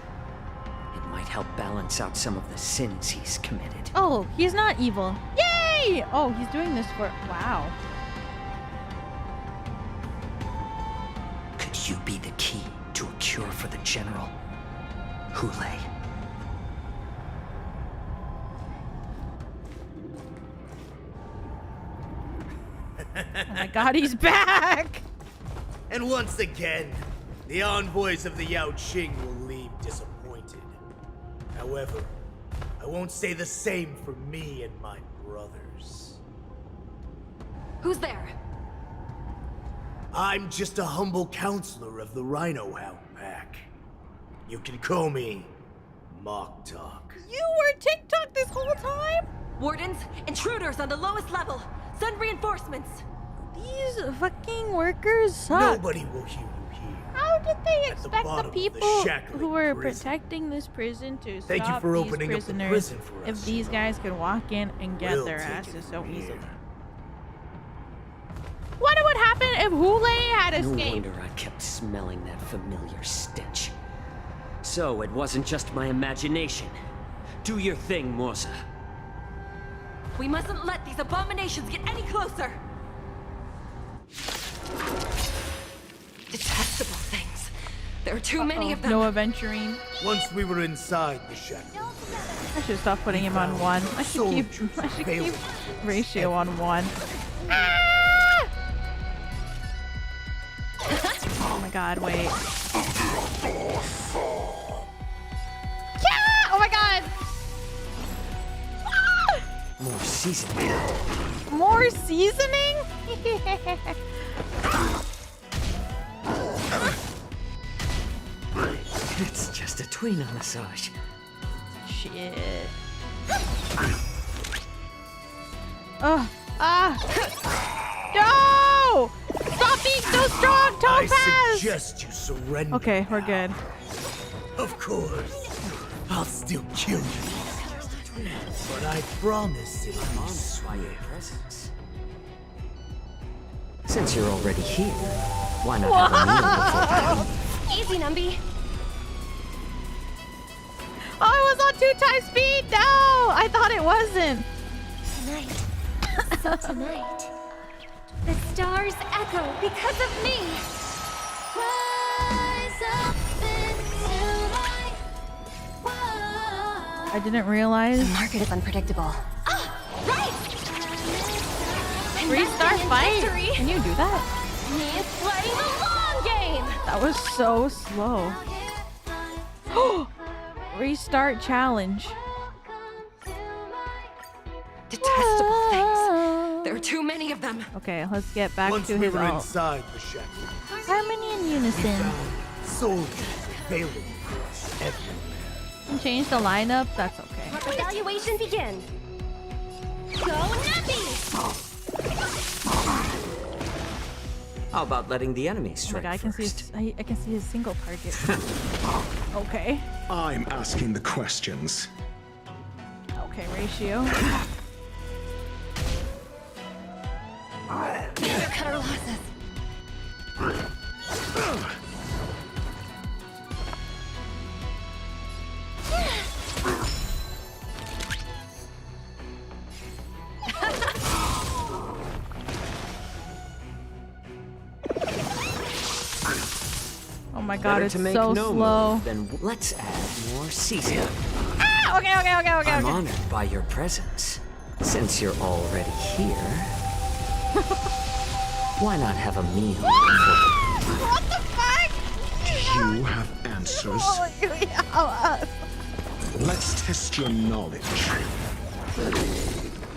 it might help balance out some of the sins he's committed. Oh, he's not evil. Yay! Oh, he's doing this for... Wow. Could you be the key to a cure for the General? Hoola. Oh my god, he's back! And once again, the envoys of the Yao Qing will leave disappointed. However, I won't say the same for me and my brothers. Who's there? I'm just a humble counselor of the Rhino Hound Pack. You can call me Mock Talk. You were TikTok this whole time? Wardens, intruders on the lowest level. Send reinforcements. These fucking workers suck. Nobody will hear you How did they expect the bottom of the people shackling who were prison. protecting this prison to Thank you stop for these opening up the prisoners prison for if us, these you guys could walk in and get We'll their take it asses so from easily? here. Wonder what happened if Hoola had No escaped. wonder I kept smelling that familiar stench. So it wasn't just my imagination. Do your thing, Morsa. We mustn't let these abominations get any closer! Detestable things. There are too many of them. No adventuring. Once we were inside the shackle, I should stop putting him on 1. I should keep ratio on 1. Ah! Oh my god, wait. Yeah! Oh my god! Ah! More seasoning. More seasoning? It's just a tweener massage. Shit. Oh, no! Stop being so strong, Topaz! I suggest you surrender. Okay, we're good. Of course. I'll still kill you. But I promise it will be swift. Since you're already here, why not have a meal before? Easy, Numby. Oh, it was on 2 times speed! No! I thought it wasn't. Tonight. So tonight. The stars echo because of me. Rise up into my world. I didn't realize. The market is unpredictable. Right! Restart fight? Can you do that? Me is playing the long game. That was so slow. Restart challenge. Detestable things. There are too many of them. Okay, let's get back Once to we his were ult. inside the shackle, Harmony and unison. soldiers available everywhere. Can change the lineup? That's okay. Evaluation begin. Go Nuppy! How about letting the enemy Oh my strike god, I can first? see I can see his single target. Okay. I'm asking the questions. Okay, ratio. Cut our losses. Oh my god, Better it's to make so no slow. move, then let's add more seasoning. Ah, okay. I'm honored by your presence. Since you're already here, why not have a meal? What the fuck? Do you have answers? Let's test your knowledge.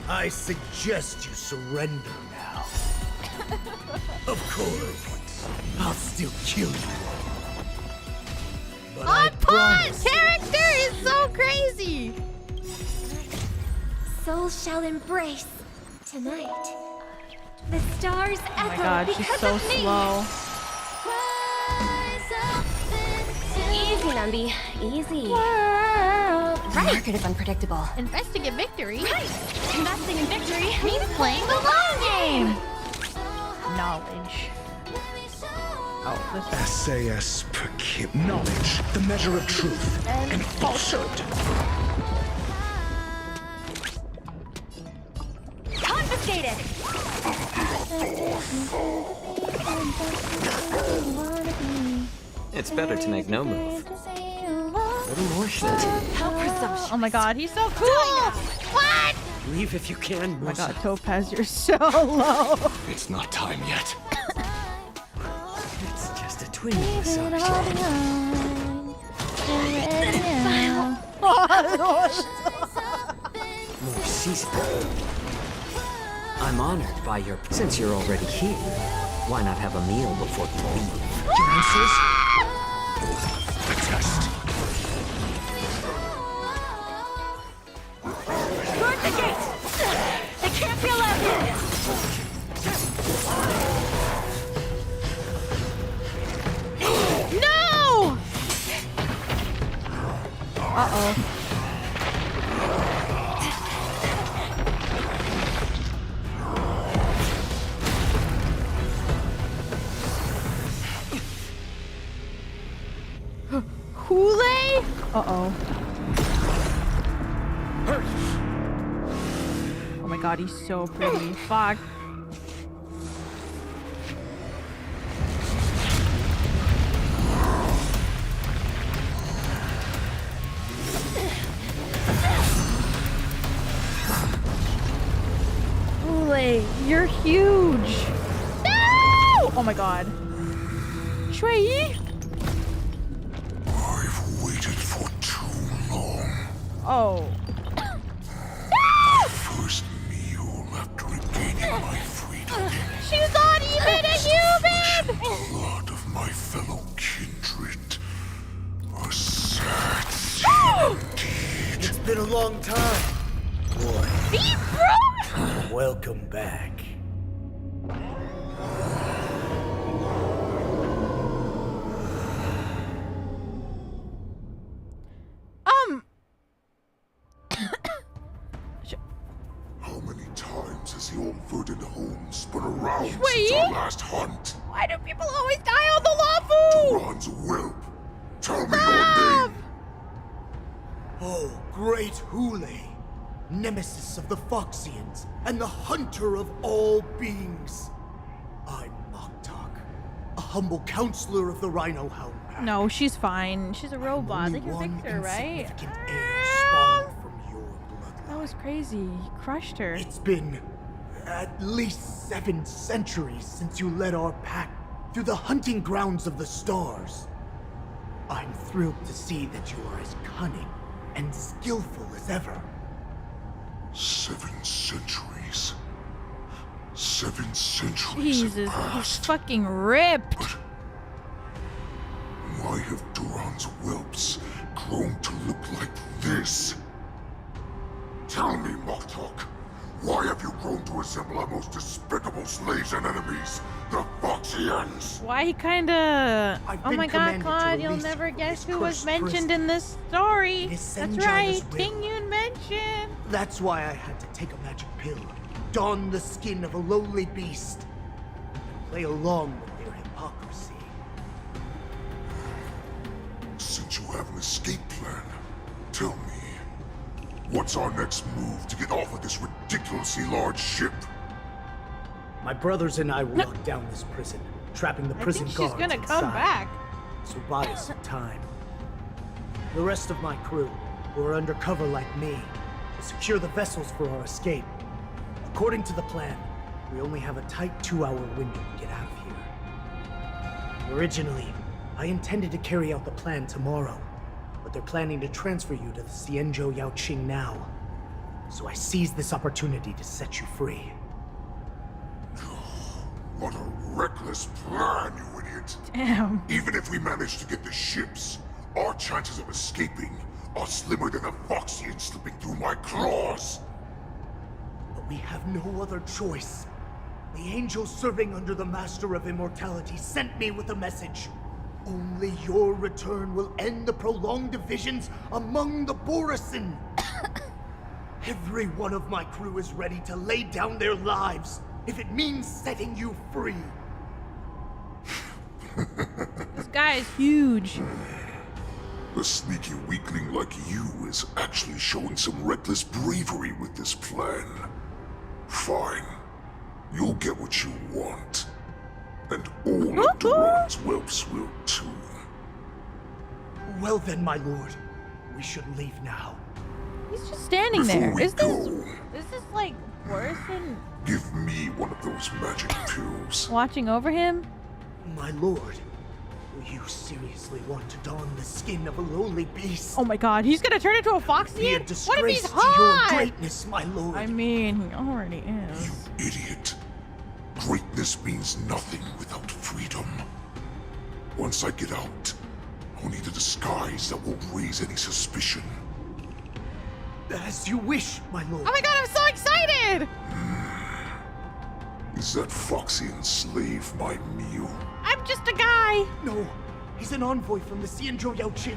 I suggest you surrender now. Of course, I'll still kill you. But I On promise character is so crazy. Souls shall embrace tonight. The stars Oh echo my god, she's because so of me. slow. Easy, Numby. Easy. Right. The market is unpredictable. Investing in victory. Right. Investing in victory Means playing the long game. Knowledge. Oh, this one. SAS per kip. Knowledge, the measure of truth and falsehood. confiscated. It's better to make no move. A little more shit. How presumptuous. Oh my god, he's so cool! What? Leave if you can. Oh my god, Topaz, you're so low. It's not time yet. It's just a twin massage. More seasoning. I'm honored by your... Since you're already here, why not have a meal before you leave? Your answers? A test. Guard the gate! They can't be allowed in! Uh-oh. Hoola? Uh-oh. Oh my god, he's so pretty. Fuck. Hoola, you're huge. No! Oh my god. Shui? Oh. First meal after regaining my freedom. She's not even a human! Blood of my fellow kindred. A sad scene indeed. It's been a long time, boy. Deep, bro! Welcome back. How many times has the old verdant home spun around Wait. since our last hunt? Why do people always die on the Luofu? Duran's whelp. Tell me your name. Oh, great Hoola, nemesis of the Foxians and the hunter of all beings. I'm Moktok, a humble counselor of the Rhino Hound Pack. No, she's fine. She's a robot. They can fix her, right? That was crazy. He crushed her. It's been at least 7 centuries since you led our pack through the hunting grounds of the stars. I'm thrilled to see that you are as cunning and skillful as ever. 7 centuries. 7 centuries Jesus, he's have passed. fucking ripped. Why have Duran's whelps grown to look like this? Tell me, Moktok, why have you grown to resemble our most despicable slaves and enemies, the Foxians? Why he kinda... Oh been my god, commanded to Claude, you'll release never you from guess this who was cursed mentioned prison. in this story. That's NIJISANJI right, will. Jing Yuan mentioned. That's why I had to take a magic pill, don the skin of a lowly beast, and play along with their hypocrisy. Since you have an escape plan, tell me, what's our next move to get off of this ridiculously large ship? My brothers and I will lock down this prison, trapping the prison she's guards gonna inside. come back. So buy us some time. The rest of my crew, who are undercover like me, will secure the vessels for our escape. According to the plan, we only have a tight 2-hour window to get out of here. Originally, I intended to carry out the plan tomorrow, but they're planning to transfer you to the Xianzhou Yaoqing now. So I seized this opportunity to set you free. What a reckless plan, you idiot! Damn. Even if we manage to get the ships, our chances of escaping are slimmer than a Foxian slipping through my claws! But we have no other choice. The angel serving under the Master of Immortality sent me with a message. Only your return will end the prolonged divisions among the borisin. Every one of my crew is ready to lay down their lives if it means setting you free. This guy is huge. A sneaky weakling like you is actually showing some reckless bravery with this plan. Fine. You'll get what you want. And all of Duran's whelps will too. Well then, my lord, we should leave now. He's just standing there. Is this like worse than Give me one of those magic pills. watching over him? My lord, you seriously want to don the skin of a lowly beast? Oh my god, he's gonna turn into a Foxian? Be a What if disgrace he's to hot? your greatness, my lord. I mean, he already is. Idiot. Greatness means nothing without freedom. Once I get out, I'll need a disguise that won't raise any suspicion. As you wish, my lord. Oh my god, I'm so excited! Is that Foxian slave my meal? I'm just a guy. No, he's an envoy from the Xianzhou Yaoqing.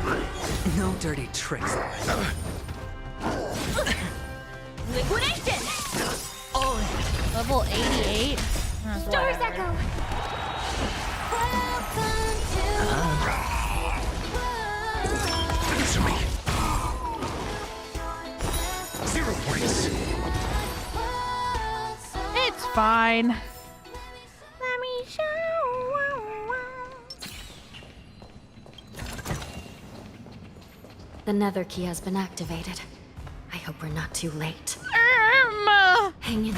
No dirty tricks. Liquidation! Level 88? Stars Echo! Answer me. 0 points. It's fine. Let me show. The nether key has been activated. I hope we're not too late. Hang in.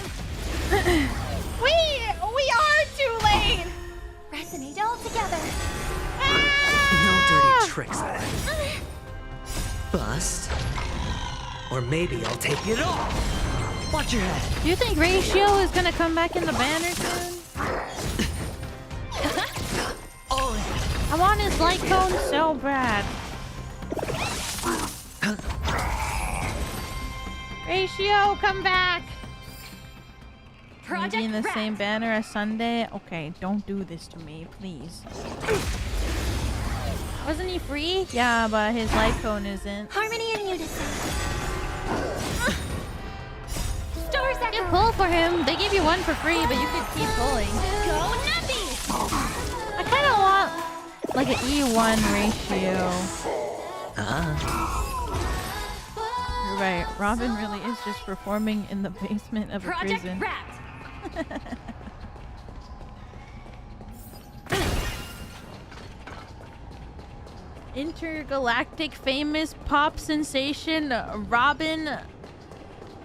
We are too late. Resonate all together. No dirty tricks. Bust. Or maybe I'll take it all. Watch your head. Do you think Ratio is gonna come back in the banner soon? I want his light cone so bad. Ratio, come back! Maybe in the same banner as Sunday? Okay, don't do this to me, please. Wasn't he free? Yeah, but his light cone isn't. Harmony and unison. Stars Echo! You pull for him. They give you one for free, but you could keep pulling. Go Nuppy! I kind of want like an E1 ratio. You're right. Robin really is just performing in the basement of a prison. Intergalactic famous pop sensation Robin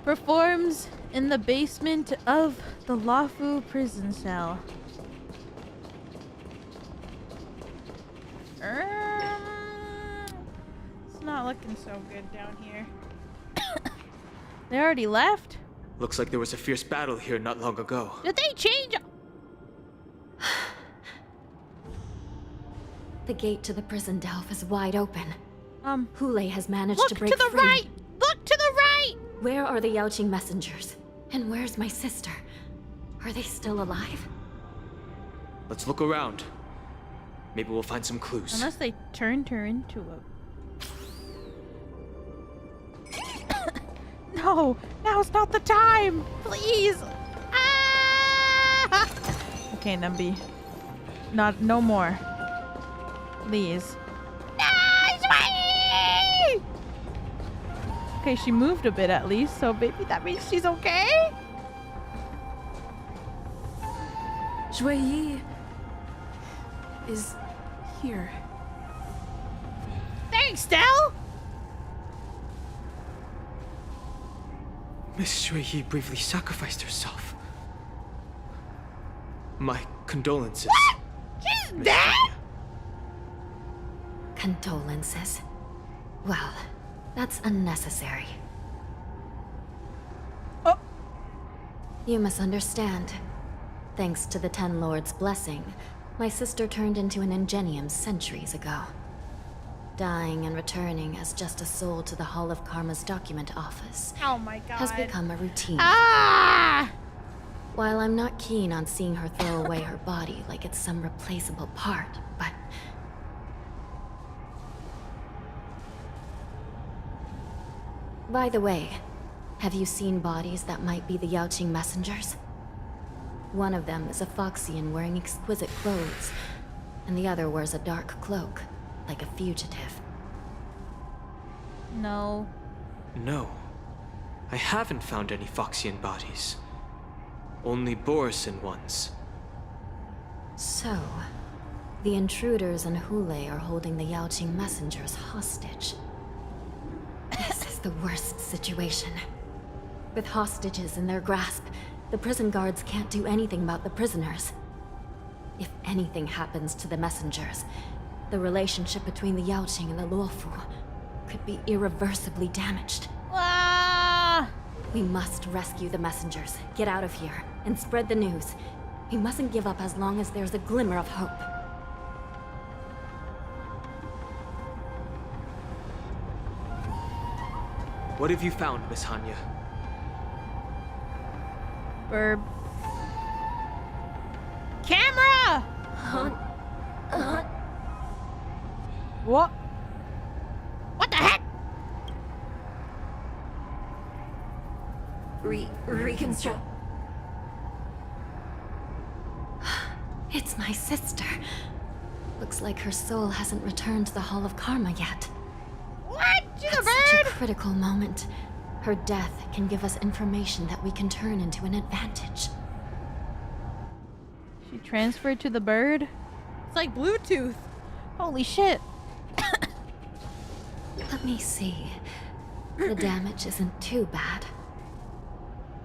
performs in the basement of the Luofu prison cell. It's not looking so good down here. They already left? Looks like there was a fierce battle here not long ago. Did they change? The gate to the prison delve is wide open. Hoola has managed Look to break to the free. right! Look to the right! Where are the Yaoqing messengers? And where's my sister? Are they still alive? Let's look around. Maybe we'll find some clues. Unless they turned her into a... No! Now's not the time! Please! Ah! Okay, Numby. No more. Please. Okay, she moved a bit at least, so maybe that means she's okay? Jueyi is here. Thanks, Del! Miss Jueyi bravely sacrificed herself. My condolences. What? She's Miss dead? Jueyi. Condolences. Well, that's unnecessary. Oh. You misunderstand. Thanks to the Ten Lords' blessing, my sister turned into an Ingenium centuries ago. Dying and returning as just a soul to the Hall of Karma's document office Oh my god. has become a routine. Ah! While I'm not keen on seeing her throw away her body like it's some replaceable part, but... By the way, have you seen bodies that might be the Yaoqing messengers? One of them is a Foxian wearing exquisite clothes, and the other wears a dark cloak, like a fugitive. No. No. I haven't found any Foxian bodies. Only borisin ones. So, the intruders and Hoola are holding the Yaoqing messengers hostage. This is the worst situation. With hostages in their grasp, the prison guards can't do anything about the prisoners. If anything happens to the messengers, the relationship between the Yaoqing and the Luofu could be irreversibly damaged. Ah! We must rescue the messengers, get out of here, and spread the news. We mustn't give up as long as there's a glimmer of hope. What have you found, Miss Hanya? Burb. Camera! What? reconstruct. It's my sister. Looks like her soul hasn't returned to the Hall of Karma yet. What? She's a At such a bird? critical moment, her death can give us information that we can turn into an advantage. She transferred to the bird? It's like Bluetooth. Holy shit. Let me see. The damage isn't too bad.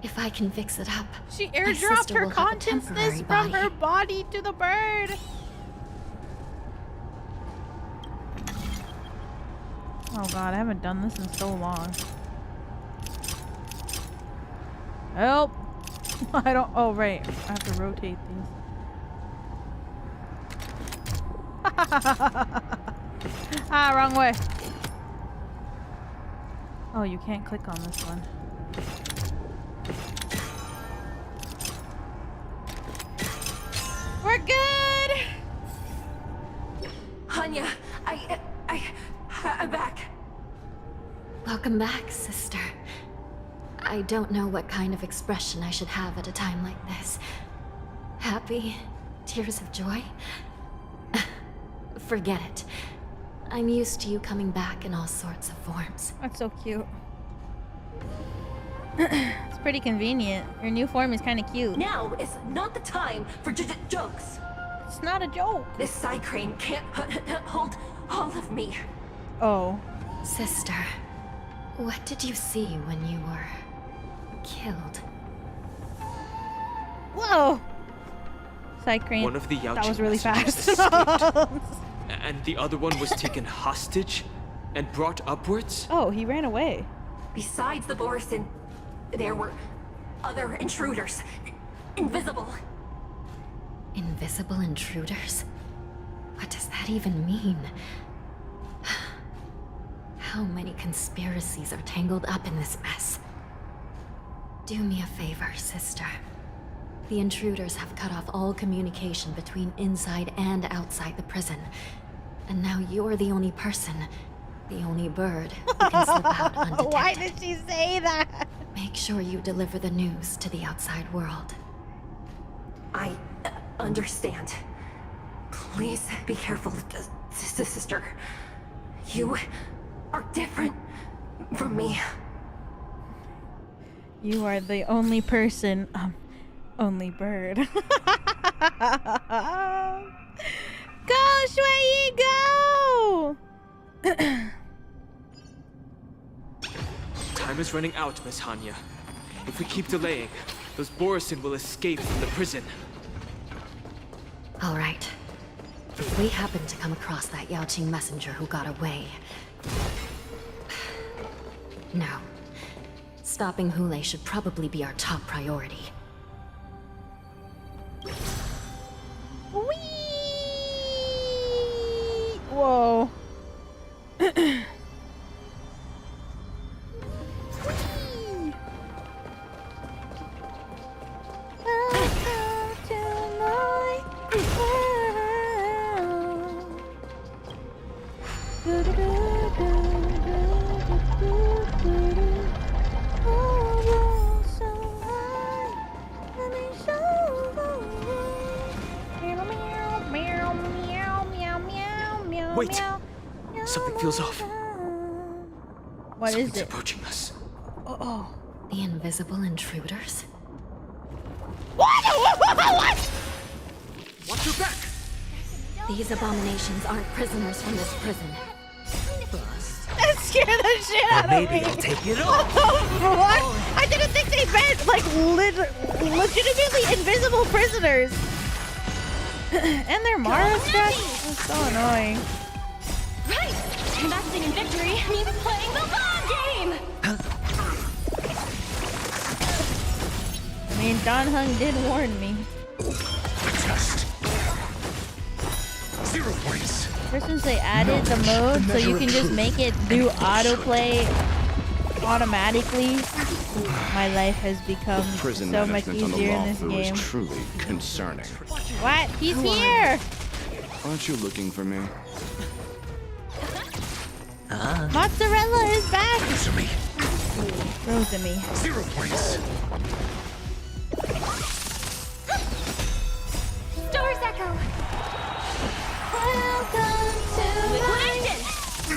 If I can fix it up, She my airdropped sister her will have a consciousness temporary from body. her body to the bird. Oh god, I haven't done this in so long. Help! I don't. Oh, right. I have to rotate these. Ah, wrong way. Oh, you can't click on this one. We're good! Hanya, I'm back. Welcome back, sister. I don't know what kind of expression I should have at a time like this. Happy? Tears of joy? Forget it. I'm used to you coming back in all sorts of forms. That's so cute. It's pretty convenient. Your new form is kind of cute. Now is not the time for jokes. It's not a joke. This side crane can't hold all of me. Oh. Sister, what did you see when you were killed? Whoa! Side crane. One of the That was Yaoqing really messengers fast. and the other one was taken hostage and brought upwards? Oh, he ran away. Besides the borisin, there were other intruders. Invisible. Invisible intruders? What does that even mean? How many conspiracies are tangled up in this mess? Do me a favor, sister. The intruders have cut off all communication between inside and outside the prison. And now you're the only person, the only bird, who can slip out undetected. Why did she say that? Make sure you deliver the news to the outside world. I understand. Please be careful, sister. You are different from me. You are the only person, only bird. Go, Shuai, go! Time is running out, Miss Hanya. If we keep delaying, those borisin will escape from the prison. All right. If we happen to come across that Yaoqing messenger who got away... No. Stopping Hoola should probably be our top priority. Whee! Whoa. Wait! Something feels off. What is Something's it? approaching us. Oh. The invisible intruders? What? What? Watch your back! These abominations aren't prisoners from this prison. That scared the shit out of me. Maybe I'll take it off. What? I didn't think they meant like legitimately invisible prisoners. And their Mara stuff is so annoying. Right! Investing in victory means playing the long game! I mean, Don Hung did warn me. Just 0 points. Ever since they added the mode so you can just make it do autoplay automatically, my life has become Prison so much management on the easier in this Luofu game. is truly concerning. What? He's here! Aren't you looking for me? Mozzarella is back! Throws at me. 0 points. Doors echo. Welcome to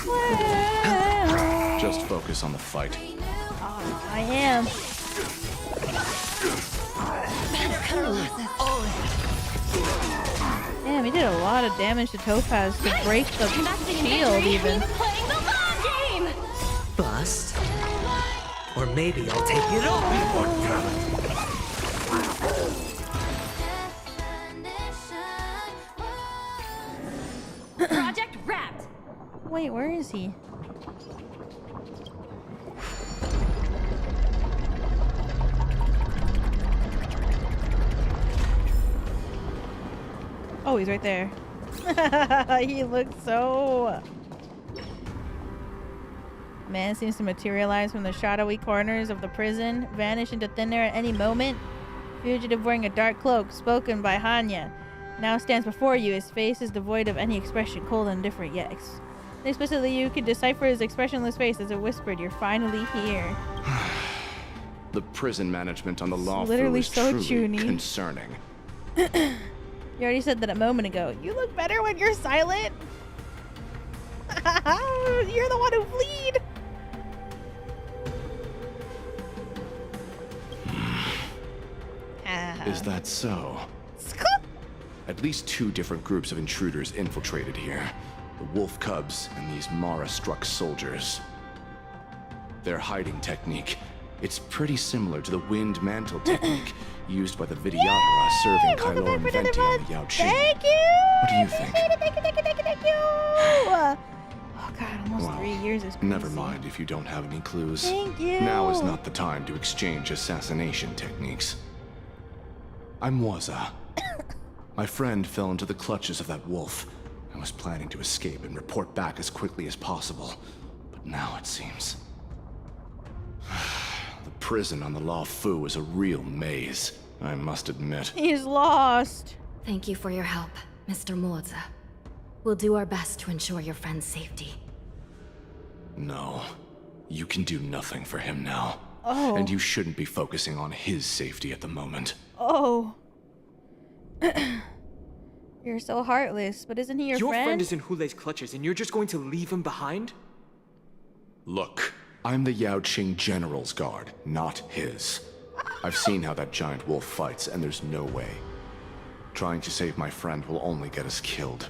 Well, Just focus on the fight. I am. Damn, he did a lot of damage to Topaz to break the shield even. Bust? Or maybe I'll take it all before Project wrapped. Wait, where is he? Oh, he's right there. He looks so... Man seems to materialize from the shadowy corners of the prison, vanish into thin air at any moment. Fugitive wearing a dark cloak, spoken by Hanya, now stands before you. His face is devoid of any expression, cold and indifferent, yet explicitly you can decipher his expressionless face as it whispered, "You're finally here." The prison management on the Luofu literally is so truly chuny. concerning. You already said that a moment ago. You look better when you're silent. You're the one who bleed. Is that so? At least 2 different groups of intruders infiltrated here. The wolf cubs and these Mara-struck soldiers. Their hiding technique, it's pretty similar to the wind mantle technique used by the Vidyadhara serving Kailorum Venti on the Yaoqing. Thank you! What do you think? Thank you! Oh god, almost 3 years is crazy. Never mind if you don't have any clues. Thank you! Now is not the time to exchange assassination techniques. I'm Waza. My friend fell into the clutches of that wolf. I was planning to escape and report back as quickly as possible. But now it seems... The prison on the Luofu is a real maze, I must admit. He's lost. Thank you for your help, Mr. Moza. We'll do our best to ensure your friend's safety. No. You can do nothing for him now. Oh. And you shouldn't be focusing on his safety at the moment. Oh. You're so heartless, but isn't he your friend? Your friend is in Hule's clutches and you're just going to leave him behind? Look, I'm the Yaoqing General's guard, not his. I've seen how that giant wolf fights, and there's no way. Trying to save my friend will only get us killed.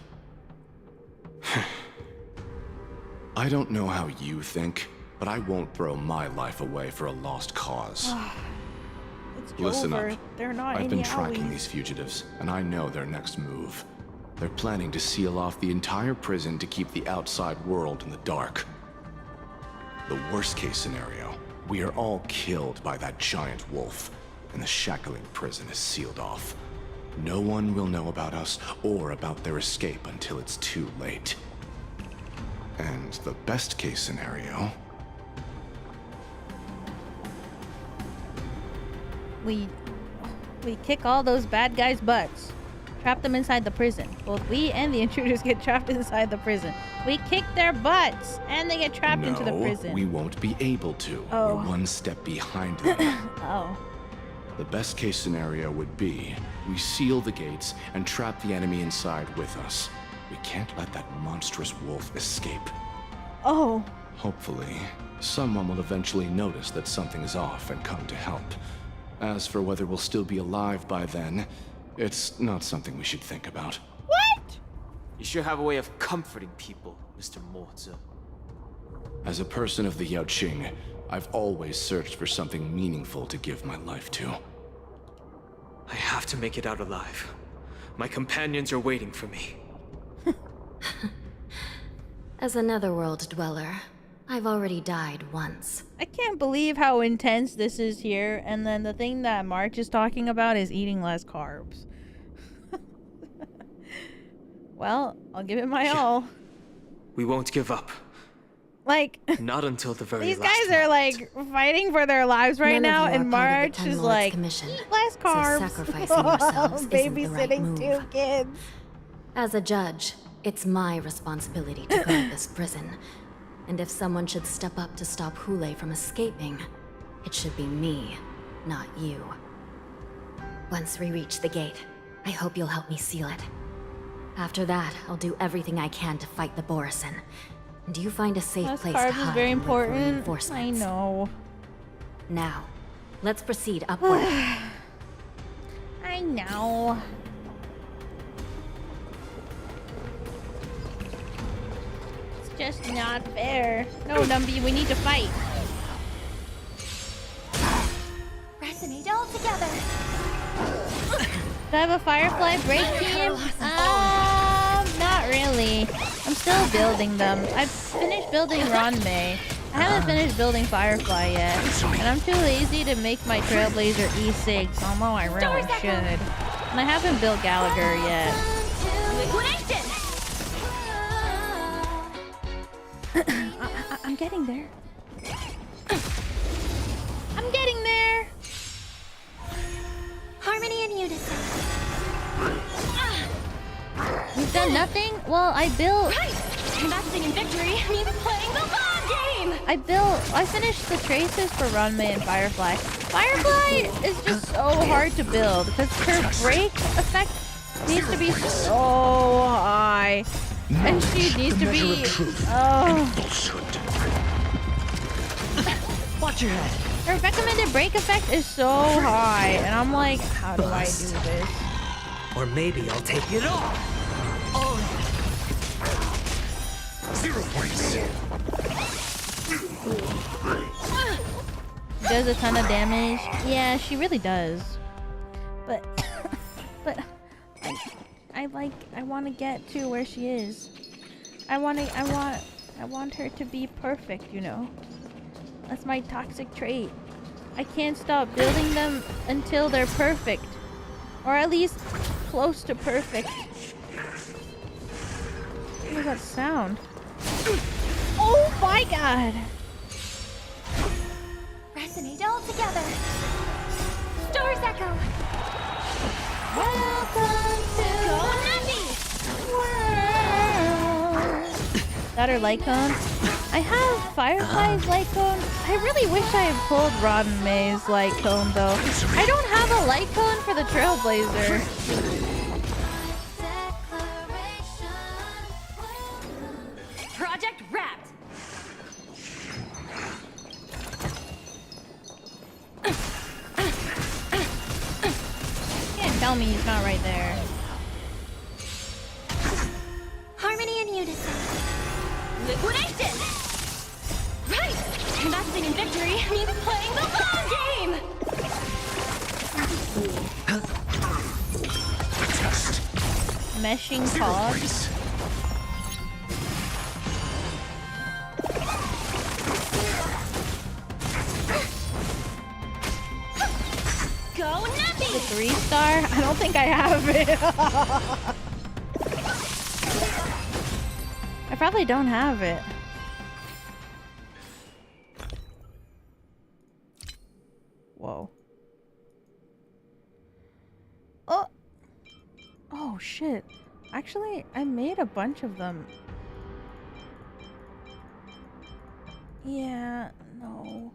I don't know how you think, but I won't throw my life away for a lost cause. It's Listen over. up. They're not I've been any tracking owies. these fugitives, and I know their next move. They're planning to seal off the entire prison to keep the outside world in the dark. The worst-case scenario, we are all killed by that giant wolf, and the shackling prison is sealed off. No one will know about us or about their escape until it's too late. And the best-case scenario... We kick all those bad guys' butts. Trap them inside the prison. Both we and the intruders get trapped inside the prison. We kick their butts, and they get trapped into the prison. No, we won't be able to. Oh. We're one step behind them. Oh. The best case scenario would be we seal the gates and trap the enemy inside with us. We can't let that monstrous wolf escape. Oh. Hopefully, someone will eventually notice that something is off and come to help. As for whether we'll still be alive by then, it's not something we should think about. What? You should have a way of comforting people, Mr. Moza. As a person of the Yaoqing, I've always searched for something meaningful to give my life to. I have to make it out alive. My companions are waiting for me. As a netherworld dweller, I've already died once. I can't believe how intense this is here, and then the thing that March is talking about is eating less carbs. Well, I'll give it my all. We won't give up. Like, not until the very these last guys are like fighting for their lives right now, and March is like, eat less carbs. So sacrificing yourselves isn't the right babysitting move. 2 kids. As a judge, it's my responsibility to guard this prison. And if someone should step up to stop Hoola from escaping, it should be me, not you. Once we reach the gate, I hope you'll help me seal it. After that, I'll do everything I can to fight the borisin. And you find a safe place to hide. Is very and wait for important. reinforcements. I know. Now, let's proceed upward. I know. It's just not fair. No, Numby, we need to fight. Resonate all together. Do I have a Firefly break team? Not really. I'm still building them. I've finished building Ranmei. I haven't finished building Firefly yet. And I'm too lazy to make my Trailblazer E6, although I really should. And I haven't built Gallagher yet. I'm getting there. I'm getting there! Harmony and unison. We've done nothing? Well, I built... Investing in victory means playing the long game! I finished the traces for Ranmei and Firefly. Firefly is just so hard to build because her break effect needs to be so high. And she needs to be... Watch your head. Her recommended break effect is so high. And I'm like, how do I do this? Or maybe I'll take it off. Oh. 0 points. Does a ton of damage. Yeah, she really does. But I want to get to where she is. I want her to be perfect, you know. That's my toxic trait. I can't stop building them until they're perfect. Or at least close to perfect. What was that sound? Oh my god! Resonate all together. Stars echo. Welcome to That or light cone? I have Firefly's light cone. I really wish I had pulled Ranmei's light cone though. I don't have a light cone for the Trailblazer. Project wrapped. You can't tell me he's not right there. Harmony and unison. Liquidation! Right! Investing in victory means playing the long game! Meshing cogs. Go Nuppy! The 3-star? I don't think I have it. I probably don't have it. Whoa. Oh! Oh shit. Actually, I made a bunch of them. Yeah, no.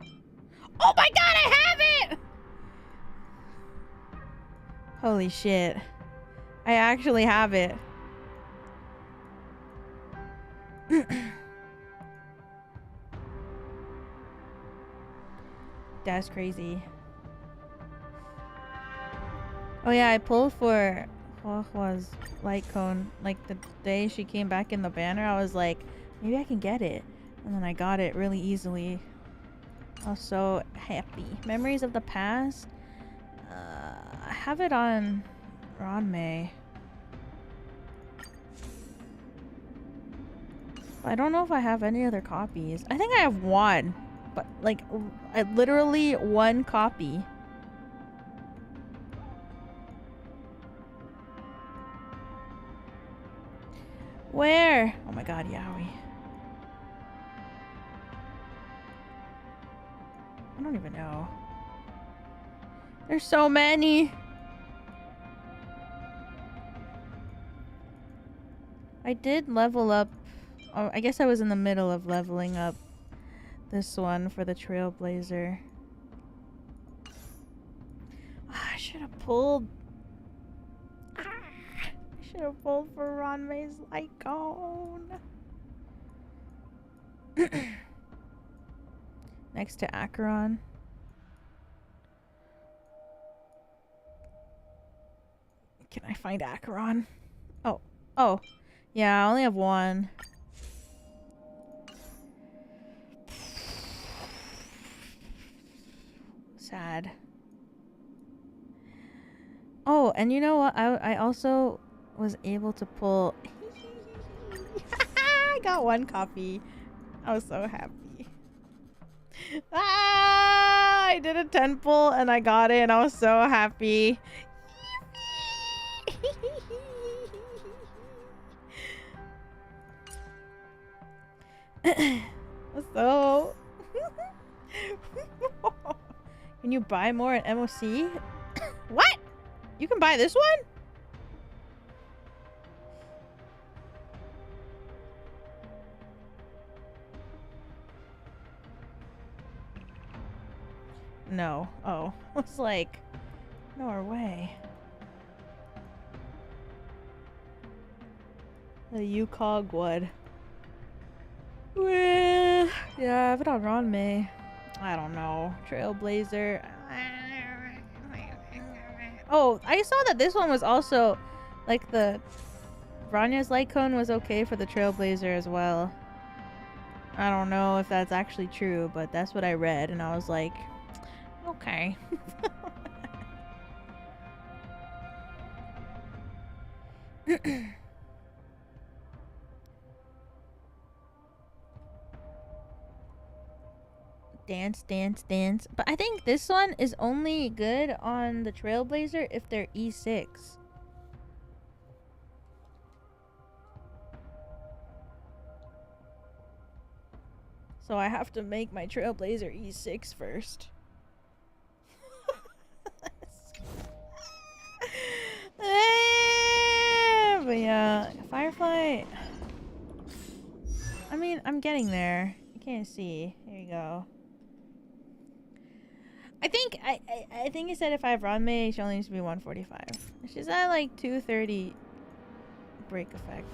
Oh my god, I have it! Holy shit. I actually have it. That's crazy. Oh yeah, I pulled for Huahua's light cone like the day she came back in the banner. I was like, maybe I can get it. And then I got it really easily. I was so happy. Memories of the past? I have it on Ranmei. I don't know if I have any other copies. I think I have one. But like, literally one copy. Where? Oh my god, Yowie. I don't even know. There's so many. I did level up Oh, I guess I was in the middle of leveling up this one for the Trailblazer. I should have pulled. I should have pulled for Ranmei's light cone. Next to Acheron. Can I find Acheron? Oh. Yeah, I only have one. Sad. Oh, and you know what? I also was able to pull... I got one copy. I was so happy. I did a 10 pull and I got it and I was so happy. So... Can you buy more at MOC? What? You can buy this one? No. Oh. I was like, no way. The Yukog wood. Well, yeah, but on Ranmei. I don't know. Trailblazer. Oh, I saw that this one was also, like, the Ranya's light cone was okay for the Trailblazer as well. I don't know if that's actually true, but that's what I read, and I was like, okay. Dance, dance, dance. But I think this one is only good on the Trailblazer if they're E6. So I have to make my Trailblazer E6 first. But yeah, Firefly. I mean, I'm getting there. You can't see. Here you go. I think he said if I have Ranmei, she only needs to be 145. She's at like 230 break effect.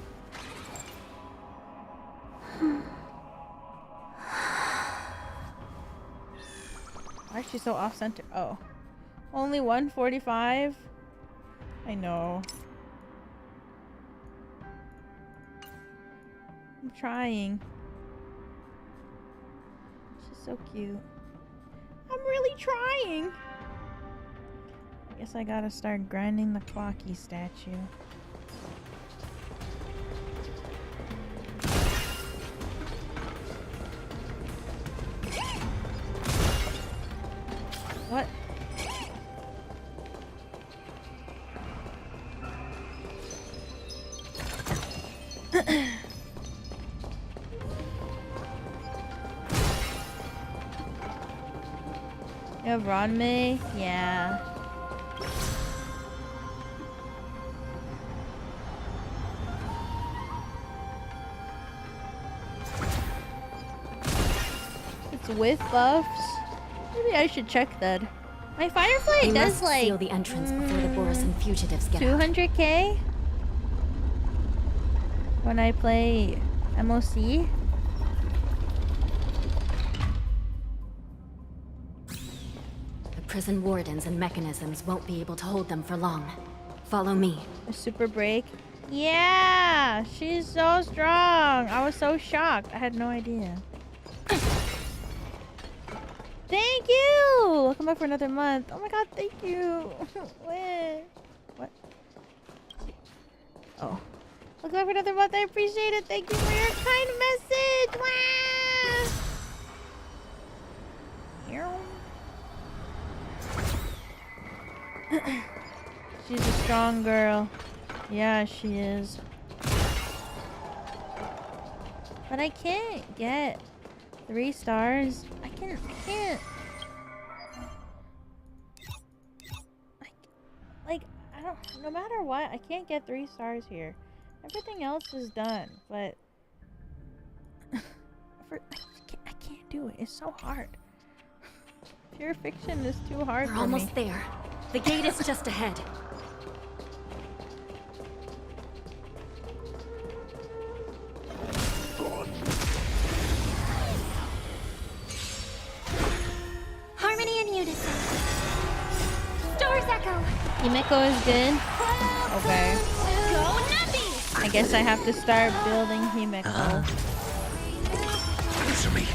Why is she so off center? Oh. Only 145? I know. I'm trying. She's so cute. I'm really trying. I guess I gotta start grinding the Clocky statue. What? You have Ranmei? Yeah. It's with buffs? Maybe I should check that. My Firefly We does must like seal the entrance before the borisin fugitives get out. 200k when I play MOC. The prison wardens and mechanisms won't be able to hold them for long. Follow me. A super break. Yeah, she's so strong. I was so shocked. I had no idea. Thank you! Welcome back for another month. Oh my god, thank you. Where? What? Oh. Welcome back for another month. I appreciate it. Thank you for your kind message. Wow. She's a strong girl. Yeah, she is. But I can't get 3 stars. I can't. Like, I don't. No matter what, I can't get 3 stars here. Everything else is done, but I can't do it. It's so hard. Pure fiction is too hard We're for almost me. there. The gate is just ahead. Harmony and unison. Stars echo. Himeko is good. Okay. Go Nappy! I guess I have to start building Himeko. Answer me.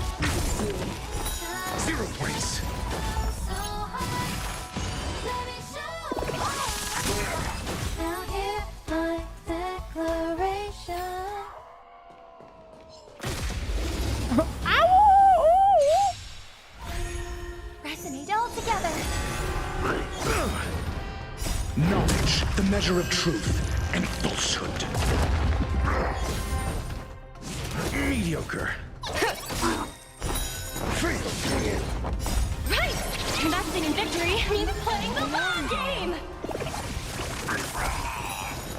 0 points. Now hear my declaration. Resonate all together. Knowledge, the measure of truth and falsehood. Mediocre. Right! Investing in victory means playing the long game!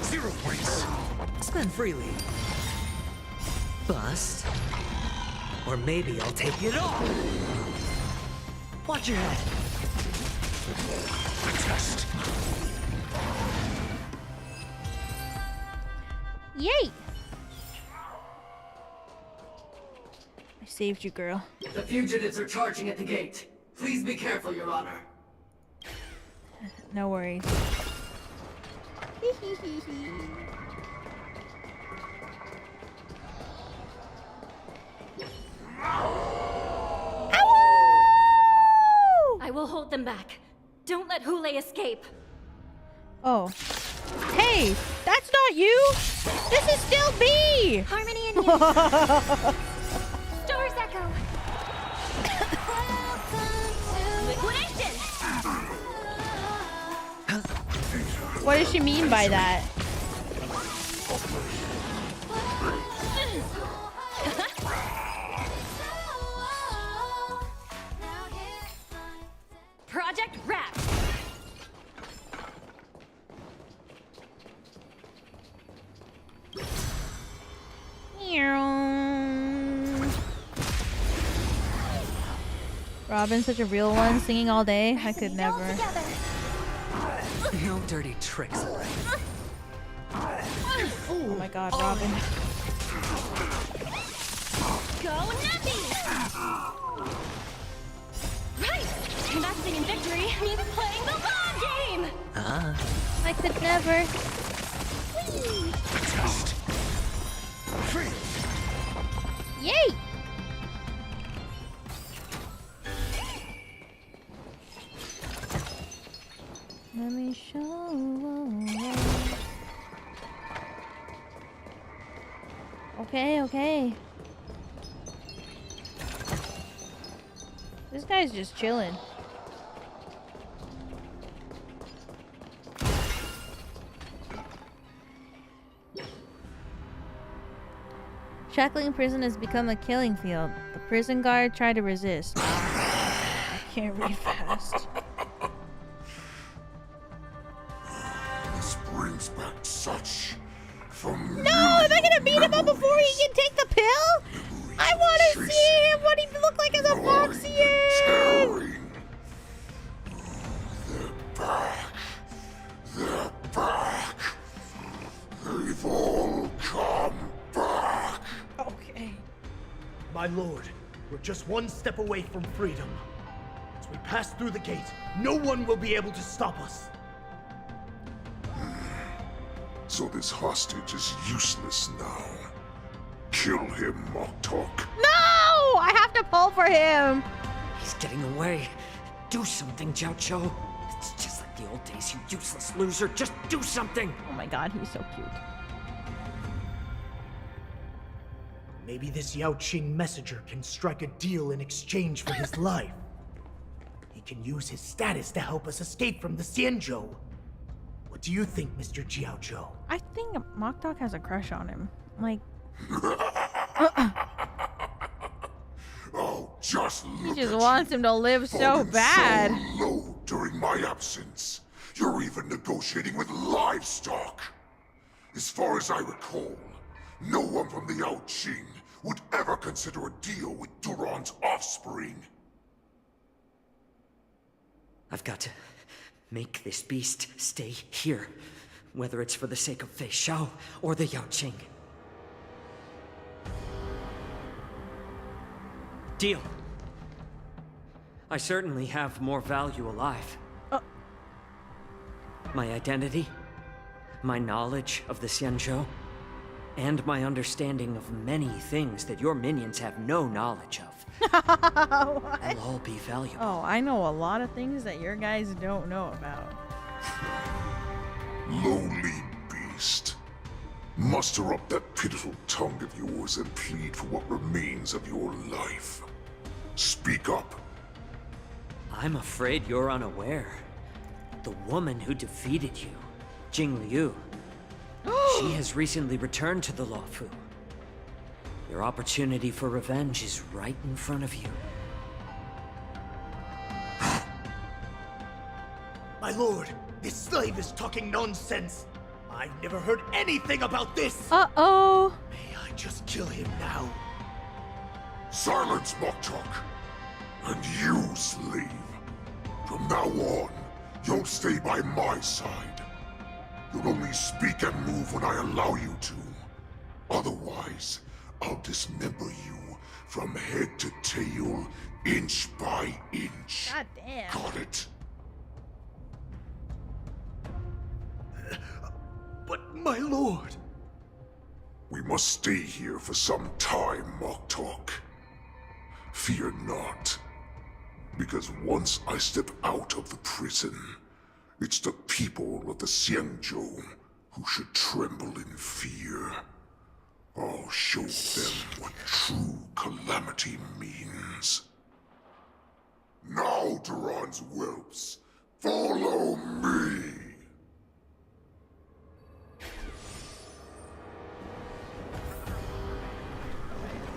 0 points. Spend freely. Bust. Or maybe I'll take it all. Watch your head. Test. Yay! I saved you, girl. The fugitives are charging at the gate. Please be careful, Your Honor. No worries. I will hold them back. Don't let Hoola escape. Oh. Hey! That's not you! This is still B! Harmony and unison. Stars echo. Liquidation! What does she mean by that? Project Wrap! Robin's such a real one, singing all day. I could never. No dirty tricks, alright? Oh my god, Robin. Go Nappy! Right! Investing in victory means playing the long game! I could never. Test. Yay! Let me show. Okay, okay. This guy's just chilling. Shackling prison has become a killing field. The prison guard tried to resist. I can't read fast. This brings back such familiar. No! Am I gonna beat him up before he can take the pill? I want to see him what he looked like as a Foxian! They're back. They're back. They've all come back. Okay. My lord, we're just one step away from freedom. As we pass through the gate, no one will be able to stop us. So this hostage is useless now. Kill him, Moktok. No! I have to pull for him! He's getting away. Do something, Jiao Cho. It's just like the old days, you useless loser. Just do something! Oh my god, he's so cute. Maybe this Yao Qing messenger can strike a deal in exchange for his life. He can use his status to help us escape from the Xianzhou. What do you think, Mr. Jiao Zhou? I think Moktok has a crush on him. Like... Oh, just He look just at wants him to live so falling bad. So low during my absence. You're even negotiating with livestock. As far as I recall, no one from the Yao Qing would ever consider a deal with Duran's offspring. I've got to make this beast stay here, whether it's for the sake of Fei Xiao or the Yaoqing. Deal. I certainly have more value alive. My identity, my knowledge of the Xianzhou, and my understanding of many things that your minions have no knowledge of. Will all be valuable. Oh, I know a lot of things that your guys don't know about. Lowly beast. Muster up that pitiful tongue of yours and plead for what remains of your life. Speak up. I'm afraid you're unaware. The woman who defeated you, Jing Liu, she has recently returned to the Luofu. Your opportunity for revenge is right in front of you. My lord, this slave is talking nonsense. I've never heard anything about this. Uh-oh. May I just kill him now? Silence, mock talk. And you, slave. From now on, you'll stay by my side. You'll only speak and move when I allow you to. Otherwise, I'll dismember you from head to tail, inch by inch. God damn. Got it? But my lord... We must stay here for some time, mock talk. Fear not. Because once I step out of the prison, it's the people of the Xianzhou who should tremble in fear. I'll show them what true calamity means. Now, Duran's whelps, follow me!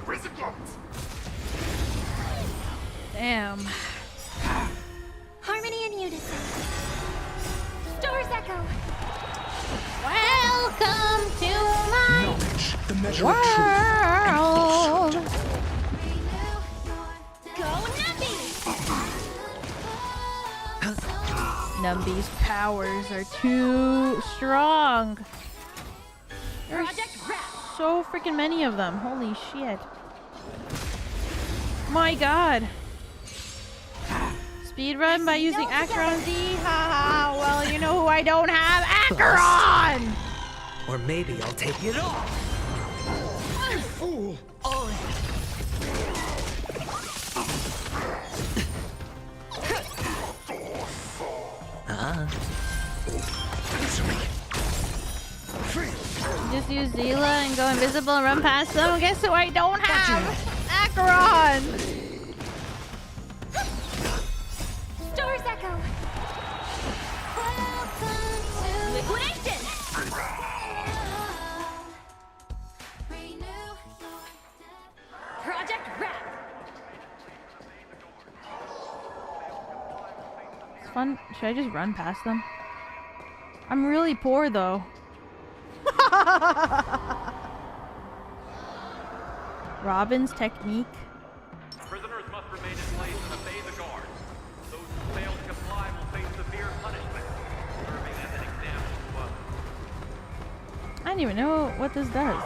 Prison guards! Damn. Harmony and unison. Stars echo. Welcome to my Knowledge, the measure world. of Go Numby! Numby's powers are too strong. There's so freaking many of them. Holy shit. My god. Speedrun by using Acheron Z? Haha. Well, you know who I don't have? Acheron! Or maybe I'll take it off. Fool! Just use Zila and go invisible and run past them. Guess who I don't have? Acheron! Stars echo. Liquidation! Project Wrap! It's fun. Should I just run past them? I'm really poor though. Robin's technique. Prisoners must remain in place and obey the guards. Those who fail to comply will face severe punishment, serving as an example to others. I don't even know what this does.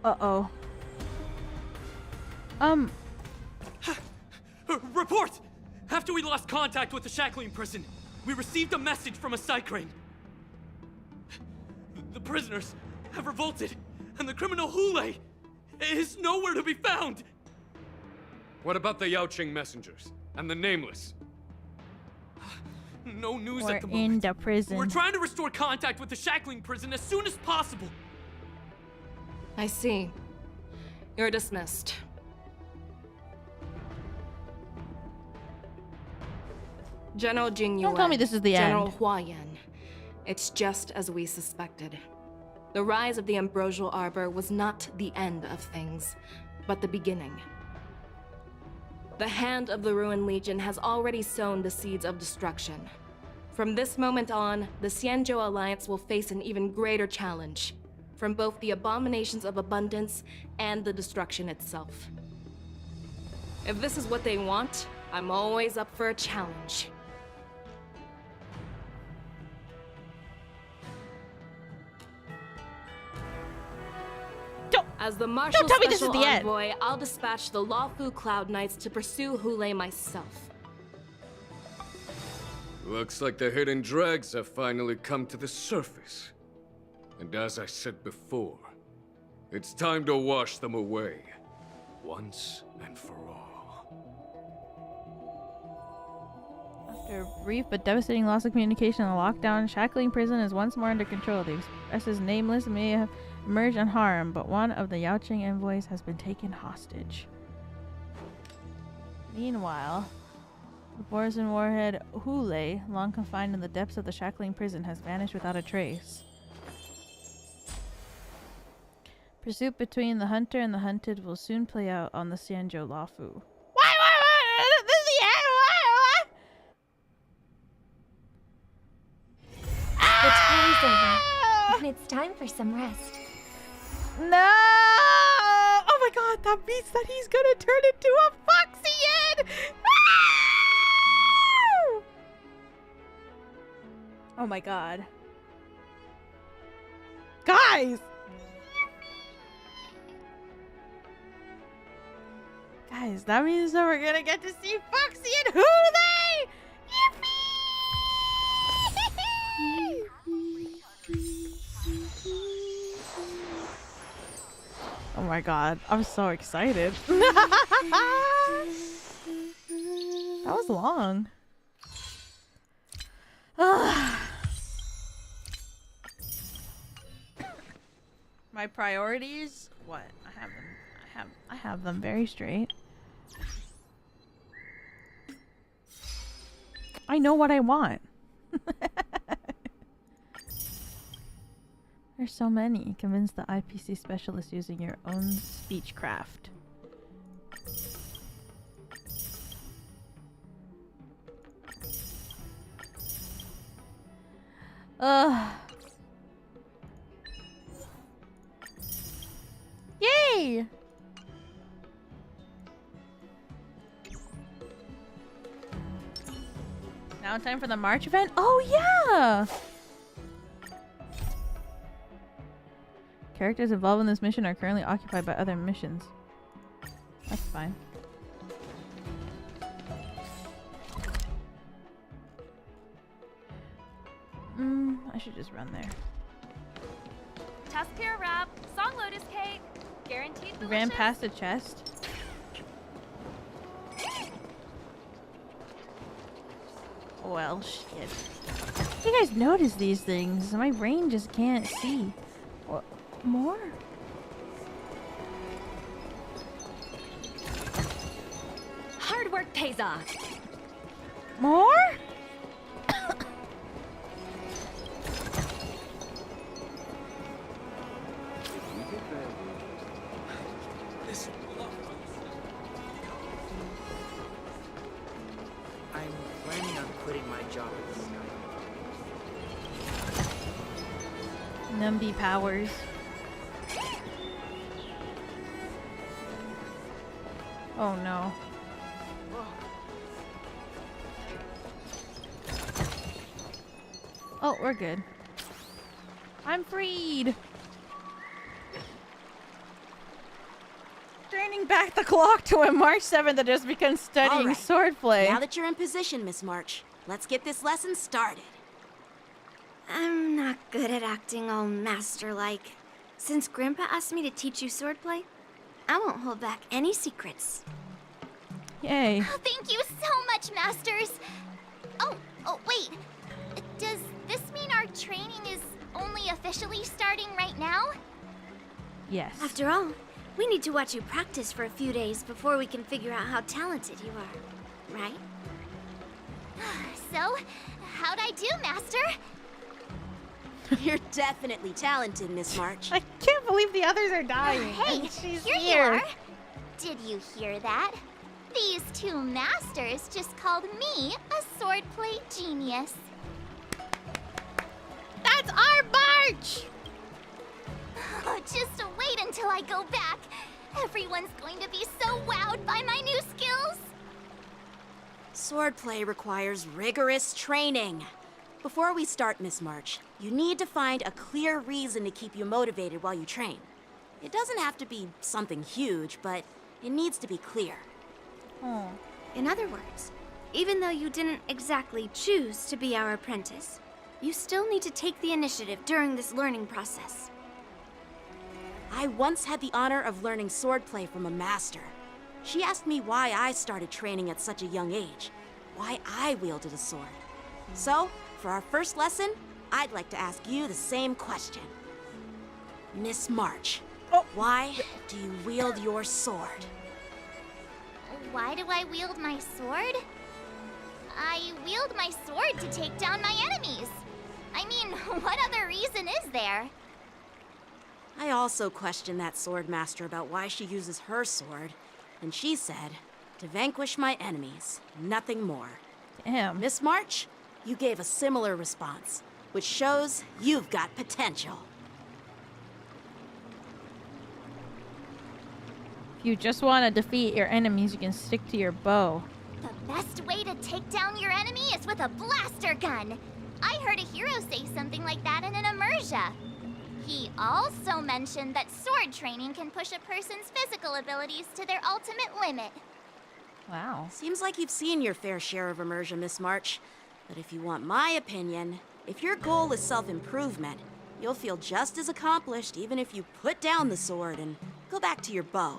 Uh-oh. Report! After we lost contact with the shackling prison, we received a message from a psycrane. The prisoners have revolted, and the criminal Hoola is nowhere to be found! What about the Yaoqing messengers? And the Nameless? No news We're at the moment. in the prison. We're trying to restore contact with the shackling prison as soon as possible. I see. You're dismissed. General Jing Yuan. Don't tell me this is the General end. Huaiyan. It's just as we suspected. The rise of the Ambrosial Arbor was not the end of things, but the beginning. The hand of the Ruined Legion has already sown the seeds of destruction. From this moment on, the Xianzhou Alliance will face an even greater challenge, from both the abominations of abundance and the destruction itself. If this is what they want, I'm always up for a challenge. As the Marshal Special Envoy, I'll dispatch the Luofu Cloud Knights to pursue Huaiyan myself. Looks like the hidden dregs have finally come to the surface. And as I said before, it's time to wash them away, once and for all. After a brief but devastating loss of communication and lockdown, Shackling Prison is once more under control. The Express's Nameless may have emerged unharmed, but one of the Yaoqing envoys has been taken hostage. Meanwhile, the borisin warhead Hoola, long confined in the depths of the Shackling Prison, has vanished without a trace. Pursuit between the hunter and the hunted will soon play out on the Xianzhou Luofu. This is the end! The time's over, and it's time for some rest. No! Oh my god, that means that he's gonna turn into a Foxian! Ah! Oh my god. Guys! Guys, that means that we're gonna get to see Foxy and Hoola! Yippee! Oh my god, I'm so excited. That was long. My priorities? What? I have them very straight. I know what I want. There's so many. Convince the IPC specialist using your own speechcraft. Yay! Now time for the March event? Oh yeah! Characters involved in this mission are currently occupied by other missions. That's fine. I should just run there. Tusk pear wrap, song lotus cake, guaranteed delicious. Ran past the chest. Well, shit. You guys notice these things. My brain just can't see. What? More? Hard work pays off. More? I'm planning on quitting my job at this time. Numby powers. Oh no. Oh, we're good. I'm freed. Turning back the clock to when March 7th had just begun studying swordplay. Now that you're in position, Miss March, let's get this lesson started. I'm not good at acting all master-like. Since Grandpa asked me to teach you swordplay, I won't hold back any secrets. Yay. Oh, thank you so much, Masters. Oh, wait. Does this mean our training is only officially starting right now? Yes. After all, we need to watch you practice for a few days before we can figure out how talented you are, right? So, how'd I do, Master? You're definitely talented, Miss March. I can't believe the others are dying. Hey, and she's here here. you are. Did you hear that? These two masters just called me a swordplay genius. That's our march! Oh, just wait until I go back. Everyone's going to be so wowed by my new skills. Swordplay requires rigorous training. Before we start, Miss March, you need to find a clear reason to keep you motivated while you train. It doesn't have to be something huge, but it needs to be clear. Oh. In other words, even though you didn't exactly choose to be our apprentice, you still need to take the initiative during this learning process. I once had the honor of learning swordplay from a master. She asked me why I started training at such a young age, why I wielded a sword. So, for our first lesson, I'd like to ask you the same question. Miss March, why do you wield your sword? Why do I wield my sword? I wield my sword to take down my enemies. I mean, what other reason is there? I also questioned that sword master about why she uses her sword, and she said, to vanquish my enemies, nothing more. Damn. Miss March, you gave a similar response, which shows you've got potential. If you just want to defeat your enemies, you can stick to your bow. The best way to take down your enemy is with a blaster gun. I heard a hero say something like that in an immersia. He also mentioned that sword training can push a person's physical abilities to their ultimate limit. Wow. Seems like you've seen your fair share of immersion, Miss March. But if you want my opinion, if your goal is self-improvement, you'll feel just as accomplished even if you put down the sword and go back to your bow.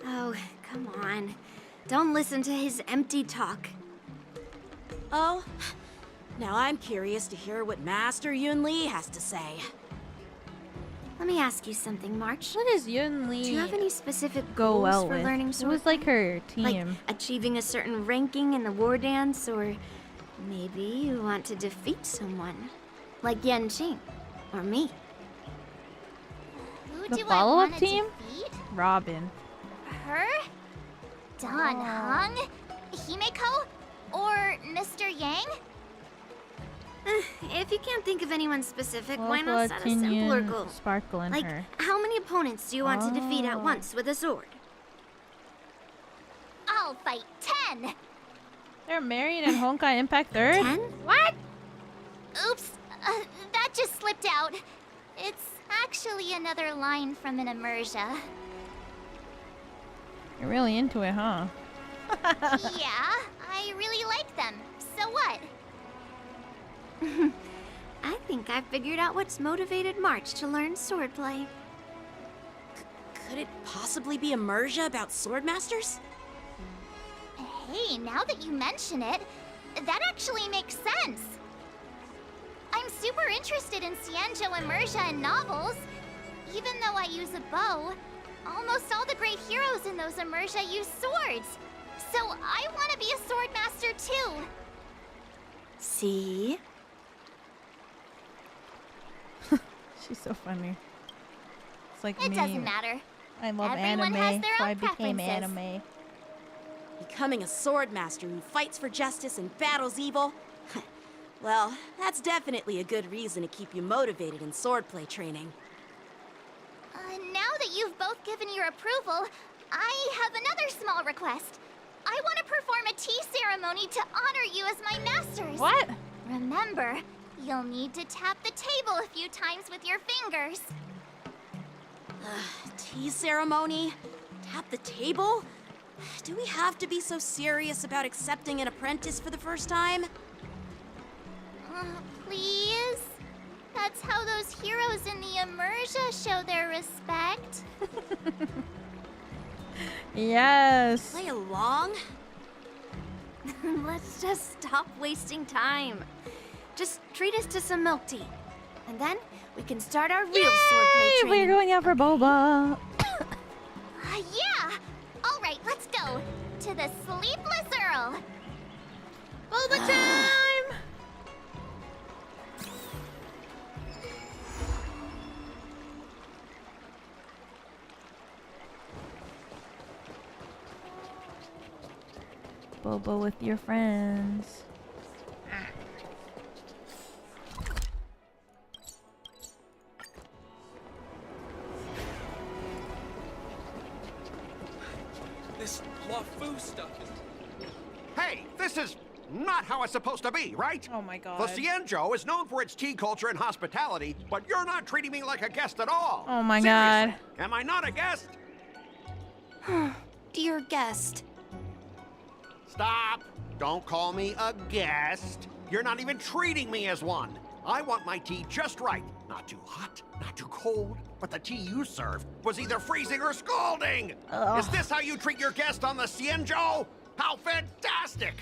Oh, come on. Don't listen to his empty talk. Oh, now I'm curious to hear what Master Yun Li has to say. Let me ask you something, March. What does Yun Li Do you have any specific go goals well for with? learning It sword? was like her team. Like achieving a certain ranking in the war dance, or maybe you want to defeat someone, like Yan Qing, or me. Who The do I follow-up want team? to defeat? Robin. Her? Dan Heng? Himeko? Or Mr. Yang? If you can't think of anyone specific, Well, why not set a simpler goal? Sparkle in Like, her. how many opponents do you want to defeat at Oh. once with a sword? I'll fight 10! They're married and Honkai Impact 3rd? 10? What? Oops, that just slipped out. It's actually another line from an immersia. You're really into it, huh? Yeah, I really like them. So what? I think I figured out what's motivated March to learn swordplay. Could it possibly be immersia about swordmasters? Hey, now that you mention it, that actually makes sense. I'm super interested in Xianzhou immersia and novels. Even though I use a bow, almost all the great heroes in those immersia use swords. So I want to be a swordmaster too. See? She's so funny. It's like It me. doesn't matter. I love Everyone anime, has their so own I became preferences. anime. Becoming a swordmaster who fights for justice and battles evil? Well, that's definitely a good reason to keep you motivated in swordplay training. Now that you've both given your approval, I have another small request. I want to perform a tea ceremony to honor you as my masters. What? Remember, you'll need to tap the table a few times with your fingers. Tea ceremony? Tap the table? Do we have to be so serious about accepting an apprentice for the first time? Please? That's how those heroes in the immersia show their respect. Yes. Play along? Let's just stop wasting time. Just treat us to some milk tea. And then we can start our real swordplay training. We're going out for boba. Yeah! Alright, let's go. To the Sleepless Earl. Boba time! Bobo with your friends. This Luofu stuff is... Hey, this is not how it's supposed to be, right? Oh my god. The Xianzhou is known for its tea culture and hospitality, but you're not treating me like a guest at all. Oh my Seriously, god. am I not a guest? Dear guest. Stop! Don't call me a guest. You're not even treating me as one. I want my tea just right. Not too hot, not too cold, but the tea you served was either freezing or scalding. Ugh. Is this how you treat your guest on the Xianzhou? How fantastic!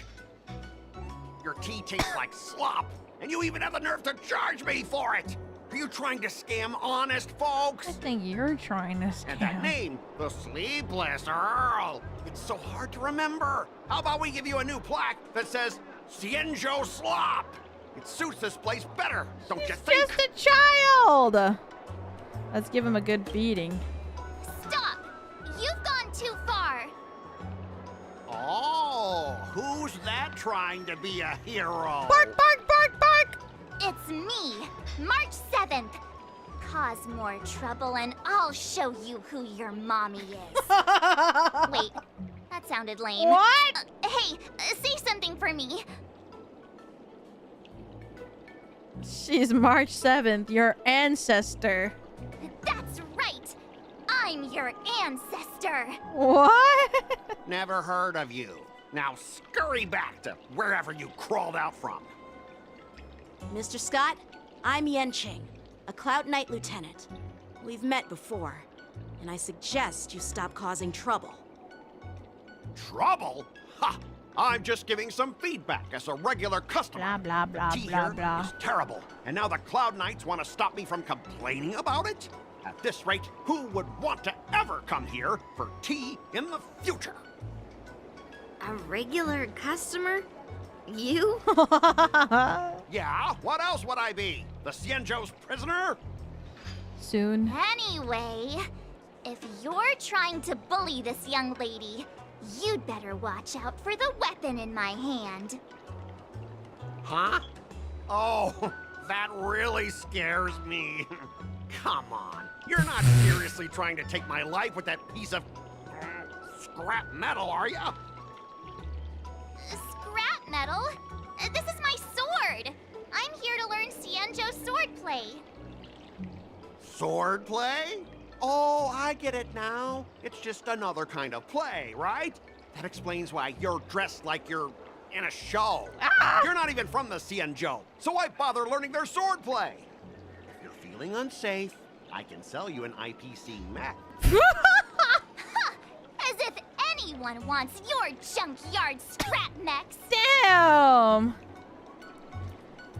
Your tea tastes like slop, and you even have the nerve to charge me for it. Are you trying to scam honest folks? I think you're trying to scam. And that name, the Sleepless Earl. It's so hard to remember. How about we give you a new plaque that says Xianzhou Slop? It suits this place better, don't you think? Just a child! Let's give him a good beating. Stop! You've gone too far. Oh, who's that trying to be a hero? Bark, bark, bark, bark! It's me, March 7th. Cause more trouble and I'll show you who your mommy is. Wait, that sounded lame. What? Hey, say something for me. She's March 7th, your ancestor. That's right. I'm your ancestor. What? Never heard of you. Now scurry back to wherever you crawled out from. Mr. Scott, I'm Yenqing, a Cloud Knight lieutenant. We've met before, and I suggest you stop causing trouble. Trouble? Ha! I'm just giving some feedback as a regular customer. Blah, blah, blah, tea blah, here blah. is terrible, and now the Cloud Knights want to stop me from complaining about it? At this rate, who would want to ever come here for tea in the future? A regular customer? You? Yeah, what else would I be? The Xianzhou's prisoner? Soon. Anyway, if you're trying to bully this young lady, you'd better watch out for the weapon in my hand. Huh? Oh, that really scares me. Come on, you're not seriously trying to take my life with that piece of scrap metal, are ya? Scrap metal? This is my sword! I'm here to learn Xianzhou swordplay. Swordplay? Oh, I get it now. It's just another kind of play, right? That explains why you're dressed like you're in a show. Ah! You're not even from the Xianzhou, so why bother learning their swordplay? If you're feeling unsafe, I can sell you an IPC mech. As if anyone wants your junkyard scrap mechs. Damn!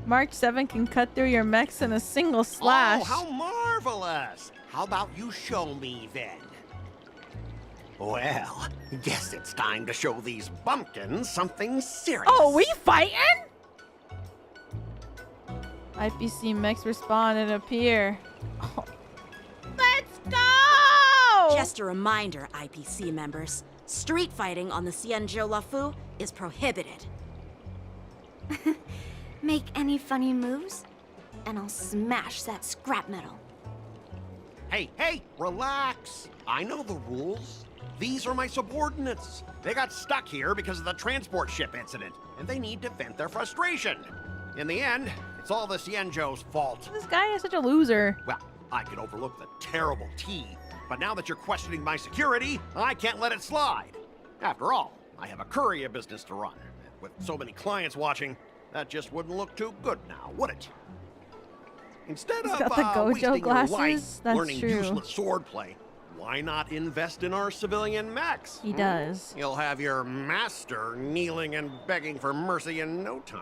March 7 can cut through your mechs in a single slash. Oh, how marvelous! How about you show me then? Well, guess it's time to show these bumpkins something serious. Oh, we fighting? IPC mechs respawn and appear. Oh. Let's go! Just a reminder, IPC members, street fighting on the Xianzhou Luofu is prohibited. Make any funny moves, and I'll smash that scrap metal. Hey, relax. I know the rules. These are my subordinates. They got stuck here because of the transport ship incident, and they need to vent their frustration. In the end, it's all the Xianzhou's fault. This guy is such a loser. Well, I could overlook the terrible tea, but now that you're questioning my security, I can't let it slide. After all, I have a courier business to run. With so many clients watching, that just wouldn't look too good now, would it? Instead He's of got the Gojo wasting glasses? your life That's learning true. useless swordplay, why not invest in our civilian mechs? He does. You'll have your master kneeling and begging for mercy in no time.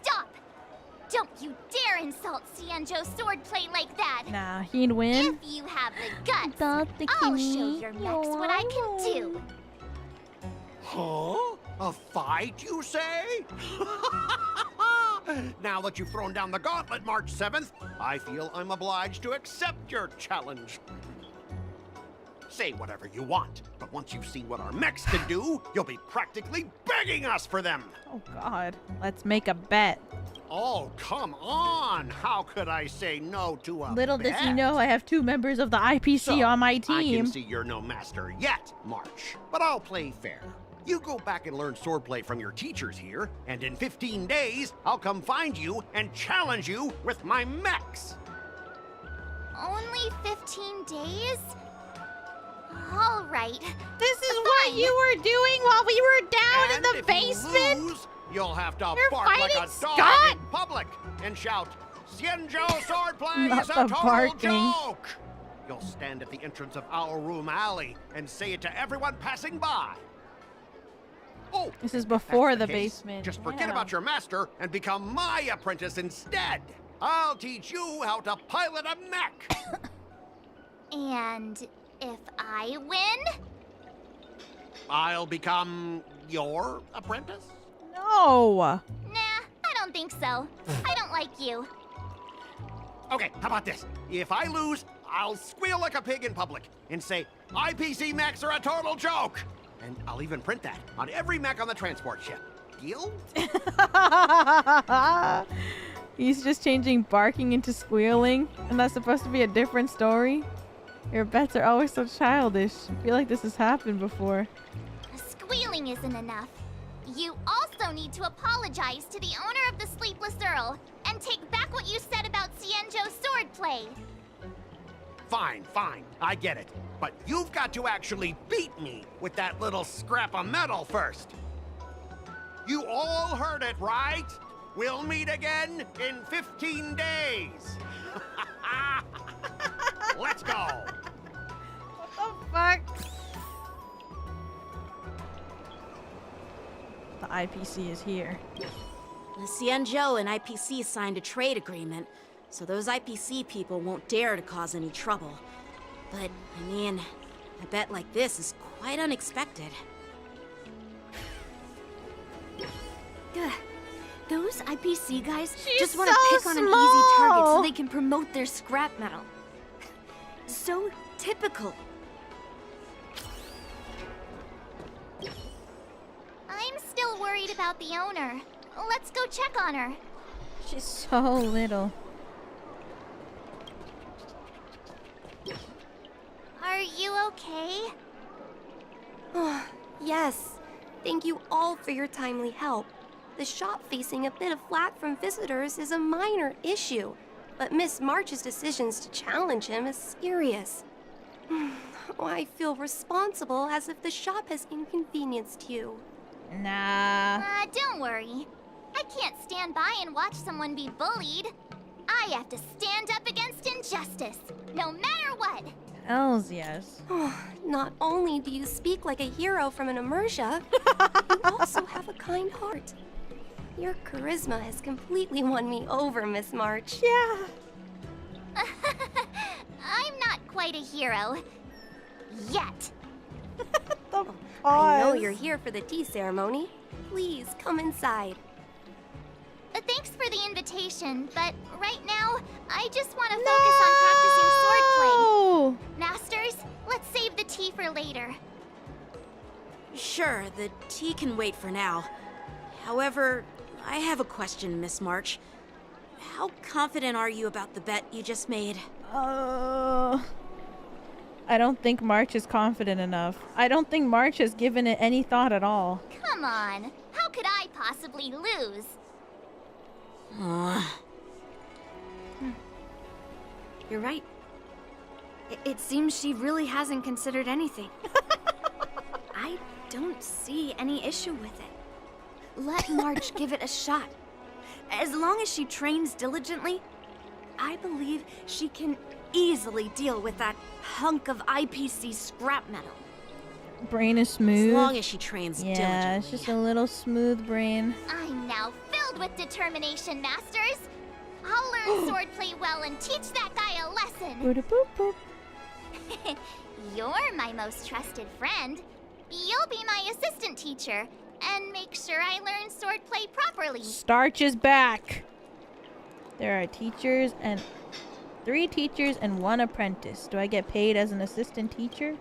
Stop! Don't you dare insult Xianzhou swordplay like that! Nah, he'd win. If you have the guts, I'll show your mechs what I can do. Huh? A fight, you say? Now that you've thrown down the gauntlet, March 7th, I feel I'm obliged to accept your challenge. Say whatever you want, but once you've seen what our mechs can do, you'll be practically begging us for them. Oh God, let's make a bet. Oh, come on! How could I say no to a Little bet? does he know I have 2 members of the IPC So, on my I team. can see you're no master yet, March, but I'll play fair. You go back and learn swordplay from your teachers here, and in 15 days, I'll come find you and challenge you with my mechs. Only 15 days? All right. This is what you were doing while we were down in the basement? You lose, you'll have to You're bark like fighting a dog Scott? in public and shout, Xianzhou swordplay Not is a the total barking. joke! You'll stand at the entrance of our room alley and say it to everyone passing by. Oh, This is if before that's the case, basement. Just forget Yeah. about your master and become my apprentice instead. I'll teach you how to pilot a mech. And if I win? I'll become your apprentice? No. Nah, I don't think so. I don't like you. Okay, how about this? If I lose, I'll squeal like a pig in public and say, IPC mechs are a total joke! And I'll even print that on every mech on the transport ship. Deal? He's just changing barking into squealing, and that's supposed to be a different story? Your bets are always so childish. I feel like this has happened before. Squealing isn't enough. You also need to apologize to the owner of the Sleepless Earl and take back what you said about Xianzhou's swordplay. Fine, fine, I get it. But you've got to actually beat me with that little scrap of metal first. You all heard it, right? We'll meet again in 15 days. Let's go. What the fuck? The IPC is here. The Xianzhou and IPC signed a trade agreement, so those IPC people won't dare to cause any trouble. But, I mean, a bet like this is quite unexpected. Ugh. Those IPC guys She's just want to so pick on an easy target small. so they can promote their scrap metal. So typical. I'm still worried about the owner. Let's go check on her. She's so little. Are you okay? Oh, yes. Thank you all for your timely help. The shop facing a bit of flack from visitors is a minor issue, but Miss March's decisions to challenge him is serious. Oh, I feel responsible as if the shop has inconvenienced you. Nah. Don't worry. I can't stand by and watch someone be bullied. I have to stand up against injustice, no matter what. Hells yes. Oh, not only do you speak like a hero from an immersia, you also have a kind heart. Your charisma has completely won me over, Miss March. Yeah. I'm not quite a hero. Yet. I know you're here for the tea ceremony. Please come inside. Thanks for the invitation, but right now, I just want to focus on practicing swordplay. Masters, let's save the tea for later. Sure, the tea can wait for now. However, I have a question, Miss March. How confident are you about the bet you just made? I don't think March is confident enough. I don't think March has given it any thought at all. Come on, how could I possibly lose? You're right. It seems she really hasn't considered anything. I don't see any issue with it. Let March give it a shot. As long as she trains diligently, I believe she can easily deal with that hunk of IPC scrap metal. Brain is smooth. As long as she trains diligently. Yeah, it's just a little smooth brain. I'm now filled with determination, Masters. I'll learn swordplay well and teach that guy a lesson. Boop, boop. You're my most trusted friend. You'll be my assistant teacher and make sure I learn swordplay properly. Starch is back. There are teachers and 3 teachers and 1 apprentice. Do I get paid as an assistant teacher?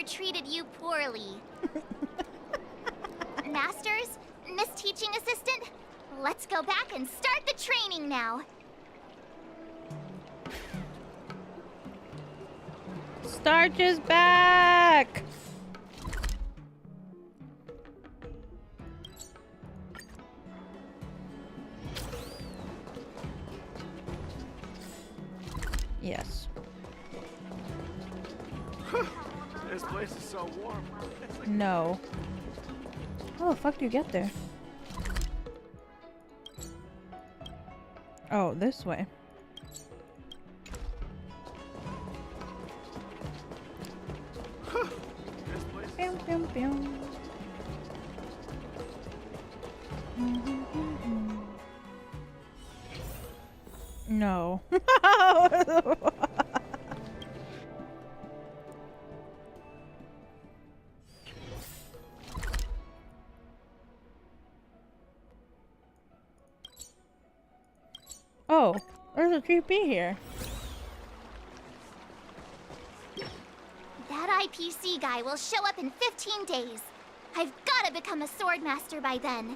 ever treated you poorly. Masters, Miss Teaching Assistant, let's go back and start the training now. Starch is back! Yes. This place is so warm. No. How the fuck do you get there? Oh, this way. Bam, bam, bam. No. Oh, there's a TP here. That IPC guy will show up in 15 days. I've gotta become a sword master by then.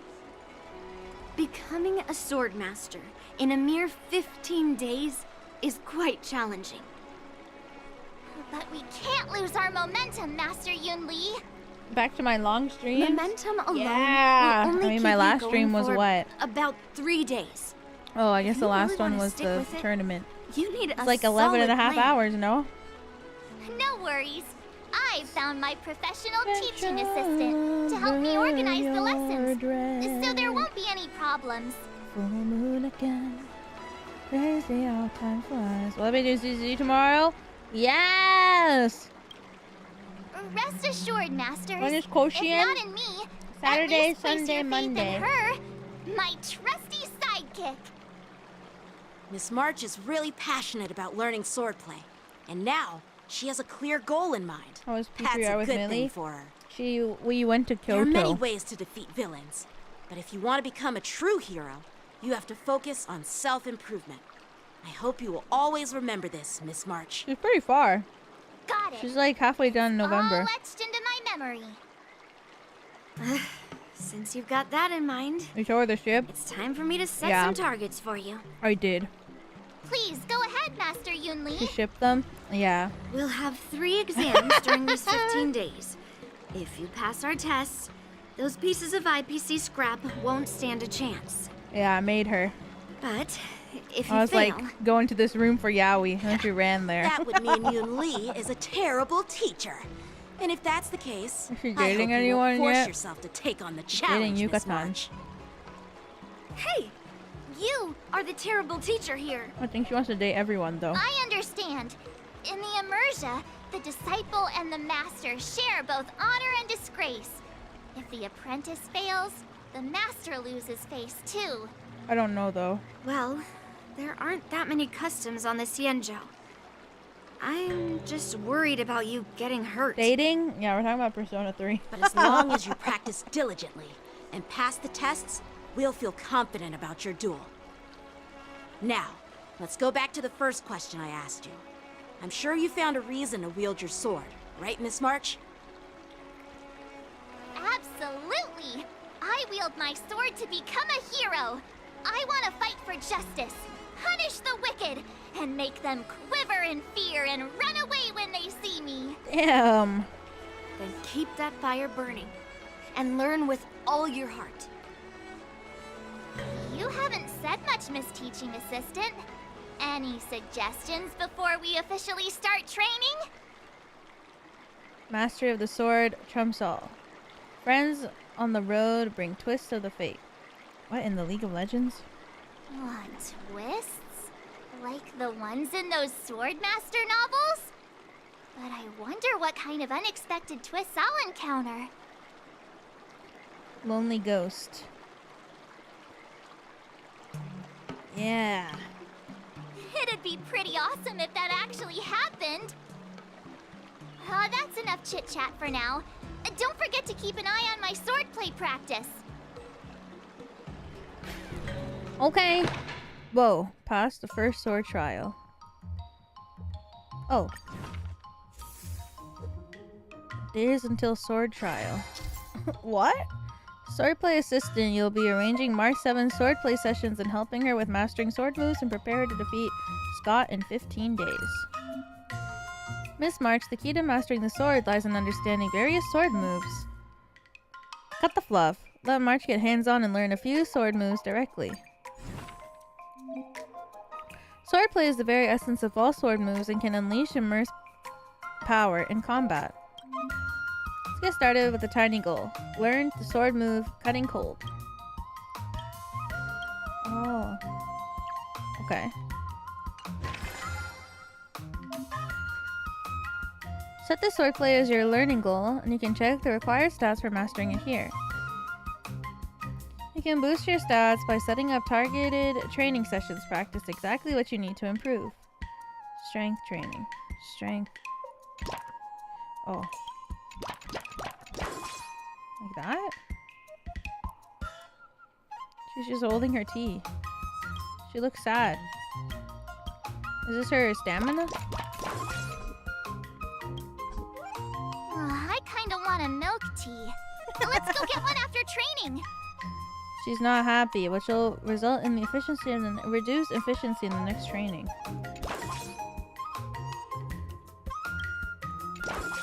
Becoming a sword master in a mere 15 days is quite challenging. But we can't lose our momentum, Master Yun Li. Back to my long stream. Momentum alone Yeah. will only I mean, keep my you last going stream was for what? About 3 days. Oh, I guess If the you last really one wanna was stick the with it, tournament. You need It's a like 11 and a solid half plan. hours, no? No worries. I've found my professional teaching assistant to help me organize the lessons, so there won't be any problems. Full moon again. Crazy all time flies. Will I be doing CC tomorrow? Yes! Rest assured, Masters. When is if Quotient? not in me, Saturday, at least place Sunday, your faith Monday. in her, my trusty sidekick. Miss March is really passionate about learning swordplay, and now she has a clear goal in mind. How was That's P3R a with good Millie? thing for her. We went to There are many Kyoto. ways to defeat villains, but if you want to become a true hero, you have to focus on self-improvement. I hope you will always remember this, Miss March. She's pretty far. Got it. She's like halfway done in November. All etched into my memory. Since you've got that in mind, You show her the ship? it's time for me to set Yeah. some targets for you. I did. Please go ahead, Master Yun She Li. shipped them? Yeah. We'll have 3 exams during these 15 days. If you pass our tests, those pieces of IPC scrap won't stand a chance. Yeah, I made her. But if you I was fail, like going to this room for Yaoi, and then she ran there. That would mean Yun Li is a terrible teacher. And if that's the case, Is she I hope dating you anyone won't force yet? yourself to take on the Dating challenge, Miss Yuka-san. March. hey, you are the terrible teacher here. I think she wants to date everyone, though. I understand. In the Immersia, the disciple and the master share both honor and disgrace. If the apprentice fails, the master loses face too. I don't know, though. Well, there aren't that many customs on the Xianzhou. I'm just worried about you getting hurt. Dating? Yeah, we're talking about Persona 3. But as long as you practice diligently and pass the tests, we'll feel confident about your duel. Now, let's go back to the first question I asked you. I'm sure you found a reason to wield your sword, right, Miss March? Absolutely! I wield my sword to become a hero. I want to fight for justice, punish the wicked, and make them quiver in fear and run away when they see me. Damn. Then keep that fire burning and learn with all your heart. You haven't said much, Miss Teaching Assistant. Any suggestions before we officially start training? Mastery of the sword trumps all. Friends on the road bring twists of the fate. What, in the League of Legends? What, twists? Like the ones in those Swordmaster novels? But I wonder what kind of unexpected twists I'll encounter. Lonely Ghost. Yeah. It'd be pretty awesome if that actually happened. That's enough chit-chat for now. Don't forget to keep an eye on my swordplay practice. Okay. Whoa. Passed the first sword trial. Oh. Days until sword trial. What? Swordplay assistant, you'll be arranging March 7's swordplay sessions and helping her with mastering sword moves and prepare her to defeat Scott in 15 days. Miss March, the key to mastering the sword lies in understanding various sword moves. Cut the fluff. Let March get hands-on and learn a few sword moves directly. Swordplay is the very essence of all sword moves and can unleash immense power in combat. Let's get started with a tiny goal. Learn the sword move, Cutting Cold. Oh. Okay. Set the swordplay as your learning goal, and you can check the required stats for mastering it here. You can boost your stats by setting up targeted training sessions. Practice exactly what you need to improve. Strength training. Strength. Oh. Like that? She's just holding her tea. She looks sad. Is this her stamina? I kinda want a milk tea. Let's go get one after training. She's not happy, which will result in the efficiency and reduce efficiency in the next training.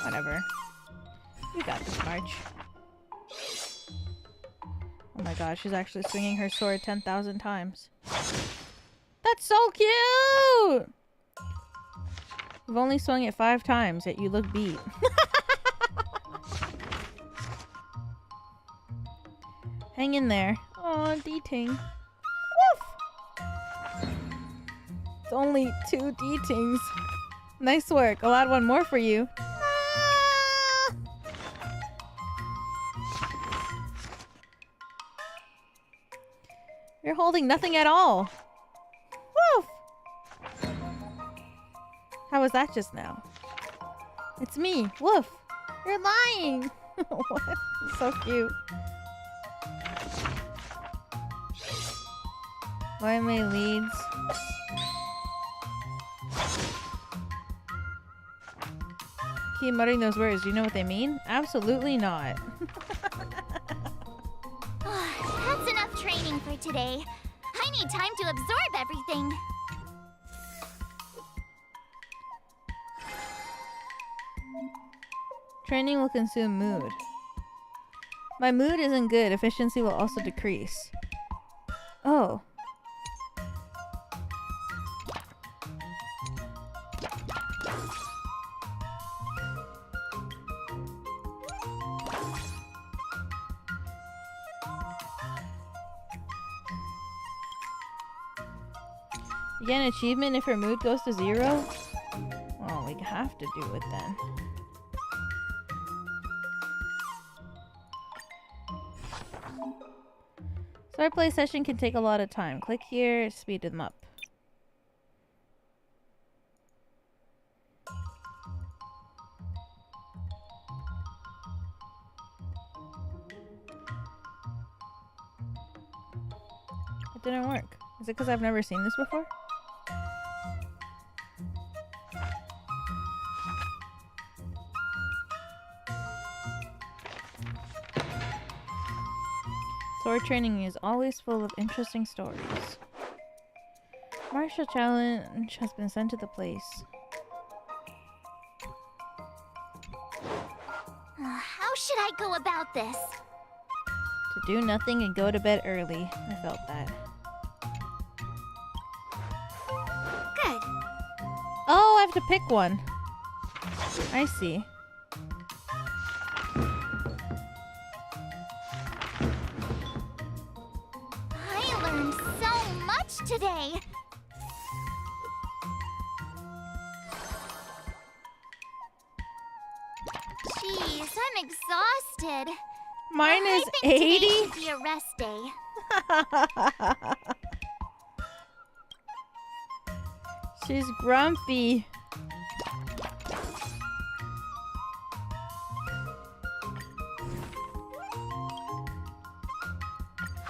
Whatever. You got this, March. Oh my god, she's actually swinging her sword 10,000 times. That's so cute! You've only swung it 5 times, yet you look beat. Hang in there. Aw, D-ting. Woof! It's only 2 D-tings. Nice work. I'll add one more for you. Ah! You're holding nothing at all. Woof! How was that just now? It's me. Woof! You're lying! What? So cute. Why am I leads? Keep muttering those words. Do you know what they mean? Absolutely not. That's enough training for today. I need time to absorb everything. Training will consume mood. My mood isn't good. Efficiency will also decrease. Oh. You get an achievement if her mood goes to 0? Well, we have to do it then. Swordplay session can take a lot of time. Click here, speed them up. It didn't work. Is it because I've never seen this before? Sword training is always full of interesting stories. Martial challenge has been sent to the place. How should I go about this? To do nothing and go to bed early. I felt that. Good. Oh, I have to pick one. I see. I learned so much today. Jeez, I'm exhausted. Mine is I think 80? today should be a rest day. She's grumpy.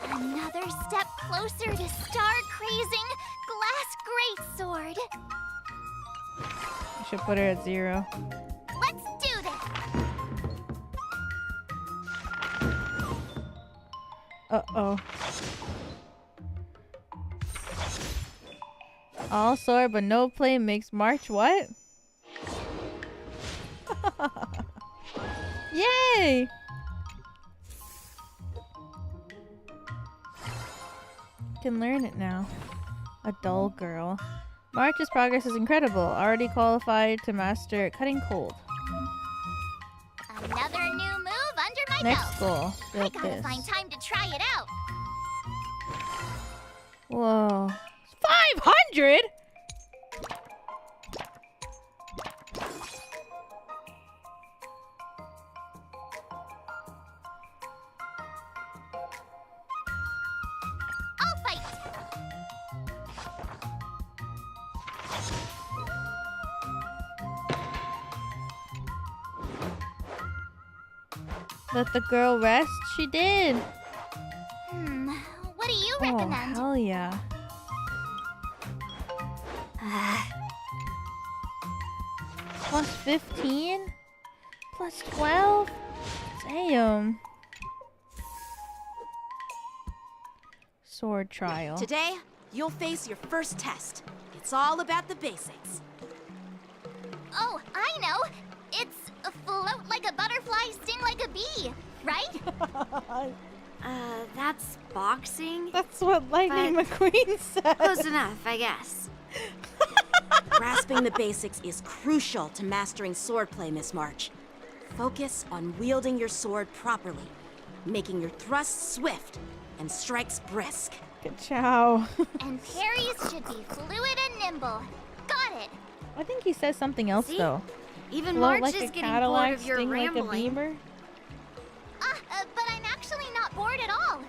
Another step closer to star-crazing glass greatsword. I should put her at 0. Let's do this. Uh-oh. All sword but no play makes March what? Yay! Can learn it now. A dull girl. March's progress is incredible. Already qualified to master cutting cold. Another new move under my Next belt. goal. I Build gotta this. find time to try it out. Whoa. 500?! I'll fight. Let the girl rest? She did! What do you Oh, recommend? hell yeah. Plus 15? Plus 12? Damn. Sword trial. Today, you'll face your first test. It's all about the basics. Oh, I know. It's float like a butterfly, sting like a bee, right? That's boxing? That's what Lightning McQueen said. Close enough, I guess. Grasping the basics is crucial to mastering swordplay, Miss March. Focus on wielding your sword properly, making your thrusts swift and strikes brisk. Good chow. And parries should be fluid and nimble. Got it. I think he says something else See? though. Even Float March like is a getting Cadillac, bored of your sting like a rambling. beaver. But I'm actually not bored at all.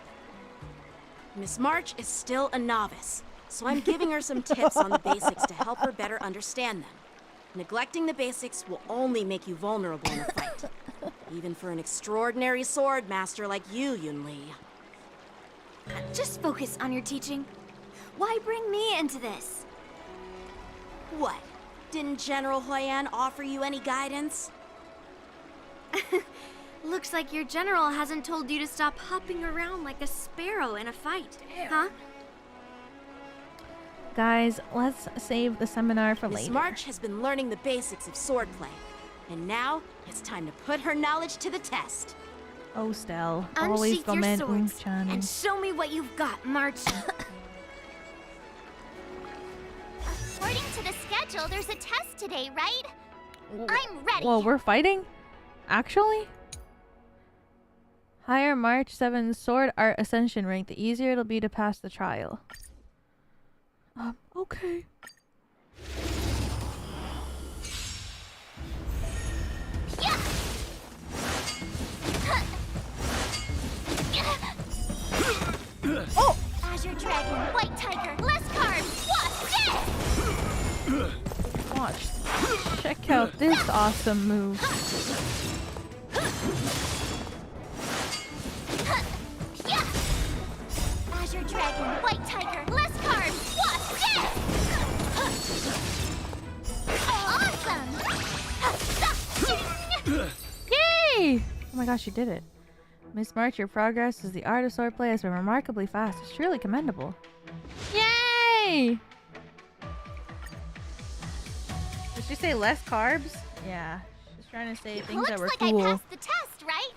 Miss March is still a novice, so I'm giving her some tips on the basics to help her better understand them. Neglecting the basics will only make you vulnerable in a fight, even for an extraordinary sword master like you, Yun Li. Just focus on your teaching. Why bring me into this? What? Didn't General Huaiyan offer you any guidance? Looks like your general hasn't told you to stop hopping around like a sparrow in a fight, huh? Guys, let's save the seminar for Miss later. March has been learning the basics of swordplay, and now it's time to put her knowledge to the test. Oh, Stell. Always Unsheath your lamenting swords Johnny. and show me what you've got, March. According to the schedule, there's a test today, right? I'm ready. Well, we're fighting? Actually? Higher March 7 Sword Art Ascension rank, the easier it'll be to pass the trial. Okay. Oh! Azure Dragon, White Tiger, less carbs, what? Watch. Check out this awesome move. Azure Dragon, White Tiger, less carbs, what? Awesome! Yay! Oh my gosh, you did it. Miss March, your progress as the art of swordplay has been remarkably fast. It's truly commendable. Yay! Did she say less carbs? Yeah. She's trying to say things that were Looks like cool. I passed the test, right?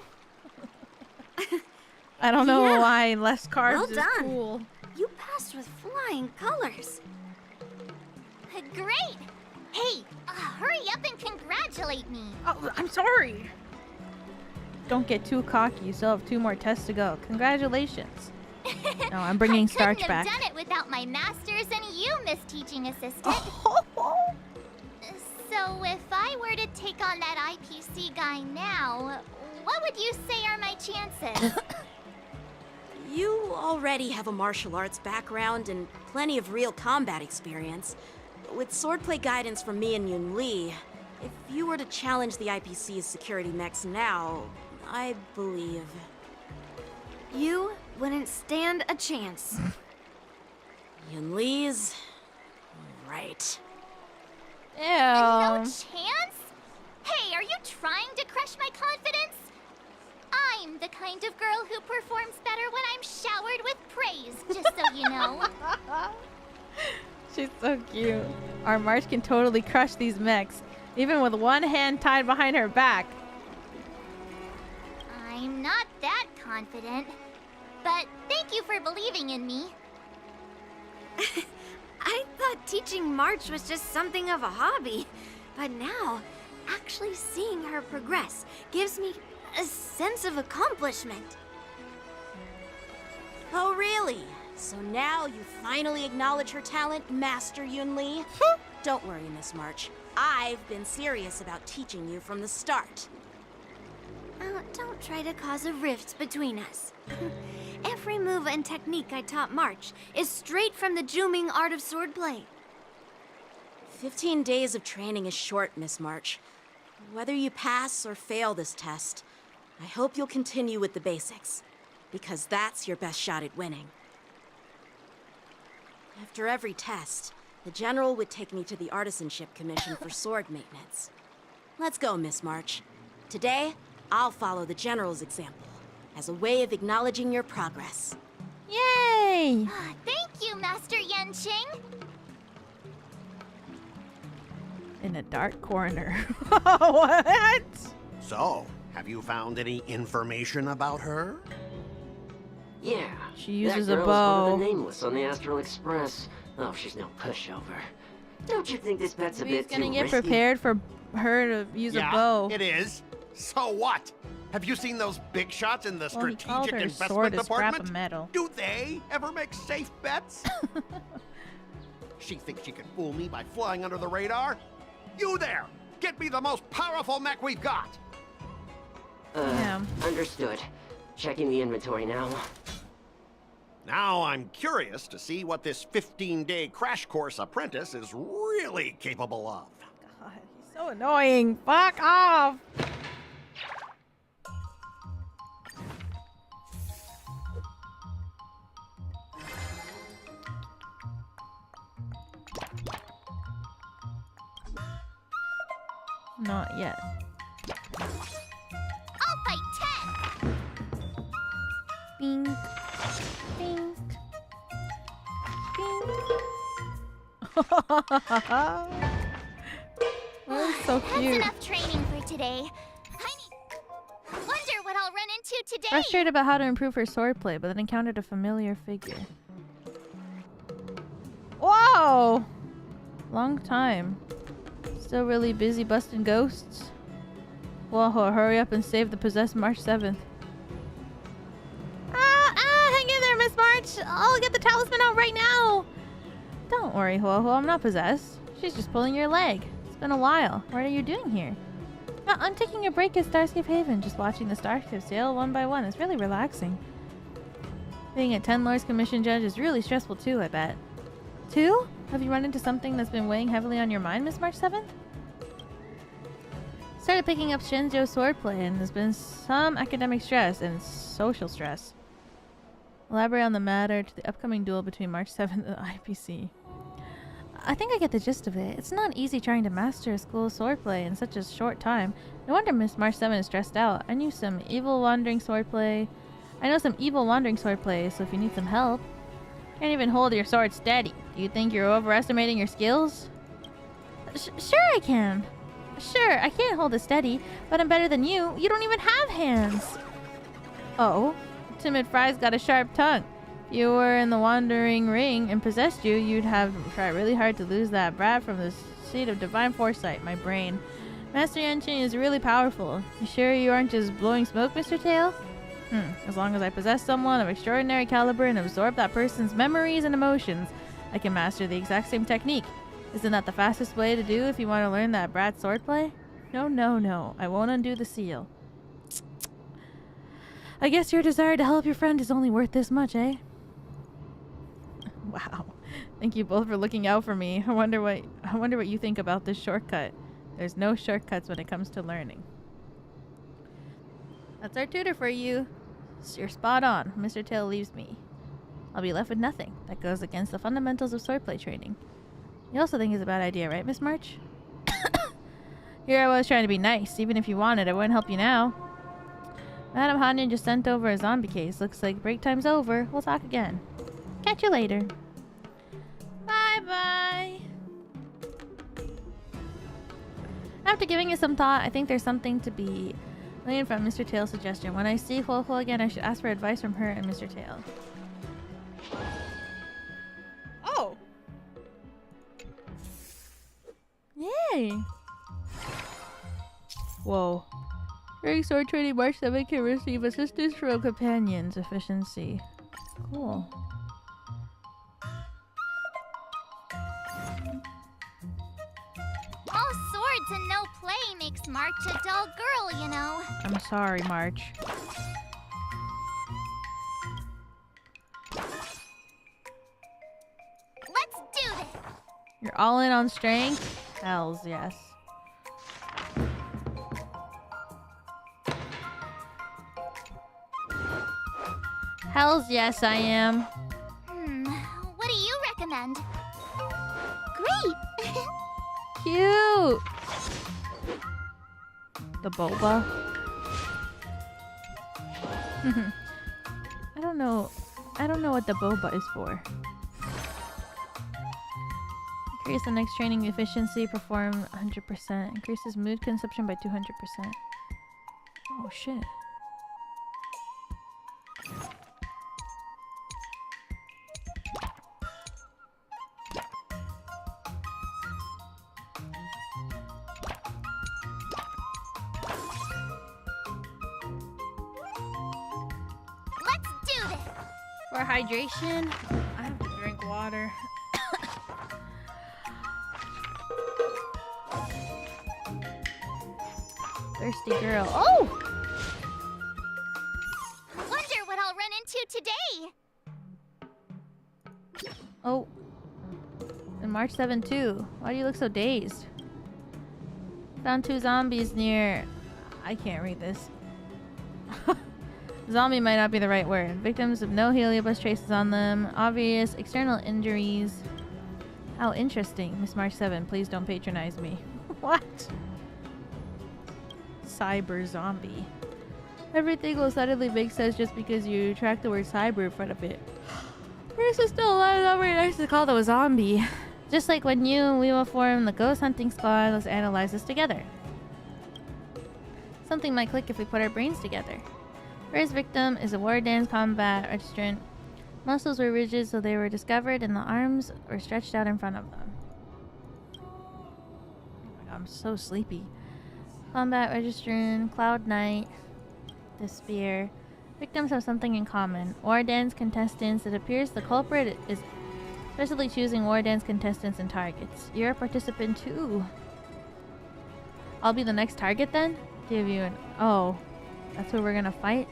I don't know Yeah. why less carbs Well is done. cool. You passed with flying colors. Great! Hey, hurry up and congratulate me. Oh, I'm sorry. Don't get too cocky. You still have 2 more tests to go. Congratulations. No, I'm bringing starch Couldn't back. have done it without my masters and you, Miss Teaching Assistant. So if I were to take on that IPC guy now, what would you say are my chances? You already have a martial arts background and plenty of real combat experience. With swordplay guidance from me and Yun Li, if you were to challenge the IPC's security mechs now, I believe... You wouldn't stand a chance. Yun Li's... right. No chance? Hey, are you trying to crush my confidence? I'm the kind of girl who performs better when I'm showered with praise, just so you know. She's so cute. Our March can totally crush these mechs, even with one hand tied behind her back. I'm not that confident, but thank you for believing in me. I thought teaching March was just something of a hobby, but now, actually seeing her progress gives me a sense of accomplishment. Oh, really? So now you finally acknowledge her talent, Master Yunli? Don't worry, Miss March. I've been serious about teaching you from the start. Oh, don't try to cause a rift between us. Every move and technique I taught March is straight from the Juming art of swordplay. 15 days of training is short, Miss March. Whether you pass or fail this test, I hope you'll continue with the basics, because that's your best shot at winning. After every test, the General would take me to the Artisanship Commission for sword maintenance. Let's go, Miss March. Today, I'll follow the General's example as a way of acknowledging your progress. Yay! Thank you, Master Yanqing. In a dark corner. What? So, have you found any information about her? Yeah. She uses that a girl's one bow. of the nameless on the Astral Express. Oh, she's no pushover. Don't you think this bet's a He's bit gonna too get risky? prepared for her to use Yeah, a bow. it is. So what? Have you seen those big shots in the Well, he called strategic her investment sword a scrap department? of metal. Do they ever make safe bets? She thinks she can fool me by flying under the radar? You there! Get me the most powerful mech we've got! Understood. Checking the inventory now. Now I'm curious to see what this 15-day crash course apprentice is really capable of. God, he's so annoying. Fuck off. Not yet. I'll fight 10. Bing. Bing. That's so That's cute. enough training for today. Wonder what I'll run into today. Frustrated about how to improve her swordplay, but then encountered a familiar figure. Whoa! Long time. Still really busy busting ghosts. Whoa, hurry up and save the possessed March 7th. Hang in there, Miss March. I'll get the talisman out right now. Don't worry, Huo, I'm not possessed. She's just pulling your leg. It's been a while. What are you doing here? I'm taking a break at Starscape Haven, just watching the starships sail one by one. It's really relaxing. Being a 10 Lords Commission judge is really stressful too, I bet. 2? Have you run into something that's been weighing heavily on your mind, Miss March 7th? Started picking up Shinjo's swordplay, and there's been some academic stress and social stress. Elaborate on the matter to the upcoming duel between March 7th and the IPC. I think I get the gist of it. It's not easy trying to master a school swordplay in such a short time. No wonder Miss March 7 is stressed out. I know some evil wandering swordplay, so if you need some help. Can't even hold your sword steady. Do you think you're overestimating your skills? Sure I can. Sure, I can't hold it steady, but I'm better than you. You don't even have hands. Oh, timid Fry's got a sharp tongue. If you were in the wandering ring and possessed you, you'd have tried really hard to lose that brat from the seat of divine foresight, my brain. Master Yanqing is really powerful. You sure you aren't just blowing smoke, Mr. Tail? As long as I possess someone of extraordinary caliber and absorb that person's memories and emotions, I can master the exact same technique. Isn't that the fastest way to do if you want to learn that brat swordplay? No. I won't undo the seal. I guess your desire to help your friend is only worth this much, eh? Wow. Thank you both for looking out for me. I wonder what you think about this shortcut. There's no shortcuts when it comes to learning. That's our tutor for you. You're spot on. Mr. Tail leaves me. I'll be left with nothing. That goes against the fundamentals of swordplay training. You also think it's a bad idea, right, Miss March? Here I was trying to be nice. Even if you wanted, I wouldn't help you now. Madam Hanyan just sent over a zombie case. Looks like break time's over. We'll talk again. Catch you later. Bye-bye. After giving it some thought, I think there's something to be learned from Mr. Tail's suggestion. When I see Huohu again, I should ask for advice from her and Mr. Tail. Oh! Yay! Whoa. During sword training, March 7 can receive assistance from companions. Efficiency. Cool. All swords and no play makes March a dull girl, you know. I'm sorry, March. Let's do this! You're all in on strength? Hells yes. Hells yes, I am. What do you recommend? Great! Cute! The boba. I don't know what the boba is for. Increase the next training efficiency, perform 100%. Increases mood consumption by 200%. Oh shit. For hydration, I have to drink water. Thirsty girl. Oh! Wonder what I'll run into today. Oh. And March 7 too. Why do you look so dazed? Found 2 zombies near... I can't read this. Zombie might not be the right word. Victims of no heliobus traces on them. Obvious external injuries. How interesting. Miss March 7, please don't patronize me. What? Cyber zombie. Everything will suddenly make sense just because you track the word cyber in front of it. This is still alive. Not very nice to call them a zombie. Just like when you and we will form the ghost hunting squad, let's analyze this together. Something might click if we put our brains together. First victim is a wardance combat registrant. Muscles were rigid, so they were discovered, and the arms were stretched out in front of them. Oh my god, I'm so sleepy. Combat registrant, Cloud Knight, the spear. Victims have something in common. Wardance contestants. It appears the culprit is specially choosing wardance contestants and targets. You're a participant too. I'll be the next target then? Give you an... Oh. That's who we're gonna fight?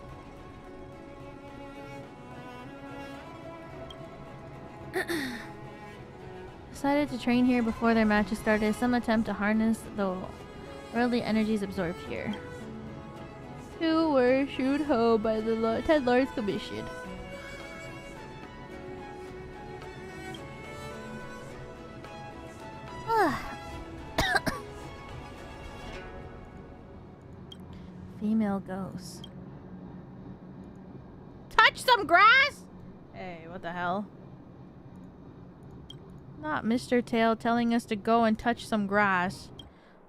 Decided to train here before their matches started. Some attempt to harness the worldly energies absorbed here. 2 were shooed home by the 10 Lords Commission. Female ghost. Touch some grass? Hey, what the hell? Not Mr. Tail telling us to go and touch some grass.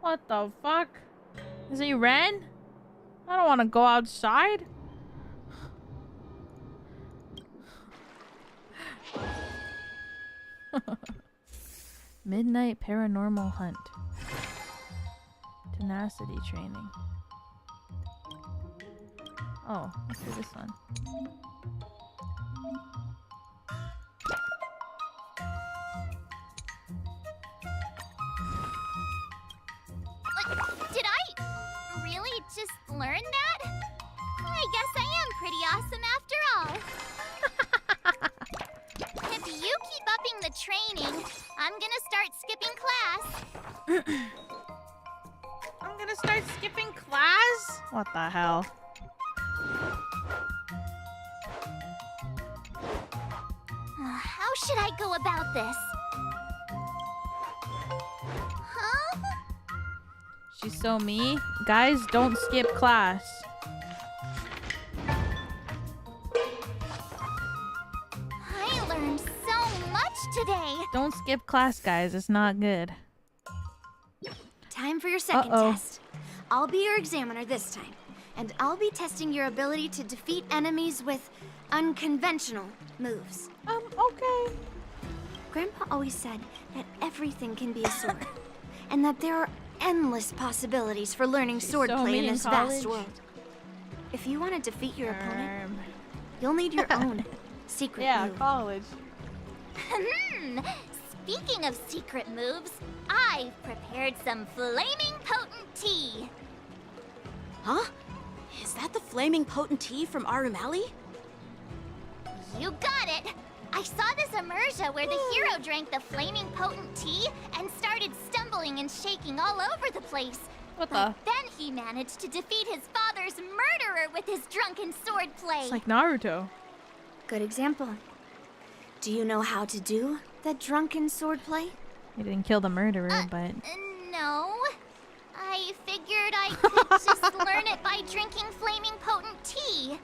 What the fuck? Is he Ren? I don't want to go outside. Midnight paranormal hunt. Tenacity training. Oh, let's do this one. Did I really just learn that? I guess I am pretty awesome after all. If you keep upping the training, I'm gonna start skipping class. I'm gonna start skipping class? What the hell? How should I go about this? Huh? She's so me. Guys, don't skip class. today. Don't skip class, guys. It's not good. Time for your second test. I'll be your examiner this time, and I'll be testing your ability to defeat enemies with unconventional moves. Okay. Grandpa always said that everything can be a sword, and that there are endless possibilities for learning swordplay in this vast world. If you want to defeat your opponent, you'll need your own secret move. College. Speaking of secret moves, I've prepared some flaming potent tea. Huh? Is that the flaming potent tea from Arumali? You got it! I saw this immersion where the hero drank the flaming potent tea and started stumbling and shaking all over the place. What But then he managed to defeat his father's murderer with his drunken swordplay. It's like Naruto. Good example. Do you know how to do the drunken swordplay? He didn't kill the murderer, but... No. I figured I could just learn it by drinking flaming potent tea.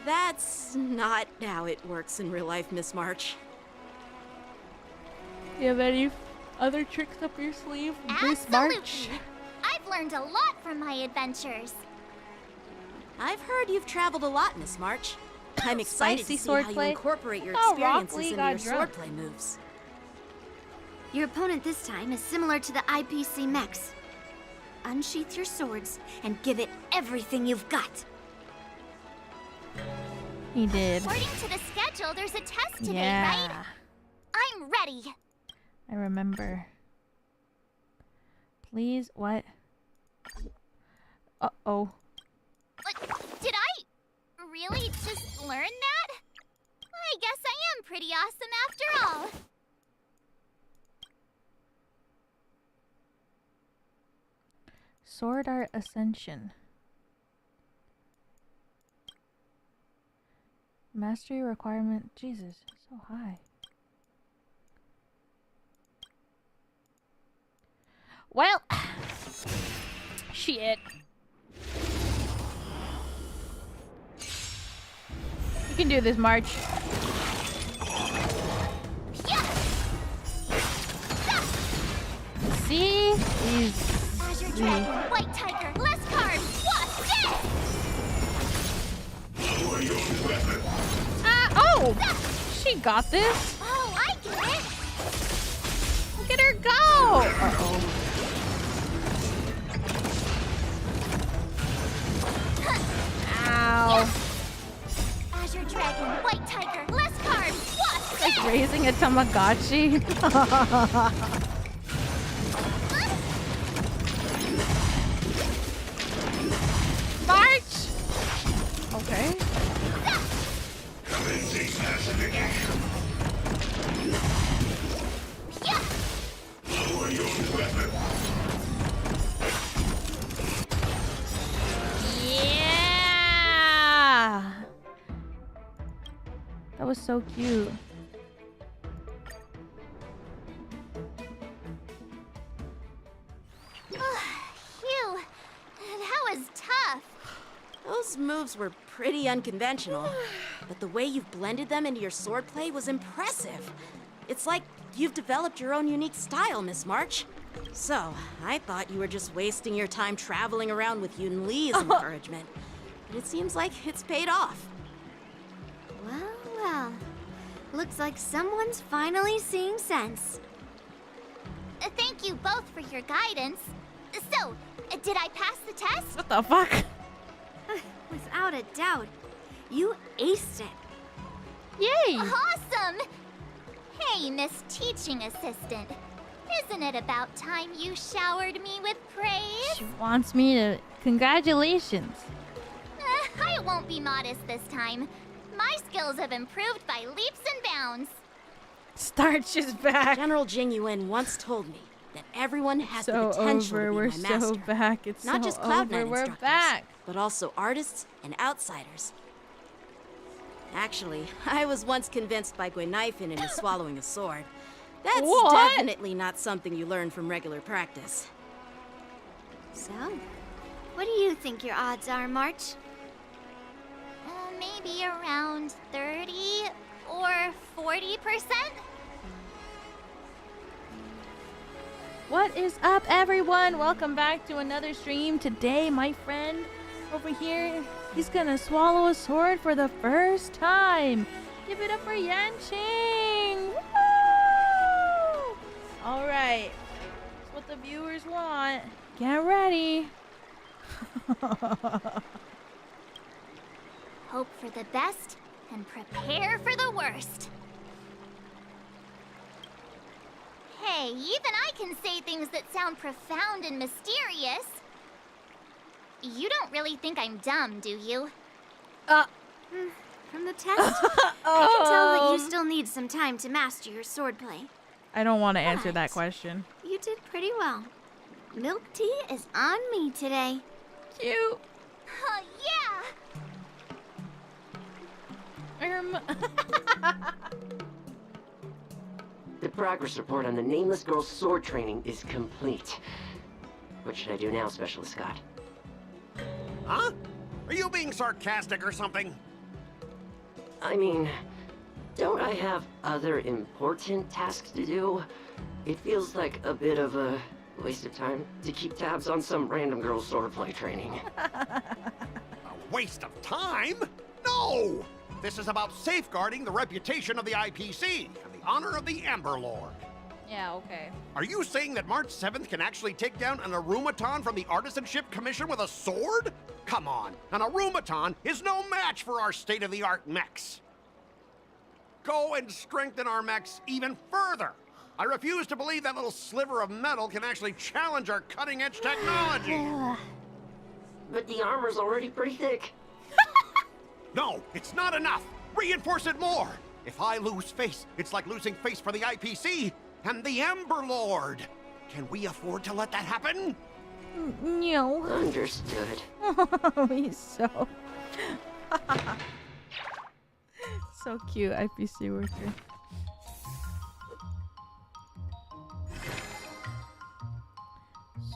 That's not how it works in real life, Miss March. You have any other tricks up your sleeve, Miss March? I've learned a lot from my adventures. I've heard you've traveled a lot, Miss March. I'm excited Spicy to see how you swordplay? incorporate your Oh, experiences Rock Lee into got your drunk. swordplay moves. Your opponent this time is similar to the IPC mechs. Unsheath your swords and give it everything you've got. He did. According to the schedule, there's a test today, Yeah. right? I'm ready. I remember. Please, what? Uh-oh. Did I really just learn that? I guess I am pretty awesome after all. Sword Art Ascension. Mastery requirement. Jesus, so high. Well, shit. You can do this, March. See? Azure Dragon, White Tiger, less cards, what's this? Oh! She got this. Oh, I get it. Look at her go! Uh-oh. Ow. Azure Dragon, White Tiger, less cards, what's Like raising a Tamagotchi. March! Okay. Yeah! That was so cute. Phew, that was tough. Those moves were pretty unconventional, but the way you've blended them into your swordplay was impressive. It's like you've developed your own unique style, Miss March. So, I thought you were just wasting your time traveling around with Yun Li's encouragement, but it seems like it's paid off. Well, well. Looks like someone's finally seeing sense. Thank you both for your guidance. So, did I pass the test? What the fuck? Without a doubt. You aced it. Yay! Awesome! Hey, Miss Teaching Assistant. Isn't it about time you showered me with praise? She wants me to... Congratulations. I won't be modest this time. My skills have improved by leaps and bounds. Starch is back. General Jing Yuan once told me that everyone has So the potential over. to be We're my master. so back. It's Not so just Cloud over. Nine We're instructors, back. but also artists and outsiders. Actually, I was once convinced by Guinifin into swallowing a sword. That's What? definitely not something you learn from regular practice. So, what do you think your odds are, March? Maybe around 30 Or 40%? What is up, everyone? Welcome back to another stream. Today, my friend over here, he's gonna swallow a sword for the first time. Give it up for Yanqing! Woo! All right, that's what the viewers want. Get ready. Hope for the best and prepare for the worst. Hey, even I can say things that sound profound and mysterious. You don't really think I'm dumb, do you? From the test, I can tell that you still need some time to master your swordplay. I don't want to answer But that question. You did pretty well. Milk tea is on me today. Cute. Yeah! The progress report on the nameless girl's sword training is complete. What should I do now, Specialist Scott? Huh? Are you being sarcastic or something? I mean, don't I have other important tasks to do? It feels like a bit of a waste of time to keep tabs on some random girl's swordplay training. A waste of time? No! This is about safeguarding the reputation of the IPC and the honor of the Amber Lord. Yeah, okay. Are you saying that March 7th can actually take down an Arumaton from the Artisanship Commission with a sword? Come on, an Arumaton is no match for our state-of-the-art mechs. Go and strengthen our mechs even further. I refuse to believe that little sliver of metal can actually challenge our cutting-edge technology. But the armor's already pretty thick. No, it's not enough. Reinforce it more. If I lose face, it's like losing face for the IPC and the Ember Lord. Can we afford to let that happen? No. Understood. Oh, he's so... so cute, IPC worker.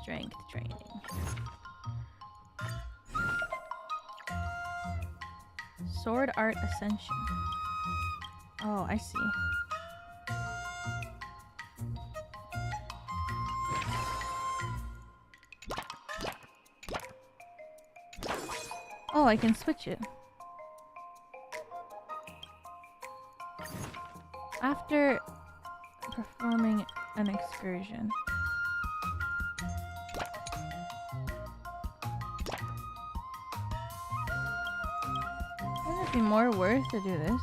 Strength training. Sword Art Ascension. Oh, I see. Oh, I can switch it. After performing an excursion. Wouldn't it be more worth to do this?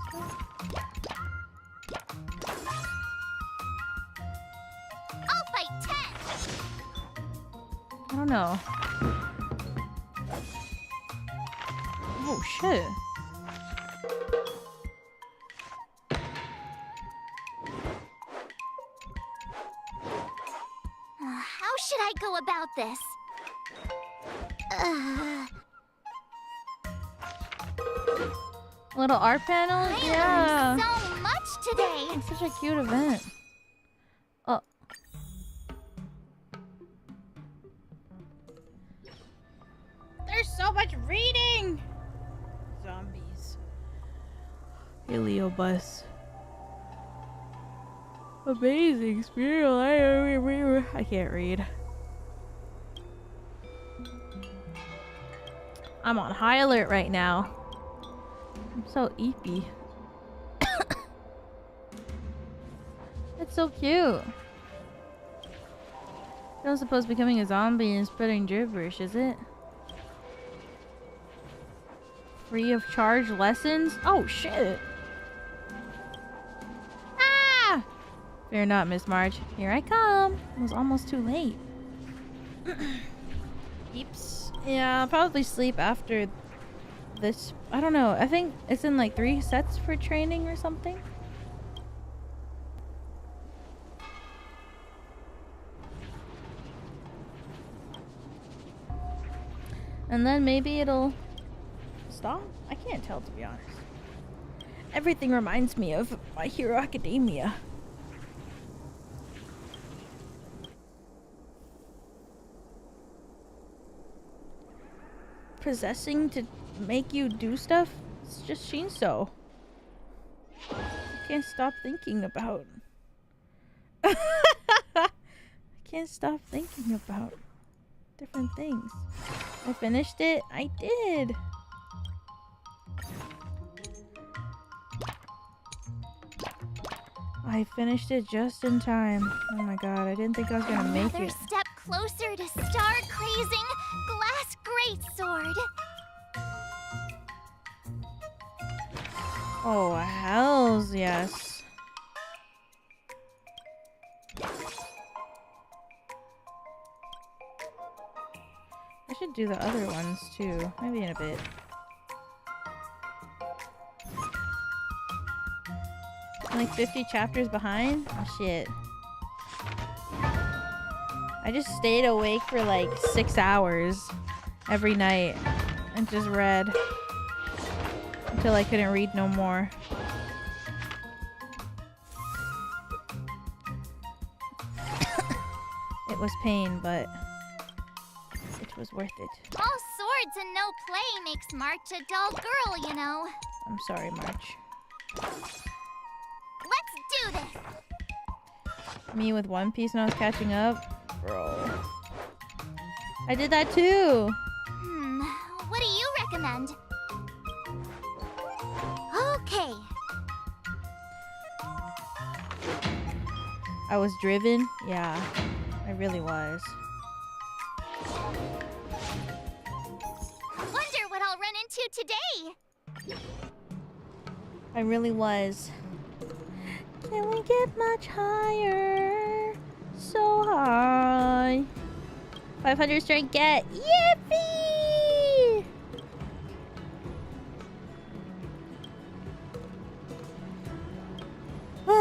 I'll fight 10! I don't know. Oh shit. How should I go about this? Little art panel? I Yeah. learned so much today! It's such a cute event. Oh. There's so much reading! Zombies. Heliobus. Amazing spiritual. I can't read. I'm on high alert right now. I'm so eepy. It's so cute. You're not supposed to be becoming a zombie and spreading gibberish, is it? Free of charge lessons? Oh shit! Ah! Fear not, Miss March. Here I come. It was almost too late. Eeps. Yeah, I'll probably sleep after this. I don't know. I think it's in like 3 sets for training or something. And then maybe it'll stop? I can't tell, to be honest. Everything reminds me of My Hero Academia. Possessing to make you do stuff? It's just Shinso. can't stop thinking about. I can't stop thinking about different things. I finished it? I did. I finished it just in time. Oh my god, I didn't think I was gonna make Another it. step closer to star-crazing glass greatsword. Oh, hells yes. I should do the other ones too. Maybe in a bit. I'm like 50 chapters behind? Oh shit. I just stayed awake for like 6 hours every night and just read until I couldn't read no more. It was pain, but it was worth it. All swords and no play makes March a dull girl, you know. I'm sorry, March. Let's do this! Me with One Piece when I was catching up? Bro. I did that too! What do you recommend? Okay. I was driven? Yeah, I really was. Wonder what I'll run into today! I really was. Can we get much higher? So high. 500 strength get. Yippee! I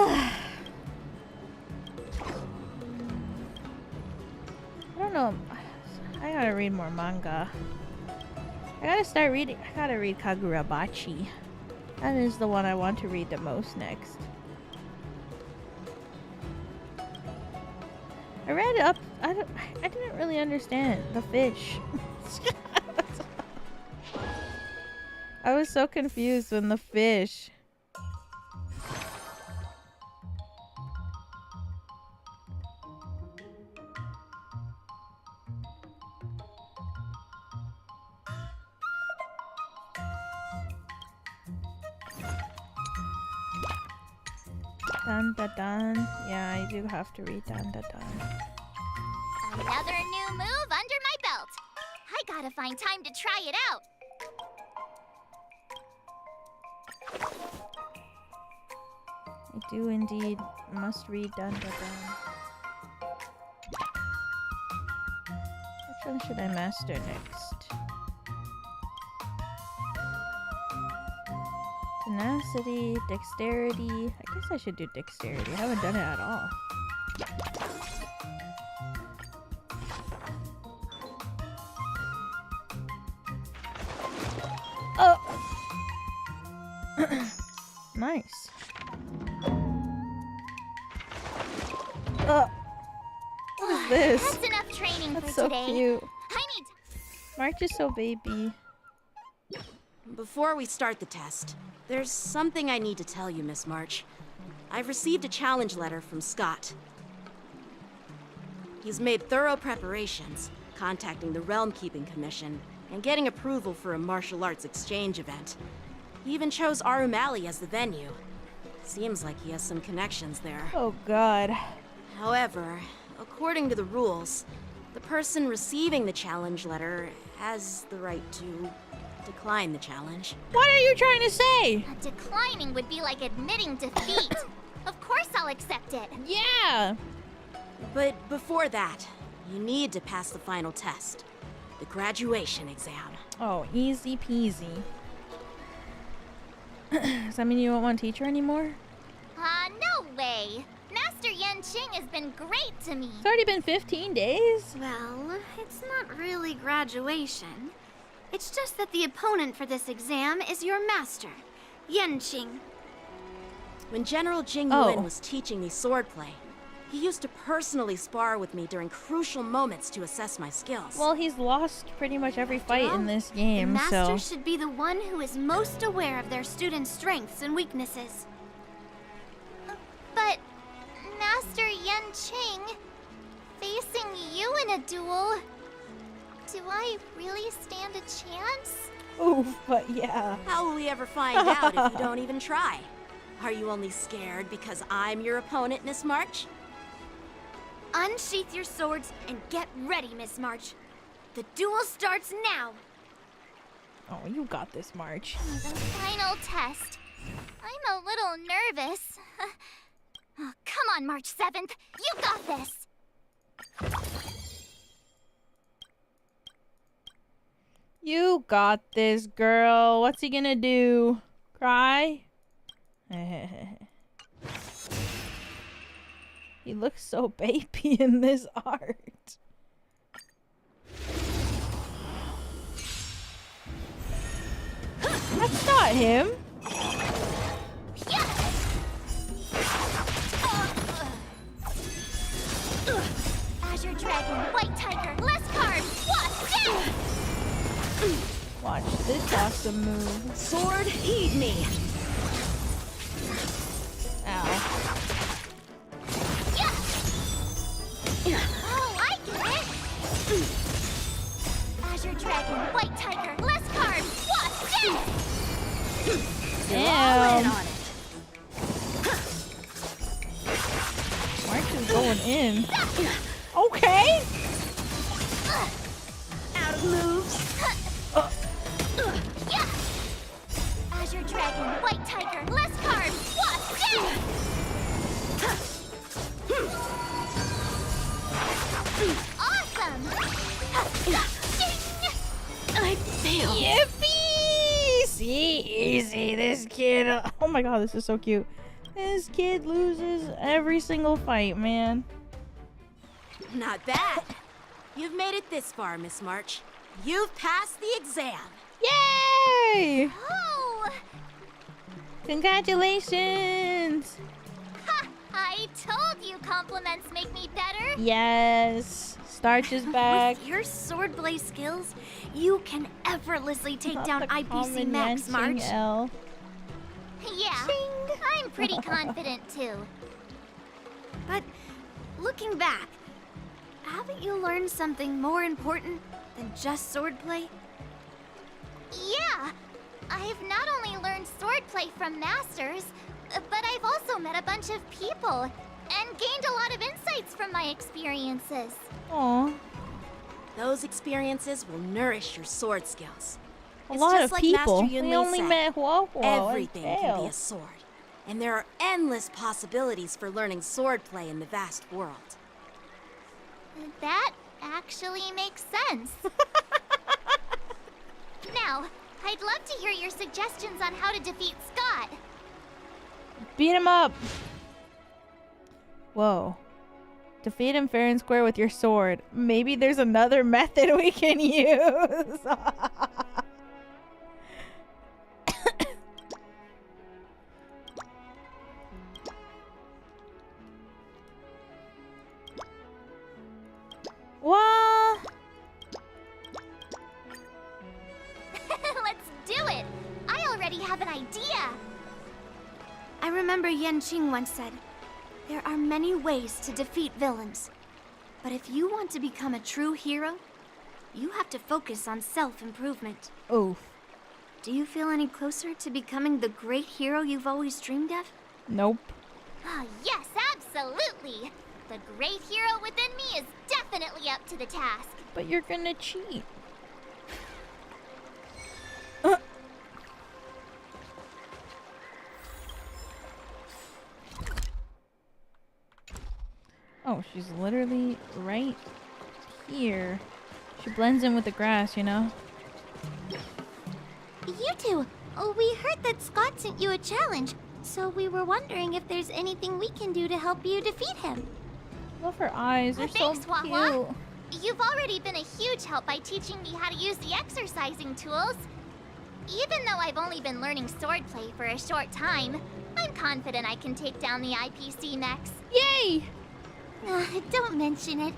don't know. I gotta read more manga. I gotta start reading. I gotta read Kagurabachi. That is the one I want to read the most next. I read up. I didn't really understand the fish. I was so confused when the fish. Dun da dun. Yeah, I do have to read dun da dun. Another new move under my belt. I gotta find time to try it out. I do indeed must read dun da dun. Which one should I master next? Tenacity, dexterity. I guess I should do dexterity. I haven't done it at all. Oh! Nice. Oh! What is this? That's enough training That's for so today. cute. I need March is so baby. Before we start the test, there's something I need to tell you, Miss March. I've received a challenge letter from Scott. He's made thorough preparations, contacting the Realm Keeping Commission, and getting approval for a martial arts exchange event. He even chose Arumali as the venue. Seems like he has some connections there. Oh god. However, according to the rules, the person receiving the challenge letter has the right to decline the challenge. What are you trying to say? Declining would be like admitting defeat. Of course I'll accept it. Yeah. But before that, you need to pass the final test. The graduation exam. Oh, easy peasy. Does that mean you don't want a teacher anymore? No way. Master Yan Qing has been great to me. It's already been 15 days. Well, it's not really graduation. It's just that the opponent for this exam is your master, Yan Qing. When General Jing Yuan was teaching me swordplay, he used to personally spar with me during crucial moments to assess my skills. Well, he's lost pretty much every fight in this game, The master so... should be the one who is most aware of their students' strengths and weaknesses. Mr. Yanqing, facing you in a duel, do I really stand a chance? Oof, but yeah. How will we ever find out if you don't even try? Are you only scared because I'm your opponent, Miss March? Unsheath your swords and get ready, Miss March. The duel starts now. Oh, you got this, March. The final test. I'm a little nervous. Oh, come on, March 7th. You got this. You got this, girl. What's he gonna do? Cry? He looks so baby in this art. That's not him. Azure Dragon, White Tiger, less cards. What? Watch this awesome move. Sword, heed me. Ow. Oh, I get it. Azure Dragon, White Tiger, less cards. What? Damn. March is going in. Okay. Out of moves. Azure Dragon, White Tiger, less cards. What? Awesome. I failed. Yippee! See, easy. This kid. Oh my god, this is so cute. This kid loses every single fight, man. Not bad. You've made it this far, Miss March. You've passed the exam. Yay! Oh! Congratulations! Ha! I told you compliments make me better. Yes. Starch is back. With your swordplay skills, you can effortlessly take Not down the IPC common Max, Yanqing March. L. Yeah, I'm pretty confident too. But looking back, haven't you learned something more important than just swordplay? Yeah, I've not only learned swordplay from masters, but I've also met a bunch of people and gained a lot of insights from my experiences. Aww. Those experiences will nourish your sword skills. A It's lot just of like people. Master Yun We Li only said, met Huohuo and everything can be Tail. a sword. And there are endless possibilities for learning swordplay in the vast world. That actually makes sense. Now, I'd love to hear your suggestions on how to defeat Scott. Beat him up. Whoa. Defeat him fair and square with your sword. Maybe there's another method we can use. What? Let's do it. I already have an idea. I remember Yanqing once said, there are many ways to defeat villains. But if you want to become a true hero, you have to focus on self-improvement. Oof. Do you feel any closer to becoming the great hero you've always dreamed of? Nope. Oh, yes, absolutely. The great hero within me is definitely up to the task. But you're gonna cheat. Oh, she's literally right here. She blends in with the grass, you know? You two, we heard that Scott sent you a challenge, so we were wondering if there's anything we can do to help you defeat him. Love her eyes, they're so Thanks, cute. Wawa. You've already been a huge help by teaching me how to use the exercising tools. Even though I've only been learning swordplay for a short time, I'm confident I can take down the IPC mechs. Yay! Don't mention it.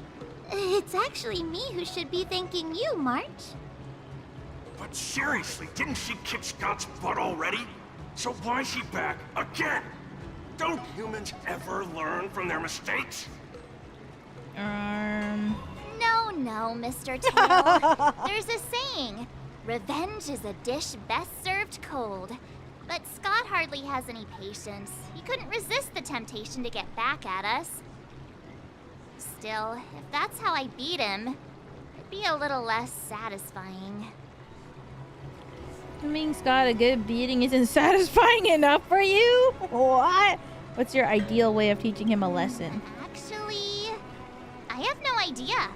It's actually me who should be thanking you, March. But seriously, didn't she kick Scott's butt already? So why is she back again? Don't humans ever learn from their mistakes? No, Mr. Tail. There's a saying, revenge is a dish best served cold. But Scott hardly has any patience. He couldn't resist the temptation to get back at us. Still, if that's how I beat him, it'd be a little less satisfying. I mean, Scott, a good beating isn't satisfying enough for you? What? What's your ideal way of teaching him a lesson? Actually, I have no idea.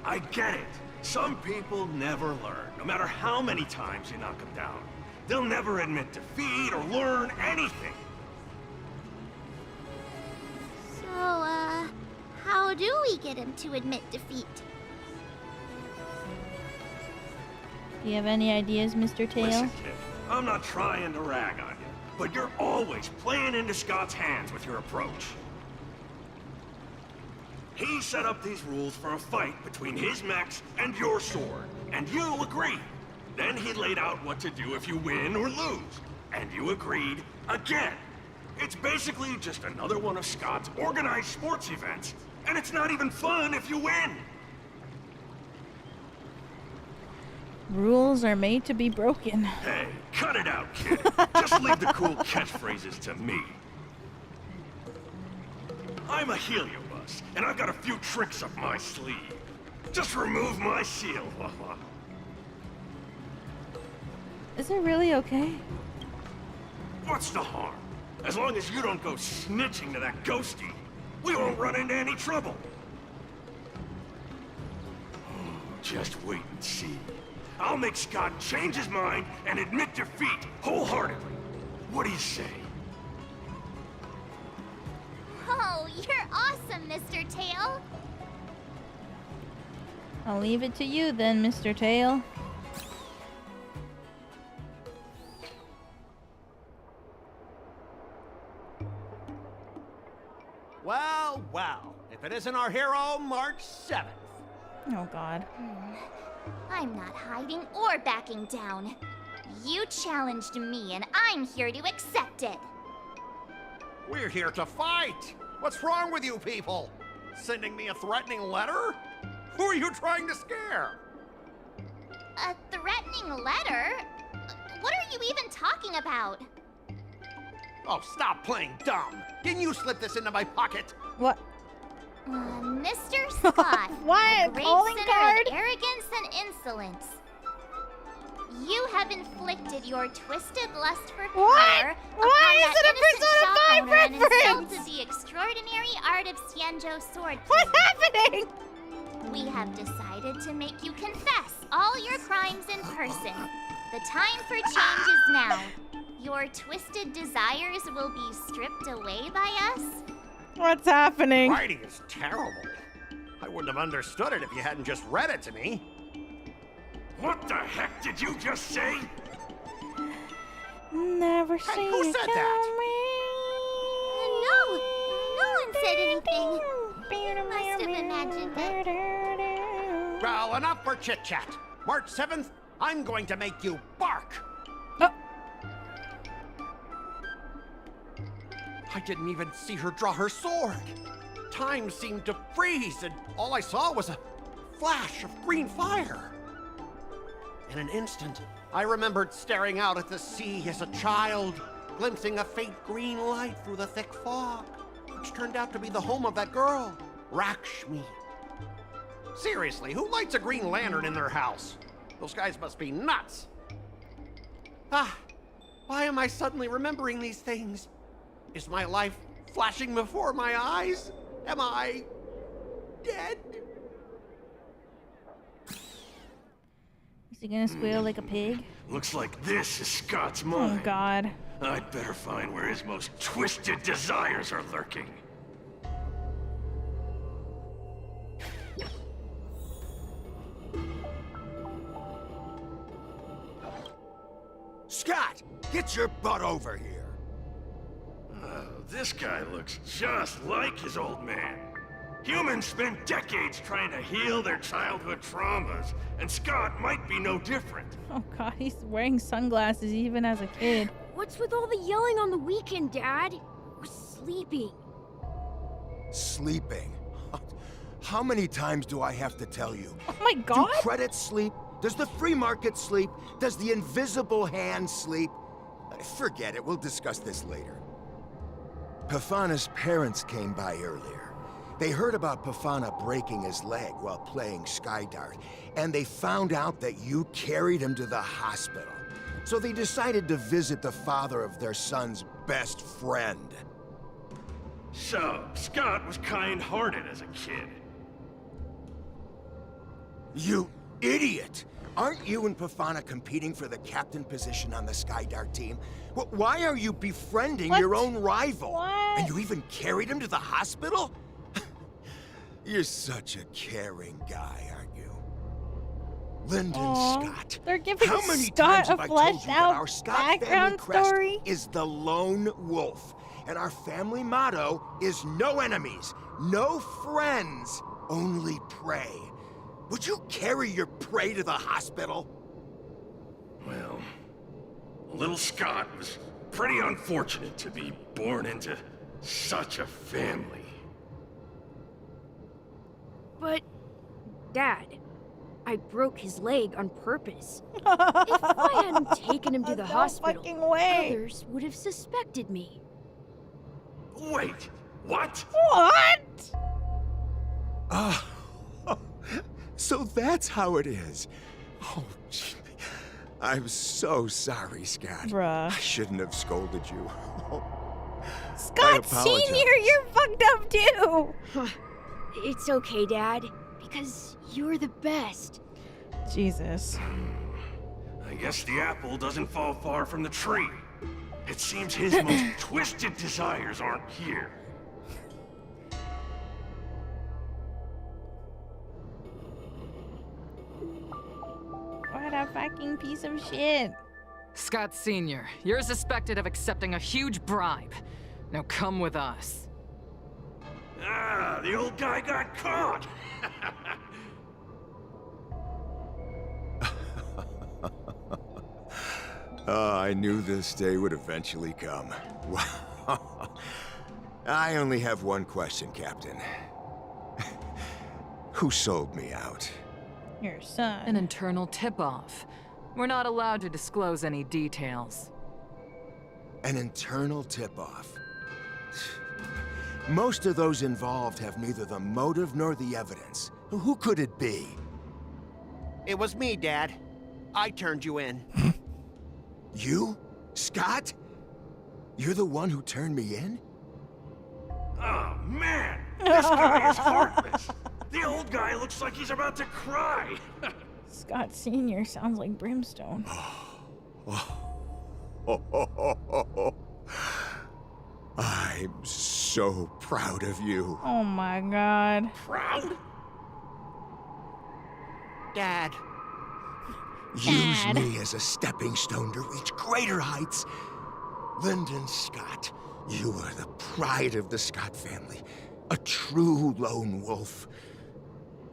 I get it. Some people never learn, no matter how many times you knock them down. They'll never admit defeat or learn anything. So, how do we get him to admit defeat? Do you have any ideas, Mr. Tail? Listen, kid, I'm not trying to rag on you, but you're always playing into Scott's hands with your approach. He set up these rules for a fight between his mechs and your sword, and you agreed. Then he laid out what to do if you win or lose, and you agreed again. It's basically just another one of Scott's organized sports events, and it's not even fun if you win. Rules are made to be broken. Hey, cut it out, kid. Just leave the cool catchphrases to me. I'm a heliobus, and I've got a few tricks up my sleeve. Just remove my seal. Is it really okay? What's the harm? As long as you don't go snitching to that ghostie, we won't run into any trouble. Just wait and see. I'll make Scott change his mind and admit defeat wholeheartedly. What do you say? Oh, you're awesome, Mr. Tail. I'll leave it to you then, Mr. Tail. Well, well, if it isn't our hero, March 7th. Oh, God. I'm not hiding or backing down. You challenged me, and I'm here to accept it. We're here to fight. What's wrong with you people? Sending me a threatening letter? Who are you trying to scare? A threatening letter? What are you even talking about? Oh, stop playing dumb. Didn't you slip this into my pocket? What? Mr. Scott. What? Great Calling center card? of arrogance and insolence. You have inflicted your twisted lust for power Why upon is it that a Persona 5 innocent shop owner and reference? insulted the extraordinary art of Xianzhou sword. What's happening? We have decided to make you confess all your crimes in person. The time for change is now. Your twisted desires will be stripped away by us. What's happening? Writing is terrible. I wouldn't have understood it if you hadn't just read it to me. What the heck did you just say? Never Hey, seen who it said that? No one said anything. You must have imagined it. Well, enough for chit-chat. March 7th, I'm going to make you bark. I didn't even see her draw her sword. Time seemed to freeze, and all I saw was a flash of green fire. In an instant, I remembered staring out at the sea as a child, glimpsing a faint green light through the thick fog, which turned out to be the home of that girl, Rakshmi. Seriously, who lights a green lantern in their house? Those guys must be nuts. Why am I suddenly remembering these things? Is my life flashing before my eyes? Am I dead? Is he gonna squeal like a pig? Looks like this is Scott's Oh, mind. God. I'd better find where his most twisted desires are lurking. Scott, get your butt over here. This guy looks just like his old man. Humans spend decades trying to heal their childhood traumas, and Scott might be no different. Oh, God, he's wearing sunglasses even as a kid. What's with all the yelling on the weekend, Dad? We're sleeping. Sleeping? How many times do I have to tell you? Oh my god! Do credits sleep? Does the free market sleep? Does the invisible hand sleep? Forget it, we'll discuss this later. Pafana's parents came by earlier. They heard about Pafana breaking his leg while playing Skydart, and they found out that you carried him to the hospital. So they decided to visit the father of their son's best friend. So, Scott was kind-hearted as a kid. You idiot! Aren't you and Pafana competing for the captain position on the Skydart team? Why are you befriending your own rival? What? And you even carried him to the hospital? You're such a caring guy, aren't you? Lyndon Scott. They're giving How many Scott times a have I told you that fleshed-out our Scott family background crest story? is the lone wolf, and our family motto is no enemies, no friends, only prey. Would you carry your prey to the hospital? Well, little Scott was pretty unfortunate to be born into such a family. But, Dad, I broke his leg on purpose. If I hadn't taken him to the hospital, others would have suspected me. Wait, what? What? So that's how it is. Oh, gee. I'm so sorry, Scott. Bruh. I shouldn't have scolded you. Scott Sr., you're fucked up too! It's okay, Dad, because you're the best. Jesus. I guess the apple doesn't fall far from the tree. It seems his most twisted desires aren't here. What a fucking piece of shit. Scott Sr., you're suspected of accepting a huge bribe. Now come with us. Ah, the old guy got caught! I knew this day would eventually come. I only have one question, Captain. Who sold me out? Your son. An internal tip-off. We're not allowed to disclose any details. An internal tip-off. Most of those involved have neither the motive nor the evidence. Who could it be? It was me, Dad. I turned you in. You? Scott? You're the one who turned me in? Oh, man! This guy is heartless! The old guy looks like he's about to cry! Scott Sr. sounds like Brimstone. I'm so proud of you. Oh my god. Proud? Dad. Use me as a stepping stone to reach greater heights. Lyndon Scott, you are the pride of the Scott family. A true lone wolf.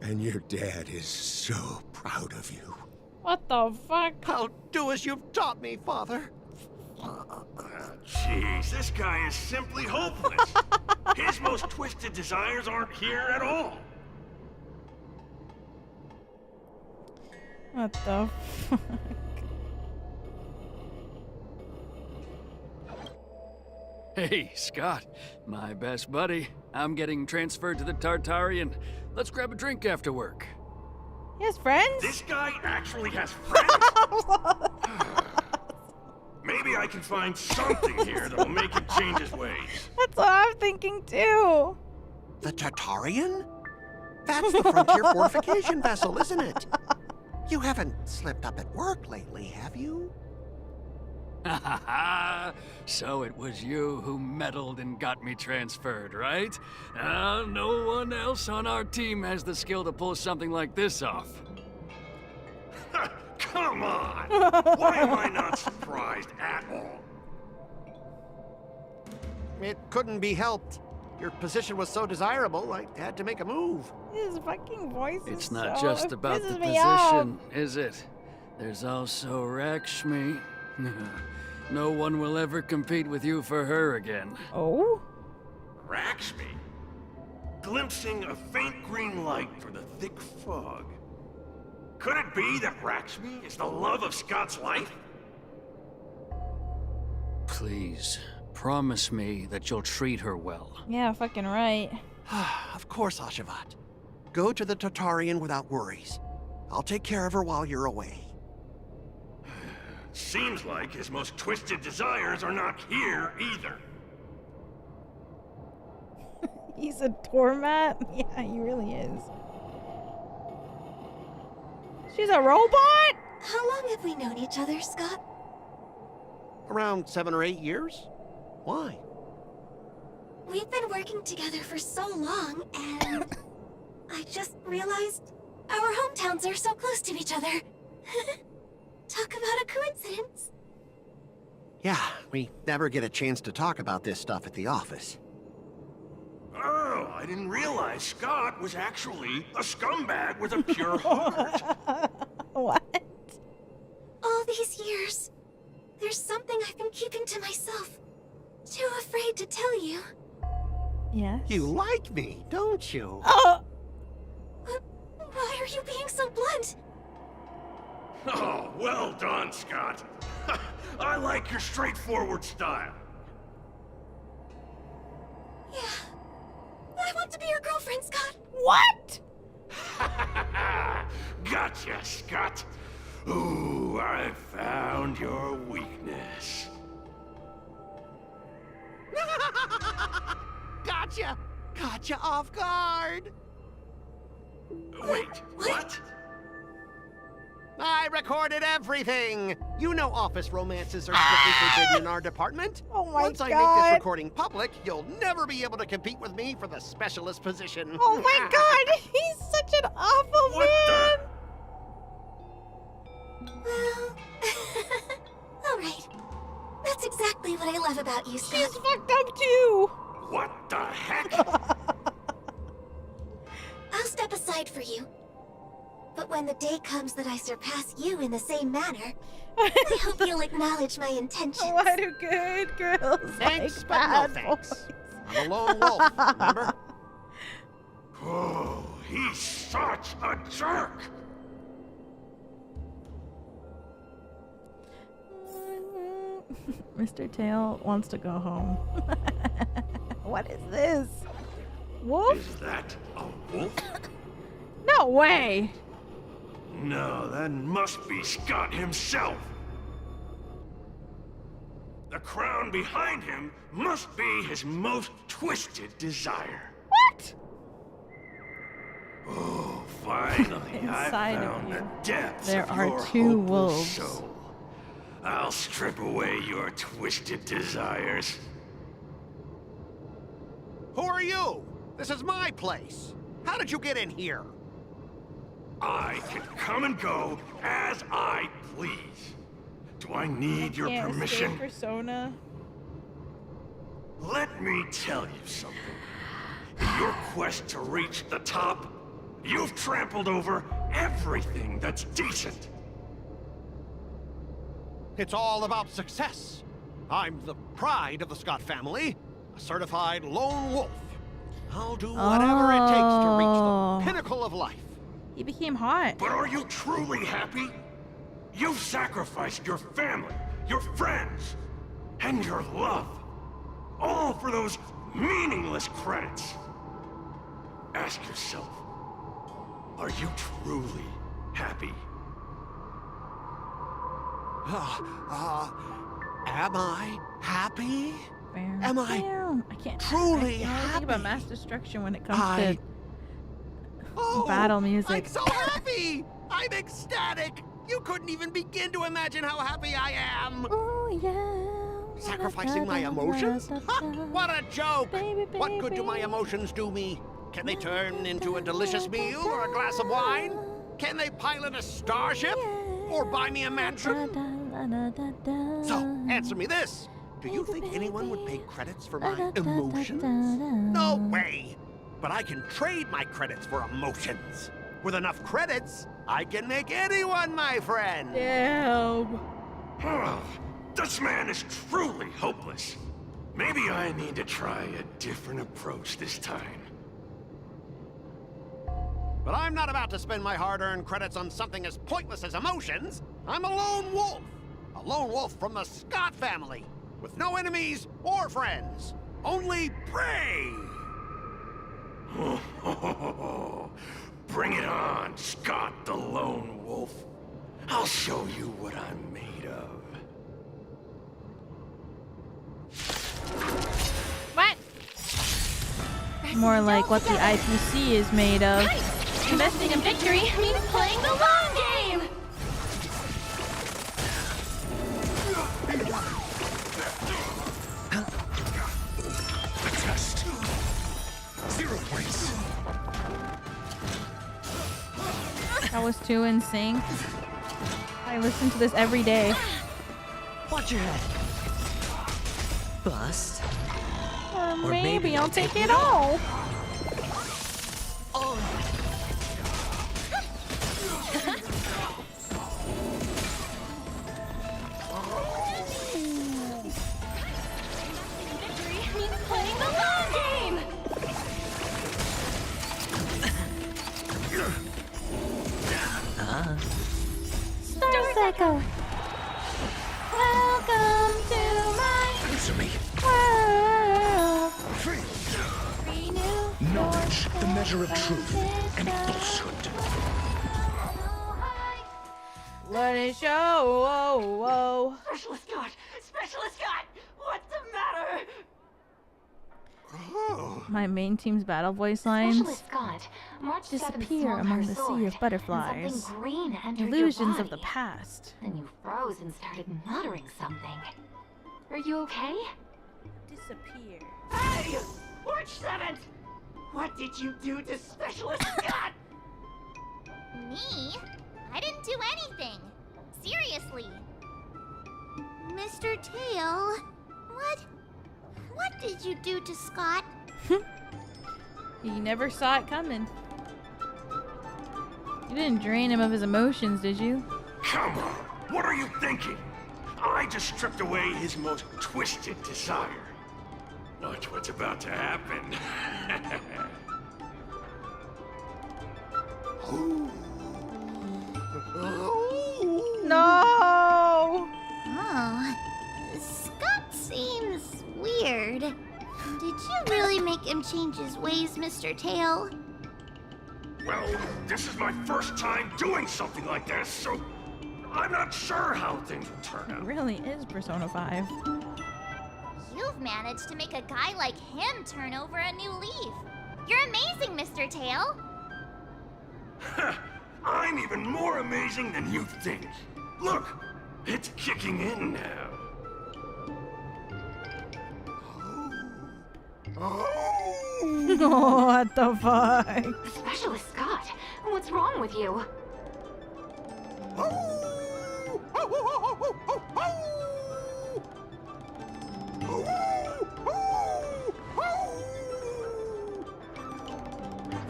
And your dad is so proud of you. What the fuck? I'll do as you've taught me, Father. Jeez, this guy is simply hopeless. His most twisted desires aren't here at all. What the fuck? Hey, Scott, my best buddy. I'm getting transferred to the Tartarian. Let's grab a drink after work. He has friends? This guy actually has friends? Maybe I can find something here that'll make him change his ways. That's what I'm thinking too. The Tartarian? That's the frontier fortification vessel, isn't it? You haven't slipped up at work lately, have you? Ha ha ha! So it was you who meddled and got me transferred, right? No one else on our team has the skill to pull something like this off. Come on! Why am I not surprised at all? It couldn't be helped. Your position was so desirable, I had to make a move. His fucking voice is It's not so, just about the pisses me off. position, is it? There's also Rakshmi. No one will ever compete with you for her again. Oh? Raxby? Glimpsing a faint green light through the thick fog. Could it be that Raxby is the love of Scott's life? Please, promise me that you'll treat her well. Yeah, fucking right. Of course, Ashavat. Go to the Tartarian without worries. I'll take care of her while you're away. Seems like his most twisted desires are not here either. He's a doormat? Yeah, he really is. She's a robot? How long have we known each other, Scott? Around 7 or 8 years? Why? We've been working together for so long, and I just realized our hometowns are so close to each other. Talk about a coincidence. Yeah, we never get a chance to talk about this stuff at the office. Oh, I didn't realize Scott was actually a scumbag with a pure heart. What? All these years, there's something I've been keeping to myself. Too afraid to tell you. Yes? You like me, don't you? Oh! Why are you being so blunt? Oh, well done, Scott. I like your straightforward style. Yeah. I want to be your girlfriend, Scott. What? Gotcha, Scott. Ooh, I found your weakness. Gotcha! Gotcha off guard! Wait, what? I recorded everything! You know office romances are strictly forbidden in our department. Oh my Once I God. make this recording public, you'll never be able to compete with me for the specialist position. Oh my God, he's such an awful man! Well, alright. That's exactly what I love about you, Scott. She's fucked up too! What the heck? I'll step aside for you. But when the day comes that I surpass you in the same manner, I hope you'll acknowledge my intentions. Why do good girls Thanks, like but no bad thanks. boys? I'm a lone wolf, remember? Oh, he's such a jerk! Mr. Tail wants to go home. What is this? Wolf? Is that a wolf? No way! No, that must be Scott himself. The crown behind him must be his most twisted desire. What? Oh, finally, I Inside of found you, the depths there of are your two hopeless wolves. soul. I'll strip away your twisted desires. Who are you? This is my place. How did you get in here? I can come and go as I please. Do I need your Can't permission? escape Persona. Let me tell you something. In your quest to reach the top, you've trampled over everything that's decent. It's all about success. I'm the pride of the Scott family, a certified lone wolf. I'll do whatever it takes to reach the pinnacle of life. He became hot. But are you truly happy? You've sacrificed your family, your friends, and your love. All for those meaningless credits. Ask yourself, are you truly happy? Am I happy? Am I can't truly I happy? think about mass destruction when it comes to battle music. I'm so happy! I'm ecstatic! You couldn't even begin to imagine how happy I am! Oh, yeah. Sacrificing my emotions? Ha! What a joke! What good do my emotions do me? Can they turn into a delicious meal or a glass of wine? Can they pilot a starship? Or buy me a mansion? So, answer me this. Do you think anyone would pay credits for my emotions? No way! But I can trade my credits for emotions. With enough credits, I can make anyone my friend. Damn. This man is truly hopeless. Maybe I need to try a different approach this time. But I'm not about to spend my hard-earned credits on something as pointless as emotions. I'm a lone wolf. A lone wolf from the Scott family. With no enemies or friends. Only prey! Bring it on, Scott the Lone Wolf. I'll show you what I'm made of. What? More like what the IPC is made of. Investing in victory means playing the long game! Test. 0 points. That was too in sync. I listen to this every day. Watch your head. Bust. Or maybe I'll take it all. Oh. Victory means playing the long game! Star Echo. Welcome to my Answer me. world. Knowledge, the measure of truth and falsehood. Let it show. Whoa, whoa. Specialist Scott! Specialist Scott! What's the matter? My main team's battle voice lines Specialist Scott, March 7th disappear swung among her the sea sword, of butterflies. and something green entered Illusions your of the body. past. Then you froze and started muttering something. Are you okay? Disappear. Hey! March 7th! What did you do to Specialist Scott? Me? I didn't do anything. Seriously. Mr. Tail, what did you do to Scott? You never saw it coming. You didn't drain him of his emotions, did you? Come on, what are you thinking? I just stripped away his most twisted desire. Watch what's about to happen. No! Oh, Scott seems weird. Did you really make him change his ways, Mr. Tail? Well, this is my first time doing something like this, so I'm not sure how things will turn It out. really is Persona 5. You've managed to make a guy like him turn over a new leaf. You're amazing, Mr. Tail. I'm even more amazing than you think. Look, it's kicking in now. What the fuck? Specialist Scott, what's wrong with you?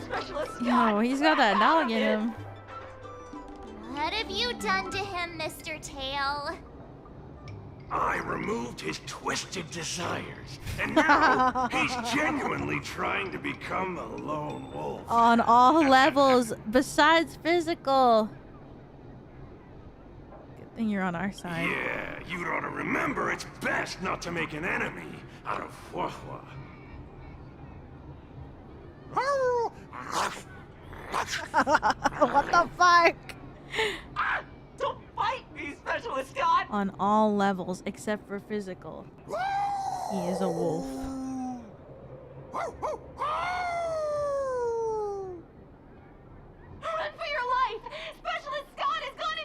Specialist Scott! No, he's got that dog in him. What have you done to him, Mr. Tail? I removed his twisted desires, and now he's genuinely trying to become a lone wolf. On all levels, besides physical. Good thing you're on our side. Yeah, you'd ought to remember it's best not to make an enemy out of Huaiyan. What the fuck? Don't fight me, Specialist Scott! On all levels except for physical. He is a wolf. Run for your life! Specialist Scott has gone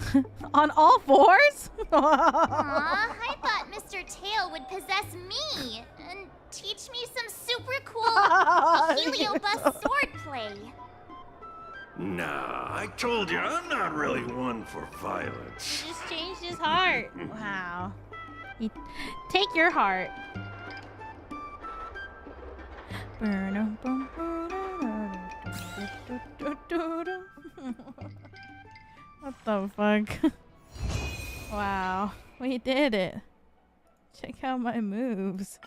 insane! On all fours? Aw, I thought Mr. Tail would possess me and teach me some super cool heliobus swordplay. Nah, I told you, I'm not really one for violence. Just changed his heart. Wow. Take your heart. the fuck? Wow, we did it. Check out my moves.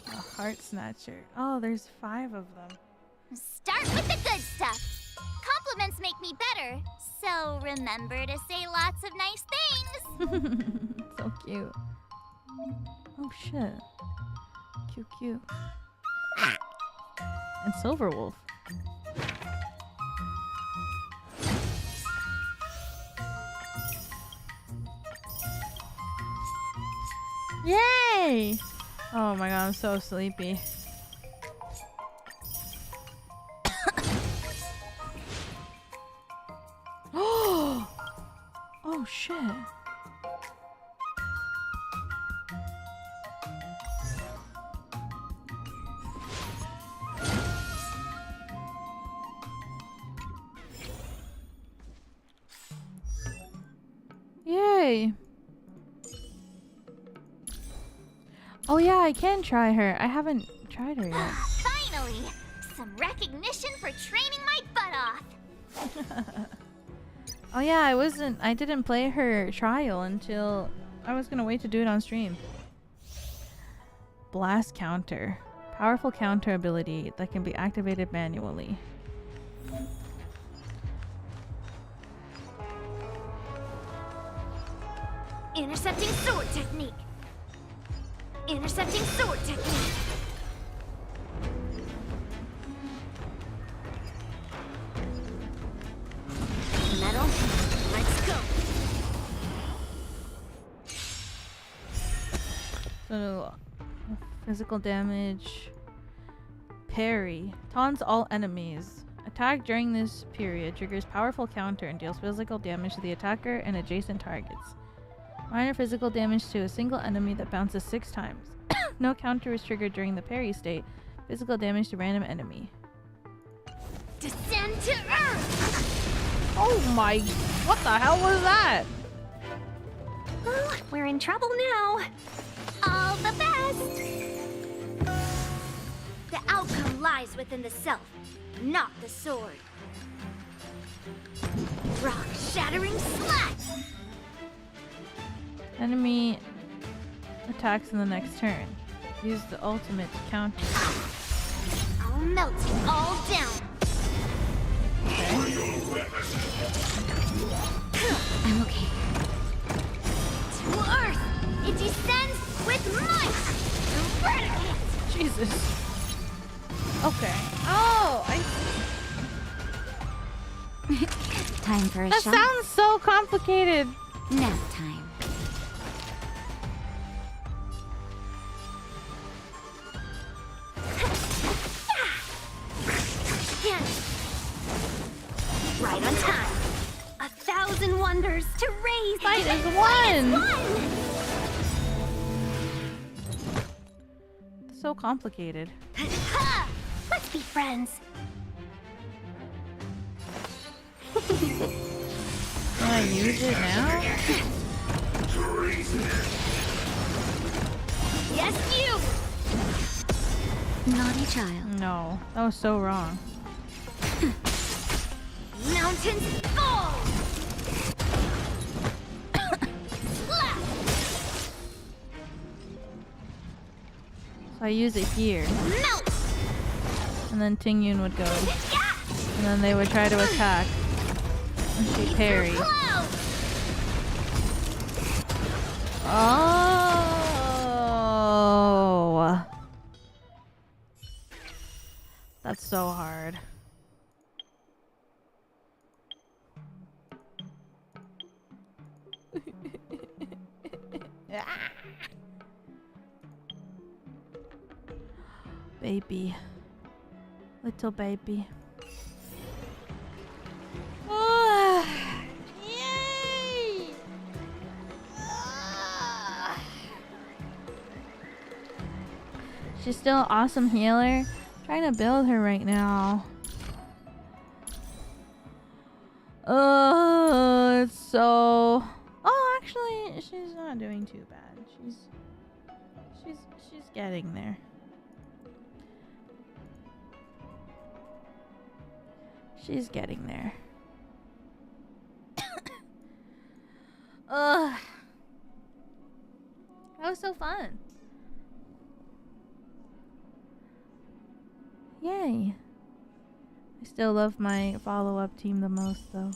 A heart snatcher. Oh, there's 5 of them. Start with the good stuff. Compliments make me better, so remember to say lots of nice things. So cute. Oh shit. Cute. And Silverwolf. Yay! Oh my god, I'm so sleepy. Oh shit. Yay. Oh yeah, I can try her. I haven't tried her yet. Finally! Some recognition for training my butt off! Oh yeah, I didn't play her trial until I was gonna wait to do it on stream. Blast counter. Powerful counter ability that can be activated manually. Intercepting sword technique. Intercepting sword technique. Metal. Let's go. So, physical damage. Parry. Taunts all enemies. Attack during this period triggers powerful counter and deals physical damage to the attacker and adjacent targets. Minor physical damage to a single enemy that bounces 6 times. No counter is triggered during the parry state. Physical damage to random enemy. Descend to earth! Oh my... What the hell was that? Well, we're in trouble now. All the best! The outcome lies within the self, not the sword. Rock-shattering slap! Enemy attacks in the next turn. Use the ultimate to counter. I'll melt it all down. I'm okay. To earth! It descends with might! Eradicate! Jesus. Okay. Oh, I see. Time for a That shot. sounds so complicated. Nap time. Right on time. 1,000 wonders to raise. Fight is won. So complicated. Let's be friends. Can I use it now? Yes, you. Naughty child. No, that was so wrong. Mountains fall. So I use it here. Melt. And then Ting Yun would go. And then they would try to attack. And she parry. Oh. That's so hard. Baby. Little baby. Oh, yay! She's still an awesome healer. Trying to build her right now. Oh, it's so... Oh, actually, she's not doing too bad. She's getting there. She's getting there. Ugh. That was so fun. Yay. I still love my follow-up team the most, though.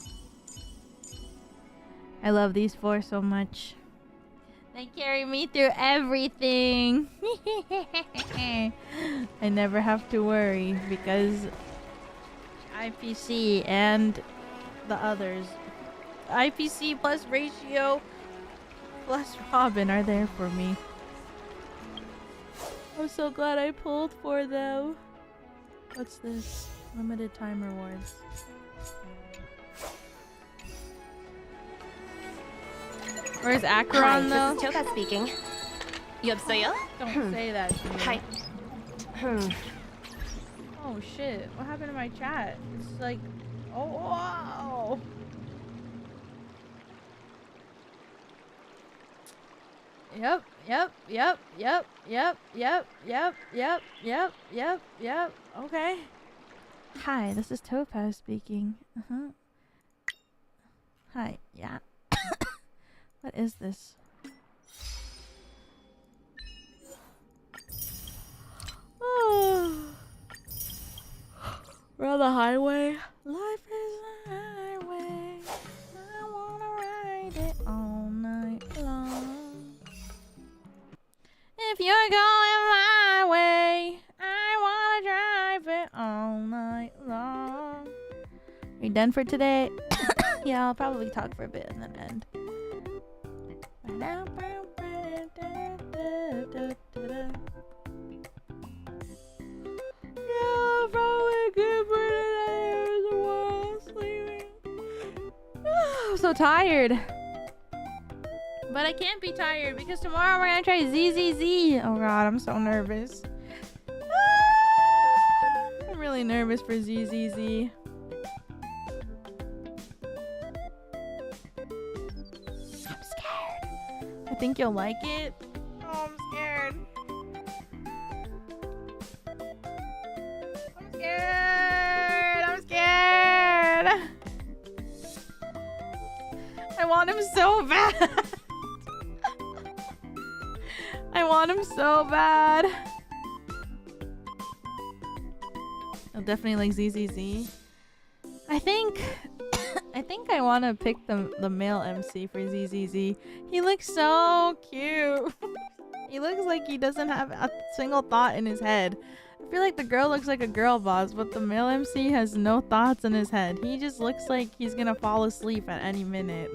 I love these four so much. They carry me through everything. I never have to worry because IPC and the others, IPC plus Ratio plus Robin, are there for me. I'm so glad I pulled for them. What's this? Limited time rewards. Where's Acheron though? This is Toka speaking. 여보세요? Don't say that to me. Hi. Oh shit, what happened to my chat? It's like, oh wow. Yep. Okay. Hi, this is Topaz speaking. Hi, yeah. What is this? Oh. We're on the highway. Life is a highway. I wanna ride it all night long. If you're going my way, I wanna drive it all night long. Are you done for today? Yeah, I'll probably talk for a bit and then end. Yeah, probably good for today. It was a while sleeping. I'm so tired. But I can't be tired because tomorrow we're gonna try ZZZ. Oh god, I'm so nervous. I'm really nervous for ZZZ. I'm scared. I think you'll like it. Oh, I'm scared. I'm scared. I want him so bad. I want him so bad. I'll definitely like ZZZ. I think I want to pick the male MC for ZZZ. He looks so cute. He looks like he doesn't have a single thought in his head. I feel like the girl looks like a girl boss, but the male MC has no thoughts in his head. He just looks like he's gonna fall asleep at any minute.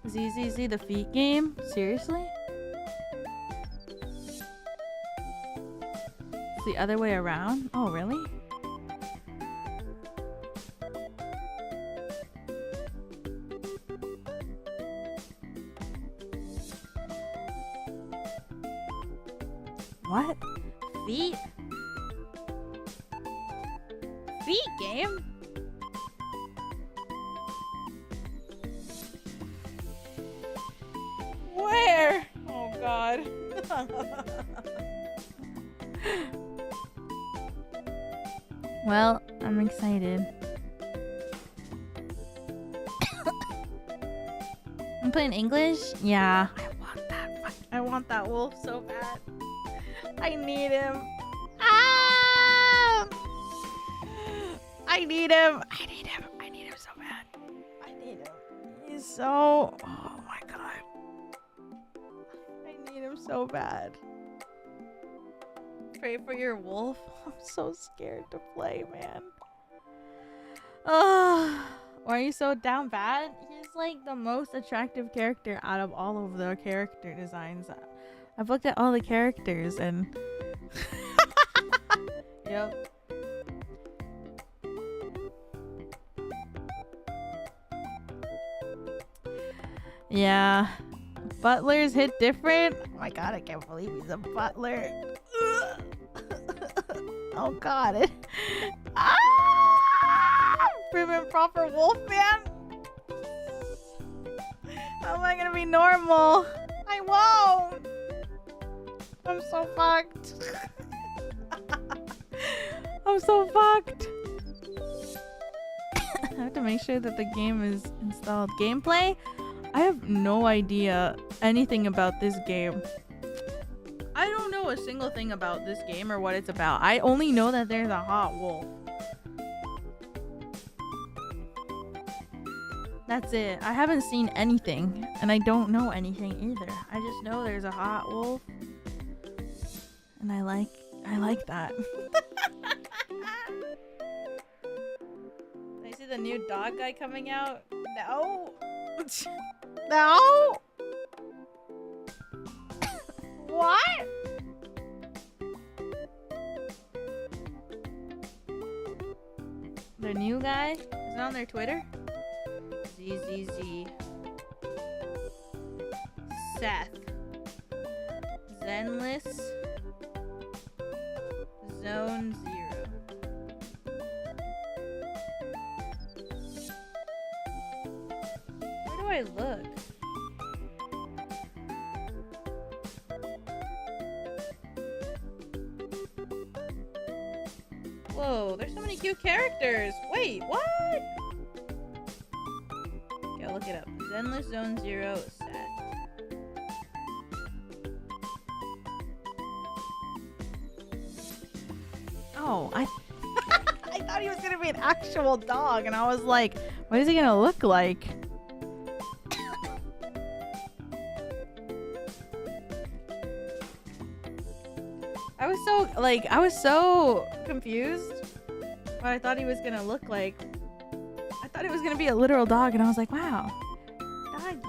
ZZZ the feet game? Seriously? It's the other way around? Oh, really? What? Feet? Feet game? Where? Oh god. Well, I'm excited. I'm playing English? Yeah. I want that wolf so bad. I need him. Ah! I need him. I need him. I need him so bad. I need him. He's so... Oh my god. I need him so bad. Pray for your wolf. I'm so scared to play, man. Oh, why are you so down bad? He's like the most attractive character out of all of the character designs. I've looked at all the characters and... Yep. Yeah. Butlers hit different. Oh my god, I can't believe he's a butler. Oh god. Ah! Prim and proper wolf man. How am I gonna be normal? I won't. I'm so fucked. I'm so fucked. I have to make sure that the game is installed. Gameplay? I have no idea anything about this game. I don't know a single thing about this game or what it's about. I only know that there's a hot wolf. That's it. I haven't seen anything, and I don't know anything either. I just know there's a hot wolf, and I like that. I see the new dog guy coming out. No. No. What? The new guy? Is it on their Twitter? ZZZ. Seth. Zenless. Zone 0. Where do I look? Whoa, there's so many cute characters. Wait, what? Okay, I'll look it up. Zenless Zone 0 Seth. Oh, I thought he was gonna be an actual dog, and I was like, what is he gonna look like? I was so confused what I thought he was gonna look like. I thought it was gonna be a literal dog, and I was like, wow, doggy.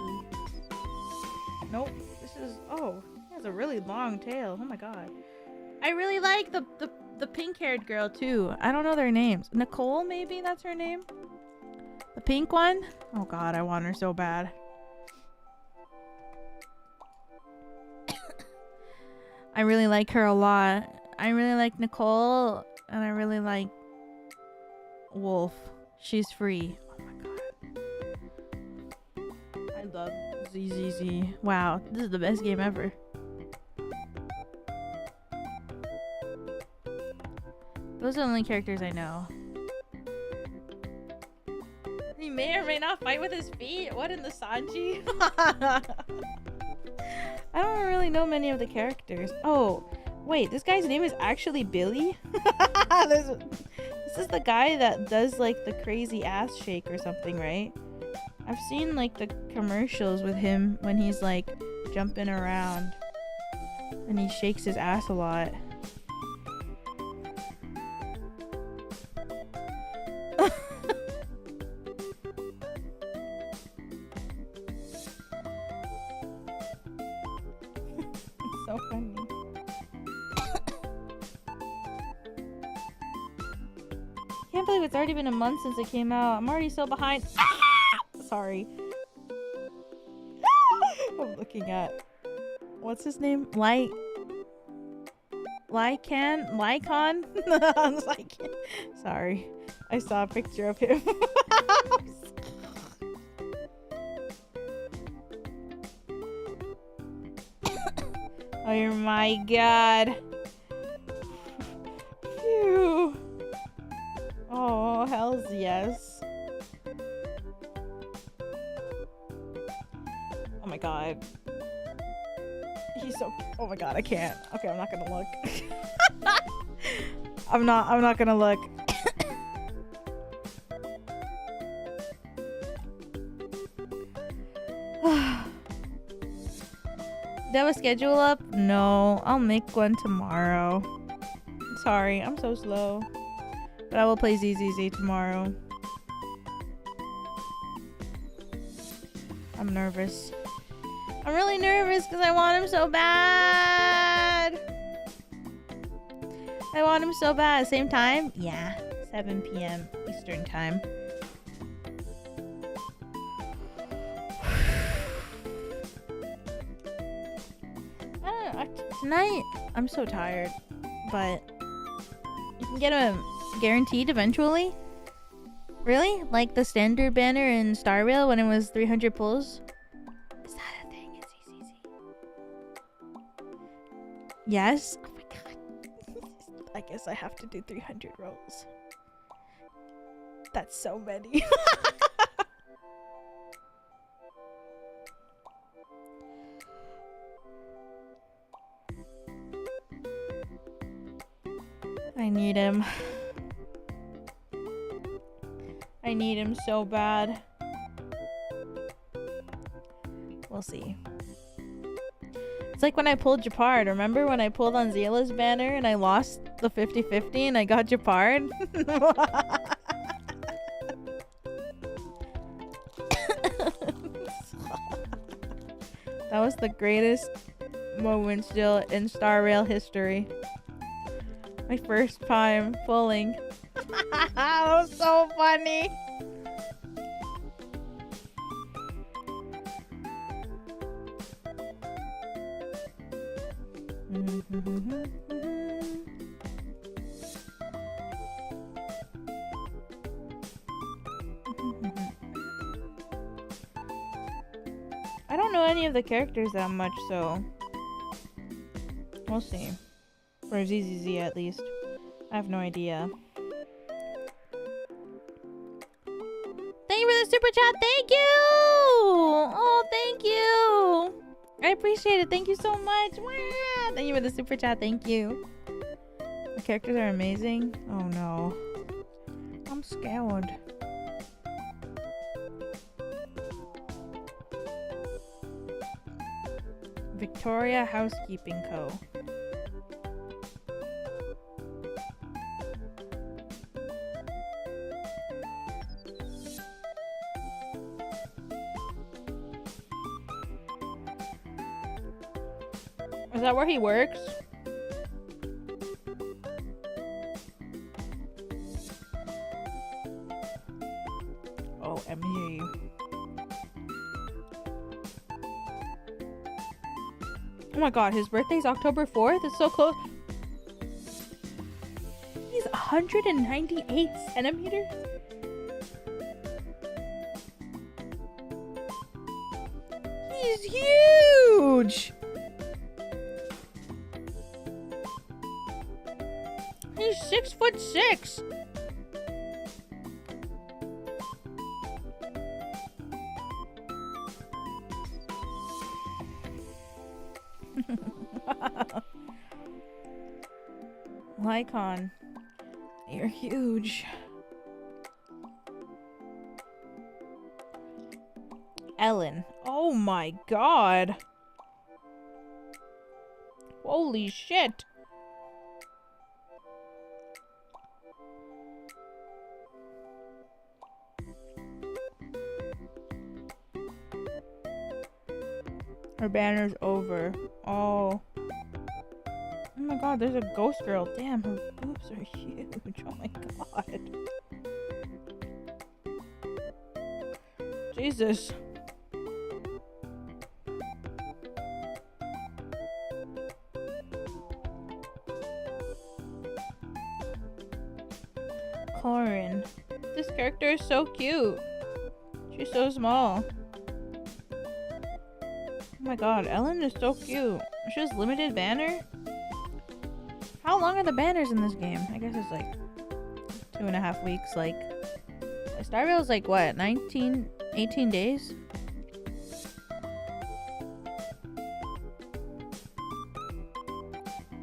Nope, this is, oh, he has a really long tail. Oh my god. I really like the pink-haired girl too. I don't know their names. Nicole, maybe that's her name? The pink one? Oh god, I want her so bad. I really like her a lot. I really like Nicole, and I really like Wolf. She's free. Oh my god. I love ZZZ. Wow, this is the best game ever. Those are the only characters I know. He may or may not fight with his feet? What in the Sanji? I don't really know many of the characters. Oh, wait, this guy's name is actually Billy? This is the guy that does like the crazy ass shake or something, right? I've seen like the commercials with him when he's like jumping around and he shakes his ass a lot. So funny. Can't believe it's already been a month since it came out. I'm already so behind. Sorry. I'm looking at, what's his name? Lycan? Sorry. I saw a picture of him. Oh my god. Phew. Oh, hells yes. Oh my god. He's so, oh my god, I can't. Okay, I'm not gonna look. I'm not gonna look. Do I have a schedule up? No, I'll make one tomorrow. Sorry, I'm so slow. But I will play ZZZ tomorrow. I'm nervous. I'm really nervous because I want him so bad. I want him so bad. Same time? Yeah, 7 p.m. Eastern time. Tonight, I'm so tired, but you can get him guaranteed eventually. Really? Like the standard banner in Star Rail when it was 300 pulls? Yes? Oh my god. I guess I have to do 300 rolls. That's so many. I need him. I need him so bad. We'll see. It's like when I pulled Japard. Remember when I pulled on Zila's banner and I lost the 50-50 and I got Japard? That was the greatest moment still in Star Rail history. My first time pulling. That was so funny. I don't know any of the characters that much, so we'll see. For ZZZ at least. I have no idea. Thank you for the super chat. Thank you! Oh, thank you! I appreciate it. Thank you so much. Wah! Thank you for the super chat. Thank you. The characters are amazing. Oh no. I'm scared. Victoria Housekeeping Co. Is that where he works? Oh, MG. Oh my god, his birthday's October 4th? It's so close. He's 198 centimeters? He's huge! He's 6'6". Lycon, you're huge. Ellen, oh my god. Holy shit. Her banner's over. Oh. Oh my god, there's a ghost girl. Damn, her boobs are huge. Oh my god. Jesus. Corin. This character is so cute. She's so small. Oh my god, Ellen is so cute. She has limited banner? How long are the banners in this game? I guess it's like 2.5 weeks. Like, Star Rail is like what, 18 days?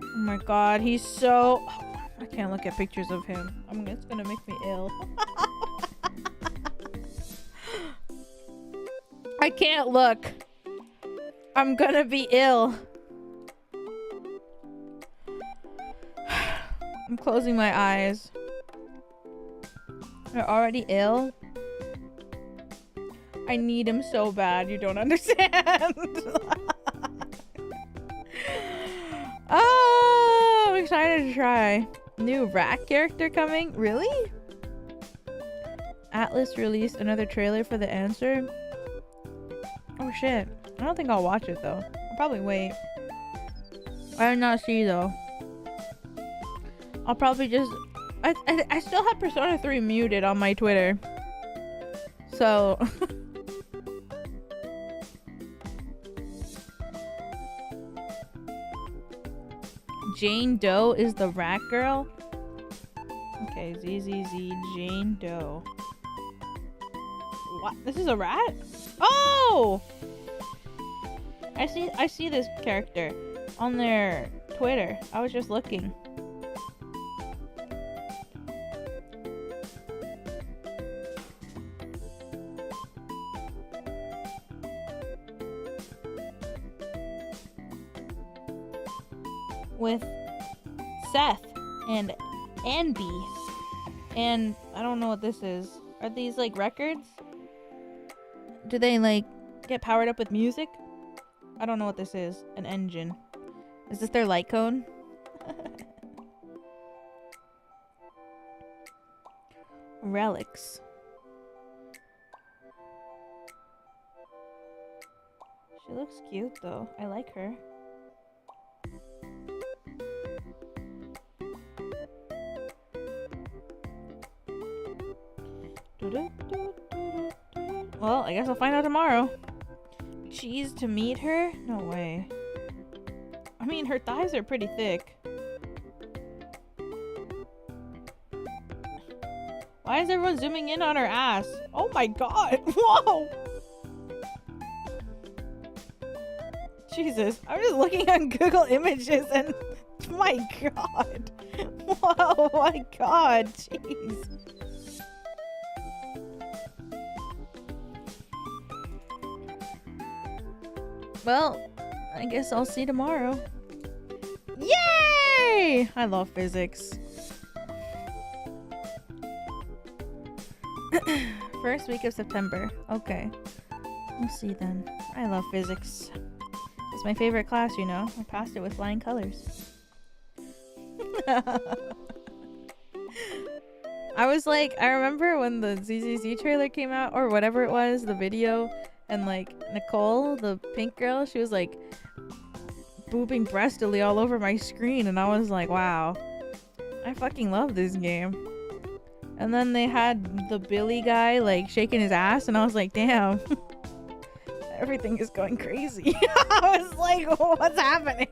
Oh my god, he's so... I can't look at pictures of him. It's gonna make me ill. I can't look. I'm gonna be ill. I'm closing my eyes. You're already ill? I need him so bad, you don't understand. Oh, I'm excited to try. New rat character coming? Really? Atlas released another trailer for The Answer. Oh shit. I don't think I'll watch it though. I'll probably wait. I did not see though. I'll probably just... I still have Persona 3 muted on my Twitter. So... Jane Doe is the rat girl? Okay, ZZZ Jane Doe. What? This is a rat? Oh! I see this character on their Twitter. I was just looking. With Seth and Anby. And I don't know what this is. Are these like records? Do they like get powered up with music? I don't know what this is. An engine. Is this their light cone? Relics. She looks cute though. I like her. Well, I guess I'll find out tomorrow. Cheese to meet her? No way. I mean, her thighs are pretty thick. Why is everyone zooming in on her ass? Oh my god! Whoa! Jesus, I'm just looking at Google Images and my god! Whoa, my god, jeez. Well, I guess I'll see tomorrow. Yay! I love physics. First week of September. Okay. We'll see then. I love physics. It's my favorite class, you know. I passed it with flying colors. I was like, I remember when the ZZZ trailer came out, or whatever it was, the video, and like Nicole, the pink girl, she was like booping breastily all over my screen, and I was like, wow, I fucking love this game. And then they had the Billy guy like shaking his ass, and I was like, damn, everything is going crazy. I was like, what's happening?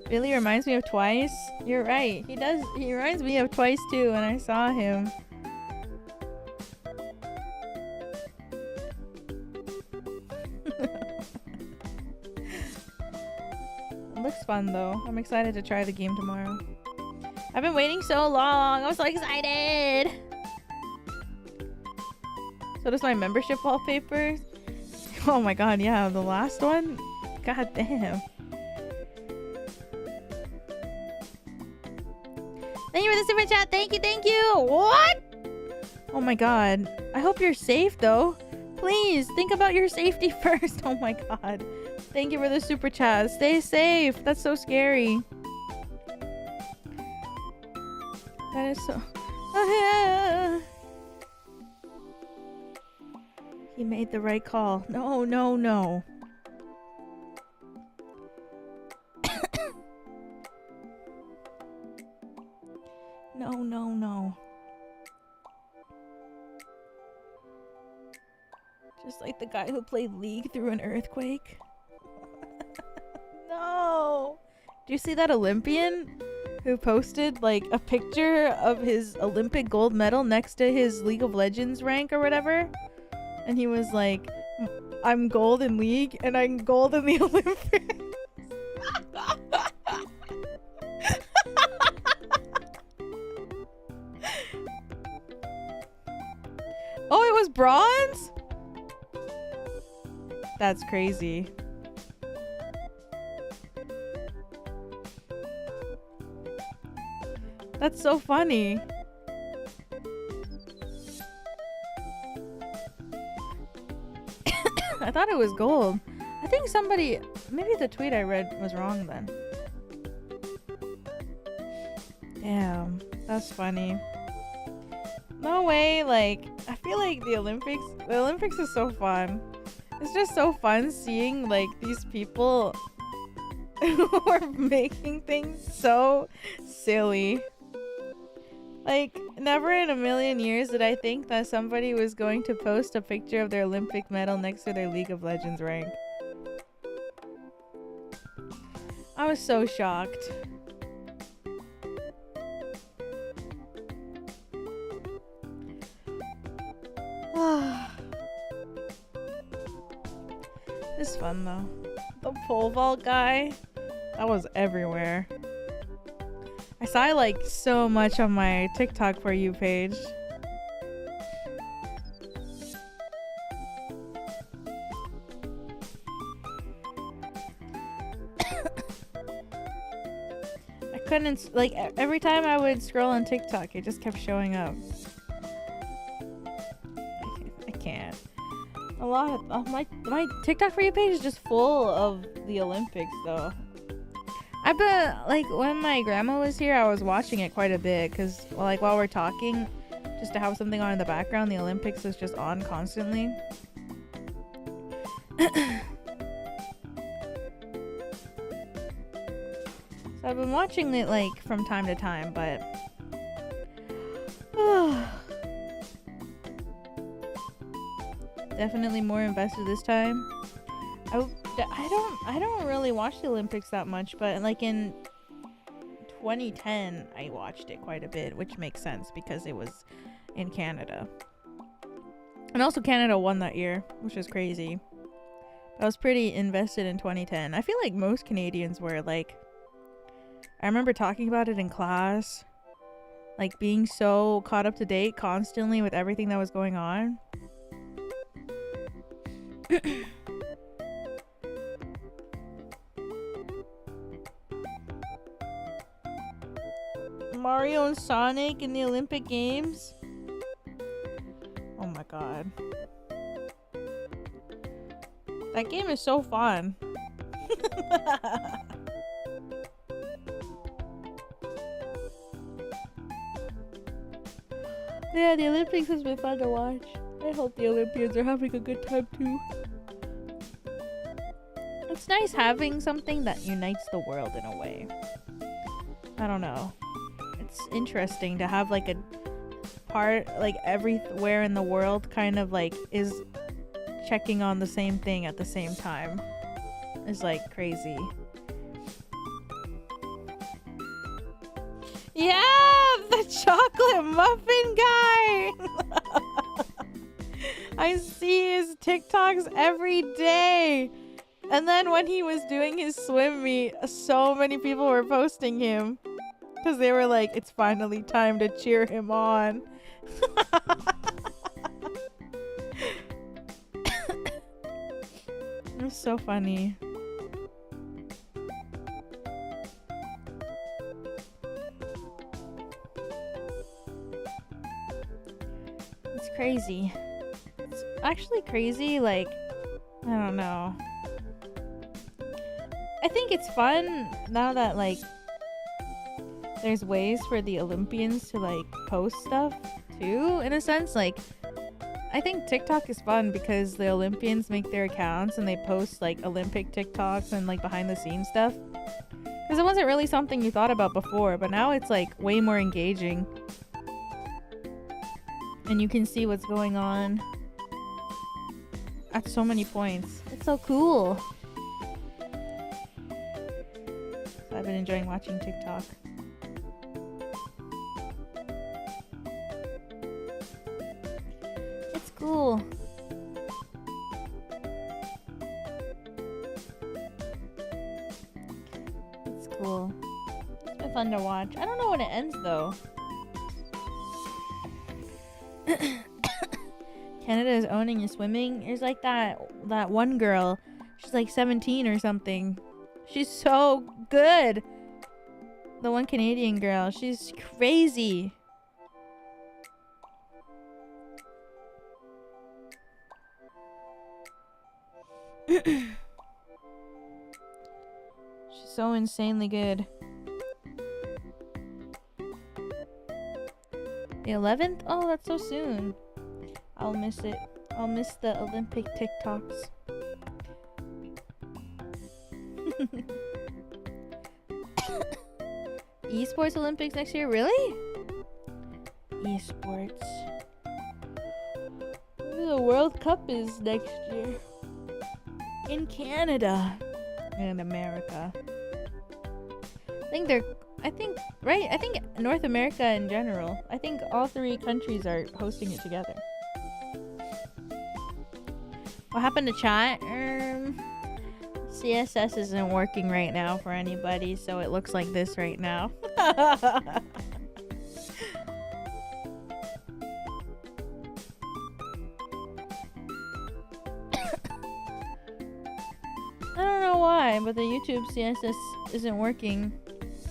Billy reminds me of Twice. You're right. He does. He reminds me of Twice too when I saw him. It looks fun though. I'm excited to try the game tomorrow. I've been waiting so long. I'm so excited. So does my membership wallpaper. Oh my god, yeah, the last one? God damn. Thank you for the super chat. Thank you, thank you. What? Oh my god. I hope you're safe though. Please think about your safety first. Oh my god. Thank you for the super chat. Stay safe. That's so scary. That is so... Oh, yeah. He made the right call. No, no, no. No, no, no. Just like the guy who played League through an earthquake. No. Do you see that Olympian who posted like a picture of his Olympic gold medal next to his League of Legends rank or whatever? And he was like, I'm gold in League and I'm gold in the Olympics. Oh, it was bronze? That's crazy. That's so funny. I thought it was gold. I think somebody, maybe the tweet I read was wrong then. Damn, that's funny. No way, like, I feel like the Olympics is so fun. It's just so fun seeing like these people who are making things so silly. Like, never in a million years did I think that somebody was going to post a picture of their Olympic medal next to their League of Legends rank. I was so shocked. It's fun though. The pole vault guy, that was everywhere. I saw it like so much on my TikTok For You page. I couldn't, like, every time I would scroll on TikTok, it just kept showing up. I can't. A lot of my TikTok For You page is just full of the Olympics though. I've been, like, when my grandma was here, I was watching it quite a bit because, like, while we're talking, just to have something on in the background, the Olympics is just on constantly. So I've been watching it, like, from time to time, but definitely more invested this time. I don't really watch the Olympics that much, but like in 2010 I watched it quite a bit, which makes sense because it was in Canada. And also Canada won that year, which is crazy. I was pretty invested in 2010. I feel like most Canadians were, like, I remember talking about it in class, like being so caught up to date constantly with everything that was going on. Mario and Sonic in the Olympic Games. Oh my god. That game is so fun. Yeah, the Olympics has been fun to watch. I hope the Olympians are having a good time too. It's nice having something that unites the world in a way. I don't know. It's interesting to have like a part, like everywhere in the world kind of like is checking on the same thing at the same time. It's like crazy. Yeah, the chocolate muffin guy. I see his TikToks every day. And then when he was doing his swim meet, so many people were posting him. Because they were like, it's finally time to cheer him on. It was so funny. It's crazy. It's actually crazy, like, I don't know. I think it's fun now that, like, there's ways for the Olympians to, like, post stuff too, in a sense. Like, I think TikTok is fun because the Olympians make their accounts and they post, like, Olympic TikToks and, like, behind the scenes stuff. Because it wasn't really something you thought about before, but now it's, like, way more engaging. And you can see what's going on at so many points. It's so cool. So I've been enjoying watching TikTok. It's cool. It's cool. It's been fun to watch. I don't know when it ends though. Canada is owning in swimming. There's like that one girl. She's like 17 or something. She's so good. The one Canadian girl. She's crazy. She's so insanely good. The 11th? Oh, that's so soon. I'll miss it. I'll miss the Olympic TikToks. Esports Olympics next year? Really? anime sports. Maybe the World Cup is next year. In Canada. And America. I think North America in general. I think all 3 countries are hosting it together. What happened to chat? CSS isn't working right now for anybody, so it looks like this right now. I don't know why, but the YouTube CSS isn't working.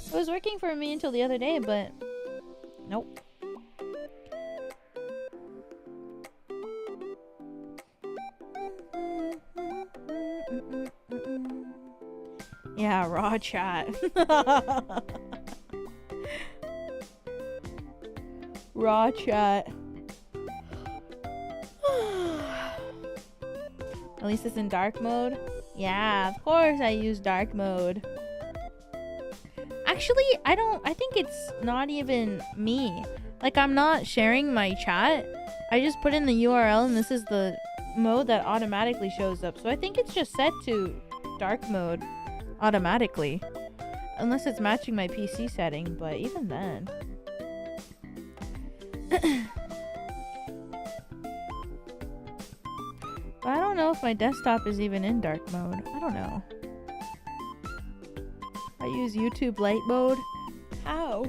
It was working for me until the other day, but nope. Yeah, raw chat. Raw chat. At least it's in dark mode. Yeah, of course I use dark mode. Actually, I think it's not even me. Like, I'm not sharing my chat. I just put in the URL and this is the mode that automatically shows up. So I think it's just set to dark mode automatically. Unless it's matching my PC setting, but even then. But I don't know if my desktop is even in dark mode. I don't know. I use YouTube light mode. How?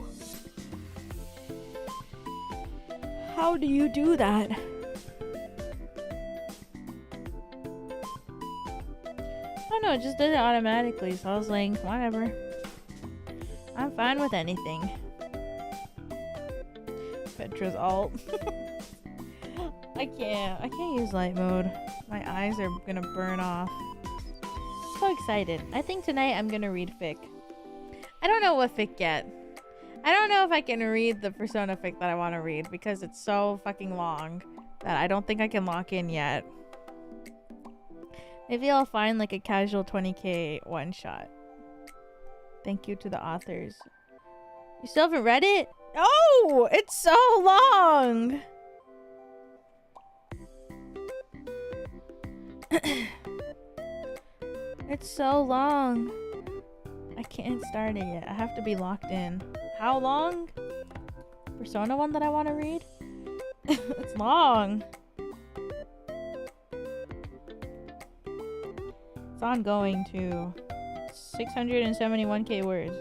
How do you do that? I don't know, it just did it automatically, so I was like, whatever. I'm fine with anything. Petra's alt. I can't use light mode. My eyes are gonna burn off. So excited. I think tonight I'm gonna read fic. I don't know what fic yet. I don't know if I can read the Persona fic that I want to read because it's so fucking long that I don't think I can lock in yet. Maybe I'll find like a casual 20k one shot. Thank you to the authors. You still haven't read it? Oh, it's so long. It's so long. I can't start it yet. I have to be locked in. How long? Persona one that I want to read? It's long. It's ongoing too. 671k words.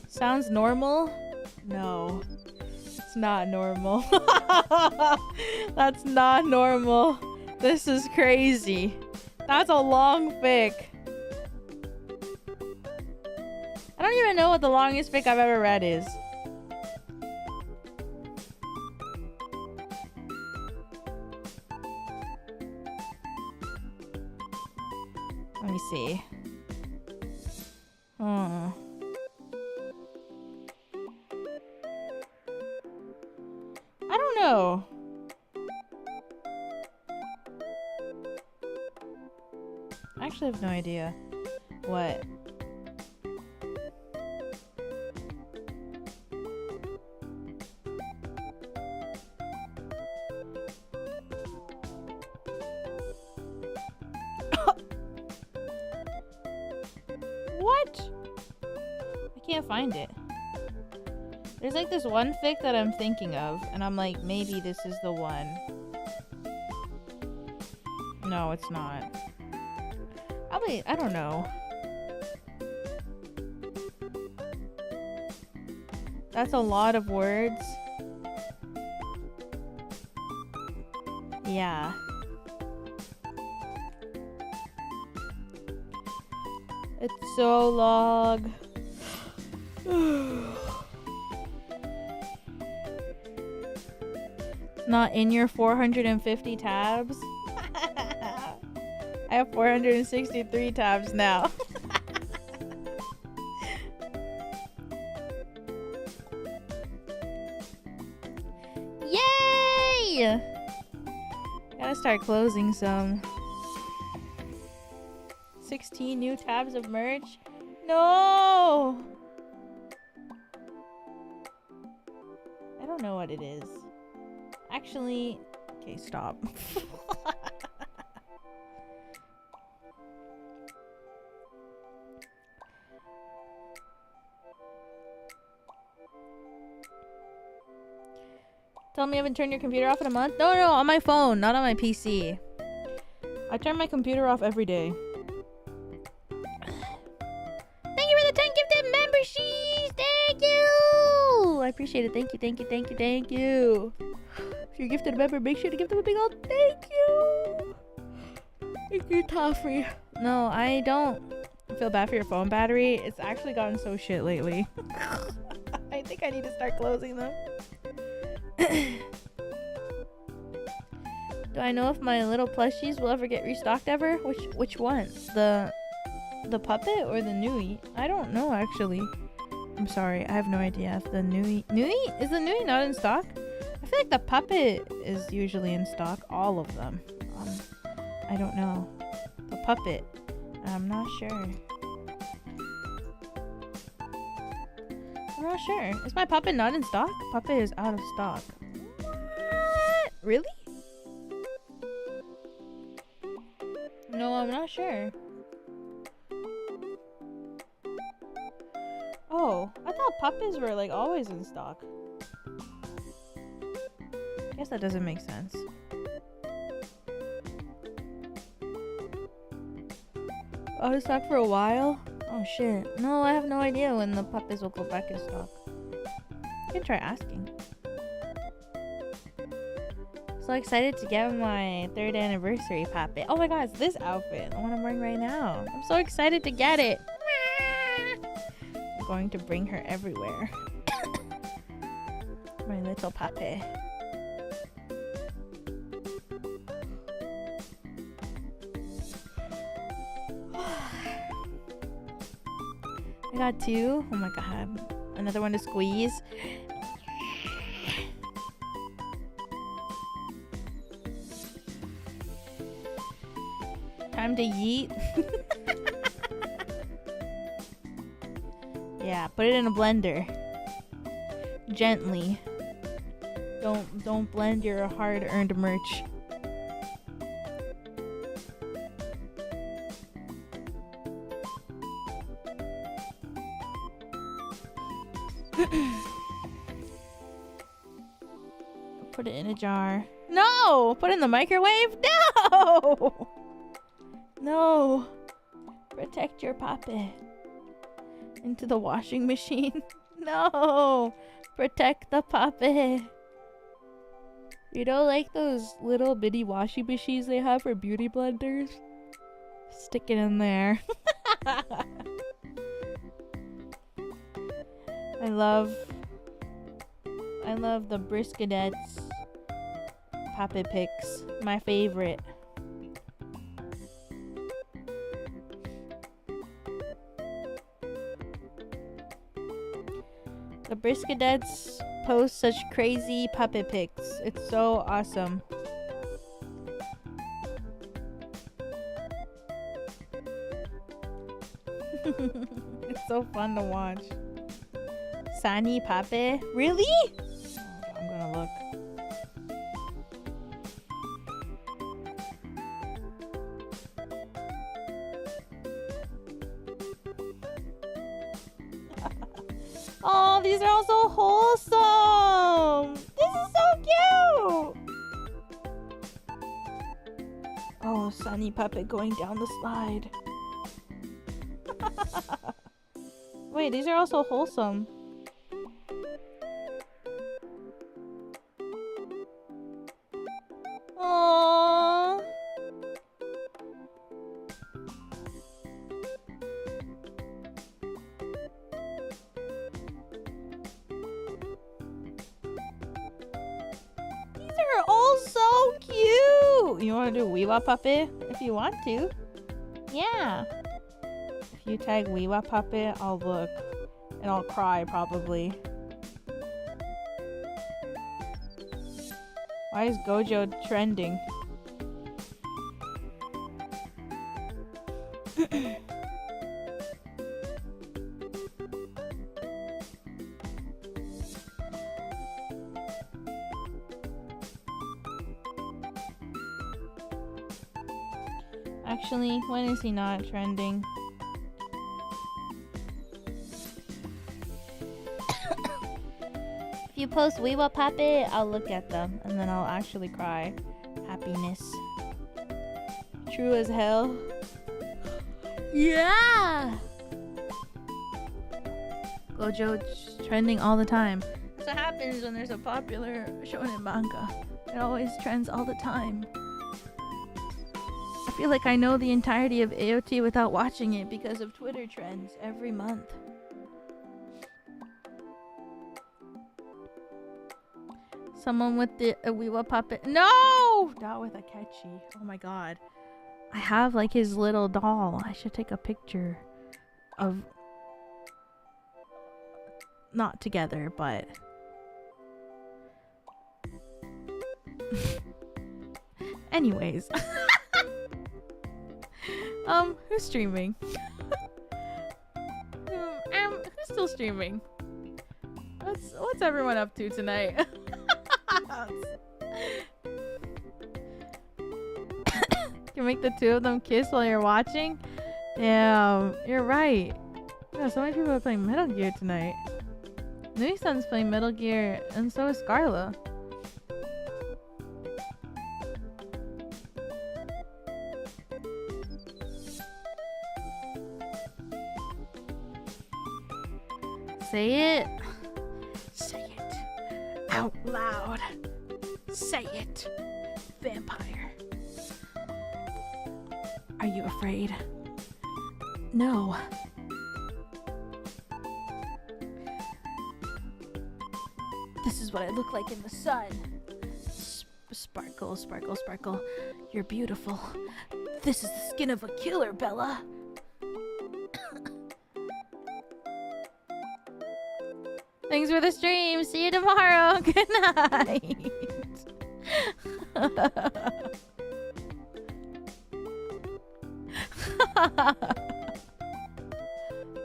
Sounds normal? No. It's not normal. That's not normal. This is crazy. That's a long fic. I don't even know what the longest fic I've ever read is. Let me see. I don't know. I actually have no idea what. What? I can't find it. There's like this one fic that I'm thinking of, and I'm like, maybe this is the one. No, it's not. Probably, I don't know. That's a lot of words. Yeah. It's so long. Not in your 450 tabs. I have 463 tabs now. Yay! Gotta start closing some. 16 new tabs of merch. No! I don't know what it is. Actually, okay, stop. Tell me you haven't turned your computer off in a month? No, on my phone, not on my PC. I turn my computer off every day. Thank you for the 10 gifted memberships! Thank you! I appreciate it. Thank you. If you're gifted a member, make sure to give them a big old thank you! Thank you, Toffree. No, I don't feel bad for your phone battery. It's actually gotten so shit lately. I think I need to start closing them. Do I know if my little plushies will ever get restocked ever? Which ones? The puppet or the Nui? I don't know actually. I'm sorry, I have no idea if the Nui is the Nui not in stock? I feel like the puppet is usually in stock, all of them. I don't know. The puppet, I'm not sure. I'm not sure. Is my puppet not in stock? Puppet is out of stock. What? Really? No, I'm not sure. Oh, I thought puppets were like always in stock. I guess that doesn't make sense. Out of stock for a while? Oh shit. No, I have no idea when the puppets will go back in stock. I can try asking. So excited to get my 3rd anniversary puppet. Oh my god, it's this outfit. The one I'm wearing right now. I'm so excited to get it. I'm going to bring her everywhere. My little puppet. I got 2. Oh my god. Another one to squeeze. Time to yeet. Yeah, put it in a blender. Gently. Don't blend your hard-earned merch. Put it in a jar. No! Put it in the microwave? No! No. Protect your puppet. Into the washing machine. No. Protect the puppet. You know, like those little bitty washing machines they have for beauty blenders? Stick it in there. I love the Briskadets puppet pics. My favorite. The Briskadets post such crazy puppet pics. It's so awesome. It's so fun to watch. Sani puppet? Really? I'm gonna look. Oh, these are all so wholesome. This is so cute. Oh, Sunny puppet going down the slide. Wait, these are also wholesome. Aww. These are all so cute. You want to do Weewa puppet? If you want to. Yeah. If you tag Weewa puppet, I'll look. And I'll cry probably. Why is Gojo trending? Actually, when is he not trending? If you post Weewa Puppet, I'll look at them and then I'll actually cry. Happiness. True as hell. Yeah! Gojo's trending all the time. That's what happens when there's a popular shonen manga. It always trends all the time. I feel like I know the entirety of AOT without watching it because of Twitter trends every month. Someone with the Weewa puppet. No! Not with Akechi. Oh my god. I have like his little doll. I should take a picture of... Not together, but... Anyways. Who's streaming? Who's still streaming? What's everyone up to tonight? You make the two of them kiss while you're watching? Damn, you're right. Yeah, so many people are playing Metal Gear tonight. NIJISANJI's playing Metal Gear, and so is Scarla. Say it. Say it. Out loud. Say it. Vampire. Are you afraid? No. This is what I look like in the sun. Sparkle, sparkle, sparkle. You're beautiful. This is the skin of a killer, Bella. Thanks for the stream. See you tomorrow. Good night.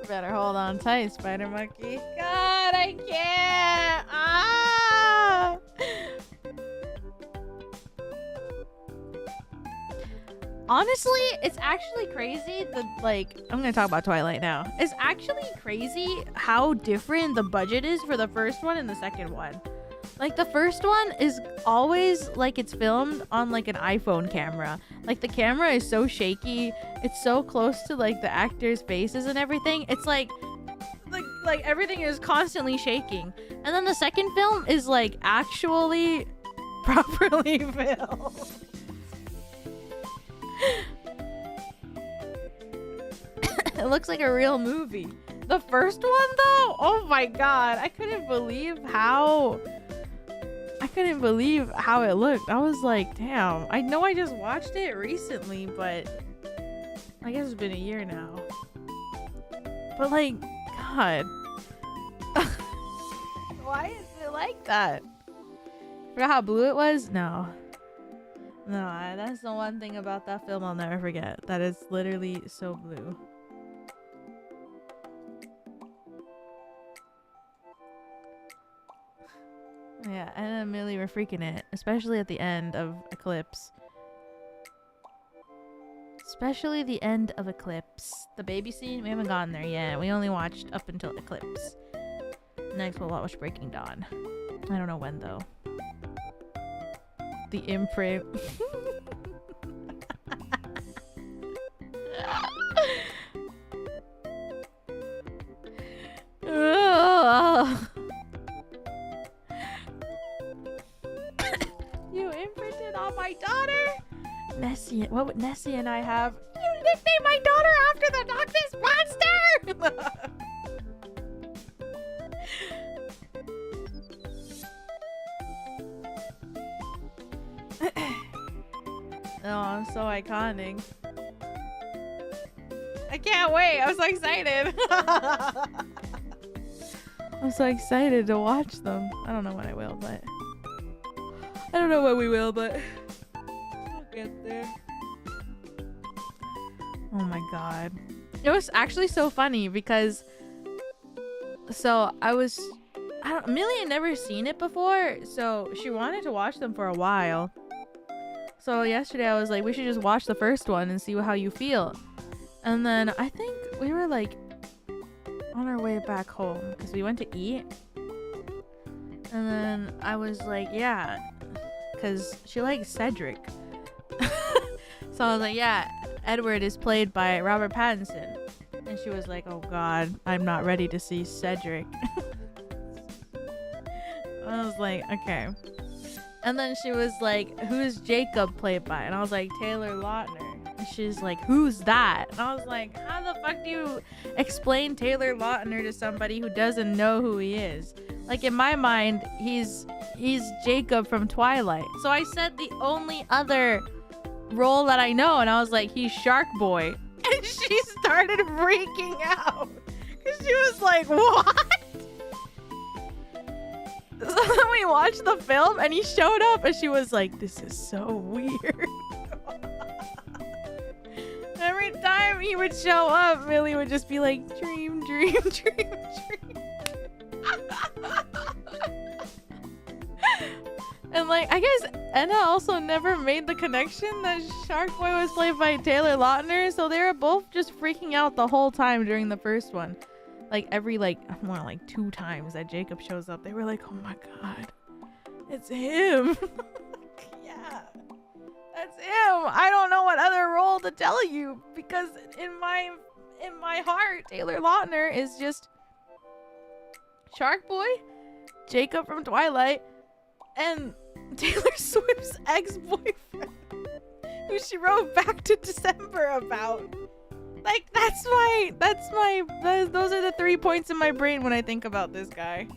Better hold on tight, Spider Monkey. God, I can't. Ah! Honestly, it's actually crazy I'm gonna talk about Twilight now. It's actually crazy how different the budget is for the first one and the second one. Like, the first one is always like it's filmed on like an iPhone camera. Like, the camera is so shaky. It's so close to like the actors' faces and everything. It's like everything is constantly shaking. And then the second film is like actually properly filmed. It looks like a real movie. The first one though, oh my god, I couldn't believe how it looked. I was like, damn. I know I just watched it recently, but I guess it's been a year now. But like, god. Why is it like that? Forgot how blue it was? No, that's the one thing about that film I'll never forget. That is literally so blue. Yeah, and Millie were freaking it, especially at the end of Eclipse. Especially the end of Eclipse. The baby scene, we haven't gotten there yet. We only watched up until Eclipse. Next we'll watch Breaking Dawn. I don't know when though. The imprint. You imprinted on my daughter? Nessie, what would Nessie and I have? You nicknamed my daughter after the Noctis monster! Oh, I'm so iconic. I can't wait. I'm so excited. I'm so excited to watch them. I don't know when I will, but... I don't know when we will, but... We'll get there. Oh my god. It was actually so funny because Millie had never seen it before, so she wanted to watch them for a while. So yesterday I was like, we should just watch the first one and see how you feel. And then I think we were like on our way back home because we went to eat. And then I was like, yeah, because she likes Cedric. So I was like, yeah, Edward is played by Robert Pattinson. And she was like, oh god, I'm not ready to see Cedric. I was like, okay. And then she was like, who's Jacob played by? And I was like, Taylor Lautner. And she's like, who's that? And I was like, how the fuck do you explain Taylor Lautner to somebody who doesn't know who he is? Like, in my mind, he's Jacob from Twilight. So I said the only other role that I know, and I was like, he's Shark Boy. And she started freaking out. Cause she was like, what? So then we watched the film and he showed up and she was like, this is so weird. Every time he would show up, Millie would just be like, dream, dream, dream, dream. And like, I guess Enna also never made the connection that Shark Boy was played by Taylor Lautner, so they were both just freaking out the whole time during the first one. Like every more like 2 times that Jacob shows up, they were like, oh my god, it's him. Yeah, that's him. I don't know what other role to tell you, because in my heart, Taylor Lautner is just Shark Boy, Jacob from Twilight, and Taylor Swift's ex-boyfriend, who she wrote Back to December about. Like, those are the 3 points in my brain when I think about this guy.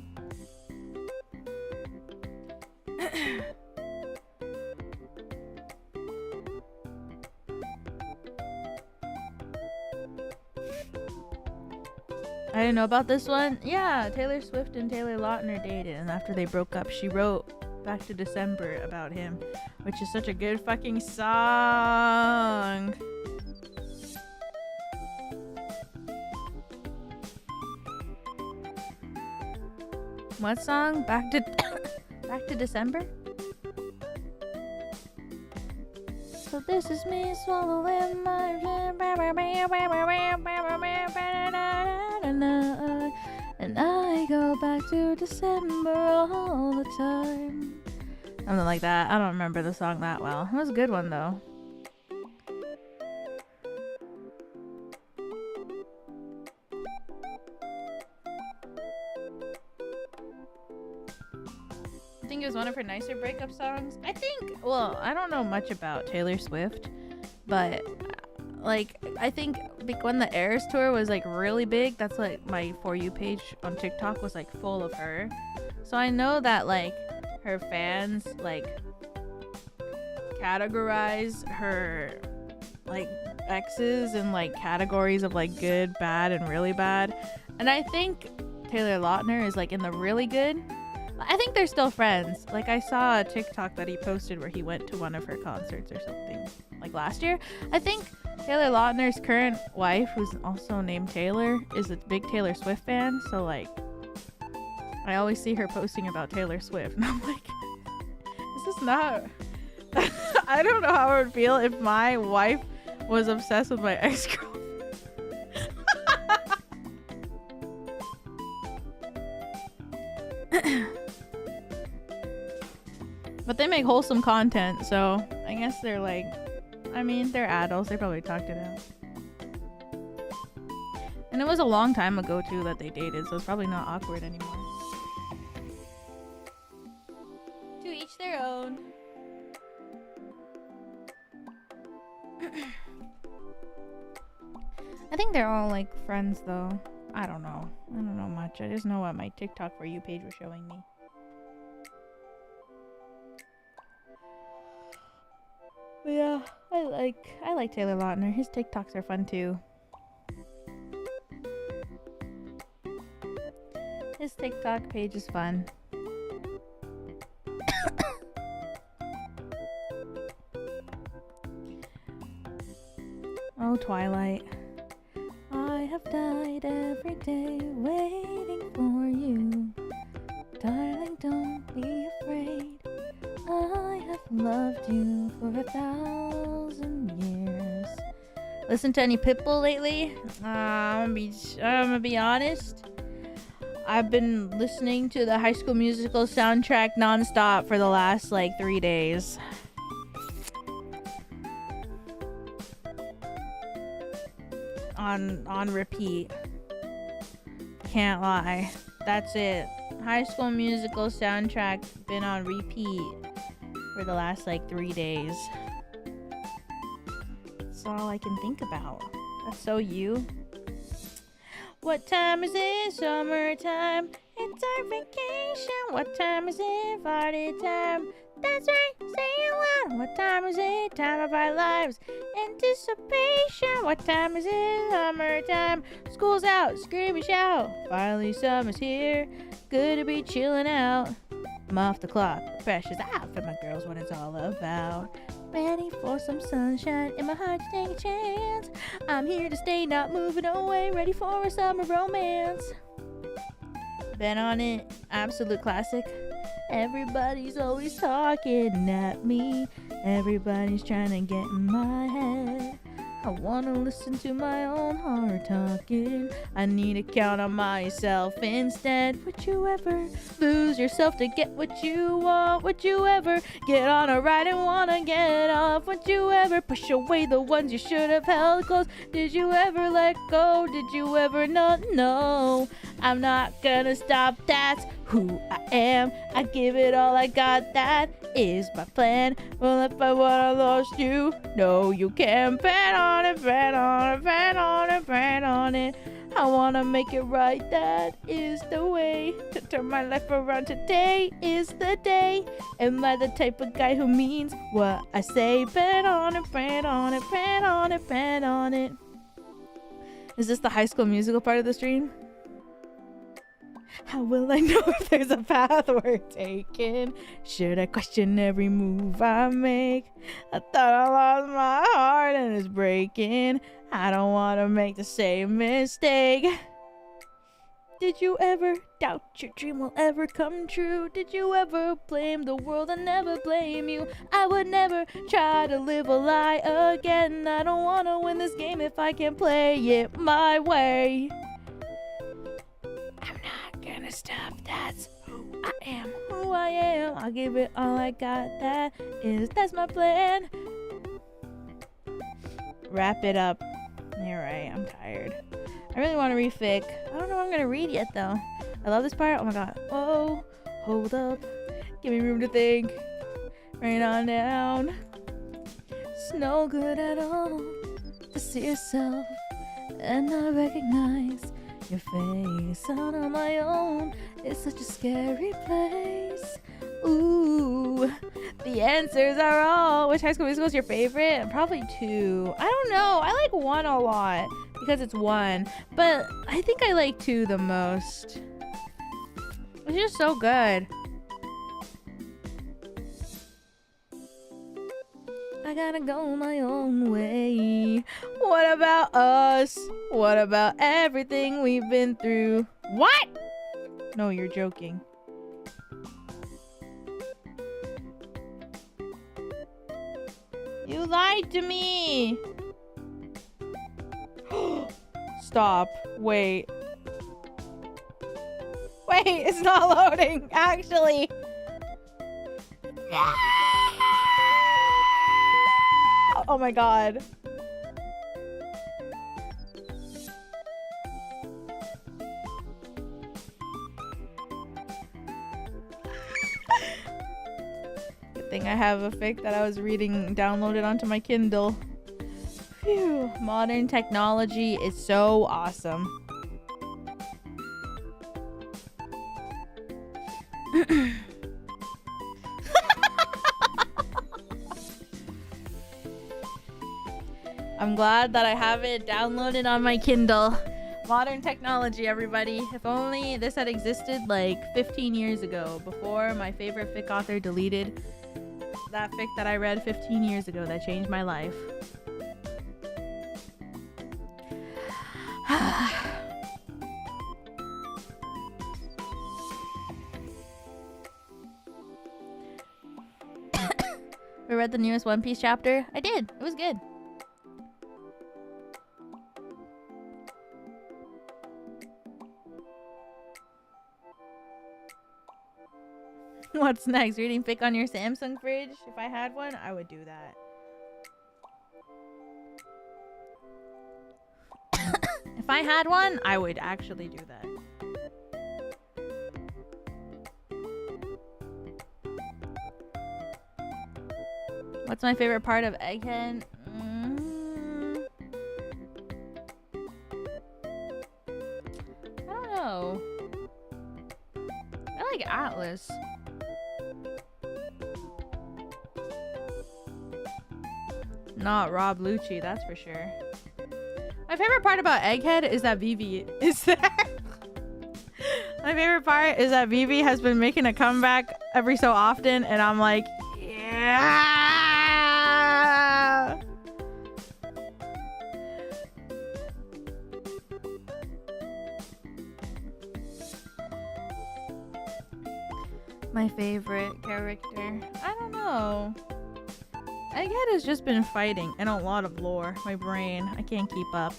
I didn't know about this one. Yeah, Taylor Swift and Taylor Lautner dated, and after they broke up, she wrote Back to December about him, which is such a good fucking song. What song? Back to December? So this is me swallowing my and I go back to December all the time. Something like that. I don't remember the song that well. It was a good one though. I think it was one of her nicer breakup songs. I don't know much about Taylor Swift, but like, I think when the Eras tour was like really big, that's like my For You page on TikTok was like full of her. So I know that like her fans like categorize her like exes in like categories of like good, bad, and really bad. And I think Taylor Lautner is like in the really good. I think they're still friends. Like, I saw a TikTok that he posted where he went to one of her concerts or something, like last year. I think Taylor Lautner's current wife, who's also named Taylor, is a big Taylor Swift fan. So, like, I always see her posting about Taylor Swift. And I'm like, this is not... I don't know how I would feel if my wife was obsessed with my ex-girlfriend. But they make wholesome content, so I guess they're like, I mean, they're adults. They probably talked it out. And it was a long time ago, too, that they dated, so it's probably not awkward anymore. To each their own. I think they're all, like, friends, though. I don't know. I don't know much. I just know what my TikTok For You page was showing me. But yeah, I like Taylor Lautner. His TikToks are fun too. His TikTok page is fun. Oh Twilight. I have died every day waiting for you. Darling, don't be afraid. I have loved you for 1,000 years. Listen to any Pitbull lately? I'm gonna be honest. I've been listening to the High School Musical soundtrack nonstop for the last like 3 days. On repeat. Can't lie. That's it. High School Musical soundtrack been on repeat for the last like 3 days. That's all I can think about. That's so you. What time is it? Summertime. It's our vacation. What time is it? Party time. That's right, say it loud. What time is it? Time of our lives. Anticipation. What time is it? Summertime. School's out, scream and shout. Finally summer's here. Good to be chilling out. I'm off the clock. Pressure's out for my girls, what it's all about. Ready for some sunshine in my heart to take a chance. I'm here to stay, not moving away. Ready for a summer romance. Been on it. Absolute classic. Everybody's always talking at me. Everybody's trying to get in my head. I wanna listen to my own heart talking. I need to count on myself instead. Would you ever lose yourself to get what you want? Would you ever get on a ride and wanna get off? Would you ever push away the ones you should have held close? Did you ever let go? Did you ever not know? I'm not gonna stop, that's who I am. I give it all I got, that is my plan. Well, if I wanna lost you, no you can't. Bet on it, bet on it, bet on it, bet on it. I wanna make it right, that is the way to turn my life around. Today is the day. Am I the type of guy who means what I say? Bet on it, bet on it, bet on it, bet on it. Is this the High School Musical part of the stream? How will I know if there's a path we're taking? Should I question every move I make? I thought I lost my heart and it's breaking. I don't want to make the same mistake. Did you ever doubt your dream will ever come true? Did you ever blame the world and never blame you? I would never try to live a lie again. I don't want to win this game if I can play it my way. I'm not gonna stop, that's who I am, who I am. I'll give it all I got, that's my plan. Wrap it up. You're right, I'm tired. I really want to refic. I don't know what I'm gonna read yet though. I love this part. Oh my god. Oh, hold up. Give me room to think. Rain on down. It's no good at all to see yourself and not recognize your face. Out on my own, it's such a scary place. Ooh, the answers are all. Which High School Musical is your favorite? Probably 2. I don't know. I like 1 a lot because it's 1, but I think I like 2 the most. It's just so good. I gotta go my own way. What about us? What about everything we've been through? What? No, you're joking. You lied to me. Stop. Wait. Wait, it's not loading, actually. Oh my god. Good thing I have a fic that I was reading downloaded onto my Kindle. Phew. Modern technology is so awesome. I'm glad that I have it downloaded on my Kindle. Modern technology, everybody. If only this had existed like 15 years ago, before my favorite fic author deleted that fic that I read 15 years ago that changed my life. We read the newest One Piece chapter. I did. It was good. What's next? Reading fic on your Samsung fridge? If I had one, I would do that. If I had one, I would actually do that. What's my favorite part of Egghead? I don't know. I like Atlas. Not Rob Lucci, that's for sure. My favorite part about Egghead is that Vivi is there. My favorite part is that Vivi has been making a comeback every so often, and I'm like, yeah. My favorite character? I don't know. Egghead has just been fighting and a lot of lore. My brain, I can't keep up.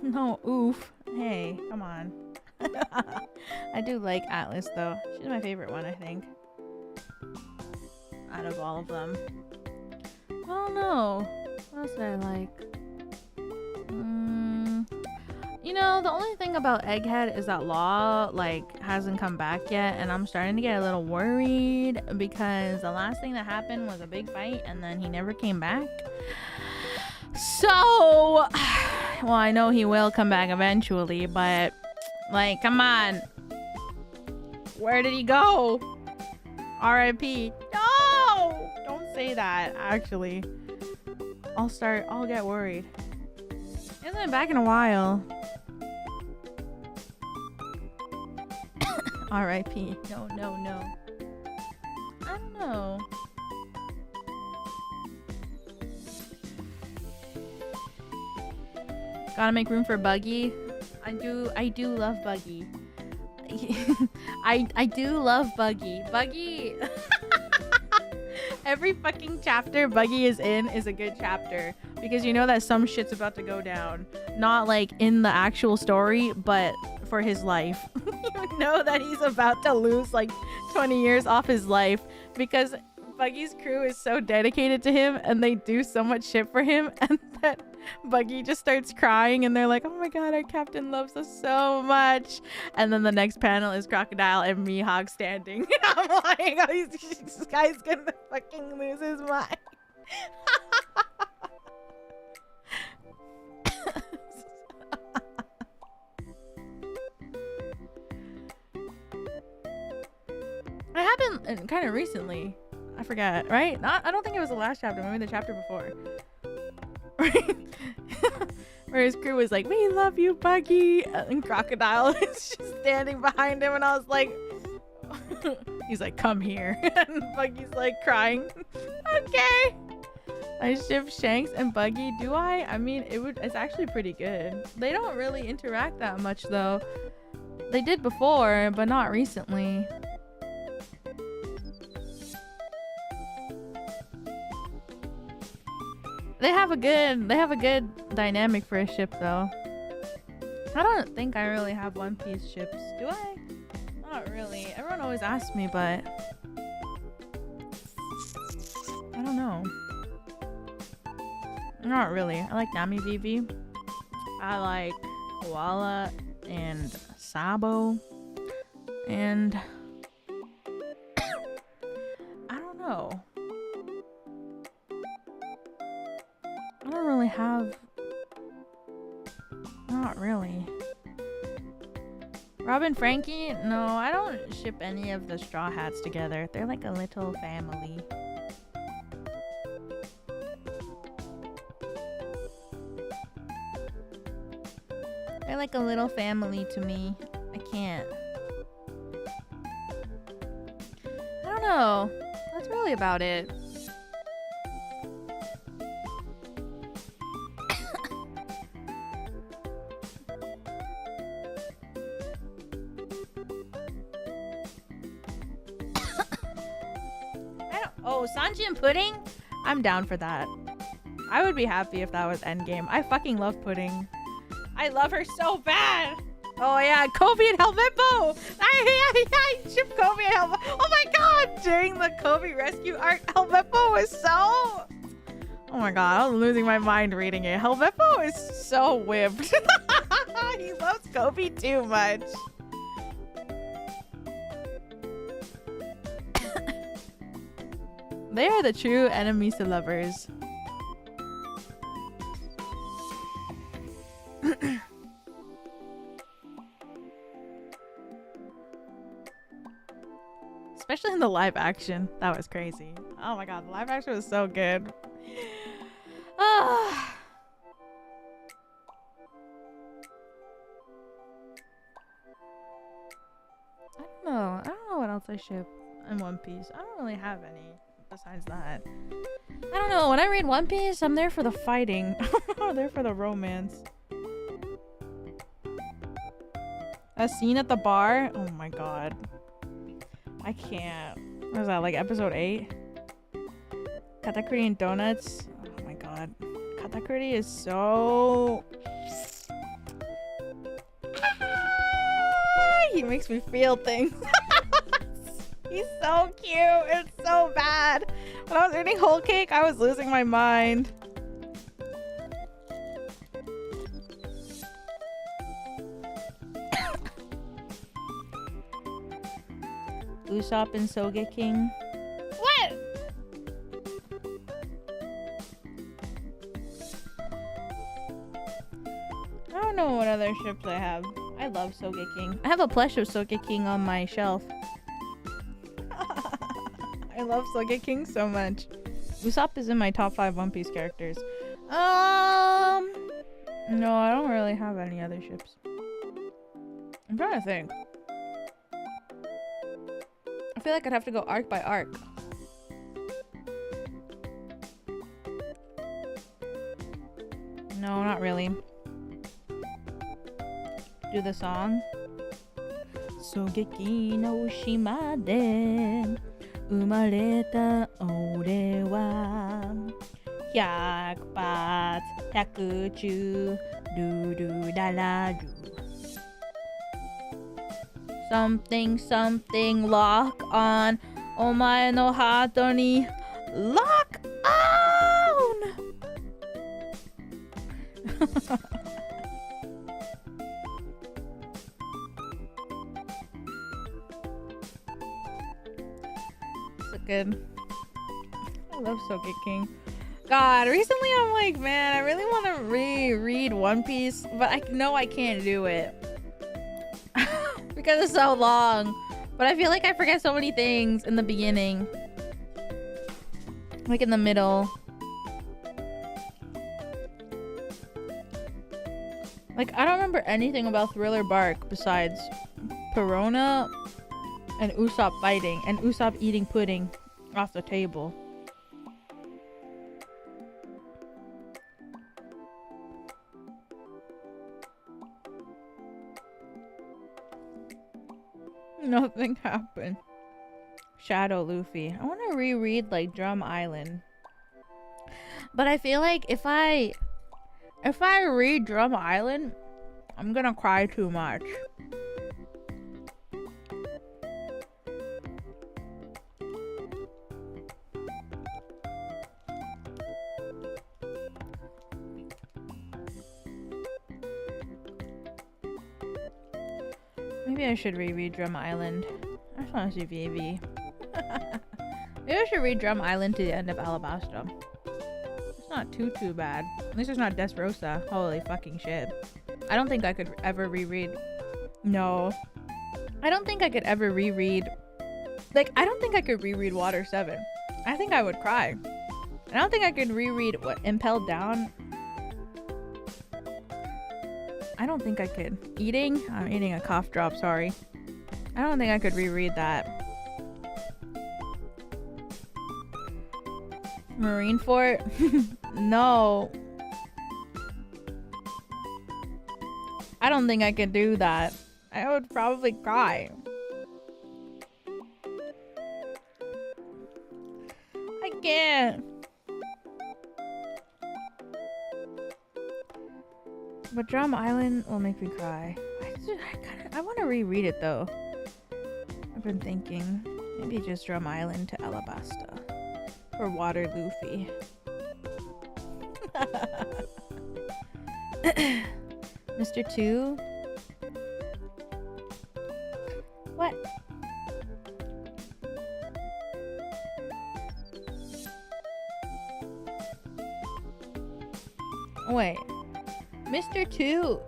No, oof. Hey, come on. I do like Atlas though. She's my favorite one, I think. Out of all of them. I don't know. What else do I like? You know, the only thing about Egghead is that Law, like, hasn't come back yet, and I'm starting to get a little worried because the last thing that happened was a big fight, and then he never came back. So, well, I know he will come back eventually, but, like, come on. Where did he go? R.I.P. No! Don't say that, actually. I'll get worried. He hasn't been back in a while. R.I.P. No, no, no. I don't know. Gotta make room for Buggy. I do love Buggy. I do love Buggy. Buggy. Every fucking chapter Buggy is in is a good chapter because you know that some shit's about to go down. Not like in the actual story, but for his life. You know that he's about to lose like 20 years off his life because Buggy's crew is so dedicated to him and they do so much shit for him, and that Buggy just starts crying and they're like, oh my god, our captain loves us so much. And then the next panel is Crocodile and Mihawk standing. I'm like, oh, this guy's gonna fucking lose his mind. It happened kind of recently. I forgot, right? I don't think it was the last chapter, maybe the chapter before. Where his crew was like, we love you, Buggy. And Crocodile is just standing behind him, and I was like, he's like, come here. And Buggy's like crying. Okay. I ship Shanks and Buggy. Do I? I mean, it's actually pretty good. They don't really interact that much though. They did before, but not recently. They have a good dynamic for a ship though. I don't think I really have One Piece ships. Do I? Not really. Everyone always asks me, but I don't know. Not really. I like Nami Vivi. I like Koala and Sabo. And I don't know. I don't really have... Not really. Robin Frankie? No, I don't ship any of the Straw Hats together. They're like a little family. They're like a little family to me. I can't. I don't know. That's really about it. Oh, Sanji and Pudding? I'm down for that. I would be happy if that was endgame. I fucking love Pudding. I love her so bad. Oh yeah, Kobe and Helmeppo! I ship Kobe and Helmeppo. Oh my god! During the Kobe rescue arc, Helmeppo was so... Oh my god, I was losing my mind reading it. Helmeppo is so whipped. He loves Kobe too much. They are the true enemies to lovers. Especially in the live action. That was crazy. Oh my god, the live action was so good. Ah. I don't know what else I ship in One Piece. I don't really have any besides that. I don't know. When I read One Piece, I'm there for the fighting. I'm there for the romance. A scene at the bar? Oh my god. I can't. What is that, like episode 8? Katakuri and donuts? Oh my god. Katakuri is so... He makes me feel things. He's so cute. It's so bad. When I was eating whole cake, I was losing my mind. Usopp and Sogeking. What? I don't know what other ships I have. I love Sogeking. I have a plush of Sogeking on my shelf. I love Sogeking so much. Usopp is in my top 5 One Piece characters. No, I don't really have any other ships. I'm trying to think. I feel like I'd have to go arc by arc. No, not really. Do the song. Sogeki no shima de umareta ore wa 100 発100中ルルララル Something something lock on お前のハートに lock on So good. I love Sogeking. God, recently I'm like, man, I really want to reread One Piece, but I know I can't do it. Because it's so long. But I feel like I forget so many things in the beginning. Like in the middle. Like, I don't remember anything about Thriller Bark besides Perona and Usopp fighting and Usopp eating pudding off the table. Nothing happened. Shadow Luffy. I want to reread like Drum Island. But I feel like if I read Drum Island, I'm gonna cry too much. Maybe I should reread Drum Island. I just want to see VAV. Maybe I should read Drum Island to the end of Alabasta. It's not too bad. At least it's not Dressrosa. Holy fucking shit. I don't think I could ever reread. No. I don't think I could ever reread. Like, I don't think I could reread Water 7. I think I would cry. I don't think I could reread what Impelled Down. I don't think I could. Eating? I'm eating a cough drop, sorry. I don't think I could reread that. Marineford? No. I don't think I could do that. I would probably cry. can't. But Drum Island will make me cry. I want to reread it though. I've been thinking maybe just Drum Island to Alabasta or Water Luffy. Mr. 2. What? Wait. Mr. 2.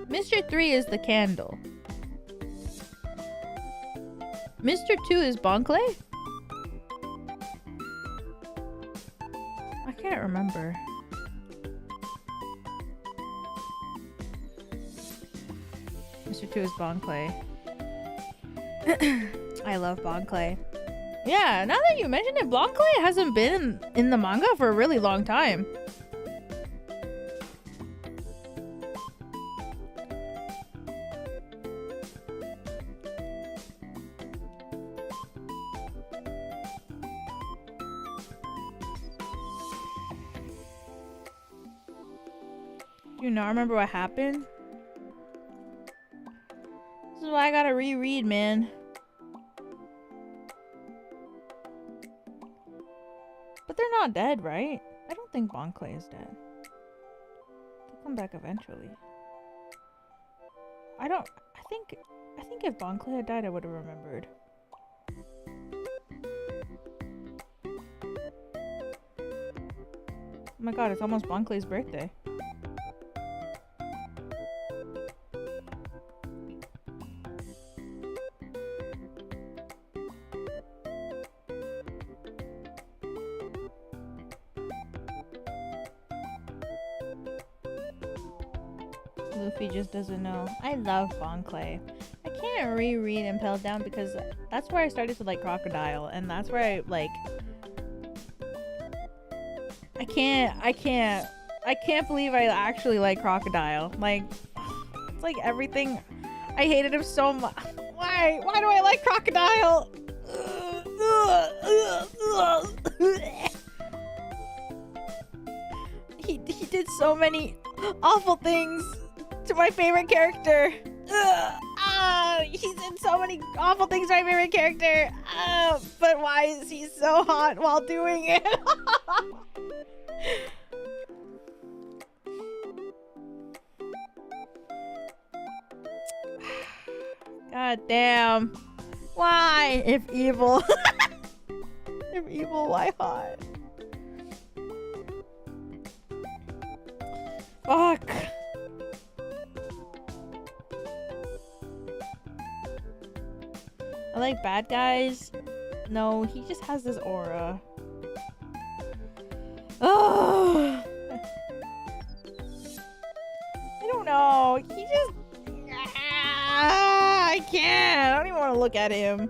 Mr. 3 is the candle. Mr. 2 is Bonkley? I can't remember. Mr. 2 is Bonkley. I love Bonkley. Yeah, now that you mention it, Bonkley hasn't been in the manga for a really long time. Do you not remember what happened? This is why I gotta reread, man. But they're not dead, right? I don't think Bonkley is dead. They'll come back eventually. I think if Bonkley had died, I would have remembered. Oh my god, it's almost Bonkley's birthday. Luffy just doesn't know. I love Bonkley. I can't reread Impelled Down because that's where I started to like Crocodile, and that's where I like. I can't believe I actually like Crocodile. Like, it's like everything. I hated him so much. Why? Why do I like Crocodile? He did so many awful things to my favorite character. He did so many awful things to my favorite character. But why is he so hot while doing it? God damn. Why? If evil. If evil, why hot? Fuck. I like bad guys. No, he just has this aura. Oh, I don't know. He just. I can't. I don't even want to look at him.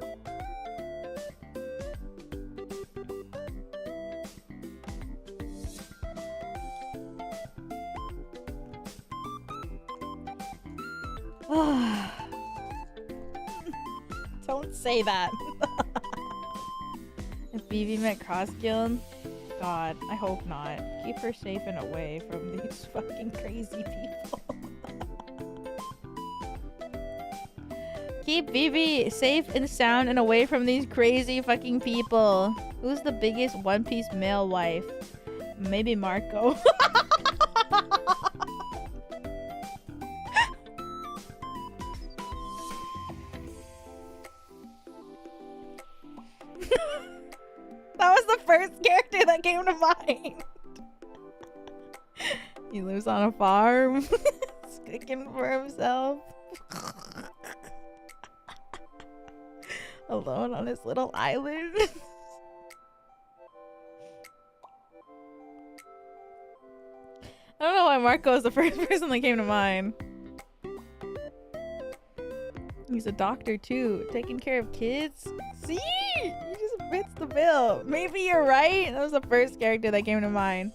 Don't say that. If Vivi met Crossguild, God, I hope not. Keep her safe and away from these fucking crazy people. Keep Vivi safe and sound and away from these crazy fucking people. Who's the biggest One Piece male wife? Maybe Marco. That was the first character that came to mind. He lives on a farm. He's cooking for himself. Alone on his little island. I don't know why Marco is the first person that came to mind. He's a doctor too, taking care of kids. See? He just fits the bill. Maybe you're right. That was the first character that came to mind.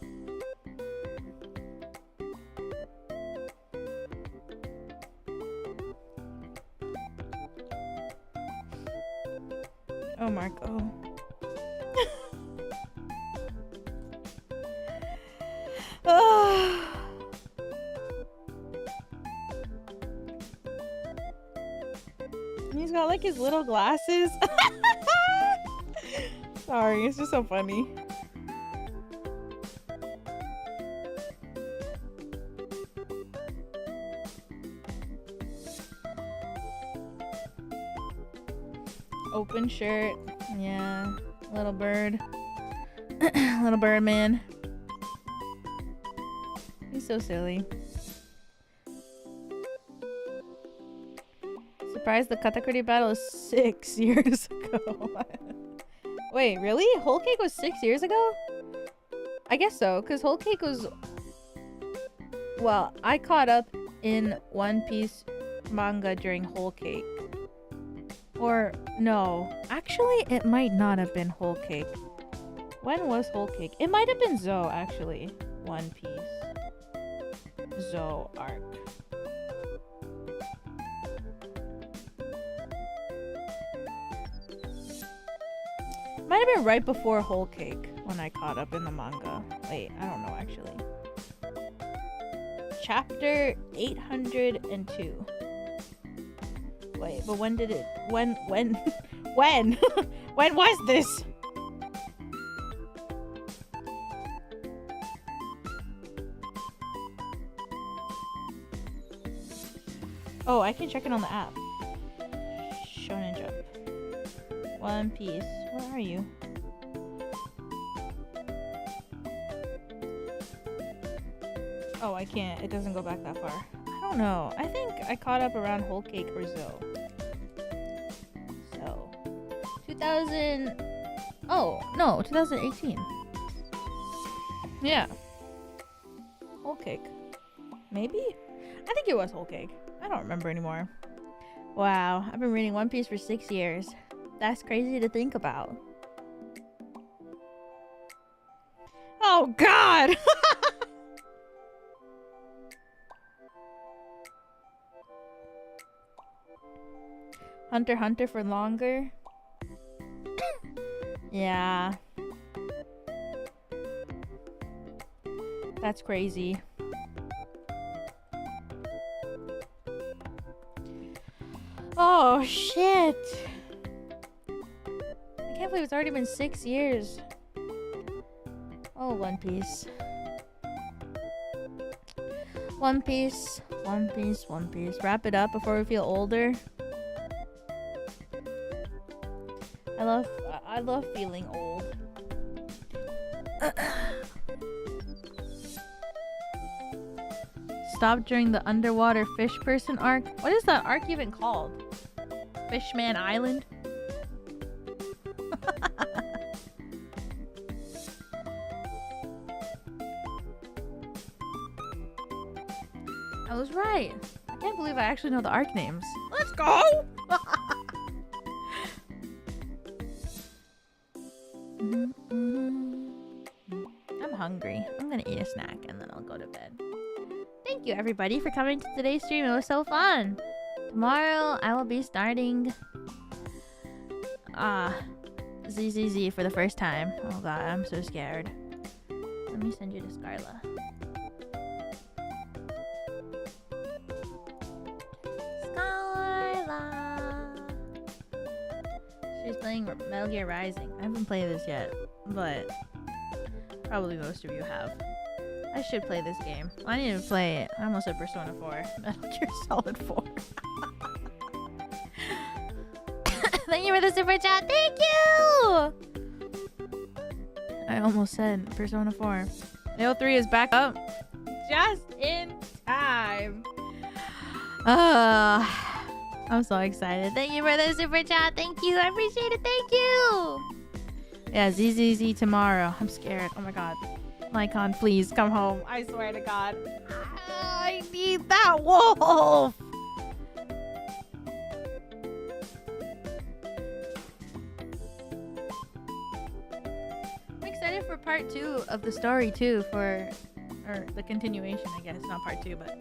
Oh, Marco. Oh. He's got like his little glasses. Sorry, it's just so funny. Open shirt. Yeah. Little bird. Little bird man. He's so silly. Surprised the Katakuri battle is 6 years ago. Wait, really? Whole Cake was 6 years ago? I guess so, because Whole Cake was... Well, I caught up in One Piece manga during Whole Cake. Or, no. Actually, it might not have been Whole Cake. When was Whole Cake? It might have been Zou, actually. One Piece. Zou arc. Might have been right before Whole Cake when I caught up in the manga. Wait, I don't know actually. Chapter 802. Wait, but when did it... When? When was this? Oh, I can check it on the app. Shonen Jump. One Piece. Where are you? Oh, I can't. It doesn't go back that far. I don't know. I think I caught up around Whole Cake or Zou. So, 2000... Oh, no. 2018. Yeah. Whole Cake. Maybe? I think it was Whole Cake. I don't remember anymore. Wow. I've been reading One Piece for 6 years. That's crazy to think about. Oh, God! Hunter x Hunter for longer? Yeah. That's crazy. Oh, shit. I can't believe it's already been 6 years. Oh, One Piece. One Piece. One Piece. One Piece. Wrap it up before we feel older. I love feeling old. Stop during the underwater fish person arc. What is that arc even called? Fishman Island? I was right. I can't believe I actually know the arc names. Let's go! I'm hungry. I'm gonna eat a snack and then I'll go to bed. Thank you everybody for coming to today's stream. It was so fun. Tomorrow I will be starting ZZZ for the first time. Oh god, I'm so scared. Let me send you to Scarla. She's playing Metal Gear Rising. I haven't played this yet, but probably most of you have. I should play this game. I need to play it. I almost said Persona 4. Metal Gear Solid 4. Thank you for the super chat. Thank you! I almost said Persona 4. AO3 is back up just in time. I'm so excited. Thank you for the super chat. Thank you. I appreciate it. Thank you. Yeah, ZZZ tomorrow. I'm scared. Oh my god. Lycon, please come home. I swear to god. I need that wolf. I'm excited for part 2 of the story too, or the continuation, I guess. Not part 2, but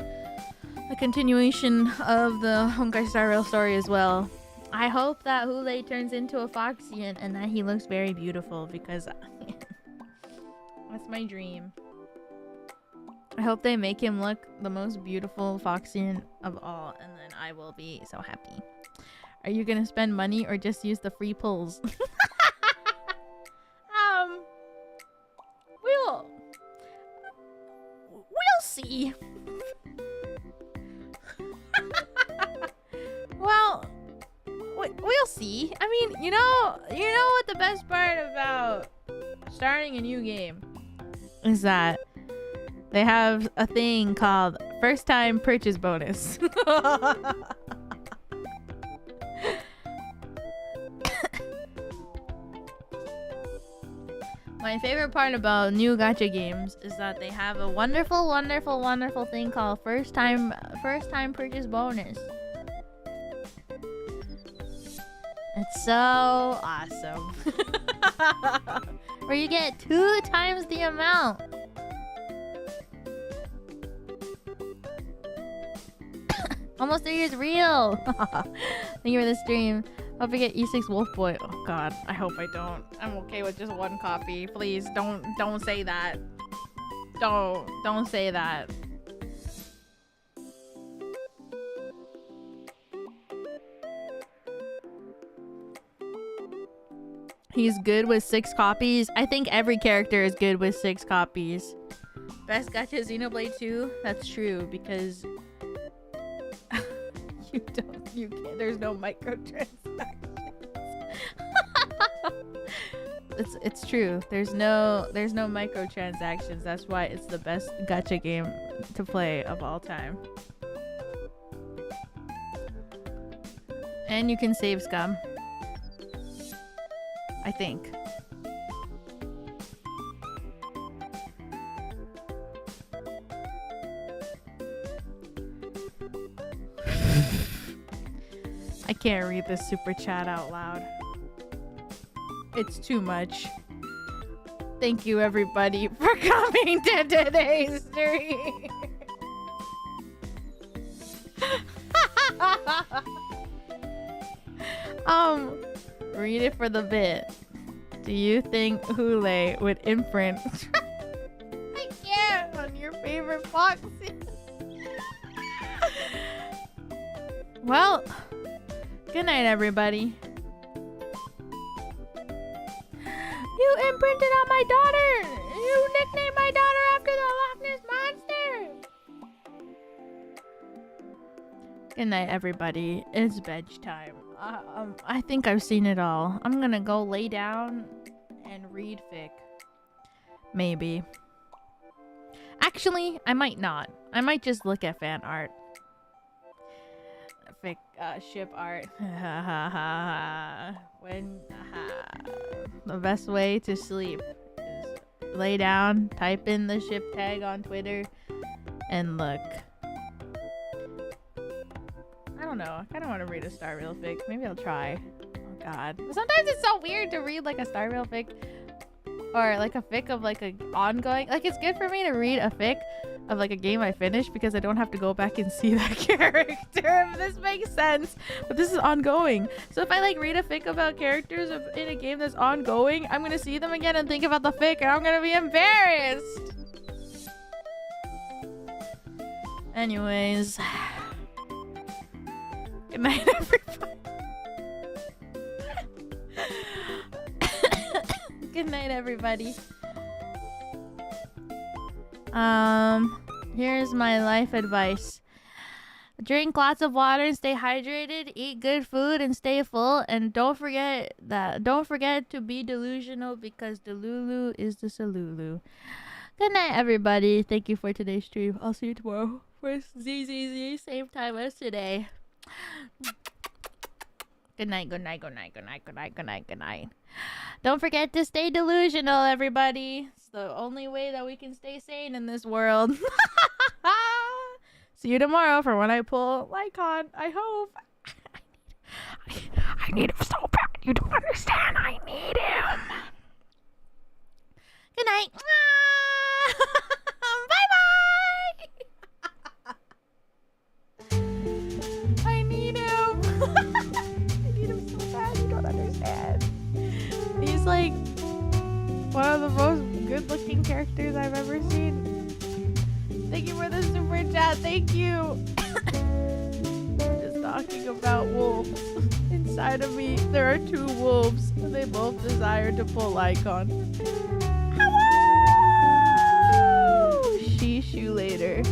the continuation of the Honkai Star Rail story as well. I hope that Hoola turns into a Foxian and that he looks very beautiful because that's my dream. I hope they make him look the most beautiful Foxian of all, and then I will be so happy. Are you gonna spend money or just use the free pulls? We'll see. Well, we'll see. I mean, you know what the best part about starting a new game is that they have a thing called first time purchase bonus. My favorite part about new gacha games is that they have a wonderful, wonderful, wonderful thing called first time purchase bonus. It's so awesome. Where you get 2 times the amount. Almost 3 years real. Thank you for the stream. Hope I get E6 Wolf Boy. Oh god, I hope I don't. I'm okay with just 1 copy. Please don't say that. Don't say that. He's good with 6 copies. I think every character is good with 6 copies. Best gacha Xenoblade 2? That's true because you can't, there's no microtransactions. It's true. There's no microtransactions. That's why it's the best gacha game to play of all time. And you can save scum. I think. I can't read this super chat out loud. It's too much. Thank you everybody for coming to today's stream. Read it for the bit. Do you think Hoola would imprint? I can't on your favorite Foxy. Well, good night, everybody. You imprinted on my daughter. You nicknamed my daughter after the Loch Ness Monster. Good night, everybody. It's bedtime. I think I've seen it all. I'm gonna go lay down and read fic. Maybe. Actually, I might not. I might just look at fan art. Fic, ship art. When the best way to sleep is lay down, type in the ship tag on Twitter, and look. I don't know. I kind of want to read a Star Rail fic. Maybe I'll try. Oh god. Sometimes it's so weird to read like a Star Rail fic or like a fic of like a ongoing. Like it's good for me to read a fic of like a game I finished because I don't have to go back and see that character. If this makes sense. But this is ongoing. So if I like read a fic about characters in a game that's ongoing, I'm gonna see them again and think about the fic and I'm gonna be embarrassed. Anyways. Good night, everybody. Good night, everybody. Here's my life advice. Drink lots of water and stay hydrated, eat good food and stay full, and don't forget to be delusional because Delulu is the Salulu. Good night, everybody. Thank you for today's stream. I'll see you tomorrow for ZZZ, same time as today. Good night, good night, good night, good night, good night, good night, good night. Don't forget to stay delusional, everybody. It's the only way that we can stay sane in this world. See you tomorrow for when I pull Lycon. I hope. I need him so bad. You don't understand. I need him. Good night. Bye-bye. I need him. good looking characters I've ever seen. Thank you for the super chat. Thank you. Just talking about wolves. Inside of me, there are 2 wolves. They both desire to pull icon. Hello! See you later.